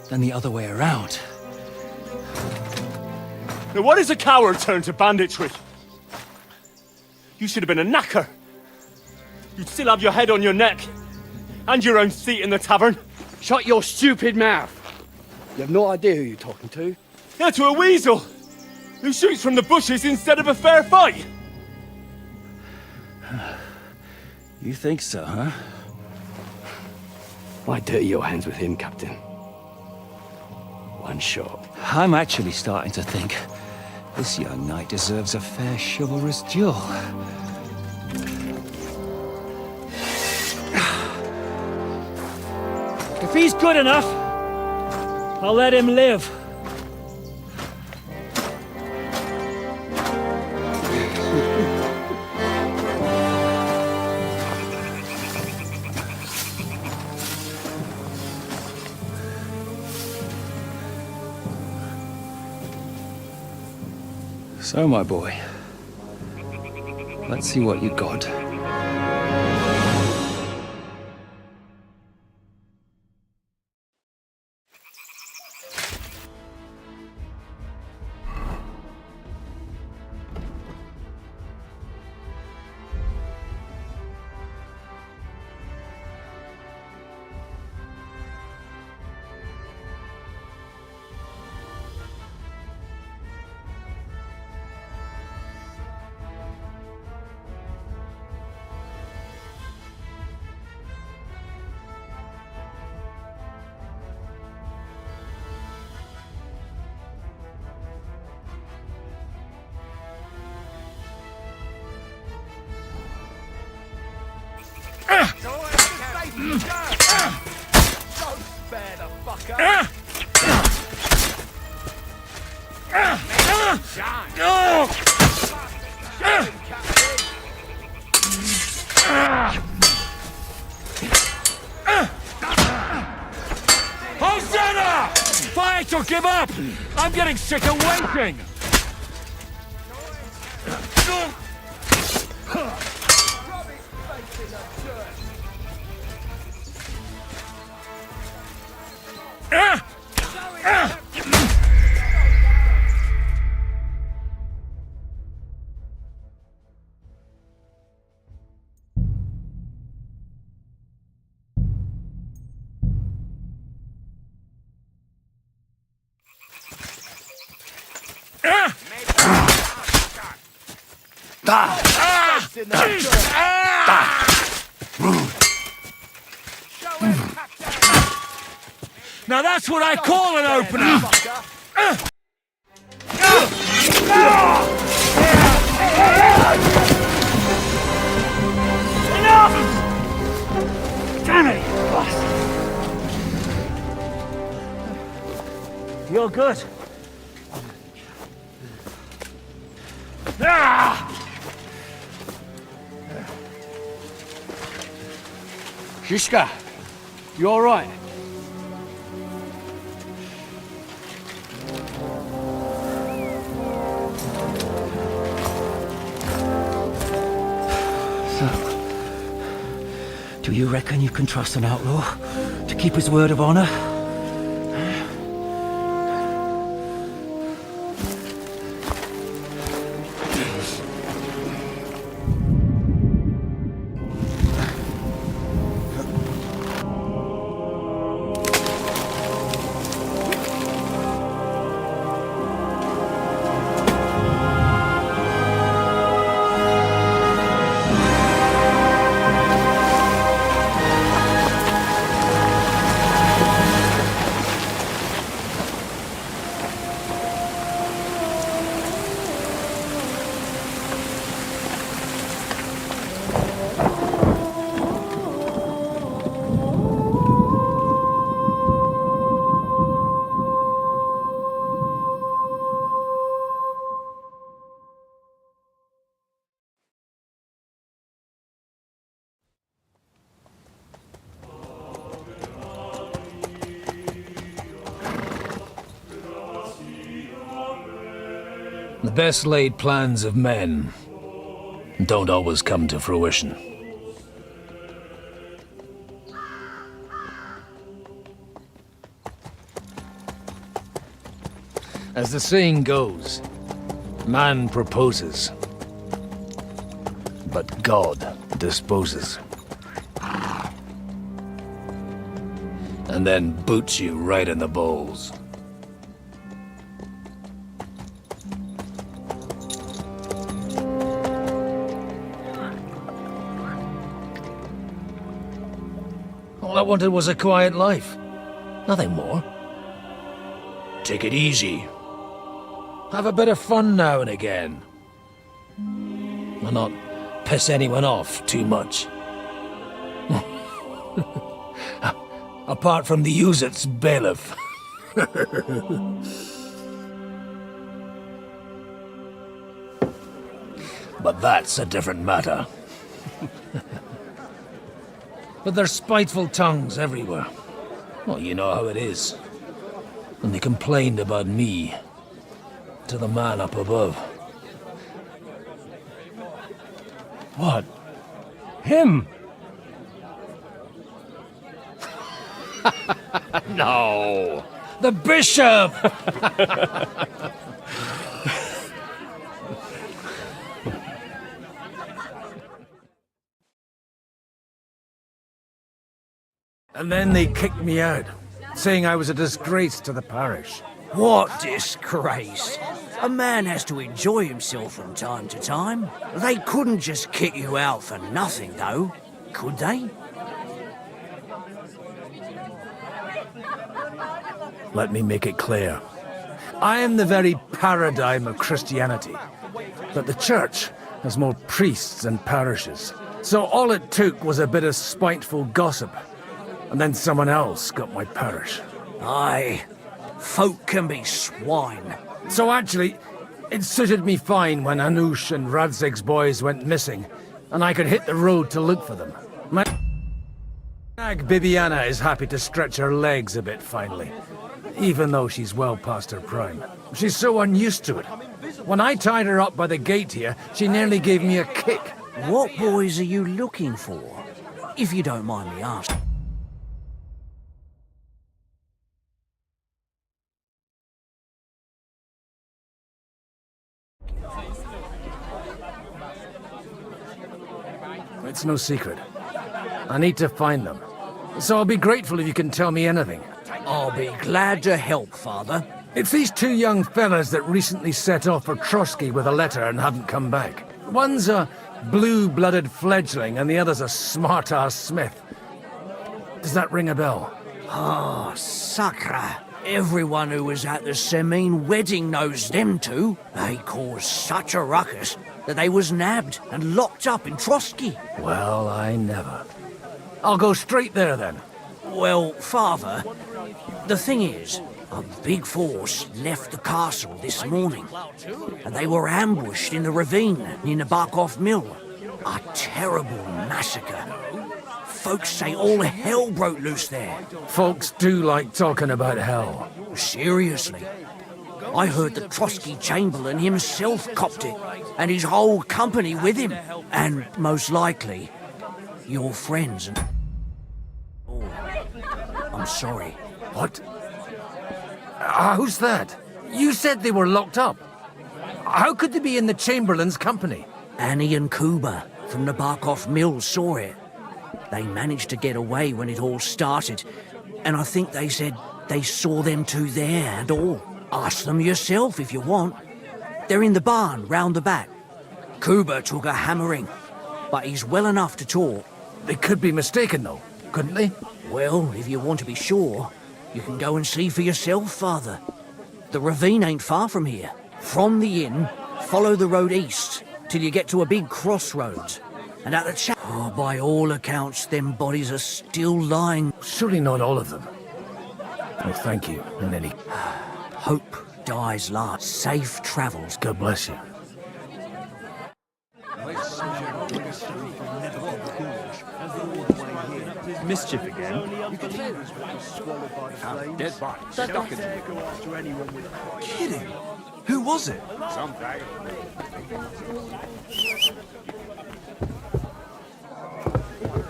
than the other way around. Now, what is a coward turned to banditry? You should have been a knacker. You'd still have your head on your neck and your own seat in the tavern. Shut your stupid mouth. You have no idea who you're talking to. Yeah, to a weasel who shoots from the bushes instead of a fair fight. You think so, huh? Why dirty your hands with him, Captain? One shot. I'm actually starting to think this young knight deserves a fair chivalrous duel. If he's good enough, I'll let him live. So, my boy, let's see what you got. Hosanna! Fight or give up! I'm getting sick of waiting! Now that's what I call an opener! Enough! Damn it, you bastard! You're good. Shishka, you all right? Do you reckon you can trust an outlaw to keep his word of honor? The best laid plans of men don't always come to fruition. As the saying goes, man proposes, but God disposes. And then boots you right in the balls. All I wanted was a quiet life. Nothing more. Take it easy. Have a bit of fun now and again. And not piss anyone off too much. Apart from the Uzit's bailiff. But that's a different matter. But there's spiteful tongues everywhere. Well, you know how it is. And they complained about me to the man up above. What? Him? No! The bishop! And then they kicked me out, saying I was a disgrace to the parish. What disgrace? A man has to enjoy himself from time to time. They couldn't just kick you out for nothing, though, could they? Let me make it clear. I am the very paradigm of Christianity. But the church has more priests than parishes. So all it took was a bit of spiteful gossip. And then someone else got my parish. Aye, folk can be swine. So actually, it suited me fine when Anush and Radzig's boys went missing, and I could hit the road to look for them. My nag Bibiana is happy to stretch her legs a bit finally, even though she's well past her prime. She's so unused to it. When I tied her up by the gate here, she nearly gave me a kick. What boys are you looking for, if you don't mind me asking? It's no secret. I need to find them. So I'll be grateful if you can tell me anything. I'll be glad to help, Father. It's these two young fellas that recently set off for Trotsky with a letter and haven't come back. One's a blue-blooded fledgling and the other's a smart-ass smith. Does that ring a bell? Ah, Sacra. Everyone who was at the Semine wedding knows them two. They caused such a ruckus that they was nabbed and locked up in Trotsky. Well, I never. I'll go straight there then. Well, Father, the thing is, a big force left the castle this morning, and they were ambushed in the ravine near Nabarkov Mill. A terrible massacre. Folks say all hell broke loose there. Folks do like talking about hell. Seriously. I heard the Trotsky Chamberlain himself copped it, and his whole company with him. And most likely, your friends and... Oh, I'm sorry. What? Who's that? You said they were locked up. How could they be in the Chamberlain's company? Annie and Kuba from Nabarkov Mill saw it. They managed to get away when it all started, and I think they said they saw them two there and all. Ask them yourself if you want. They're in the barn round the back. Kuba took a hammering, but he's well enough to talk. They could be mistaken, though, couldn't they? Well, if you want to be sure, you can go and see for yourself, Father. The ravine ain't far from here. From the inn, follow the road east till you get to a big crossroads. And at the oh, by all accounts, them bodies are still lying. Surely not all of them. Well, thank you, in any... Hope dies last. Safe travels. God bless you. Mischief again. Dead body. Stuck in it. Kidding? Who was it? Someday.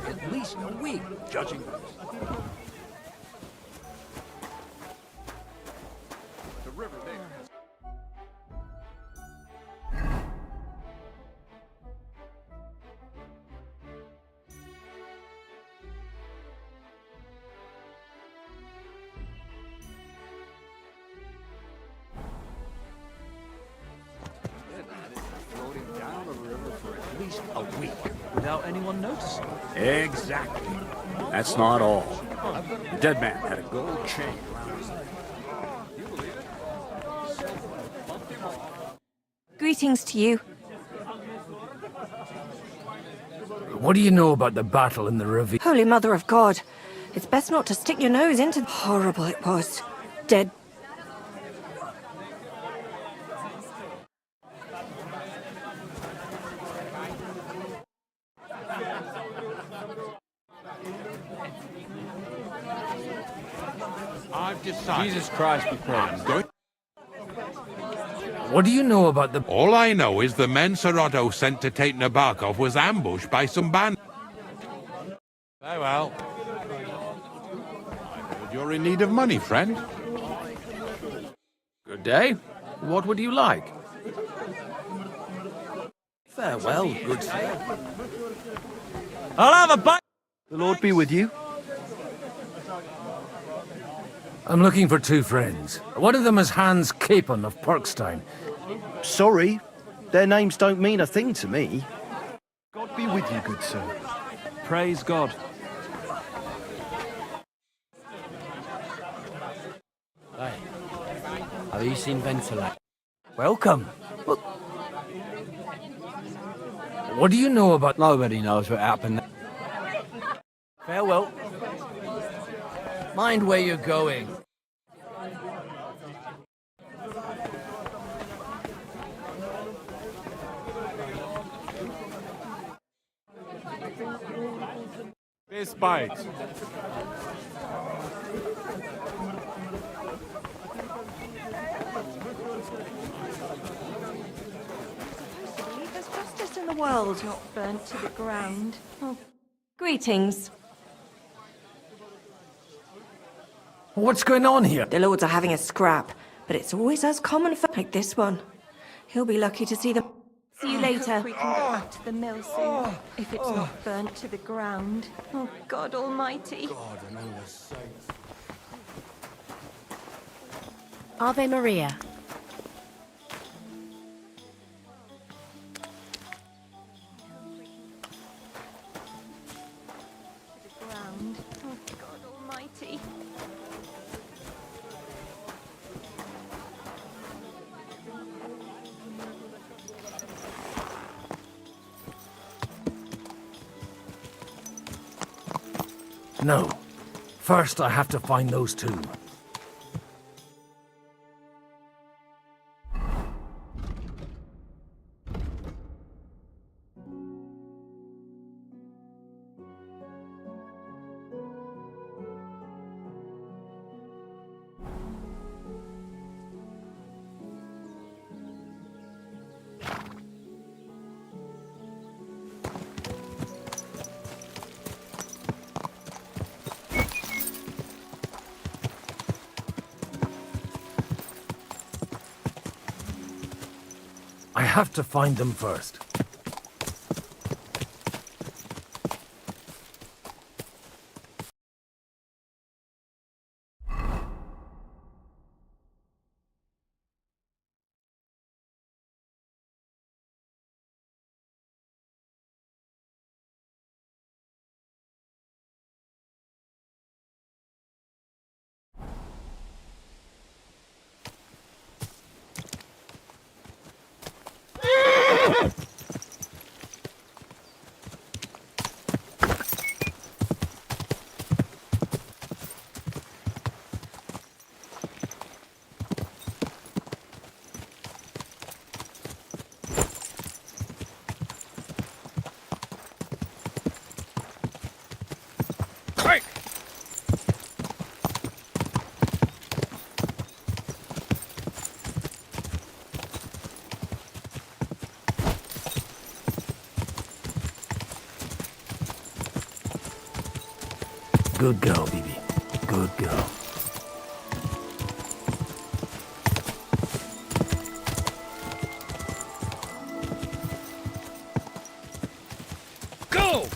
At least a week, judging. The river there. A week without anyone noticing. Exactly. That's not all. The dead man had a gold chain around his neck. Greetings to you. What do you know about the battle in the ravine? Holy Mother of God. It's best not to stick your nose into... Horrible it was. Dead. I've decided. Jesus Christ be praised. What do you know about the... All I know is the men Sir Otto sent to take Nabarkov was ambushed by some band. Very well. You're in need of money, friend. Good day. What would you like? Farewell, good sir. I'll have a bite. The Lord be with you. I'm looking for two friends. One of them is Hans Capon of Parkstein. Sorry, their names don't mean a thing to me. God be with you, good sir. Praise God. Hey, have you seen Ventilate? Welcome. What do you know about... Nobody knows what happened. Farewell. Mind where you're going. This bite. There's justice in the world, not burnt to the ground. Oh. Greetings. What's going on here? The lords are having a scrap, but it's always us common folk like this one. He'll be lucky to see them. See you later. We can get back to the mill soon, if it's not burnt to the ground. Oh, God Almighty. Ave Maria. No. First, I have to find those two. I have to find them first. Good girl, Bibi. Good girl. Go!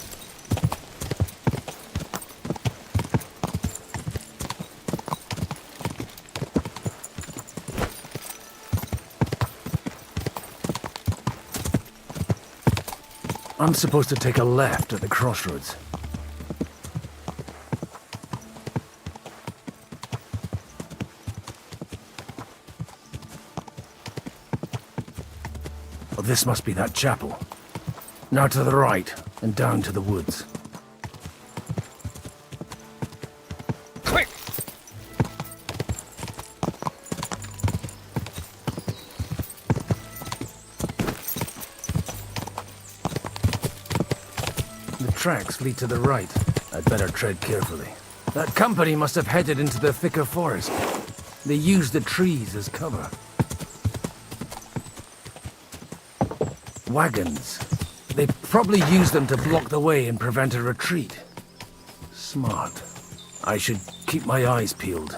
I'm supposed to take a left at the crossroads. Oh, this must be that chapel. Now to the right, and down to the woods. Quick! The tracks lead to the right. I'd better tread carefully. That company must have headed into the thicker forest. They used the trees as cover. Wagons. They probably used them to block the way and prevent a retreat. Smart. I should keep my eyes peeled.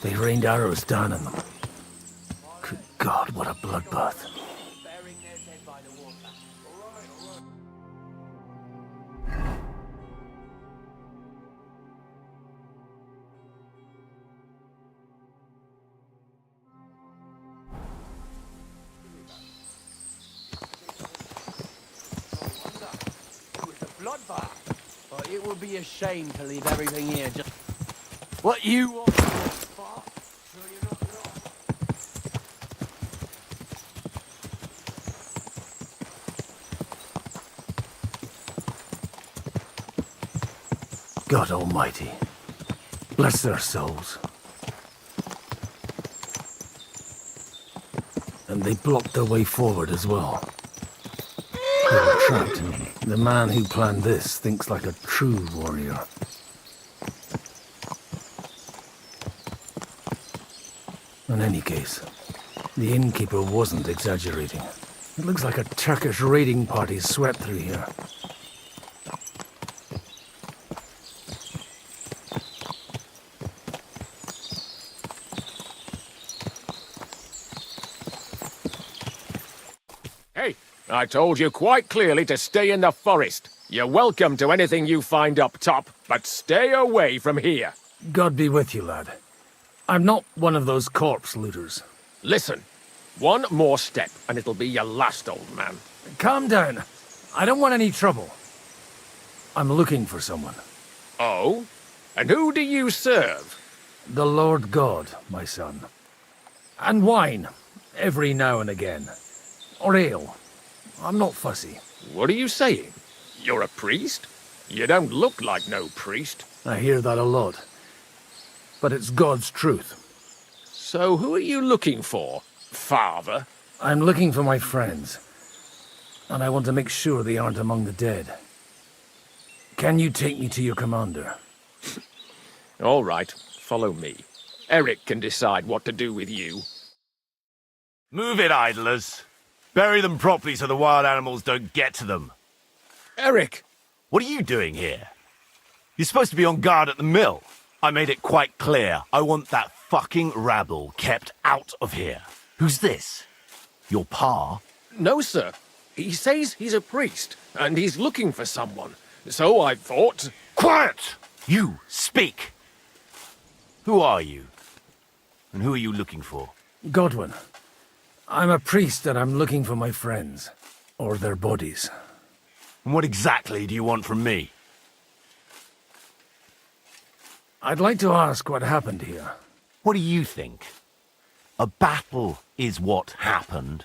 They rained arrows down on them. Good God, what a bloodbath. Bloodbath. But it would be a shame to leave everything here just... What you want? God Almighty. Bless their souls. And they blocked their way forward as well. They were trapped. The man who planned this thinks like a true warrior. In any case, the innkeeper wasn't exaggerating. It looks like a Turkish raiding party swept through here. Hey, I told you quite clearly to stay in the forest. You're welcome to anything you find up top, but stay away from here. God be with you, lad. I'm not one of those corpse looters. Listen, one more step and it'll be your last, old man. Calm down. I don't want any trouble. I'm looking for someone. Oh? And who do you serve? The Lord God, my son. And wine, every now and again. Or ale. I'm not fussy. What are you saying? You're a priest? You don't look like no priest. I hear that a lot. But it's God's truth. So who are you looking for, Father? I'm looking for my friends. And I want to make sure they aren't among the dead. Can you take me to your commander? All right, follow me. Eric can decide what to do with you. Move it, idlers. Bury them properly so the wild animals don't get to them. Eric! What are you doing here? You're supposed to be on guard at the mill. I made it quite clear. I want that fucking rabble kept out of here. Who's this? Your pa? No, sir. He says he's a priest, and he's looking for someone. So I thought... Quiet! You, speak! Who are you? And who are you looking for? Godwin. I'm a priest and I'm looking for my friends. Or their bodies. And what exactly do you want from me? I'd like to ask what happened here. What do you think? A battle is what happened,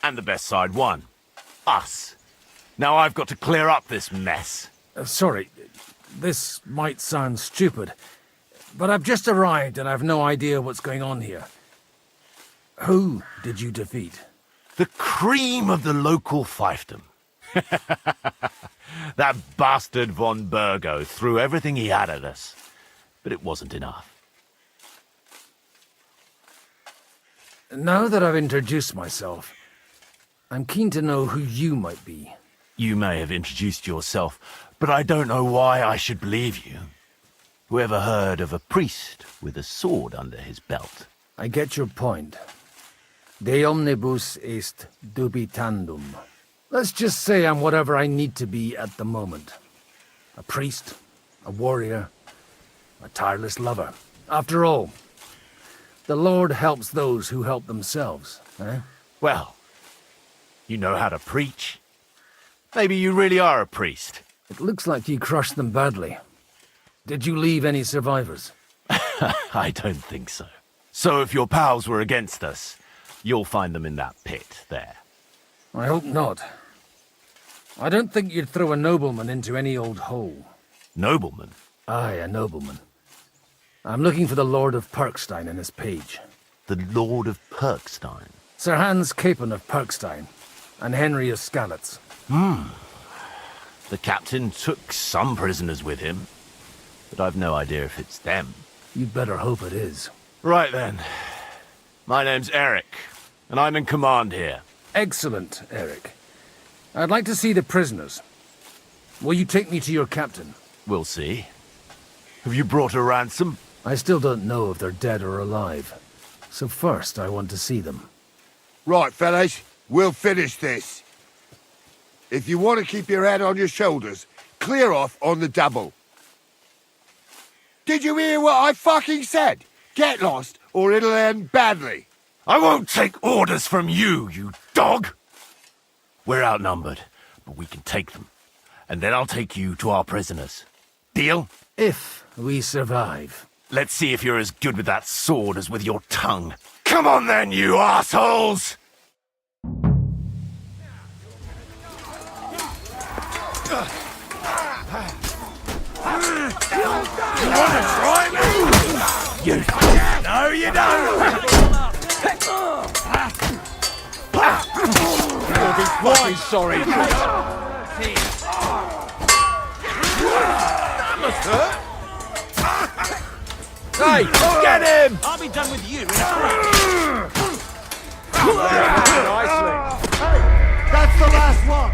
and the best side won. Us. Now I've got to clear up this mess. Sorry, this might sound stupid, but I've just arrived and I've no idea what's going on here. Who did you defeat? The cream of the local fiefdom. That bastard von Burgo threw everything he had at us, but it wasn't enough. Now that I've introduced myself, I'm keen to know who you might be. You may have introduced yourself, but I don't know why I should believe you. Whoever heard of a priest with a sword under his belt? I get your point. De omnibus est dubitandum. Let's just say I'm whatever I need to be at the moment. A priest, a warrior, a tireless lover. After all, the Lord helps those who help themselves, eh? Well, you know how to preach. Maybe you really are a priest. It looks like you crushed them badly. Did you leave any survivors? I don't think so. So if your pals were against us, you'll find them in that pit there. I hope not. I don't think you'd throw a nobleman into any old hole. Nobleman? Aye, a nobleman. I'm looking for the Lord of Perkstein and his page. The Lord of Perkstein? Sir Hans Capon of Perkstein, and Henry of Skalitz. The captain took some prisoners with him, but I've no idea if it's them. You'd better hope it is. Right then. My name's Eric, and I'm in command here. Excellent, Eric. I'd like to see the prisoners. Will you take me to your captain? We'll see. Have you brought a ransom? I still don't know if they're dead or alive. So first, I want to see them. Right, fellas. We'll finish this. If you want to keep your head on your shoulders, clear off on the double. Did you hear what I fucking said? Get lost, or it'll end badly. I won't take orders from you, you dog! We're outnumbered, but we can take them. And then I'll take you to our prisoners. Deal? If we survive. Let's see if you're as good with that sword as with your tongue. Come on then, you assholes! You wanna try me? You... No, you don't! You'll be quite sorry. That must hurt! Hey, get him! I'll be done with you in a Nicely. That's the last one!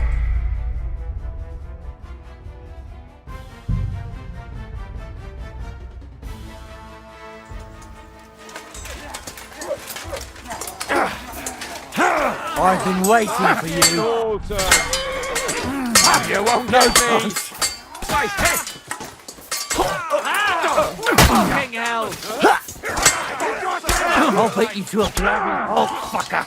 I've been waiting for you. You won't know me. Nice hit. Fucking hell! I'll beat you to a bloody old fucker.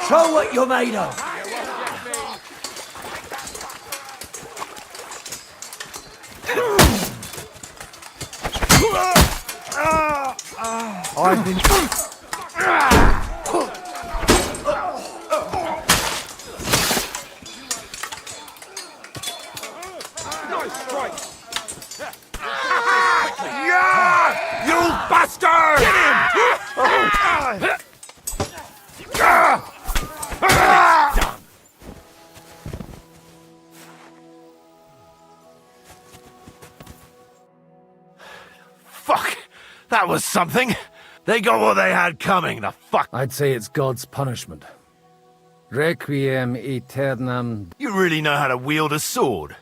Show what you're made of. I've been... Nice strike! Yeah! You bastard! Get him! Fuck! That was something! They got what they had coming, the fuck! I'd say it's God's punishment. Requiem aeternam. You really know how to wield a sword?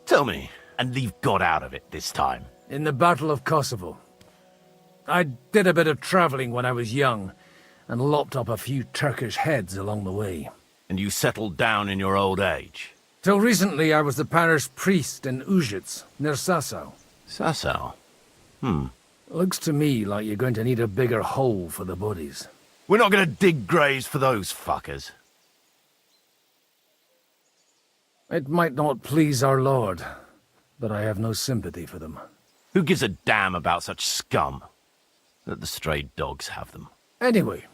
Tell me, and leave God out of it this time. In the Battle of Kosovo. I did a bit of travelling when I was young, and lopped up a few Turkish heads along the way. And you settled down in your old age? Till recently I was the parish priest in Užice, near Sasau. Sasau? Looks to me like you're going to need a bigger hole for the bodies. We're not going to dig graves for those fuckers. It might not please our Lord, but I have no sympathy for them. Who gives a damn about such scum? Let the stray dogs have them. Anyway,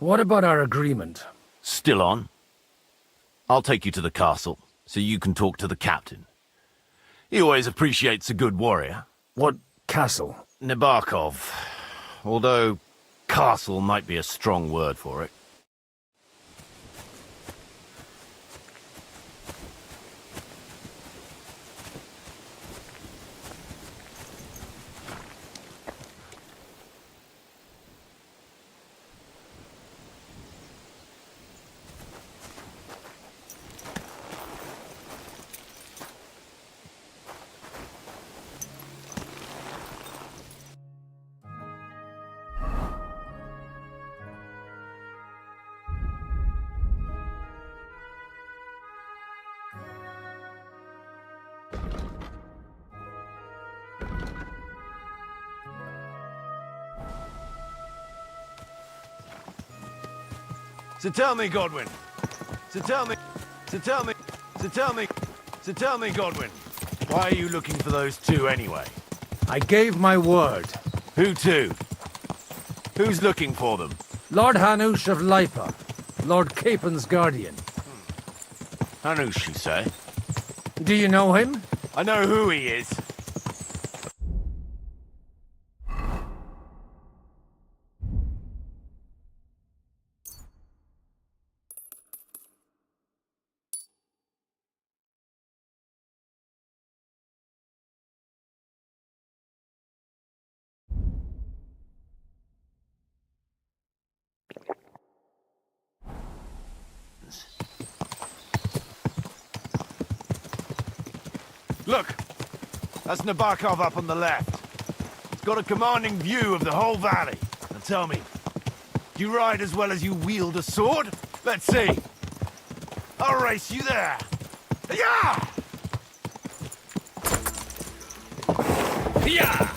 what about our agreement? Still on? I'll take you to the castle, so you can talk to the captain. He always appreciates a good warrior. What castle? Nabokov. Although, castle might be a strong word for it. So tell me, Godwin. So tell me, Godwin. Why are you looking for those two anyway? I gave my word. Who to? Who's looking for them? Lord Hanush of Lipa, Lord Capen's guardian. Hanush, you say? Do you know him? I know who he is. Look! That's Nabokov up on the left. It's got a commanding view of the whole valley. Now tell me, do you ride as well as you wield a sword? Let's see. I'll race you there. Yeah! Yeah!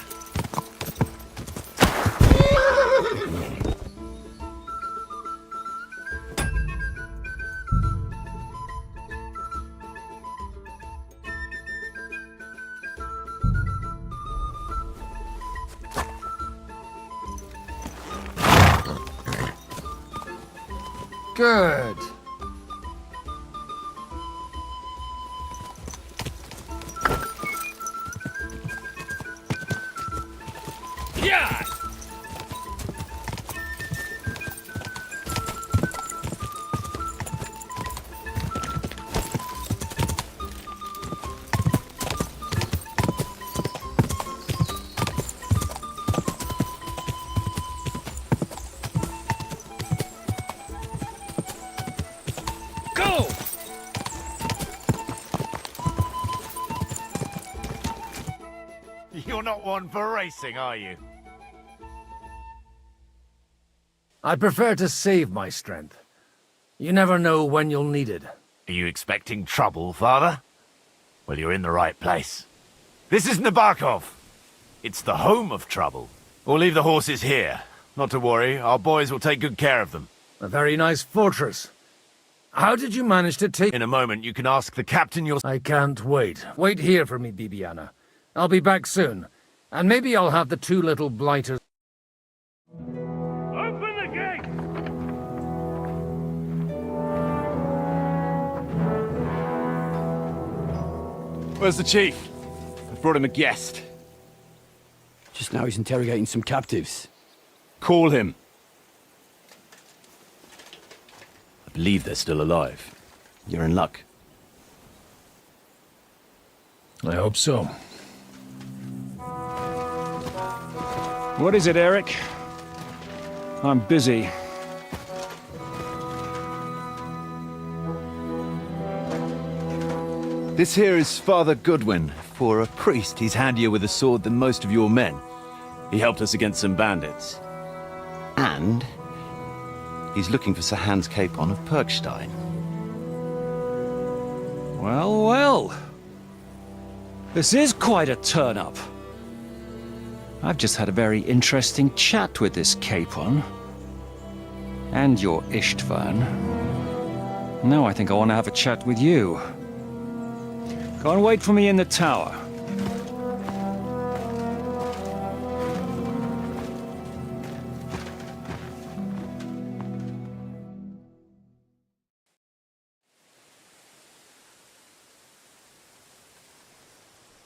Good. Yeah! Go! You're not one for racing, are you? I prefer to save my strength. You never know when you'll need it. Are you expecting trouble, Father? Well, you're in the right place. This is Nabokov. It's the home of trouble. We'll leave the horses here. Not to worry, our boys will take good care of them. A very nice fortress. How did you manage to take... In a moment, you can ask the captain your... I can't wait. Wait here for me, Bibiana. I'll be back soon. And maybe I'll have the two little blighters... Where's the chief? I brought him a guest. Just now he's interrogating some captives. Call him. I believe they're still alive. You're in luck. I hope so. What is it, Eric? I'm busy. This here is Father Goodwin. For a priest, he's handier with a sword than most of your men. He helped us against some bandits. And he's looking for Sir Hans Capon of Perkstein. Well, well. This is quite a turn-up. I've just had a very interesting chat with this Capon. And your Istvan. Now I think I want to have a chat with you. Go and wait for me in the tower.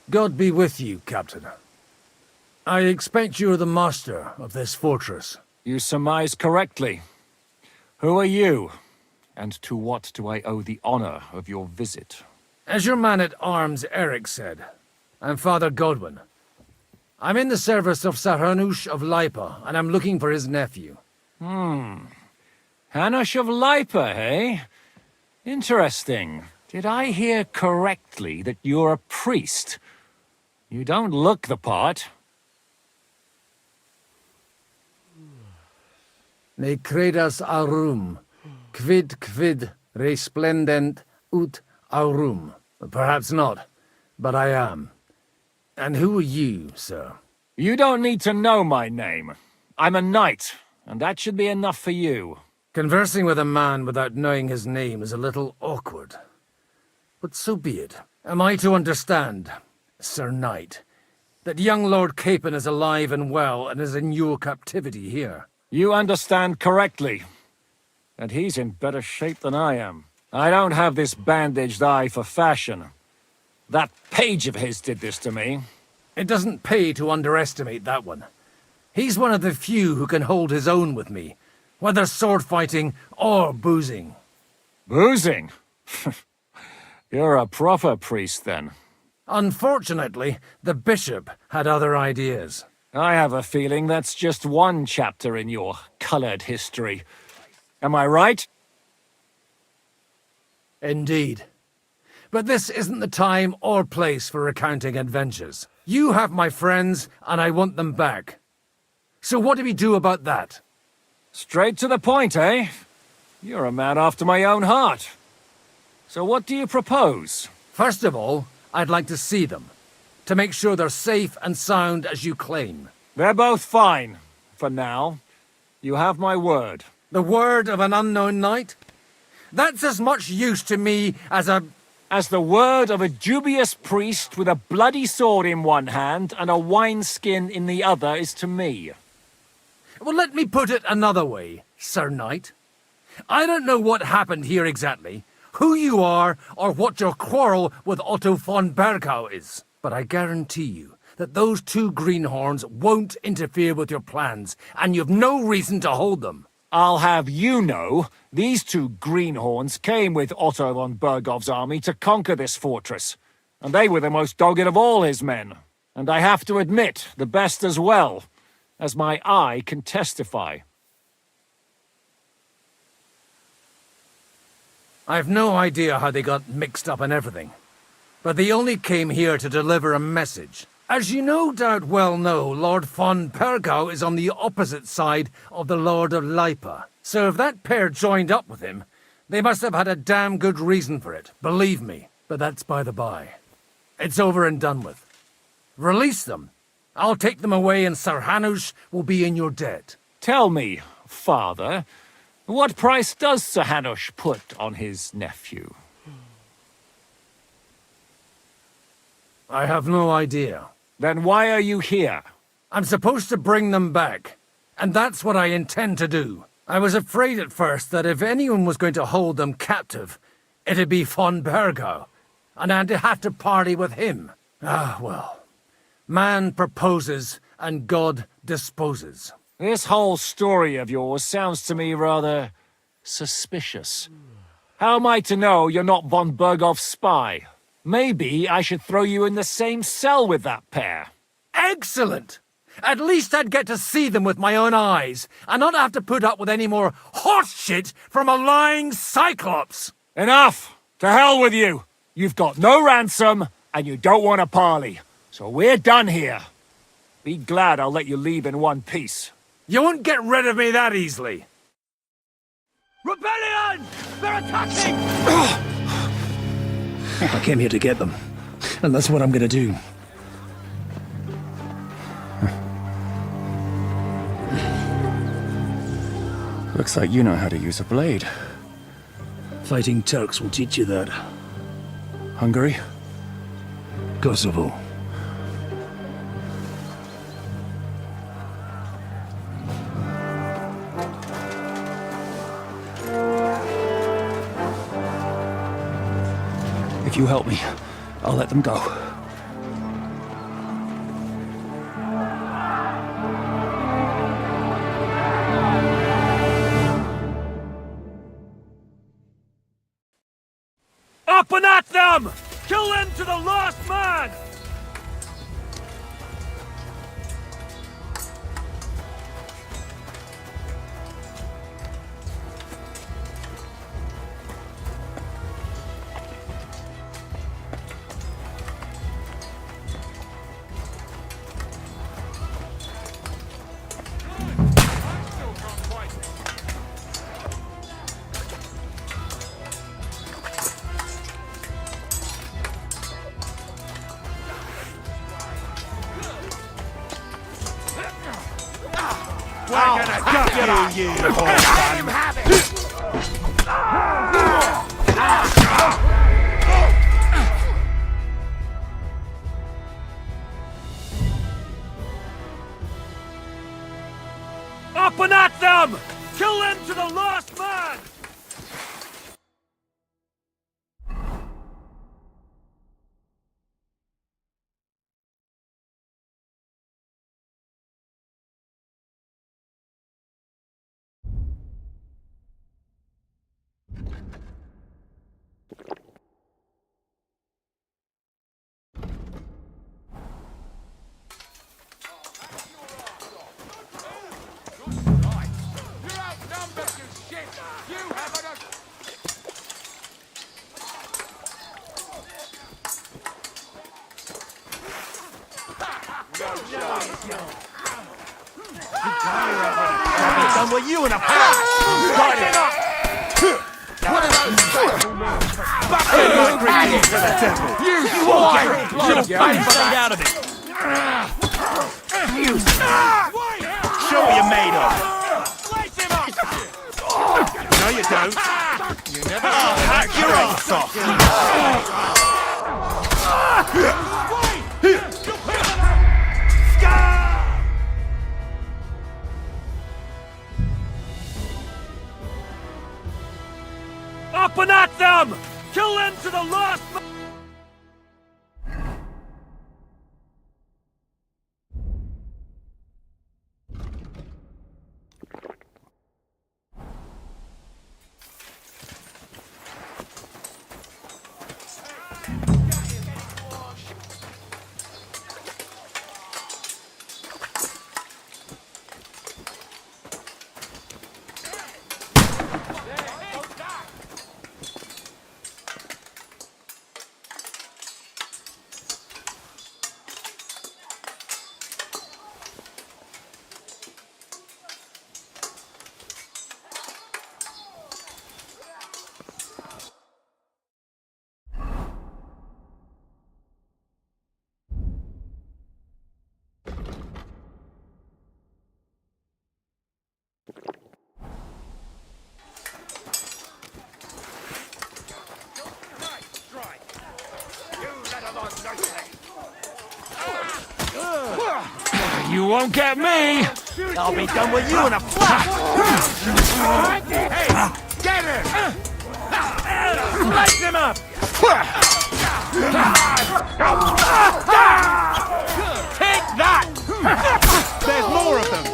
God be with you, Captain. I expect you're the master of this fortress. You surmise correctly. Who are you? And to what do I owe the honor of your visit? As your man-at-arms Eric said, I'm Father Godwin. I'm in the service of Sir Hanush of Lipa, and I'm looking for his nephew. Hanush of Lipa, eh? Interesting. Did I hear correctly that you're a priest? You don't look the part. Ne credas aurum, quid resplendent ut aurum. Perhaps not, but I am. And who are you, sir? You don't need to know my name. I'm a knight, and that should be enough for you. Conversing with a man without knowing his name is a little awkward. But so be it. Am I to understand, Sir Knight, that young Lord Capon is alive and well and is in your captivity here? You understand correctly. And he's in better shape than I am. I don't have this bandaged eye for fashion. That page of his did this to me. It doesn't pay to underestimate that one. He's one of the few who can hold his own with me, whether sword fighting or boozing. Boozing? You're a proper priest, then. Unfortunately, the bishop had other ideas. I have a feeling that's just one chapter in your colored history. Am I right? Indeed. But this isn't the time or place for recounting adventures. You have my friends, and I want them back. So what do we do about that? Straight to the point, eh? You're a man after my own heart. So what do you propose? First of all, I'd like to see them, to make sure they're safe and sound as you claim. They're both fine, for now. You have my word. The word of an unknown knight? That's as much use to me as the word of a dubious priest with a bloody sword in one hand and a wineskin in the other is to me. Well, let me put it another way, Sir Knight. I don't know what happened here exactly, who you are, or what your quarrel with Otto von Bergau is. But I guarantee you that those two greenhorns won't interfere with your plans, and you've no reason to hold them. I'll have you know, these two greenhorns came with Otto von Bergov's army to conquer this fortress, and they were the most dogged of all his men. And I have to admit, the best as well, as my eye can testify. I've no idea how they got mixed up in everything, but they only came here to deliver a message. As you no doubt well know, Lord von Bergau is on the opposite side of the Lord of Lipa. So if that pair joined up with him, they must have had a damn good reason for it, believe me. But that's by the by. It's over and done with. Release them. I'll take them away and Sir Hanush will be in your debt. Tell me, Father, what price does Sir Hanush put on his nephew? I have no idea. Then why are you here? I'm supposed to bring them back, and that's what I intend to do. I was afraid at first that if anyone was going to hold them captive, it'd be von Bergau. and I'd have to party with him. Ah, well. Man proposes, and God disposes. This whole story of yours sounds to me rather suspicious. How am I to know you're not von Bergov's spy? Maybe I should throw you in the same cell with that pair. Excellent! At least I'd get to see them with my own eyes, and not have to put up with any more horse shit from a lying cyclops! Enough! To hell with you! You've got no ransom, and you don't want a parley. So we're done here. Be glad I'll let you leave in one piece. You won't get rid of me that easily. Rebellion! They're attacking! I came here to get them, and that's what I'm gonna do. Looks like you know how to use a blade. Fighting Turks will teach you that. Hungary? Kosovo. If you help me, I'll let them go. Up and at them! Kill them to the last man! We're gonna gut you, Let him have it! Up and at them! Kill them to the last man! Done with you in a flash! Got it! One of those to the temple! You won't get it! You'll pay for that! Out of it! Show what you're made of! No, you don't! You never hack your ass off! Up and at them! Kill them to the last man! You won't get me! I'll be done with you in a flash! Hey! Get him! Slice him up! Take that! There's more of them!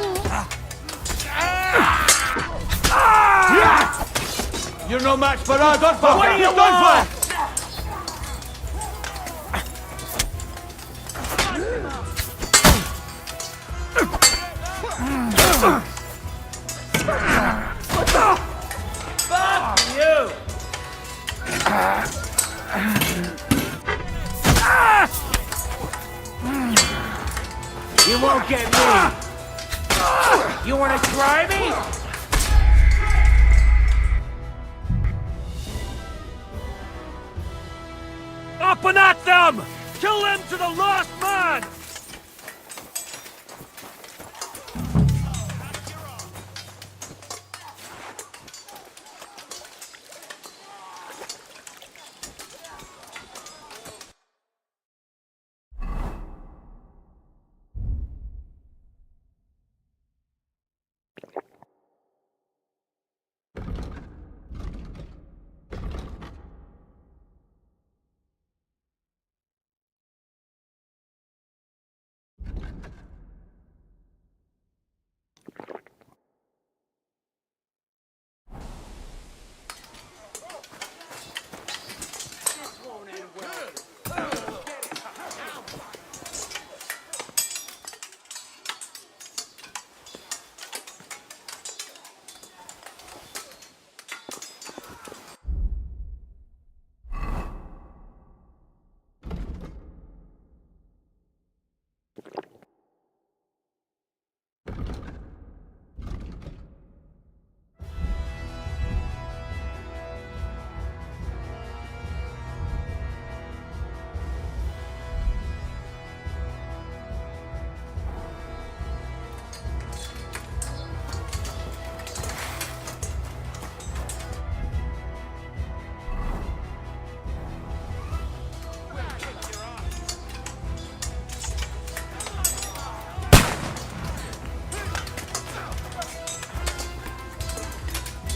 You're no match for our Godfather! What do you Gun want? Fuck you! You won't get me! You wanna try me? Up and at them! Kill them to the last man!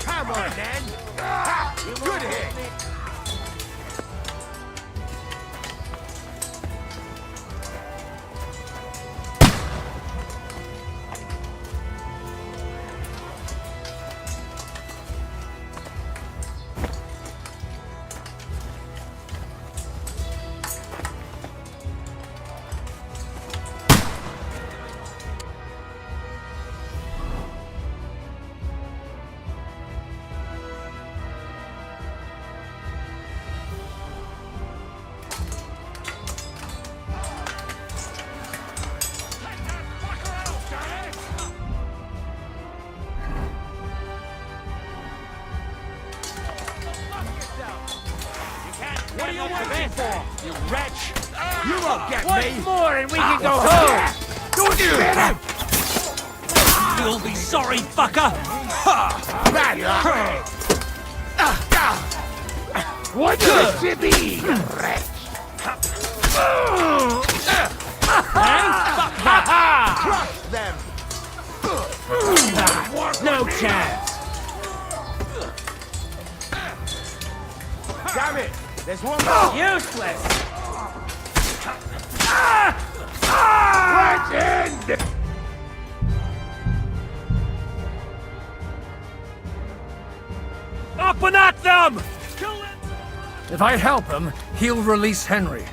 Come on, then! Good hit! What are you waiting for, you wretch? You won't get One me! more and we can go home! Don't spit him! You'll be sorry, fucker! What does it be, wretch? Crush them! No chance! Damn it! There's one more! Useless! Let's end it! Up and at them! If I help him, he'll release Henry.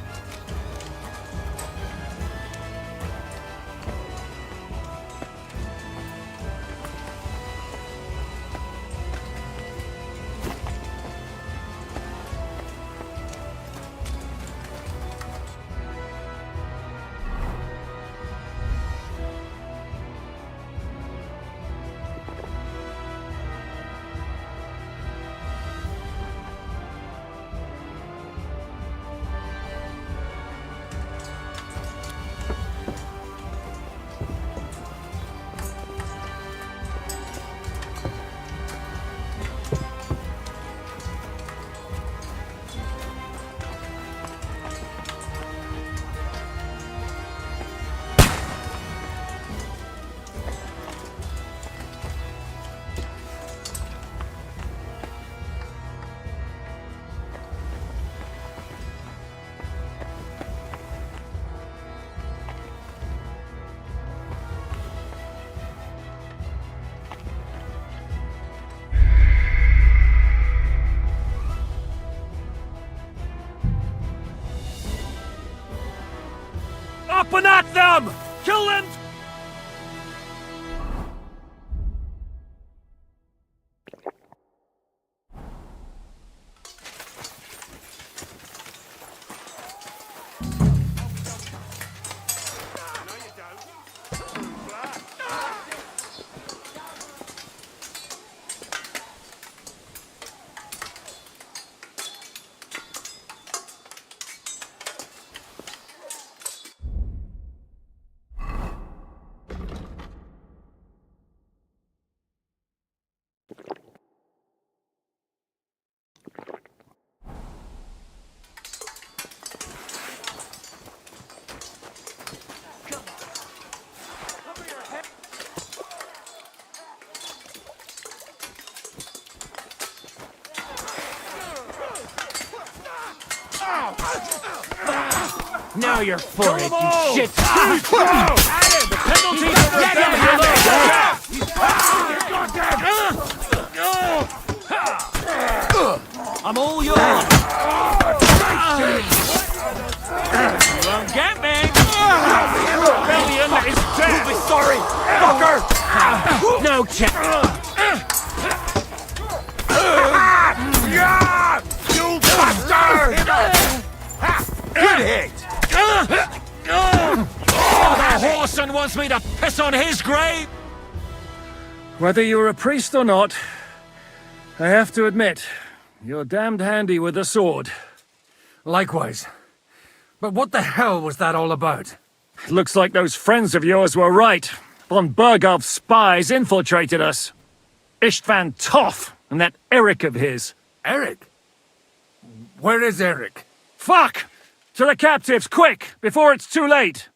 them! Kill them! Now you're for it, you shit! The penalty for I'm all yours! You won't get me! Rebellion is dead! You'll be sorry, fucker! No chance! You bastard! Good hit! The Horson wants me to piss on his grave! Whether you're a priest or not, I have to admit, you're damned handy with a sword. Likewise. But what the hell was that all about? Looks like those friends of yours were right. Von Bergov's spies infiltrated us. Istvan Toth and that Eric of his. Eric? Where is Eric? Fuck! To the captives, quick, before it's too late!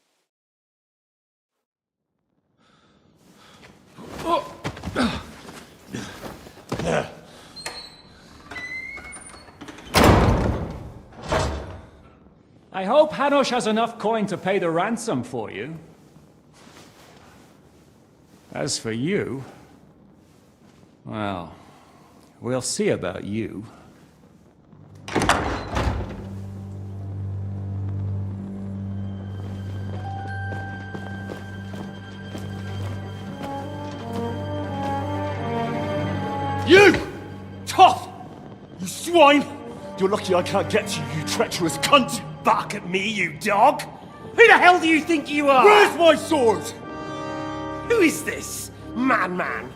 I hope Hanush has enough coin to pay the ransom for you. As for you, well, we'll see about you. You! Tough! You swine! You're lucky I can't get to you, you treacherous cunt! Back at me, you dog! Who the hell do you think you are? Where's my sword? Who is this? Madman?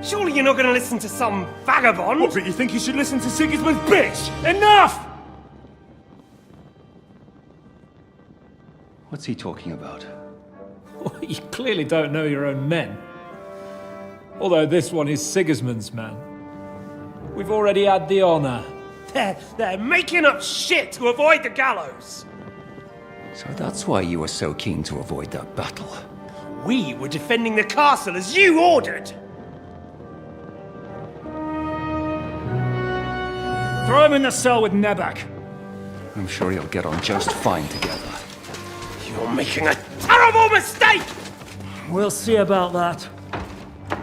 Surely you're not going to listen to some vagabond? What, but you think you should listen to Sigismund's bitch? Enough! What's he talking about? You clearly don't know your own men. Although this one is Sigismund's man. We've already had the honor. They're making up shit to avoid the gallows! So that's why you were so keen to avoid that battle. We were defending the castle as you ordered! Throw him in the cell with Nebak. I'm sure you'll get on just fine together. You're making a terrible mistake! We'll see about that.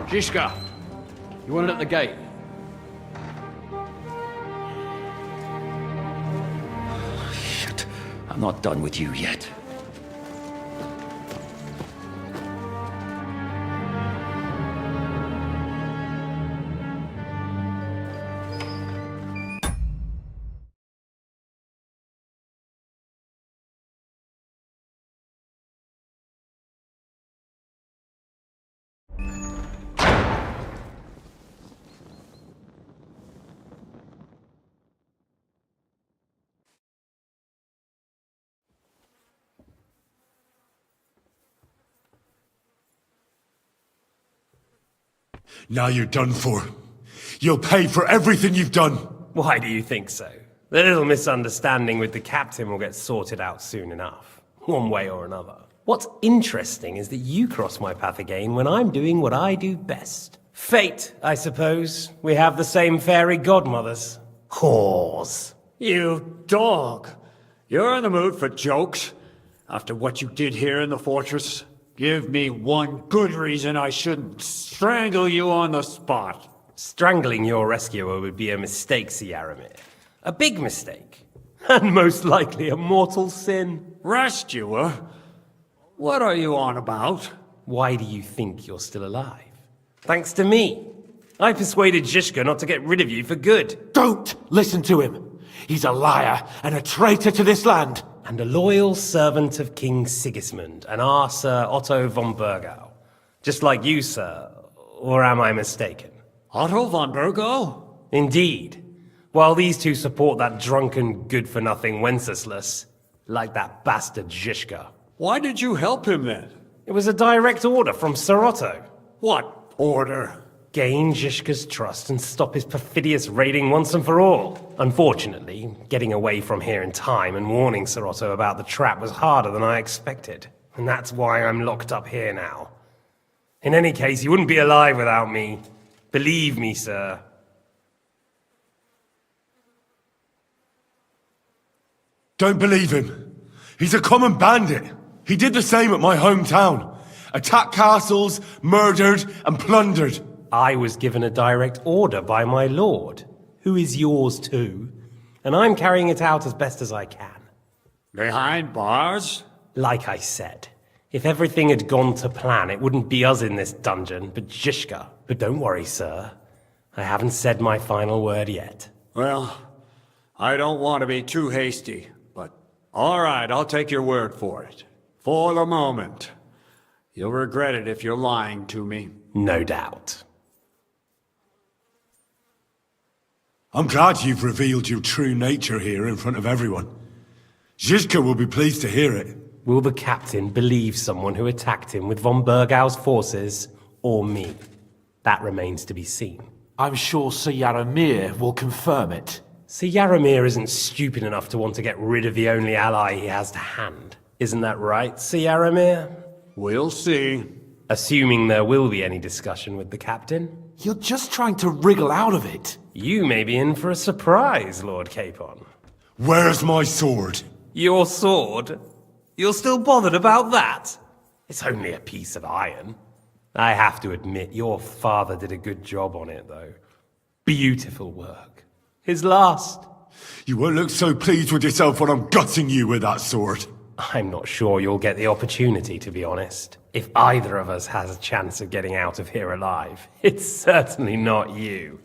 Zhishka, you want it at the gate? Shit, I'm not done with you yet. Now you're done for. You'll pay for everything you've done. Why do you think so? The little misunderstanding with the captain will get sorted out soon enough, one way or another. What's interesting is that you cross my path again when I'm doing what I do best. Fate, I suppose. We have the same fairy godmothers. Whores. You dog! You're in the mood for jokes? After what you did here in the fortress? Give me one good reason I shouldn't strangle you on the spot. Strangling your rescuer would be a mistake, Yaramir. A big mistake. And most likely a mortal sin. Rescuer? What are you on about? Why do you think you're still alive? Thanks to me. I persuaded Zhishka not to get rid of you for good. Don't listen to him. He's a liar and a traitor to this land. And a loyal servant of King Sigismund and our Sir Otto von Burgau. Just like you, sir. Or am I mistaken? Otto von Burgau? Indeed. While these two support that drunken, good-for-nothing Wenceslas, like that bastard Zhishka. Why did you help him then? It was a direct order from Sir Otto. What order? Gain Zhishka's trust and stop his perfidious raiding once and for all. Unfortunately, getting away from here in time and warning Sir Otto about the trap was harder than I expected. And that's why I'm locked up here now. In any case, you wouldn't be alive without me. Believe me, sir. Don't believe him. He's a common bandit. He did the same at my hometown. Attacked castles, murdered, and plundered. I was given a direct order by my lord, who is yours too, and I'm carrying it out as best as I can. Behind bars? Like I said, if everything had gone to plan, it wouldn't be us in this dungeon, but Zhishka. But don't worry, sir. I haven't said my final word yet. Well, I don't want to be too hasty, but all right, I'll take your word for it. For the moment. You'll regret it if you're lying to me. No doubt. I'm glad you've revealed your true nature here in front of everyone. Zhishka will be pleased to hear it. Will the captain believe someone who attacked him with von Burgau's forces, or me? That remains to be seen. I'm sure Sir Yaramir will confirm it. Sir Yaramir isn't stupid enough to want to get rid of the only ally he has to hand. Isn't that right, Sir Yaramir? We'll see. Assuming there will be any discussion with the captain. You're just trying to wriggle out of it. You may be in for a surprise, Lord Capon. Where's my sword? Your sword? You're still bothered about that? It's only a piece of iron. I have to admit, your father did a good job on it, though. Beautiful work. His last. You won't look so pleased with yourself when I'm gutting you with that sword. I'm not sure you'll get the opportunity, to be honest. If either of us has a chance of getting out of here alive, it's certainly not you.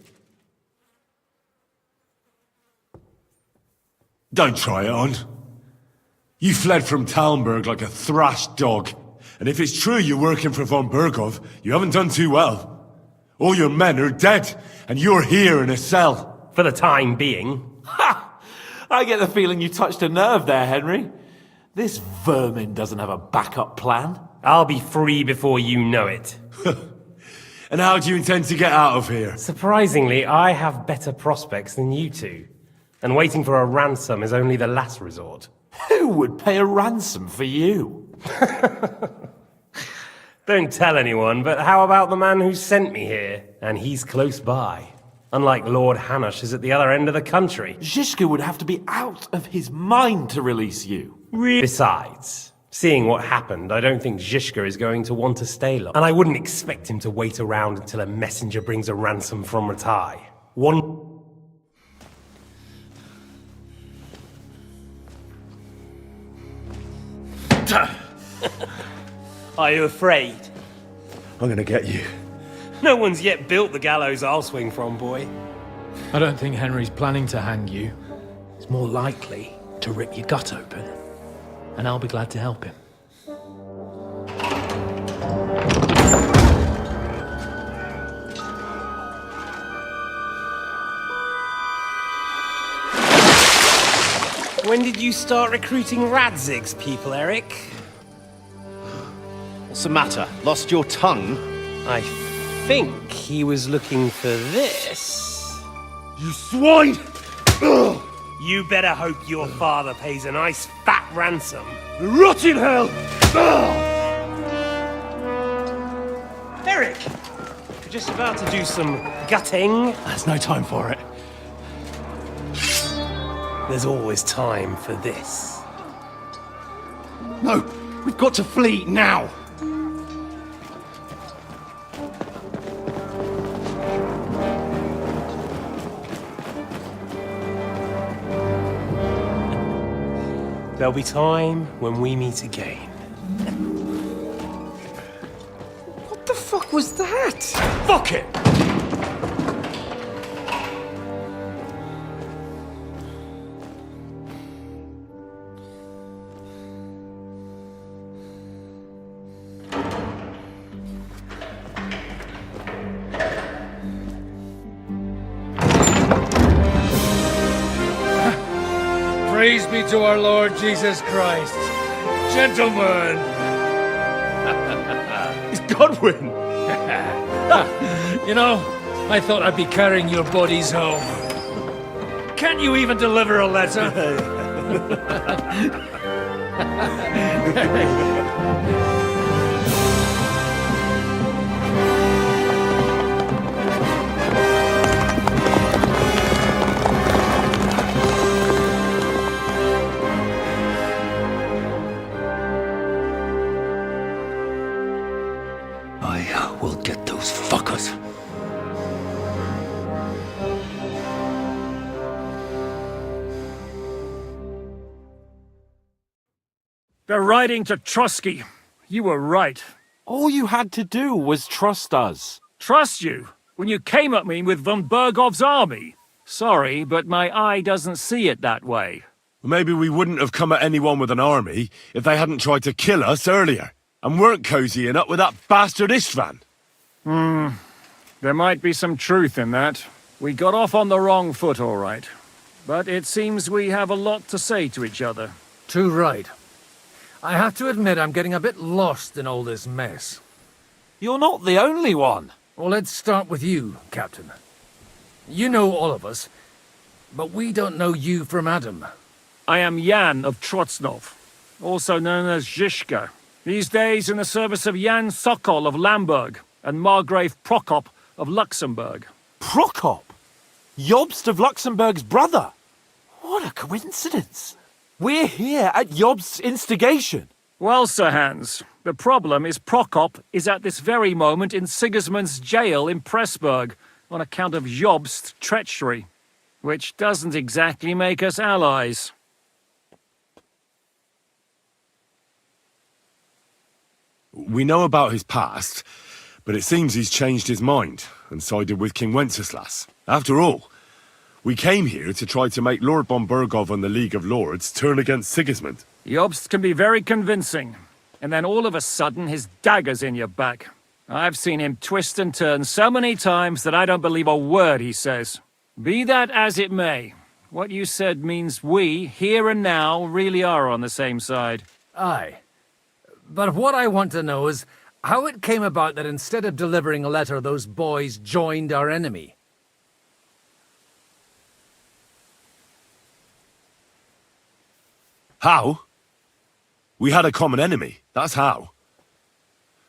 Don't try it on. You fled from Talmberg like a thrashed dog. And if it's true you're working for von Burgov, you haven't done too well. All your men are dead, and you're here in a cell. For the time being. Ha! I get the feeling you touched a nerve there, Henry. This vermin doesn't have a backup plan. I'll be free before you know it. And how do you intend to get out of here? Surprisingly, I have better prospects than you two. And waiting for a ransom is only the last resort. Who would pay a ransom for you? Don't tell anyone, but how about the man who sent me here? And he's close by. Unlike Lord Hanush is at the other end of the country. Zhishka would have to be out of his mind to release you. Besides, seeing what happened, I don't think Zhishka is going to want to stay long. And I wouldn't expect him to wait around until a messenger brings a ransom from Ratai. Are you afraid? I'm gonna get you. No one's yet built the gallows I'll swing from, boy. I don't think Henry's planning to hang you. He's more likely to rip your gut open. And I'll be glad to help him. When did you start recruiting Radzig's people, Eric? What's the matter? Lost your tongue? I think he was looking for this. You swine! Ugh. You better hope your father pays a nice fat ransom. Rot in hell! Ugh. Eric! We're just about to do some gutting. There's no time for it. There's always time for this. No! We've got to flee now! There'll be time when we meet again. the fuck was that? Fuck it! Praise be to our Lord Jesus Christ. Gentlemen! It's Godwin! You know, I thought I'd be carrying your bodies home. Can't you even deliver a letter? I will get those fuckers. They're riding to Trotsky. You were right. All you had to do was trust us. Trust you? When you came at me with von Bergov's army? Sorry, but my eye doesn't see it that way. Maybe we wouldn't have come at anyone with an army if they hadn't tried to kill us earlier, and weren't cozying up with that bastard Istvan. There might be some truth in that. We got off on the wrong foot, all right. But it seems we have a lot to say to each other. Too right. I have to admit I'm getting a bit lost in all this mess. You're not the only one. Well, let's start with you, Captain. You know all of us, but we don't know you from Adam. I am Jan of Trotsnov, also known as Zhishka. These days in the service of Jan Sokol of Lamberg and Margrave Prokop of Luxembourg. Prokop? Jobst of Luxembourg's brother? What a coincidence. We're here at Jobst's instigation. Well, Sir Hans, the problem is Prokop is at this very moment in Sigismund's jail in Pressburg on account of Jobst's treachery, which doesn't exactly make us allies. We know about his past, but it seems he's changed his mind and sided with King Wenceslas. After all, we came here to try to make Lord von Bergov and the League of Lords turn against Sigismund. Jobst can be very convincing, and then all of a sudden his dagger's in your back. I've seen him twist and turn so many times that I don't believe a word he says. Be that as it may, what you said means we, here and now, really are on the same side. Aye. But what I want to know is how it came about that instead of delivering a letter, those boys joined our enemy. How? We had a common enemy, that's how.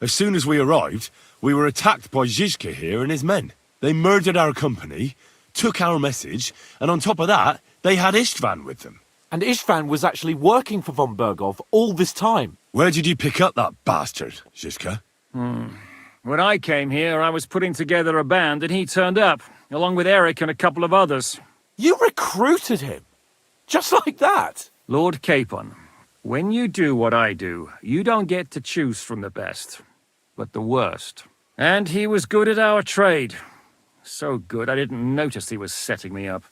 As soon as we arrived, we were attacked by Zhizka here and his men. They murdered our company, took our message, and on top of that, they had Istvan with them. And Istvan was actually working for von Bergov all this time. Where did you pick up that bastard, Zhizka? When I came here, I was putting together a band and he turned up, along with Eric and a couple of others. You recruited him? Just like that? Lord Capon, when you do what I do, you don't get to choose from the best, but the worst. And he was good at our trade. So good, I didn't notice he was setting me up.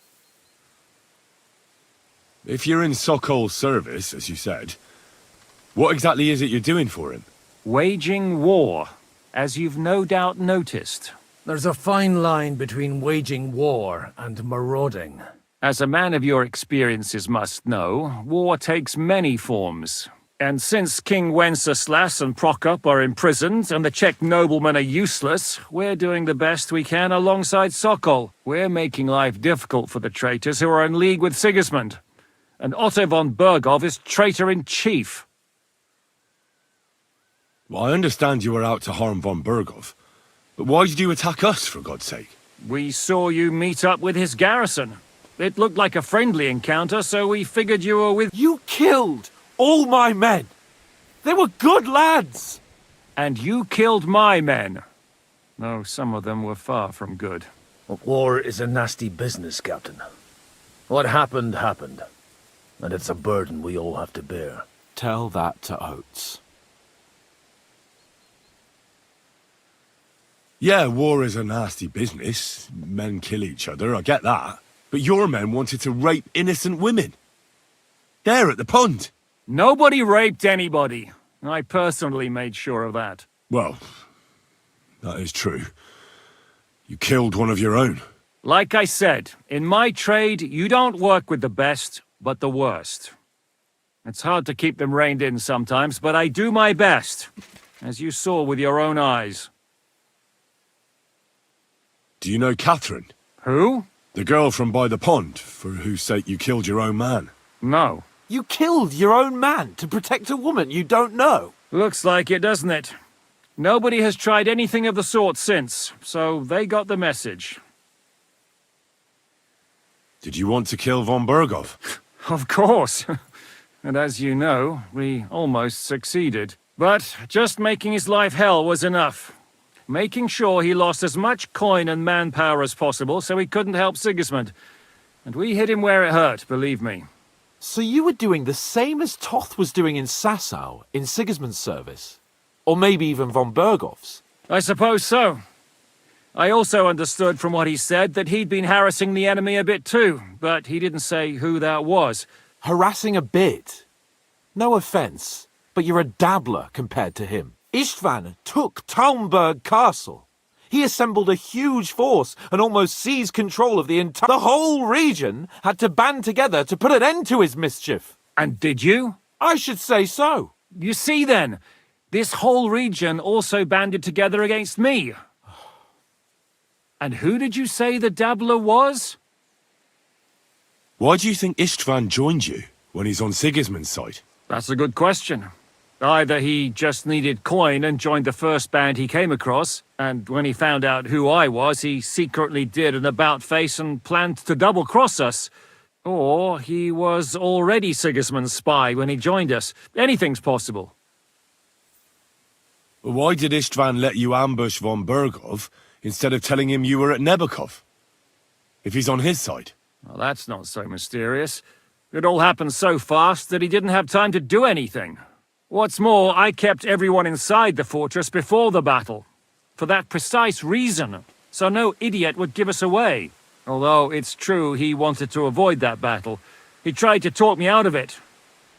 If you're in Sokol's service, as you said, what exactly is it you're doing for him? Waging war, as you've no doubt noticed. There's a fine line between waging war and marauding. As a man of your experiences must know, war takes many forms. And since King Wenceslas and Prokop are imprisoned and the Czech noblemen are useless, we're doing the best we can alongside Sokol. We're making life difficult for the traitors who are in league with Sigismund. And Otto von Bergov is traitor-in-chief. Well, I understand you were out to harm von Bergov, but why did you attack us, for God's sake? We saw you meet up with his garrison. It looked like a friendly encounter, so we figured you were with... You killed all my men! They were good lads! And you killed my men. Though some of them were far from good. War is a nasty business, Captain. What happened, happened. And it's a burden we all have to bear. Tell that to Oates. Yeah, war is a nasty business. Men kill each other, I get that. But your men wanted to rape innocent women. There at the pond. Nobody raped anybody. I personally made sure of that. Well, that is true. You killed one of your own. Like I said, in my trade, you don't work with the best, but the worst. It's hard to keep them reined in sometimes, but I do my best, as you saw with your own eyes. Do you know Catherine? Who? The girl from by the pond, for whose sake you killed your own man. No. You killed your own man to protect a woman you don't know? Looks like it, doesn't it? Nobody has tried anything of the sort since, so they got the message. Did you want to kill von Berghoff? Of course. And as you know, we almost succeeded. But just making his life hell was enough. Making sure he lost as much coin and manpower as possible so he couldn't help Sigismund. And we hit him where it hurt, believe me. So you were doing the same as Toth was doing in Sasau, in Sigismund's service? Or maybe even von Berghoff's? I suppose so. I also understood from what he said that he'd been harassing the enemy a bit too, but he didn't say who that was. Harassing a bit? No offence, but you're a dabbler compared to him. Istvan took Talmberg Castle. He assembled a huge force and almost seized control of the entire... The whole region had to band together to put an end to his mischief. And did you? I should say so. You see then, this whole region also banded together against me. And who did you say the dabbler was? Why do you think Istvan joined you when he's on Sigismund's side? That's a good question. Either he just needed coin and joined the first band he came across, and when he found out who I was, he secretly did an about-face and planned to double-cross us. Or he was already Sigismund's spy when he joined us. Anything's possible. Why did Istvan let you ambush von Berghoff instead of telling him you were at Nebukov? If he's on his side. Well, that's not so mysterious. It all happened so fast that he didn't have time to do anything. What's more, I kept everyone inside the fortress before the battle. For that precise reason, so no idiot would give us away. Although it's true he wanted to avoid that battle. He tried to talk me out of it.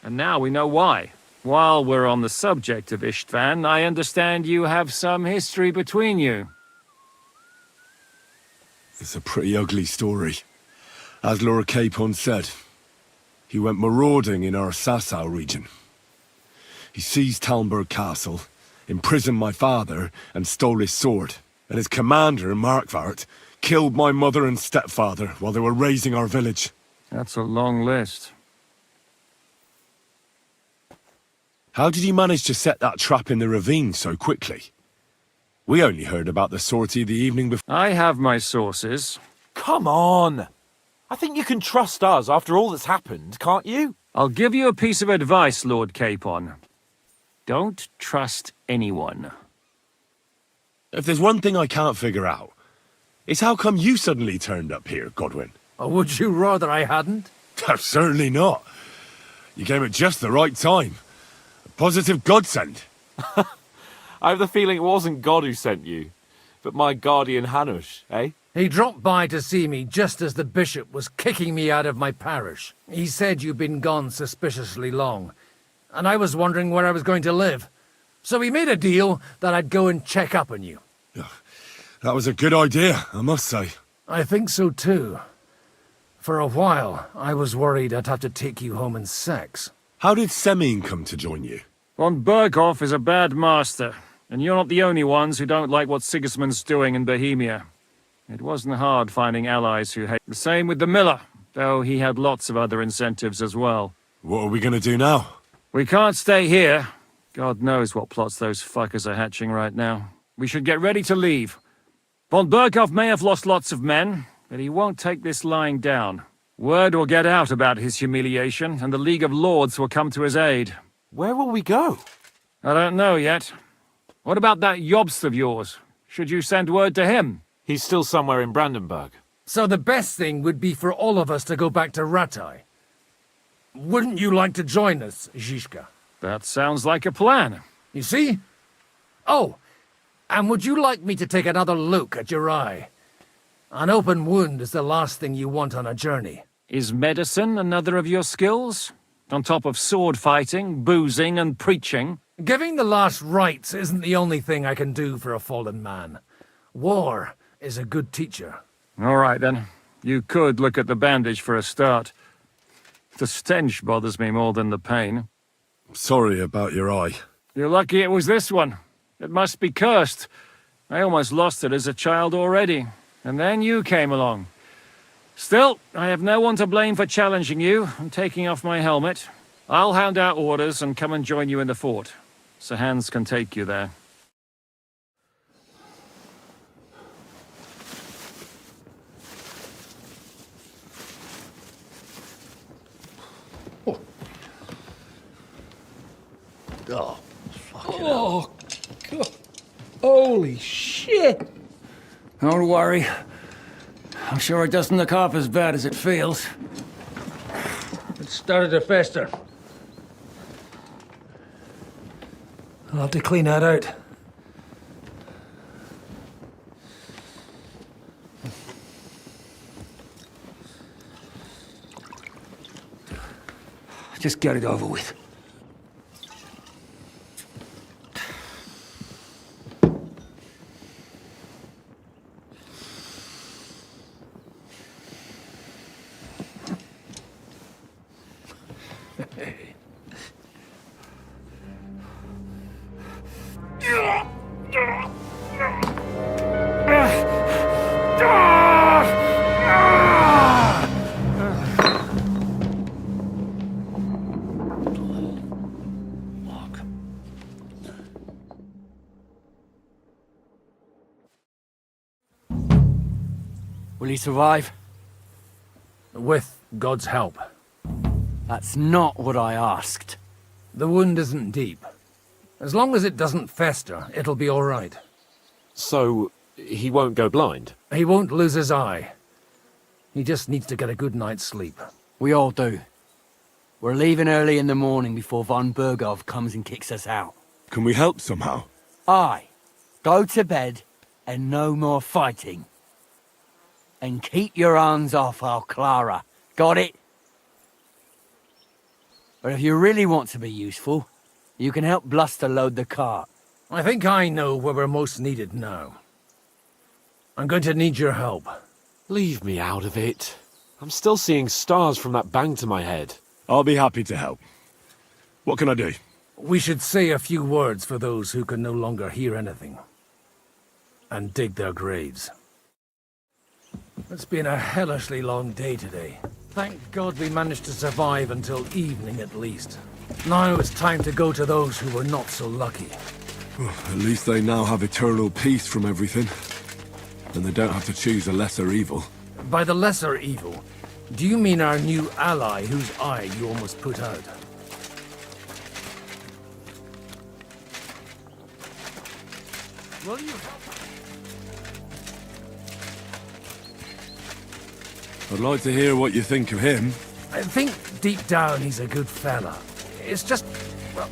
And now we know why. While we're on the subject of Istvan, I understand you have some history between you. It's a pretty ugly story. As Lord Capon said, he went marauding in our Sasau region. He seized Talmberg Castle, imprisoned my father, and stole his sword. And his commander, Markvart, killed my mother and stepfather while they were raising our village. That's a long list. How did he manage to set that trap in the ravine so quickly? We only heard about the sortie the evening before. I have my sources. Come on! I think you can trust us after all that's happened, can't you? I'll give you a piece of advice, Lord Capon. Don't trust anyone. If there's one thing I can't figure out, it's how come you suddenly turned up here, Godwin? Or would you rather I hadn't? Certainly not. You came at just the right time. A positive godsend. I have the feeling it wasn't God who sent you, but my guardian Hanush, eh? He dropped by to see me just as the bishop was kicking me out of my parish. He said you'd been gone suspiciously long, and I was wondering where I was going to live. So we made a deal that I'd go and check up on you. That was a good idea, I must say. I think so too. For a while, I was worried I'd have to take you home in sex. How did Semyon come to join you? Von Berghoff is a bad master, and you're not the only ones who don't like what Sigismund's doing in Bohemia. It wasn't hard finding allies who hate. The same with the miller, though he had lots of other incentives as well. What are we going to do now? We can't stay here. God knows what plots those fuckers are hatching right now. We should get ready to leave. Von Berghoff may have lost lots of men, but he won't take this lying down. Word will get out about his humiliation, and the League of Lords will come to his aid. Where will we go? I don't know yet. What about that Jobst of yours? Should you send word to him? He's still somewhere in Brandenburg. So the best thing would be for all of us to go back to Ratai. Wouldn't you like to join us, Zizka? That sounds like a plan. You see? Oh, And would you like me to take another look at your eye? An open wound is the last thing you want on a journey. Is medicine another of your skills? On top of sword fighting, boozing, and preaching? Giving the last rites isn't the only thing I can do for a fallen man. War is a good teacher. All right, then. You could look at the bandage for a start. The stench bothers me more than the pain. Sorry about your eye. You're lucky it was this one. It must be cursed. I almost lost it as a child already. And then you came along. Still, I have no one to blame for challenging you and taking off my helmet. I'll hand out orders and come and join you in the fort. Sir Hans can take you there. Oh, fucking hell. God. Holy shit! Don't worry. I'm sure it doesn't look half as bad as it feels. It started to fester. I'll have to clean that out. Just get it over with. Will he survive? With God's help. That's not what I asked. The wound isn't deep. As long as it doesn't fester, it'll be all right. So, he won't go blind? He won't lose his eye. He just needs to get a good night's sleep. We all do. We're leaving early in the morning before von Bergov comes and kicks us out. Can we help somehow? Aye. Go to bed and no more fighting. And keep your hands off our Clara. Got it? But if you really want to be useful, you can help Bluster load the cart. I think I know where we're most needed now. I'm going to need your help. Leave me out of it. I'm still seeing stars from that bang to my head. I'll be happy to help. What can I do? We should say a few words for those who can no longer hear anything. And dig their graves. It's been a hellishly long day today. Thank God we managed to survive until evening at least. Now it's time to go to those who were not so lucky. At least they now have eternal peace from everything. And they don't have to choose a lesser evil. By the lesser evil, do you mean our new ally whose eye you almost put out? Will you help? I'd like to hear what you think of him. I think deep down he's a good fella. It's just, well,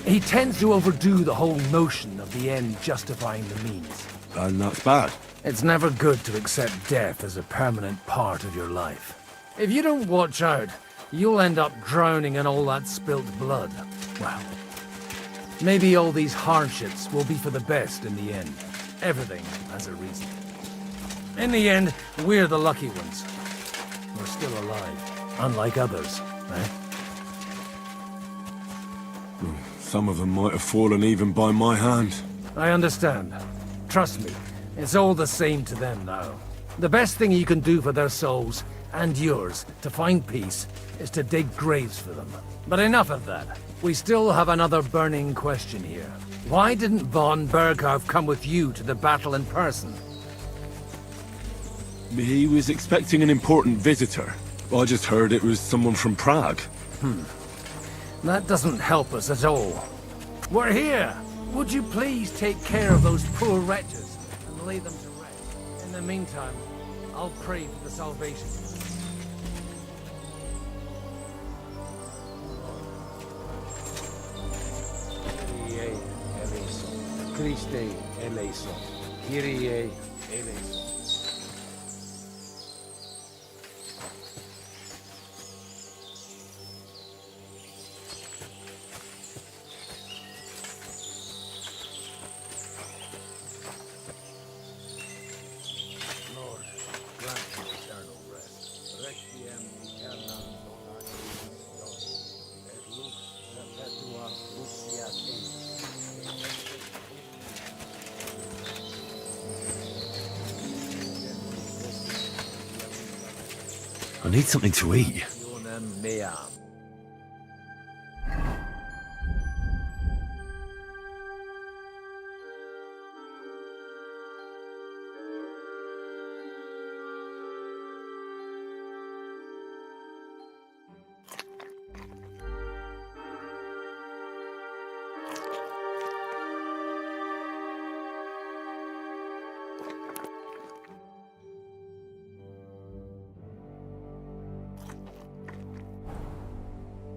he tends to overdo the whole notion of the end justifying the means. And that's bad. It's never good to accept death as a permanent part of your life. If you don't watch out, you'll end up drowning in all that spilt blood. Well, maybe all these hardships will be for the best in the end. Everything has a reason. In the end, we're the lucky ones. We're still alive, unlike others, eh? Some of them might have fallen even by my hand. I understand. Trust me, it's all the same to them now. The best thing you can do for their souls, and yours, to find peace, is to dig graves for them. But enough of that. We still have another burning question here. Why didn't von Berghoff come with you to the battle in person? He was expecting an important visitor. I just heard it was someone from Prague. That doesn't help us at all. We're here! Would you please take care of those poor wretches and lay them to rest? In the meantime, I'll pray for the salvation. Christe eleison, Kyrie eleison. Lord, grant me eternal rest. Requiem aeternam dona Christus, et lux perpetua luciat eis. I need something to eat. Meam.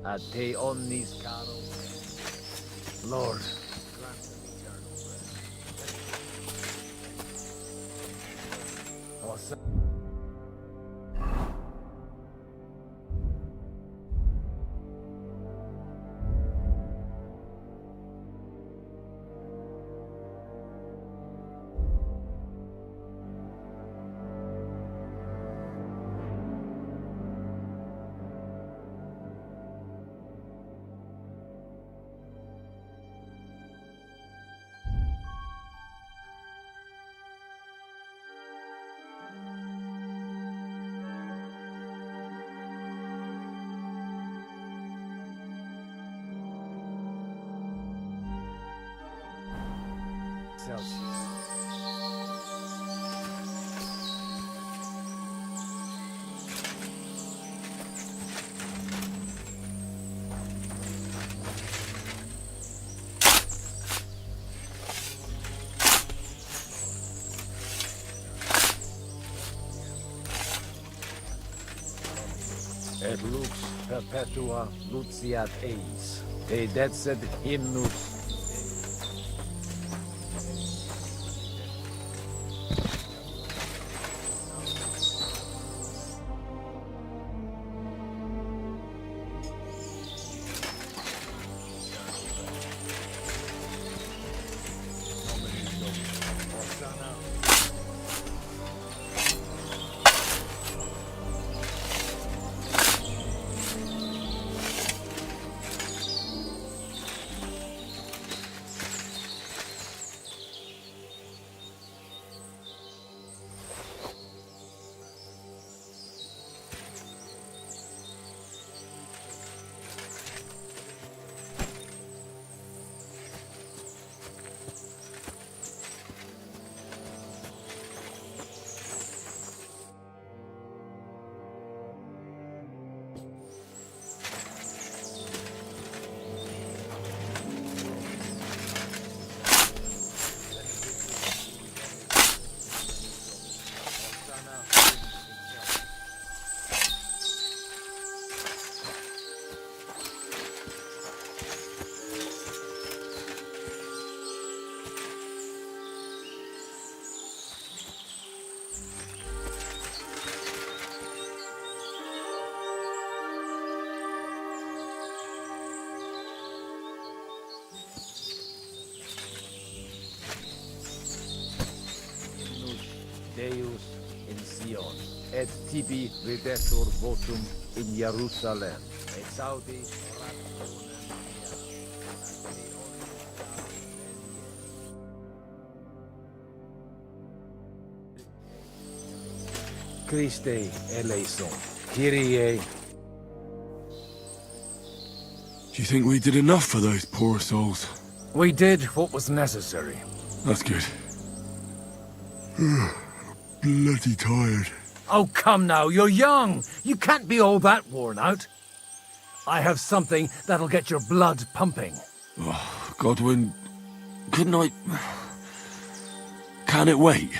Ad te omnis caro. Lord, grant me eternal rest. Et lux perpetua luciat eis. Te decet hymnus. Deus in Sion, et tibi videtur votum in Jerusalem. Exaudi Christe eleison, Kyrie. Do you think we did enough for those poor souls? We did what was necessary. That's good. Bloody tired. Oh, come now, you're young. You can't be all that worn out. I have something that'll get your blood pumping. Oh, Godwin, couldn't I... Can it wait?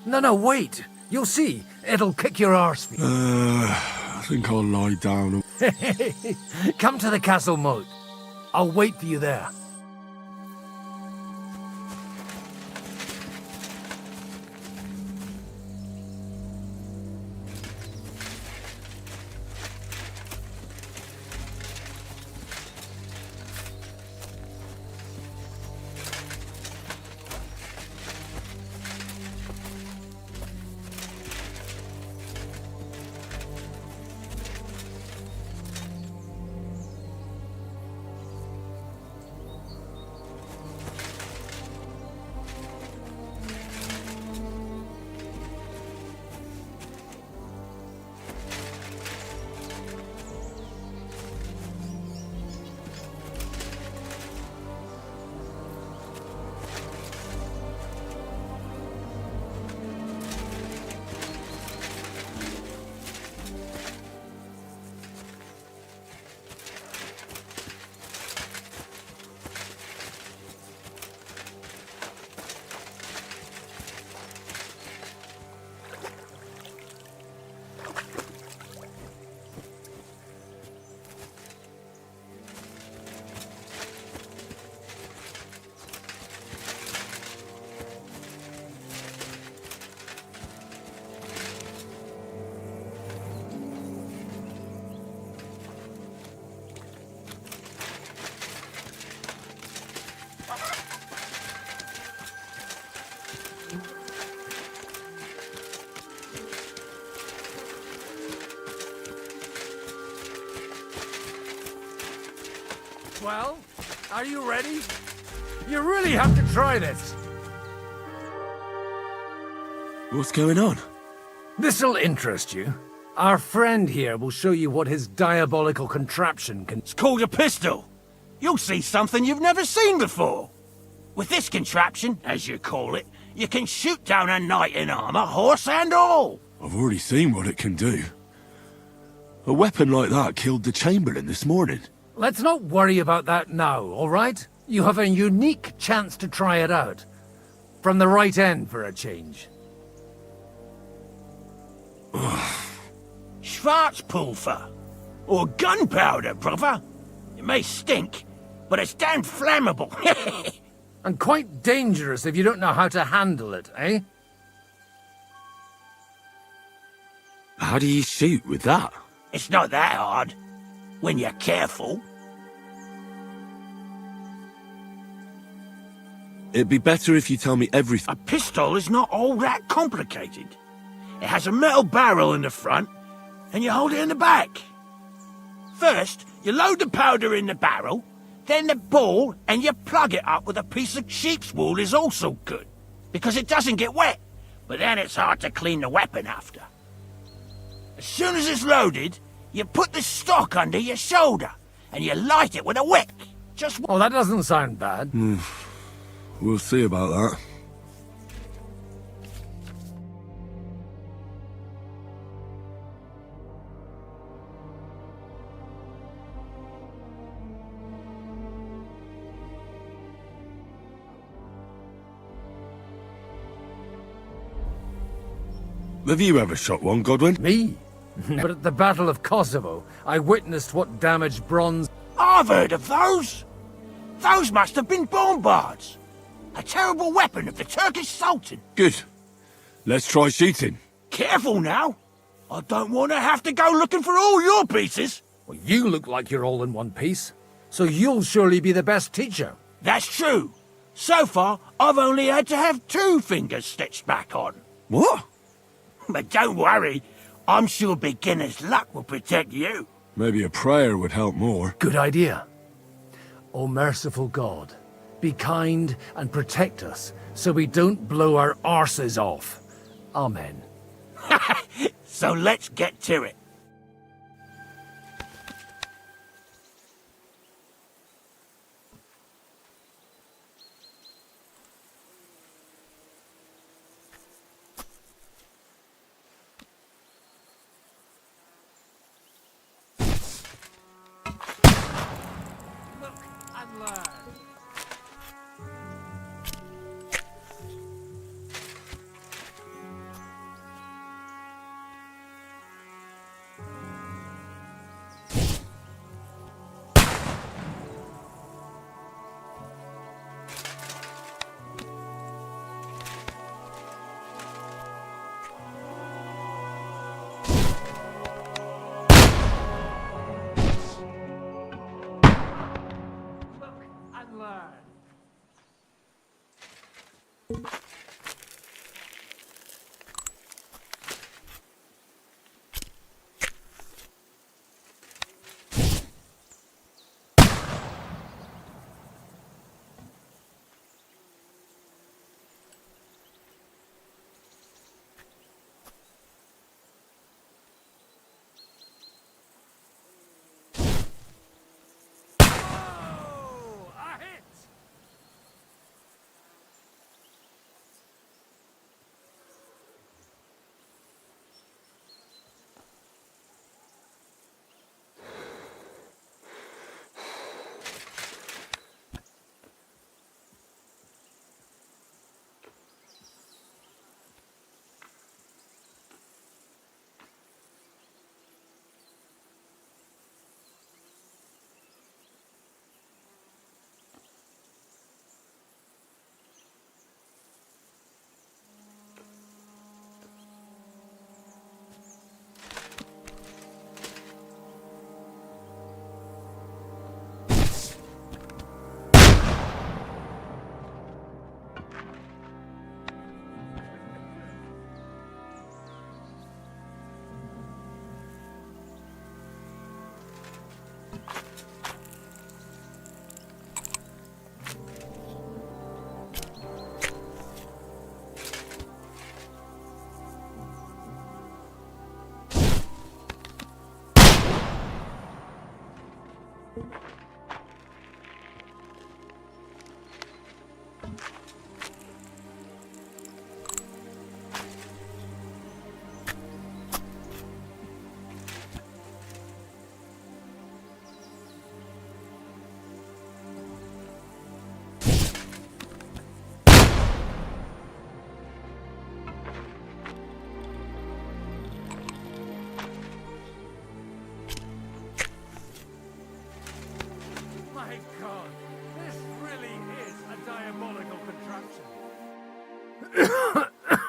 No, wait. You'll see. It'll kick your arse. I think I'll lie down. Come to the castle moat. I'll wait for you there. Well, are you ready? You really have to try this. What's going on? This'll interest you. Our friend here will show you what his diabolical contraption can... It's called a pistol. You'll see something you've never seen before. With this contraption, as you call it, you can shoot down a knight in armor, horse and all. I've already seen what it can do. A weapon like that killed the Chamberlain this morning. Let's not worry about that now, all right? You have a unique chance to try it out. From the right end for a change. Schwarzpulver. Or gunpowder, brother. It may stink, but it's damn flammable. And quite dangerous if you don't know how to handle it, eh? How do you shoot with that? It's not that hard, when you're careful. It'd be better if you tell me everything. A pistol is not all that complicated. It has a metal barrel in the front, and you hold it in the back. First, you load the powder in the barrel, then the ball, and you plug it up with a piece of sheep's wool is also good, because it doesn't get wet, but then it's hard to clean the weapon after. As soon as it's loaded, you put the stock under your shoulder, and you light it with a wick. Just... Oh, that doesn't sound bad. We'll see about that. Have you ever shot one, Godwin? Me? But at the Battle of Kosovo, I witnessed what damage bronze... I've heard of those. Those must have been bombards. A terrible weapon of the Turkish Sultan. Good. Let's try shooting. Careful now. I don't want to have to go looking for all your pieces. Well, you look like you're all in one piece, so you'll surely be the best teacher. That's true. So far, I've only had to have 2 fingers stitched back on. What? But don't worry. I'm sure beginner's luck will protect you. Maybe a prayer would help more. Good idea. O merciful God, be kind and protect us so we don't blow our arses off. Amen. So let's get to it.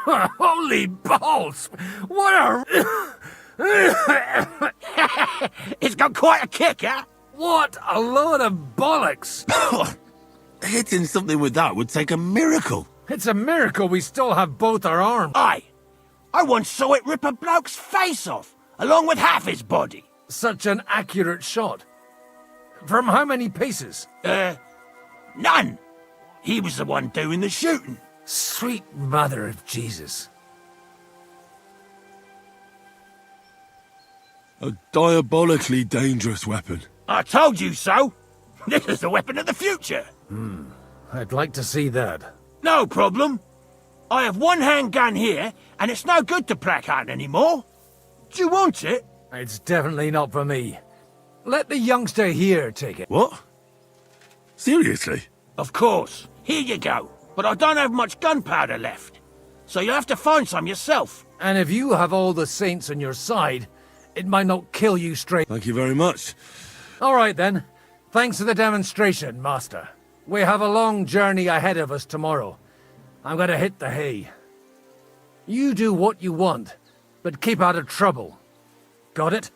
Holy balls! What a... It's got quite a kick, eh? What a load of bollocks! Hitting something with that would take a miracle. It's a miracle we still have both our arms. Aye. I once saw it rip a bloke's face off, along with half his body. Such an accurate shot. From how many paces? None. He was the one doing the shooting. Sweet mother of Jesus. A diabolically dangerous weapon. I told you so. This is the weapon of the future. I'd like to see that. No problem. I have one handgun here, and it's no good to placard anymore. Do you want it? It's definitely not for me. Let the youngster here take it. What? Seriously? Of course. Here you go. But I don't have much gunpowder left. So you'll have to find some yourself. And if you have all the saints on your side, it might not kill you straight. Thank you very much. All right, then. Thanks for the demonstration, Master. We have a long journey ahead of us tomorrow. I'm gonna hit the hay. You do what you want, but keep out of trouble. Got it?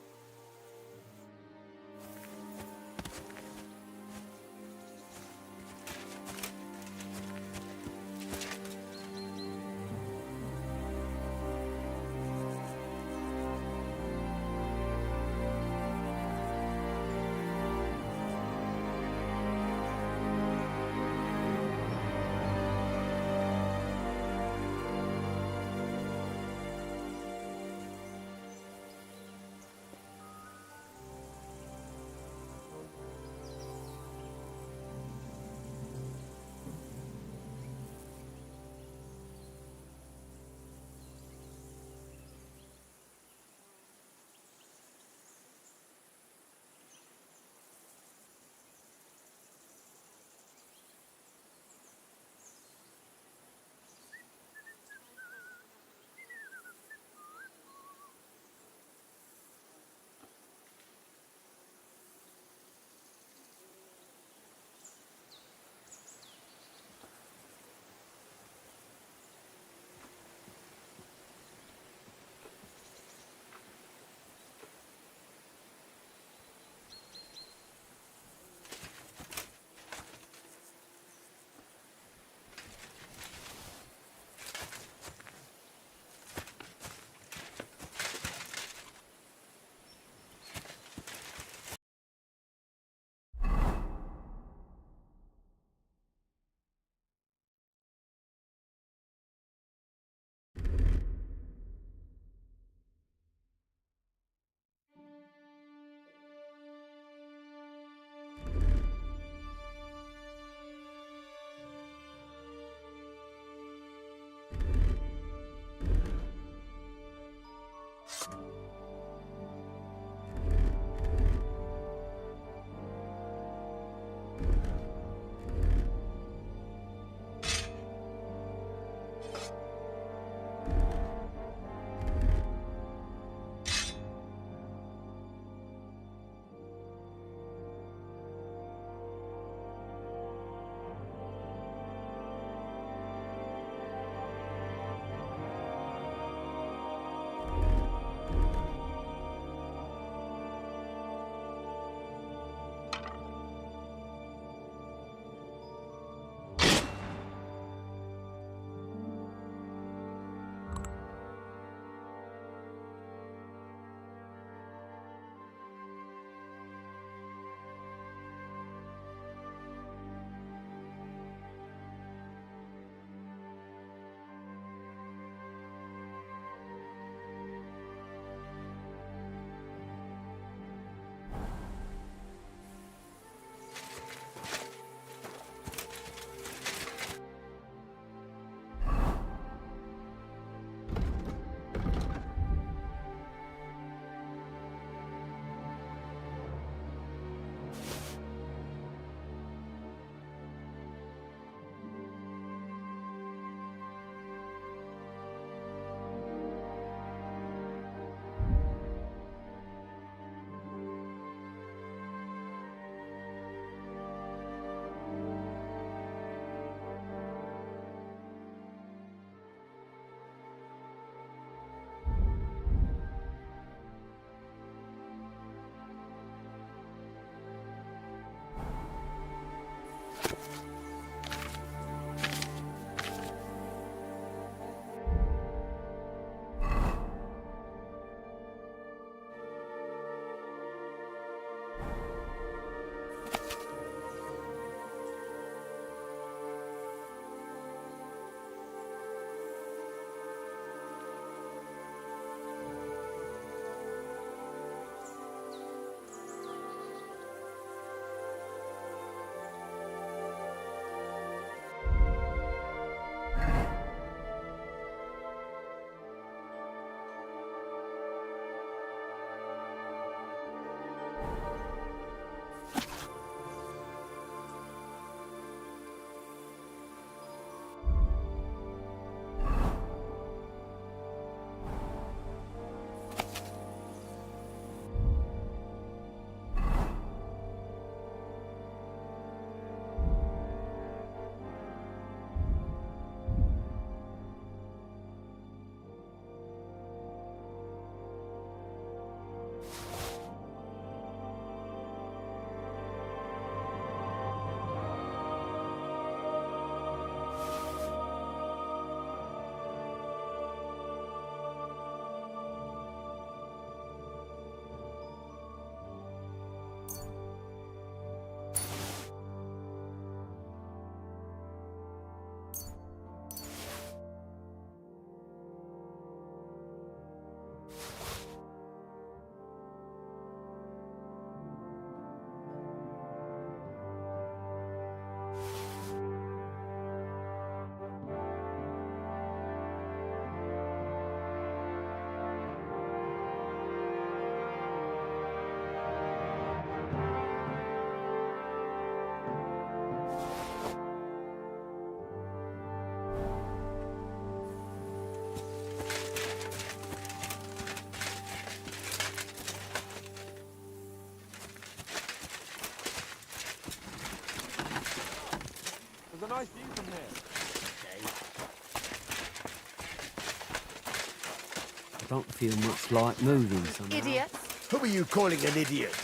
don't feel much like moving somehow. Idiots. Who are you calling an idiot?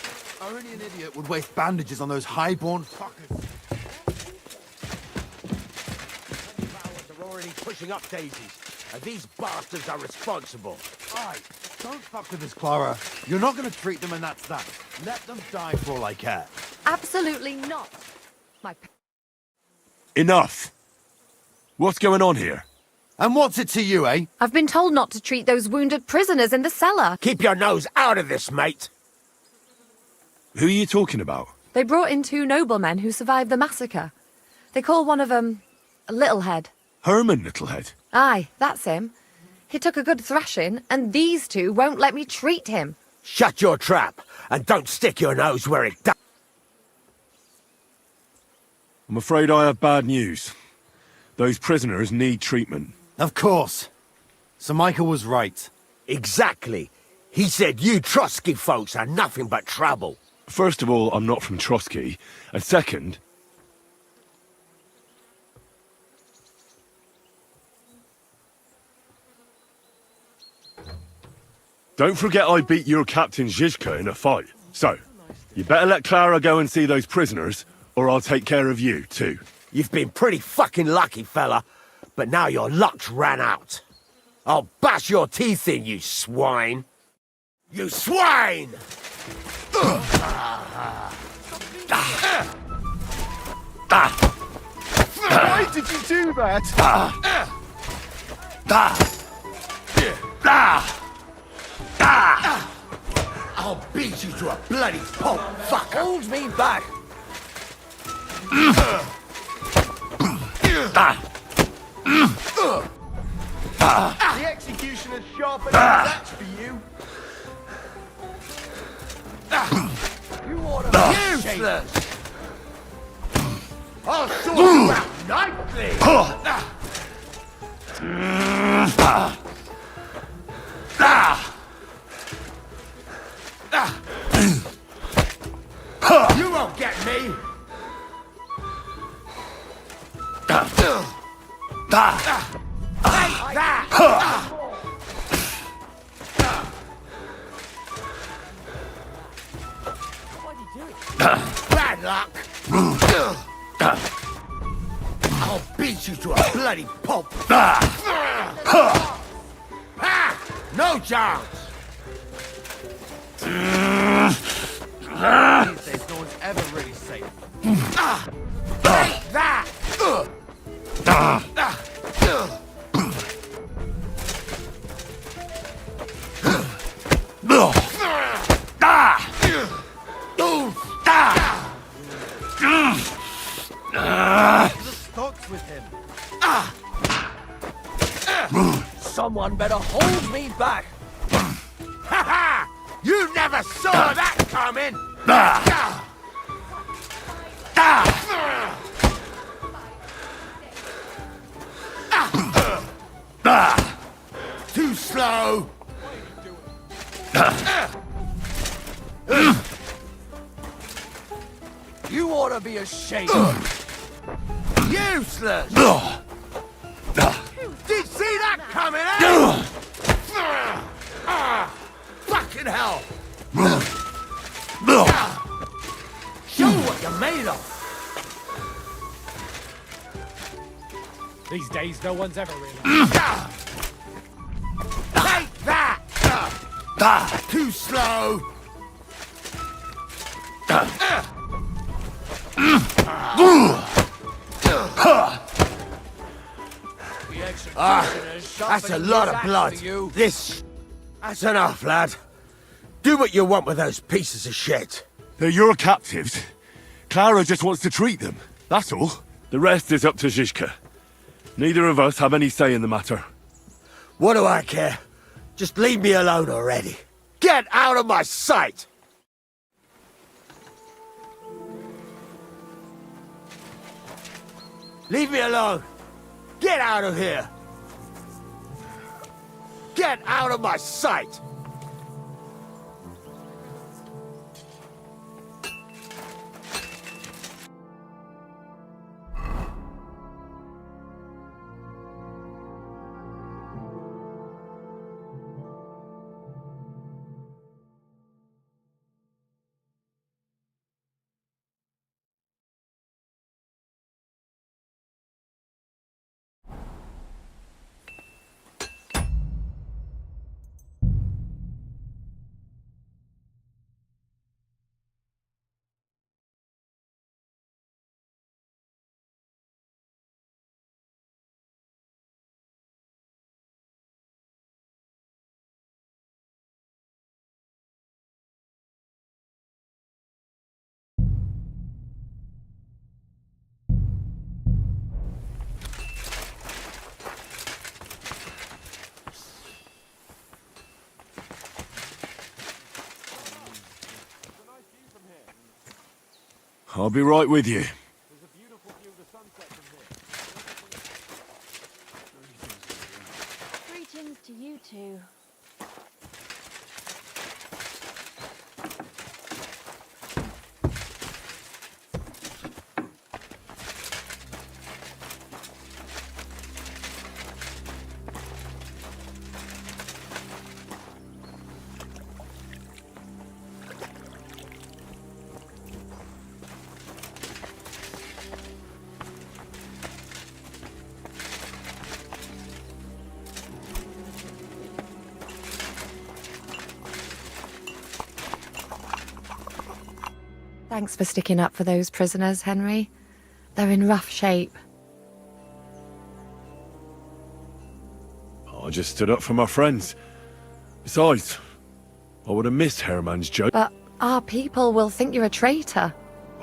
Only an idiot would waste bandages on those highborn fuckers. They're already pushing up daisies, and these bastards are responsible. Aye, don't fuck with us, Clara. You're not going to treat them and that's that. Let them die for all I care. Absolutely not. My Enough! What's going on here? And what's it to you, eh? I've been told not to treat those wounded prisoners in the cellar. Keep your nose out of this, mate. Who are you talking about? They brought in 2 noblemen who survived the massacre. They call one of them a Littlehead. Herman Littlehead. Aye, that's him. He took a good thrashing, and these 2 won't let me treat him. Shut your trap, and don't stick your nose where it does. I'm afraid I have bad news. Those prisoners need treatment. Of course. Sir Michael was right. Exactly. He said you Trotsky folks are nothing but trouble. First of all, I'm not from Trotsky. And second... Don't forget I beat your Captain Zizka in a fight. So, you better let Clara go and see those prisoners, or I'll take care of you, too. You've been pretty fucking lucky, fella. But now your luck's ran out. I'll bash your teeth in, you swine! You swine! Why did you do that? I'll beat you to a bloody pulp, fuck! Hold me back! The executioner's sharpened his axe for you. You ought to be useless! I'll sort you out nicely! You won't get me! Take that! Bad luck! I'll beat you to a bloody pulp! No chance! These days, no one's ever really safe. Take that! The stocks with him. Someone better hold me back! Ha ha! You never saw that coming! Too slow! You ought to be ashamed! Useless! Did you see that coming, eh? Fucking hell! Show what you're made of! These days, no one's ever realized. Take that! Too slow! That's a lot of blood. That's enough, lad. Do what you want with those pieces of shit. They're your captives. Clara just wants to treat them. That's all. The rest is up to Zizka. Neither of us have any say in the matter. What do I care? Just leave me alone already. Get out of my sight! Leave me alone! Get out of here! Get out of my sight! I'll be right with you. Greetings to you two. Thanks for sticking up for those prisoners, Henry. They're in rough shape. I just stood up for my friends. Besides, I would have missed Herman's joke. But our people will think you're a traitor.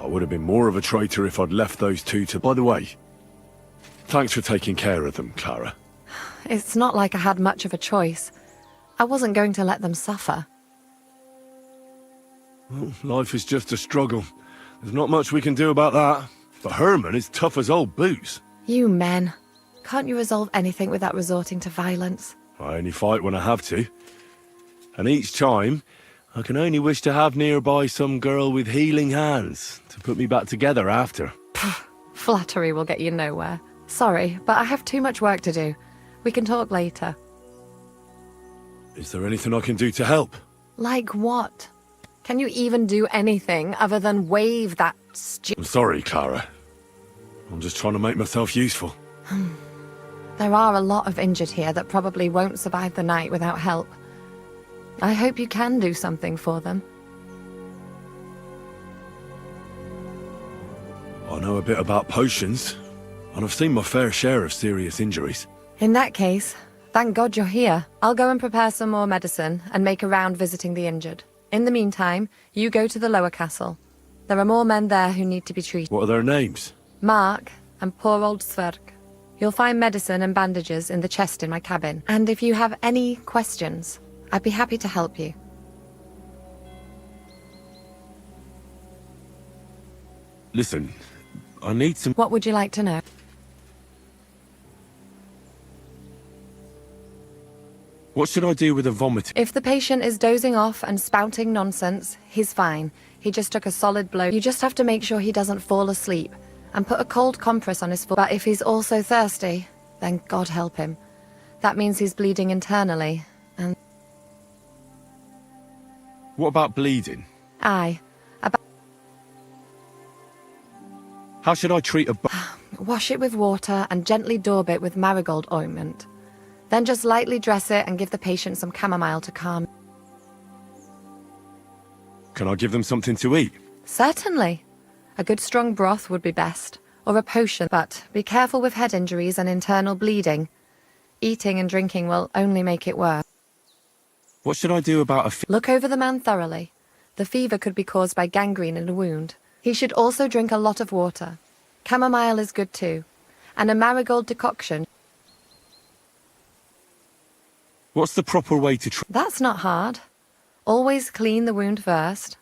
I would have been more of a traitor if I'd left those two to... By the way, thanks for taking care of them, Clara. It's not like I had much of a choice. I wasn't going to let them suffer. Well, life is just a struggle. There's not much we can do about that. But Herman is tough as old boots. You men. Can't you resolve anything without resorting to violence? I only fight when I have to. And each time, I can only wish to have nearby some girl with healing hands to put me back together after. Flattery will get you nowhere. Sorry, but I have too much work to do. We can talk later. Is there anything I can do to help? Like what? Can you even do anything other than wave that I'm sorry, Clara. I'm just trying to make myself useful. There are a lot of injured here that probably won't survive the night without help. I hope you can do something for them. I know a bit about potions, and I've seen my fair share of serious injuries. In that case, thank God you're here. I'll go and prepare some more medicine and make a round visiting the injured. In the meantime, you go to the lower castle. There are more men there who need to be treated. What are their names? Mark and poor old Sverk. You'll find medicine and bandages in the chest in my cabin. And if you have any questions, I'd be happy to help you. Listen, I need some... What would you like to know? What should I do with the vomiting? If the patient is dozing off and spouting nonsense, he's fine. He just took a solid blow. You just have to make sure he doesn't fall asleep and put a cold compress on his foot. But if he's also thirsty, then God help him. That means he's bleeding internally, and... What about bleeding? Aye. How should I treat a... Wash it with water and gently daub it with marigold ointment. Then just lightly dress it and give the patient some chamomile to calm. Can I give them something to eat? Certainly. A good strong broth would be best, or a potion, but be careful with head injuries and internal bleeding. Eating and drinking will only make it worse. What should I do about a... Look over the man thoroughly. The fever could be caused by gangrene in a wound. He should also drink a lot of water. Chamomile is good too, and a marigold decoction. What's the proper way to... That's not hard. Always clean the wound first,